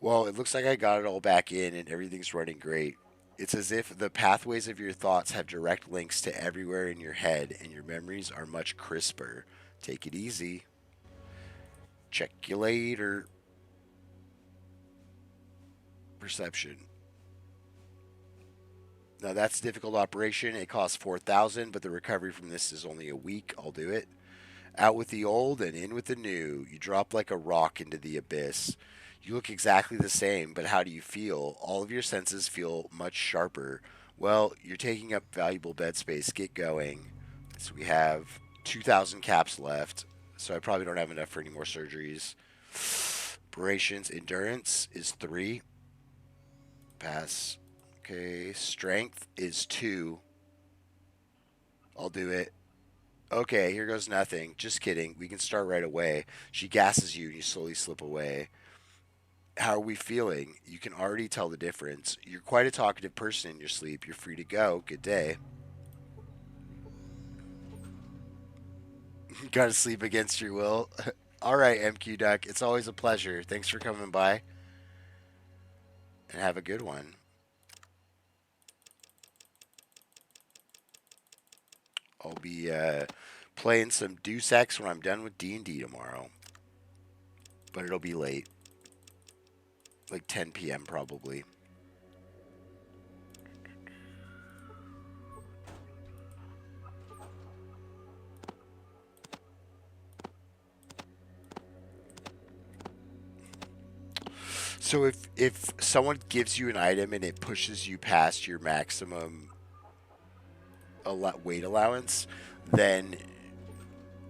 Well, it looks like I got it all back in and everything's running great. It's as if the pathways of your thoughts have direct links to everywhere in your head and your memories are much crisper. Take it easy. Check you later. Perception. Now that's a difficult operation. It costs 4,000, but the recovery from this is only a week. I'll do it. Out with the old and in with the new. You drop like a rock into the abyss. You look exactly the same, but how do you feel? All of your senses feel much sharper. Well, you're taking up valuable bed space. Get going. So we have 2,000 caps left. So I probably don't have enough for any more surgeries. Operations endurance is 3. Pass. Okay. Strength is 2. I'll do it. Okay, here goes nothing. Just kidding. We can start right away. She gasses you and you slowly slip away. How are we feeling? You can already tell the difference. You're quite a talkative person in your sleep. You're free to go. Good day. Gotta sleep against your will. All right, MQ Duck. It's always a pleasure. Thanks for coming by. And have a good one. I'll be playing some Deus Ex when I'm done with D&D tomorrow. But it'll be late. Like 10 p.m. probably. So if someone gives you an item and it pushes you past your maximum weight allowance, then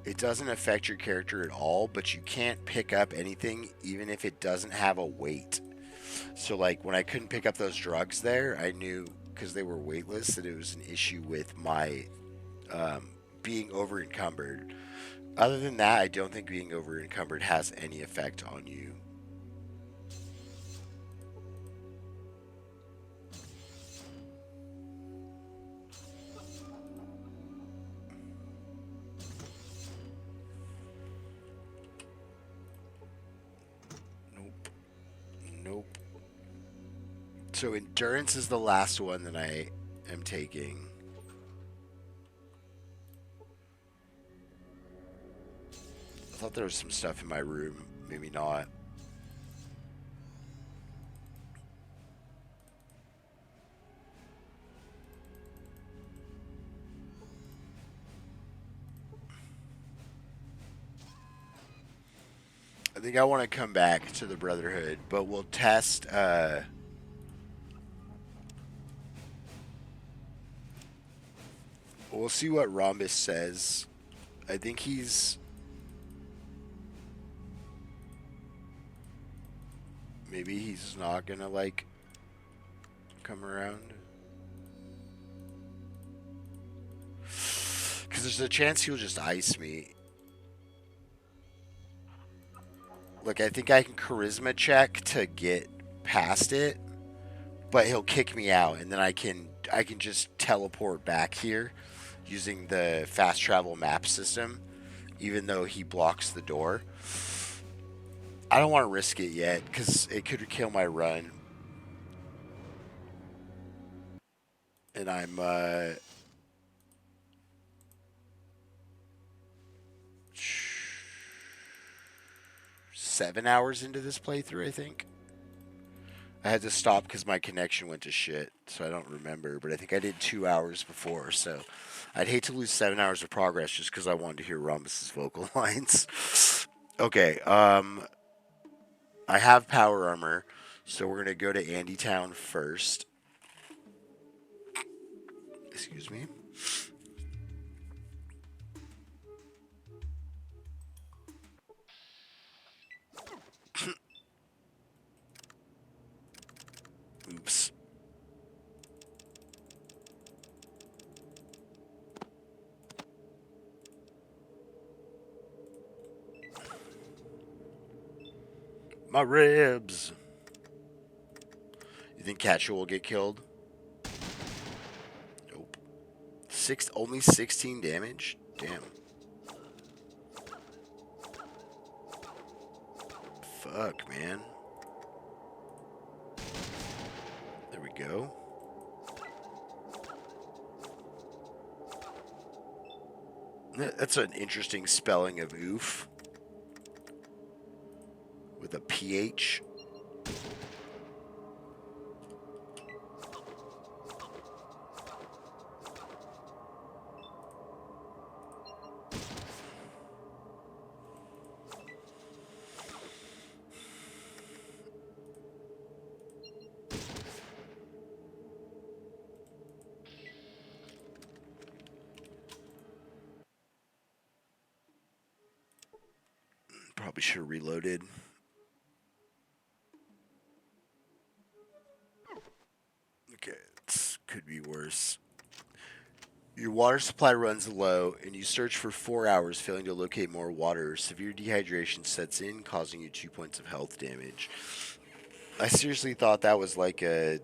it doesn't affect your character at all, but you can't pick up anything even if it doesn't have a weight. So like when I couldn't pick up those drugs there, I knew because they were weightless that it was an issue with my being over encumbered. Other than that, I don't think being over encumbered has any effect on you. Nope. Nope. So endurance is the last one that I am taking. I thought there was some stuff in my room. Maybe not. I think I want to come back to the Brotherhood, but we'll test. We'll see what Rhombus says. I think he's. Maybe he's not gonna, like, come around. Because there's a chance he'll just ice me. Like, I think I can charisma check to get past it, but he'll kick me out, and then I can just teleport back here using the fast travel map system, even though he blocks the door. I don't want to risk it yet because it could kill my run, and I'm 7 hours into this playthrough, I think. I had to stop because my connection went to shit, so I don't remember. But I think I did 2 hours before, so I'd hate to lose 7 hours of progress just because I wanted to hear Rhombus's vocal lines. Okay, I have power armor, so we're gonna go to Andy Town first. Excuse me. Oops. My ribs. You think Catcher will get killed? Nope. Only 16 damage? Damn. Fuck, man. There we go. That's an interesting spelling of oof. With a PH. Probably should have reloaded. Okay, this could be worse. Your water supply runs low, and you search for 4 hours, failing to locate more water. Severe dehydration sets in, causing you 2 points of health damage. I seriously thought that was like a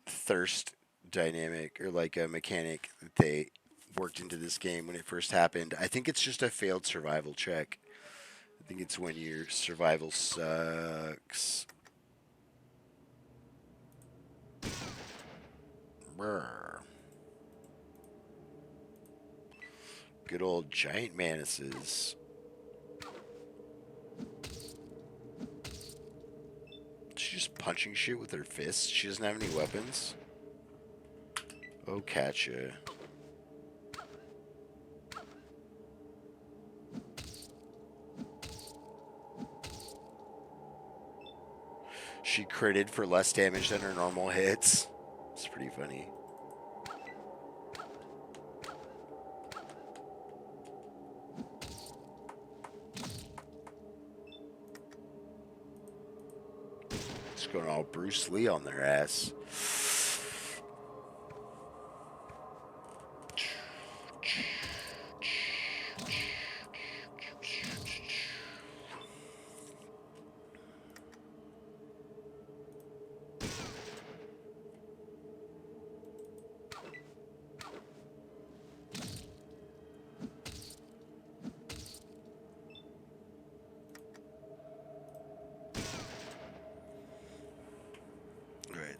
thirst dynamic or like a mechanic that they worked into this game when it first happened. I think it's just a failed survival check. I think it's when your survival sucks. Brr. Good old giant manises. She's just punching shit with her fists. She doesn't have any weapons. Oh, catcha. She critted for less damage than her normal hits. It's pretty funny. Just going all Bruce Lee on their ass.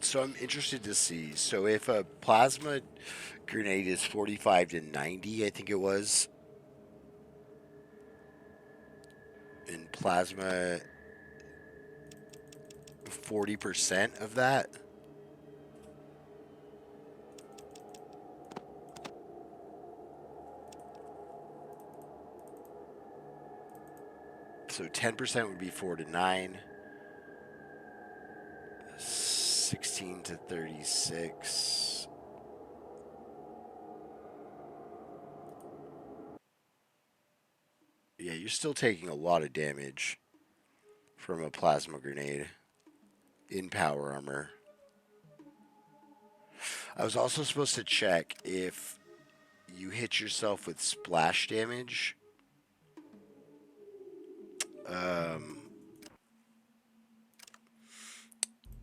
So I'm interested to see. So if a plasma grenade is 45 to 90, I think it was, and plasma 40% of that. So 10% would be 4 to 9. 16 to 36. Yeah, you're still taking a lot of damage from a plasma grenade in power armor. I was also supposed to check if you hit yourself with splash damage.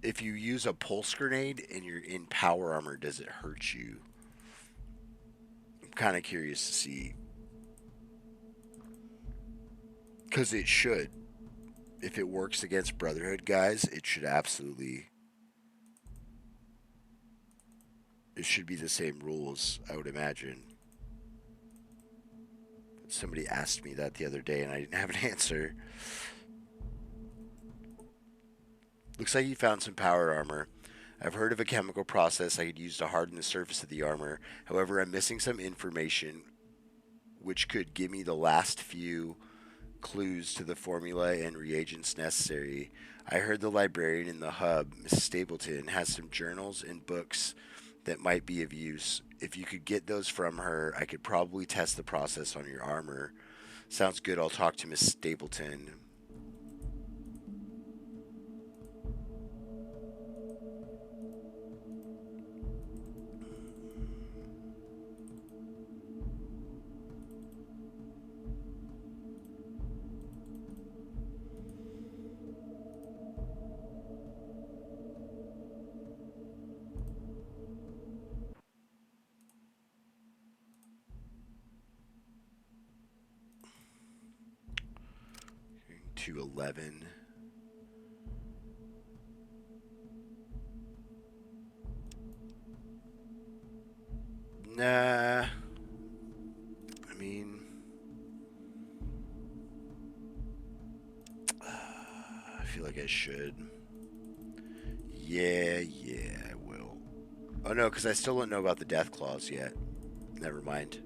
If you use a pulse grenade and you're in power armor, does it hurt you? I'm kind of curious to see. Because it should. If it works against Brotherhood guys, it should absolutely... It should be the same rules, I would imagine. Somebody asked me that the other day and I didn't have an answer. Looks like you found some power armor. I've heard of a chemical process I could use to harden the surface of the armor. However, I'm missing some information which could give me the last few clues to the formula and reagents necessary. I heard the librarian in the hub, Miss Stapleton, has some journals and books that might be of use. If you could get those from her, I could probably test the process on your armor. Sounds good. I'll talk to Miss Stapleton. To 11. Nah. I mean, I feel like I should. Yeah, I will. Oh no, because I still don't know about the death clause yet. Never mind.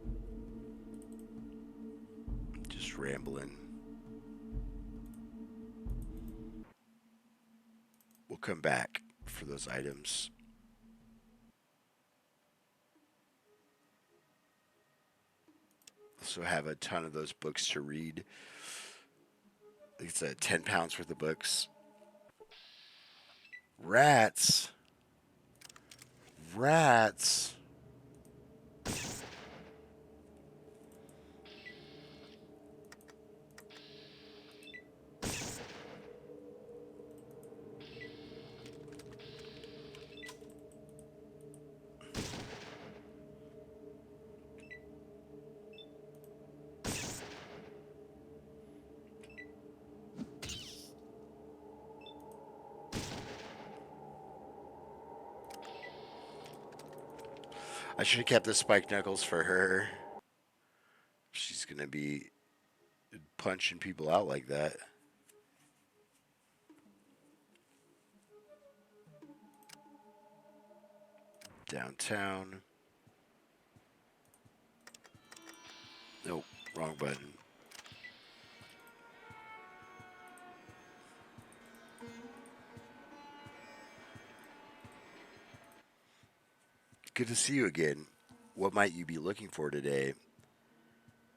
Just rambling. We'll come back for those items. Also have a ton of those books to read. It's 10 pounds worth of books. Rats. Rats. I should have kept the spike knuckles for her. She's gonna be punching people out like that. Downtown. Nope, wrong button. Good to see you again. What might you be looking for today?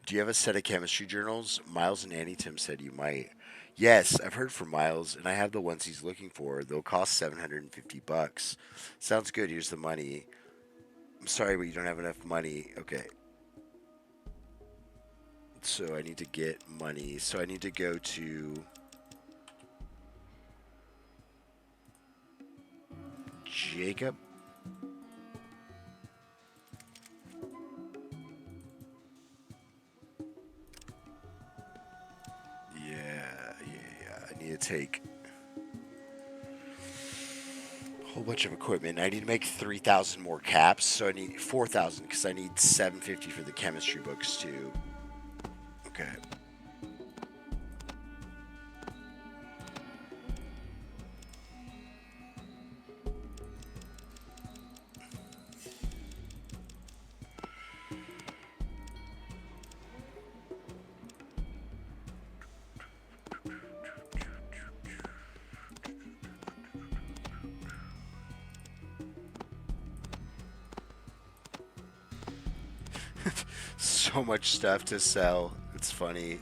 Do you have a set of chemistry journals? Miles and Annie Tim said you might. Yes, I've heard from Miles, and I have the ones he's looking for. They'll cost $750. Sounds good. Here's the money. I'm sorry, but you don't have enough money. Okay. So I need to get money. So I need to go to Jacob. Yeah. I need to take a whole bunch of equipment. I need to make 3,000 more caps, so I need 4,000 because I need 750 for the chemistry books too. Okay. So much stuff to sell. It's funny.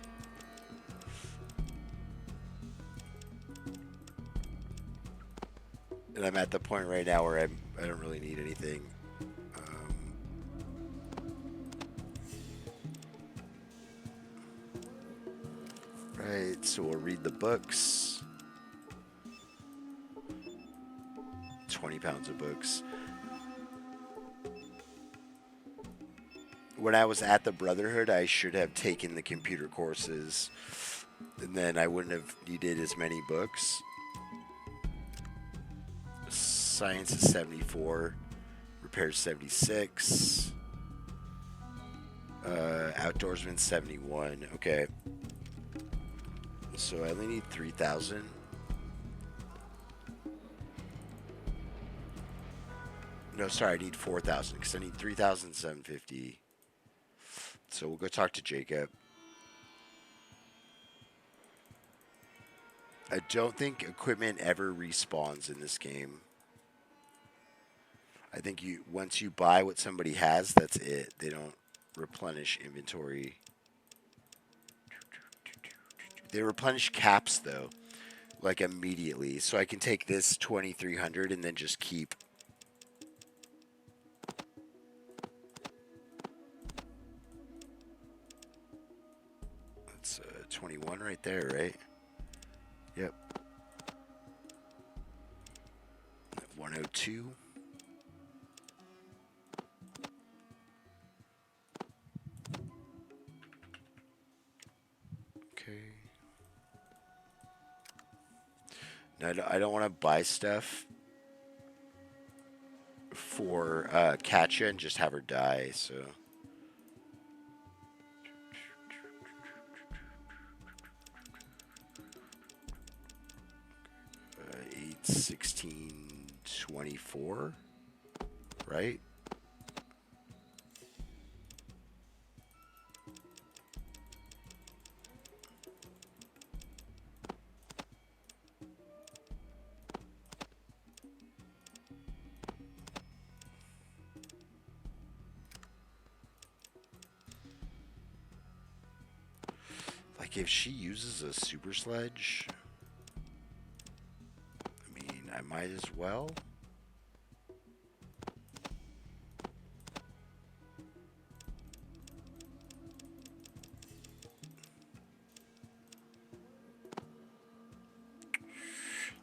And I'm at the point right now where I don't really need anything. Right, so we'll read the books. 20 pounds of books. When I was at the Brotherhood, I should have taken the computer courses, and then I wouldn't have needed as many books. Science is 74, repair 76, outdoorsman 71. Okay, so I only need 3,000. No, sorry, I need 4,000 because I need 3,750. So we'll go talk to Jacob. I don't think equipment ever respawns in this game. I think once you buy what somebody has, that's it. They don't replenish inventory. They replenish caps though, like immediately. So I can take this 2,300 and then just keep. That's 21 right there, right? Yep. 102. Okay. Now, I don't want to buy stuff for Katya and just have her die, so. 8, 16, 24, right? Like, if she uses a super sledge, I mean, I might as well.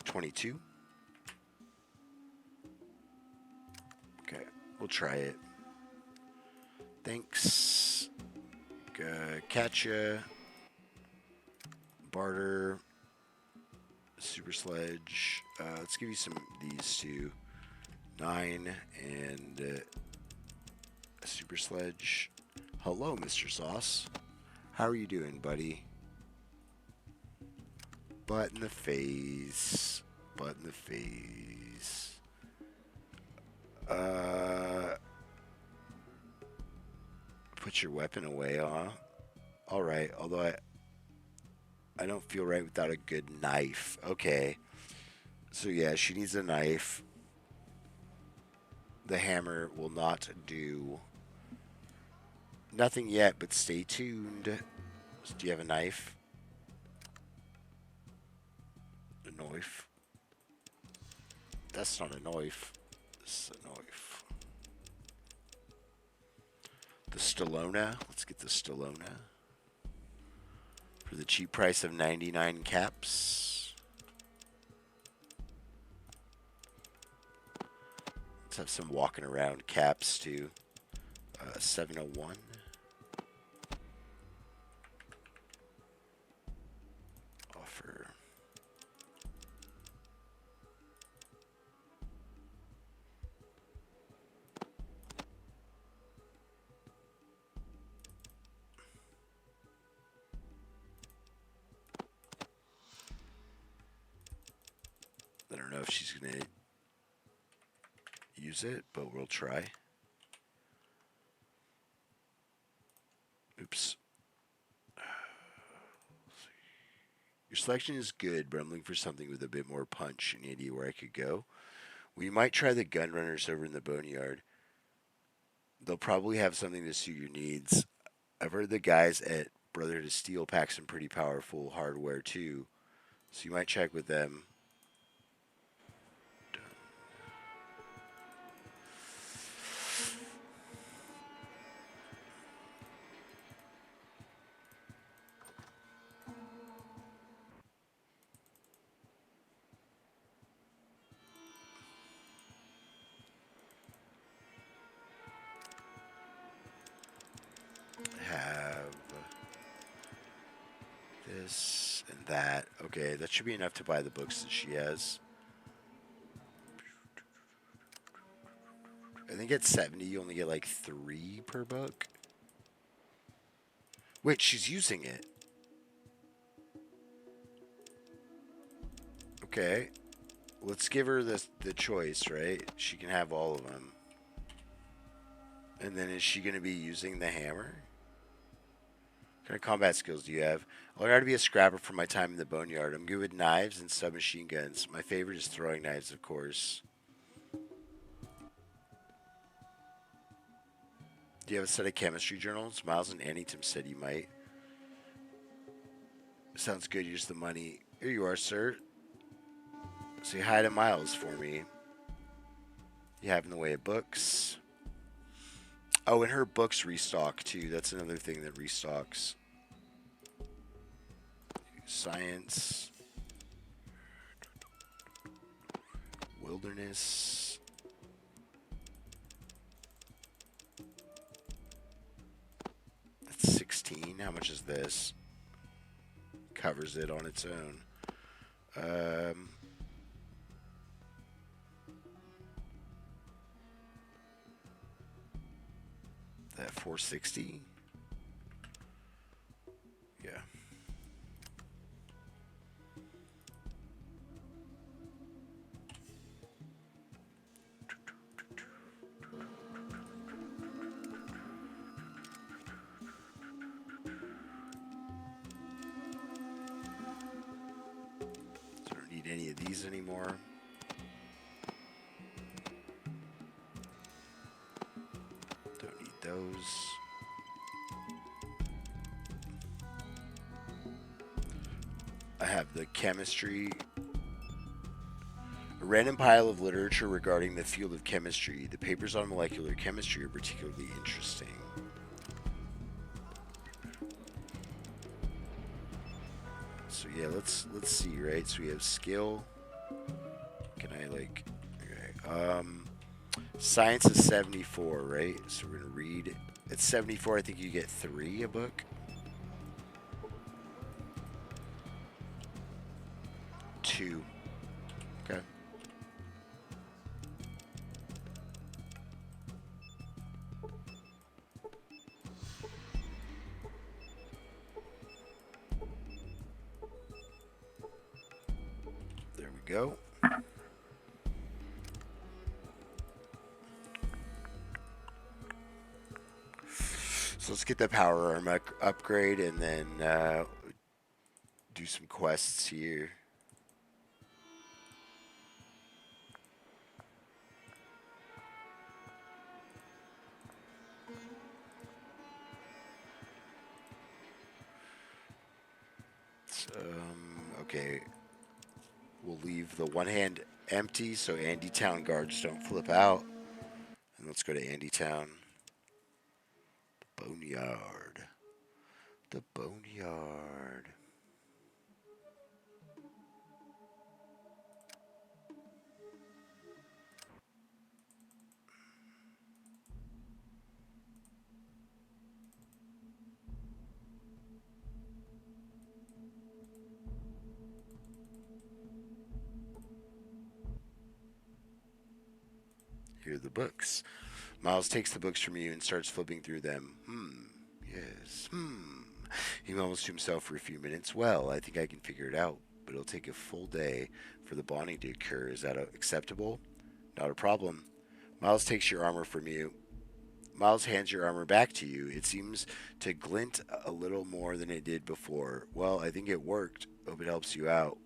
$22. Okay, we'll try it. Thanks. Katya. Barter. Super sledge. Let's give you some of these two. 9 and a super sledge. Hello, Mr. Sauce. How are you doing, buddy? Butt in the face. Butt in the face. Put your weapon away, huh? Alright, although I don't feel right without a good knife. Okay. So yeah, she needs a knife. The hammer will not do. Nothing yet, but stay tuned. Do you have a knife? A knife? That's not a knife. This is a knife. The Stallona. Let's get the Stallona. For the cheap price of 99 caps. Let's have some walking around caps too. 701. Offer. I don't know if she's going to use it, but we'll try. Oops. Your selection is good, but I'm looking for something with a bit more punch. Any idea where I could go? We might try the gun runners over in the boneyard. They'll probably have something to suit your needs. I've heard the guys at Brotherhood of Steel pack some pretty powerful hardware too, so you might check with them. Have this and that. Okay, that should be enough to buy the books that she has. I think at 70 you only get like 3 per book. Wait, she's using it. Okay. Let's give her the choice, right? She can have all of them. And then is she going to be using the hammer? What kind of combat skills do you have? I learned how to be a scrapper from my time in the boneyard. I'm good with knives and submachine guns. My favorite is throwing knives, of course. Do you have a set of chemistry journals? Miles and Annington said you might. Sounds good. Use the money. Here you are, sir. Say hi to Miles for me. You have in the way of books. Oh, and her books restock too. That's another thing that restocks. Science. Wilderness. That's 16. How much is this? Covers it on its own. that 460? Yeah. So I don't need any of these anymore. Don't need those. I have the chemistry. A random pile of literature regarding the field of chemistry. The papers on molecular chemistry are particularly interesting. So yeah, let's see, right? So we have skill. Can I like okay. Science is 74, right? So we're gonna read. At 74, I think you get 3 a book. 2. Okay. There we go. So let's get the power arm upgrade and then do some quests here. Okay. We'll leave the one hand empty so Andy Town guards don't flip out. And let's go to Andy Town. The Boneyard. The Boneyard. Here are the books. Miles takes the books from you and starts flipping through them. Yes. He mumbles to himself for a few minutes. Well, I think I can figure it out, but it'll take a full day for the bonding to occur. Is that acceptable? Not a problem. Miles takes your armor from you. Miles hands your armor back to you. It seems to glint a little more than it did before. Well, I think it worked. Hope it helps you out.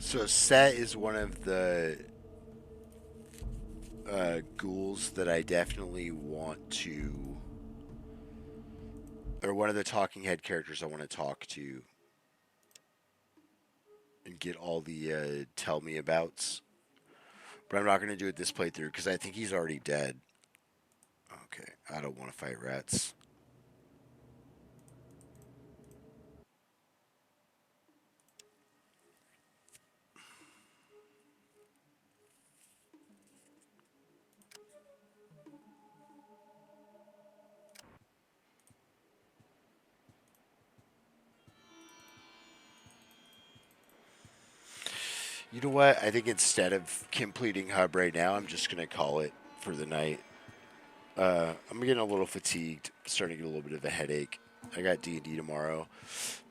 So Set is one of the ghouls that I definitely want to, or one of the talking head characters I want to talk to and get all the tell me abouts. But I'm not going to do it this playthrough because I think he's already dead. Okay, I don't want to fight rats. You know what? I think instead of completing hub right now, I'm just going to call it for the night. I'm getting a little fatigued, starting to get a little bit of a headache. I got D&D tomorrow.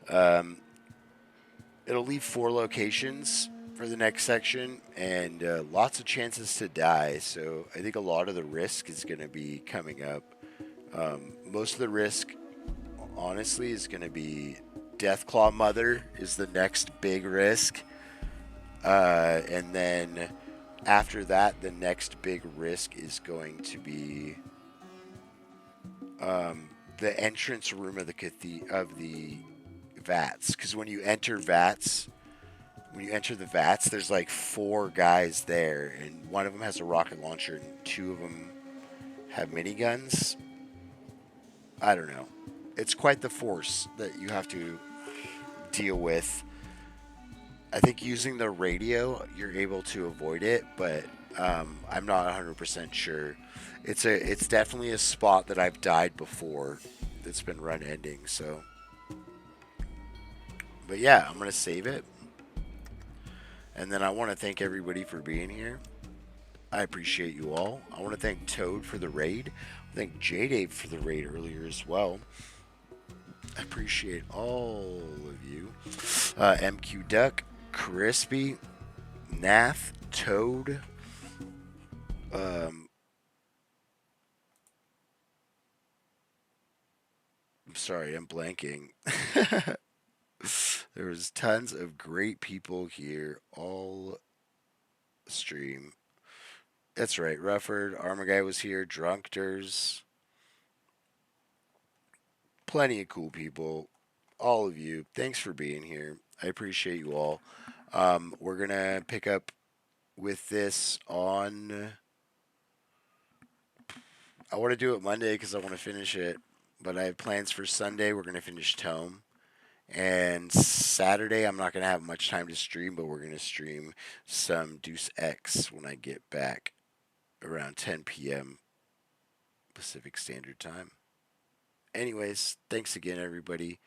It'll leave 4 locations for the next section and lots of chances to die. So I think a lot of the risk is going to be coming up. Most of the risk, honestly, is going to be Deathclaw Mother is the next big risk. And then after that, the next big risk is going to be the entrance room of the vats. Because when you enter the vats, there's like 4 guys there, and one of them has a rocket launcher, and 2 of them have miniguns. I don't know. It's quite the force that you have to deal with. I think using the radio, you're able to avoid it, but I'm not 100% sure. It's definitely a spot that I've died before. That's been run ending. So, but yeah, I'm gonna save it, and then I want to thank everybody for being here. I appreciate you all. I want to thank Toad for the raid. Thank J-Dave for the raid earlier as well. I appreciate all of you. MQ Duck, Crispy, Nath, Toad. I'm sorry, I'm blanking. There was tons of great people here all stream. That's right, Rufford, Armor Guy was here, Drunkters, plenty of cool people. All of you, thanks for being here. I appreciate you all. We're gonna pick up with this on. I want to do it Monday because I want to finish it, but I have plans for Sunday. We're gonna finish Tome, and Saturday I'm not gonna have much time to stream, but we're gonna stream some Deuce X when I get back around 10 p.m. Pacific Standard Time. Anyways, thanks again, everybody.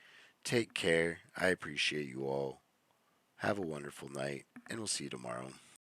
Take care. I appreciate you all. Have a wonderful night, and we'll see you tomorrow.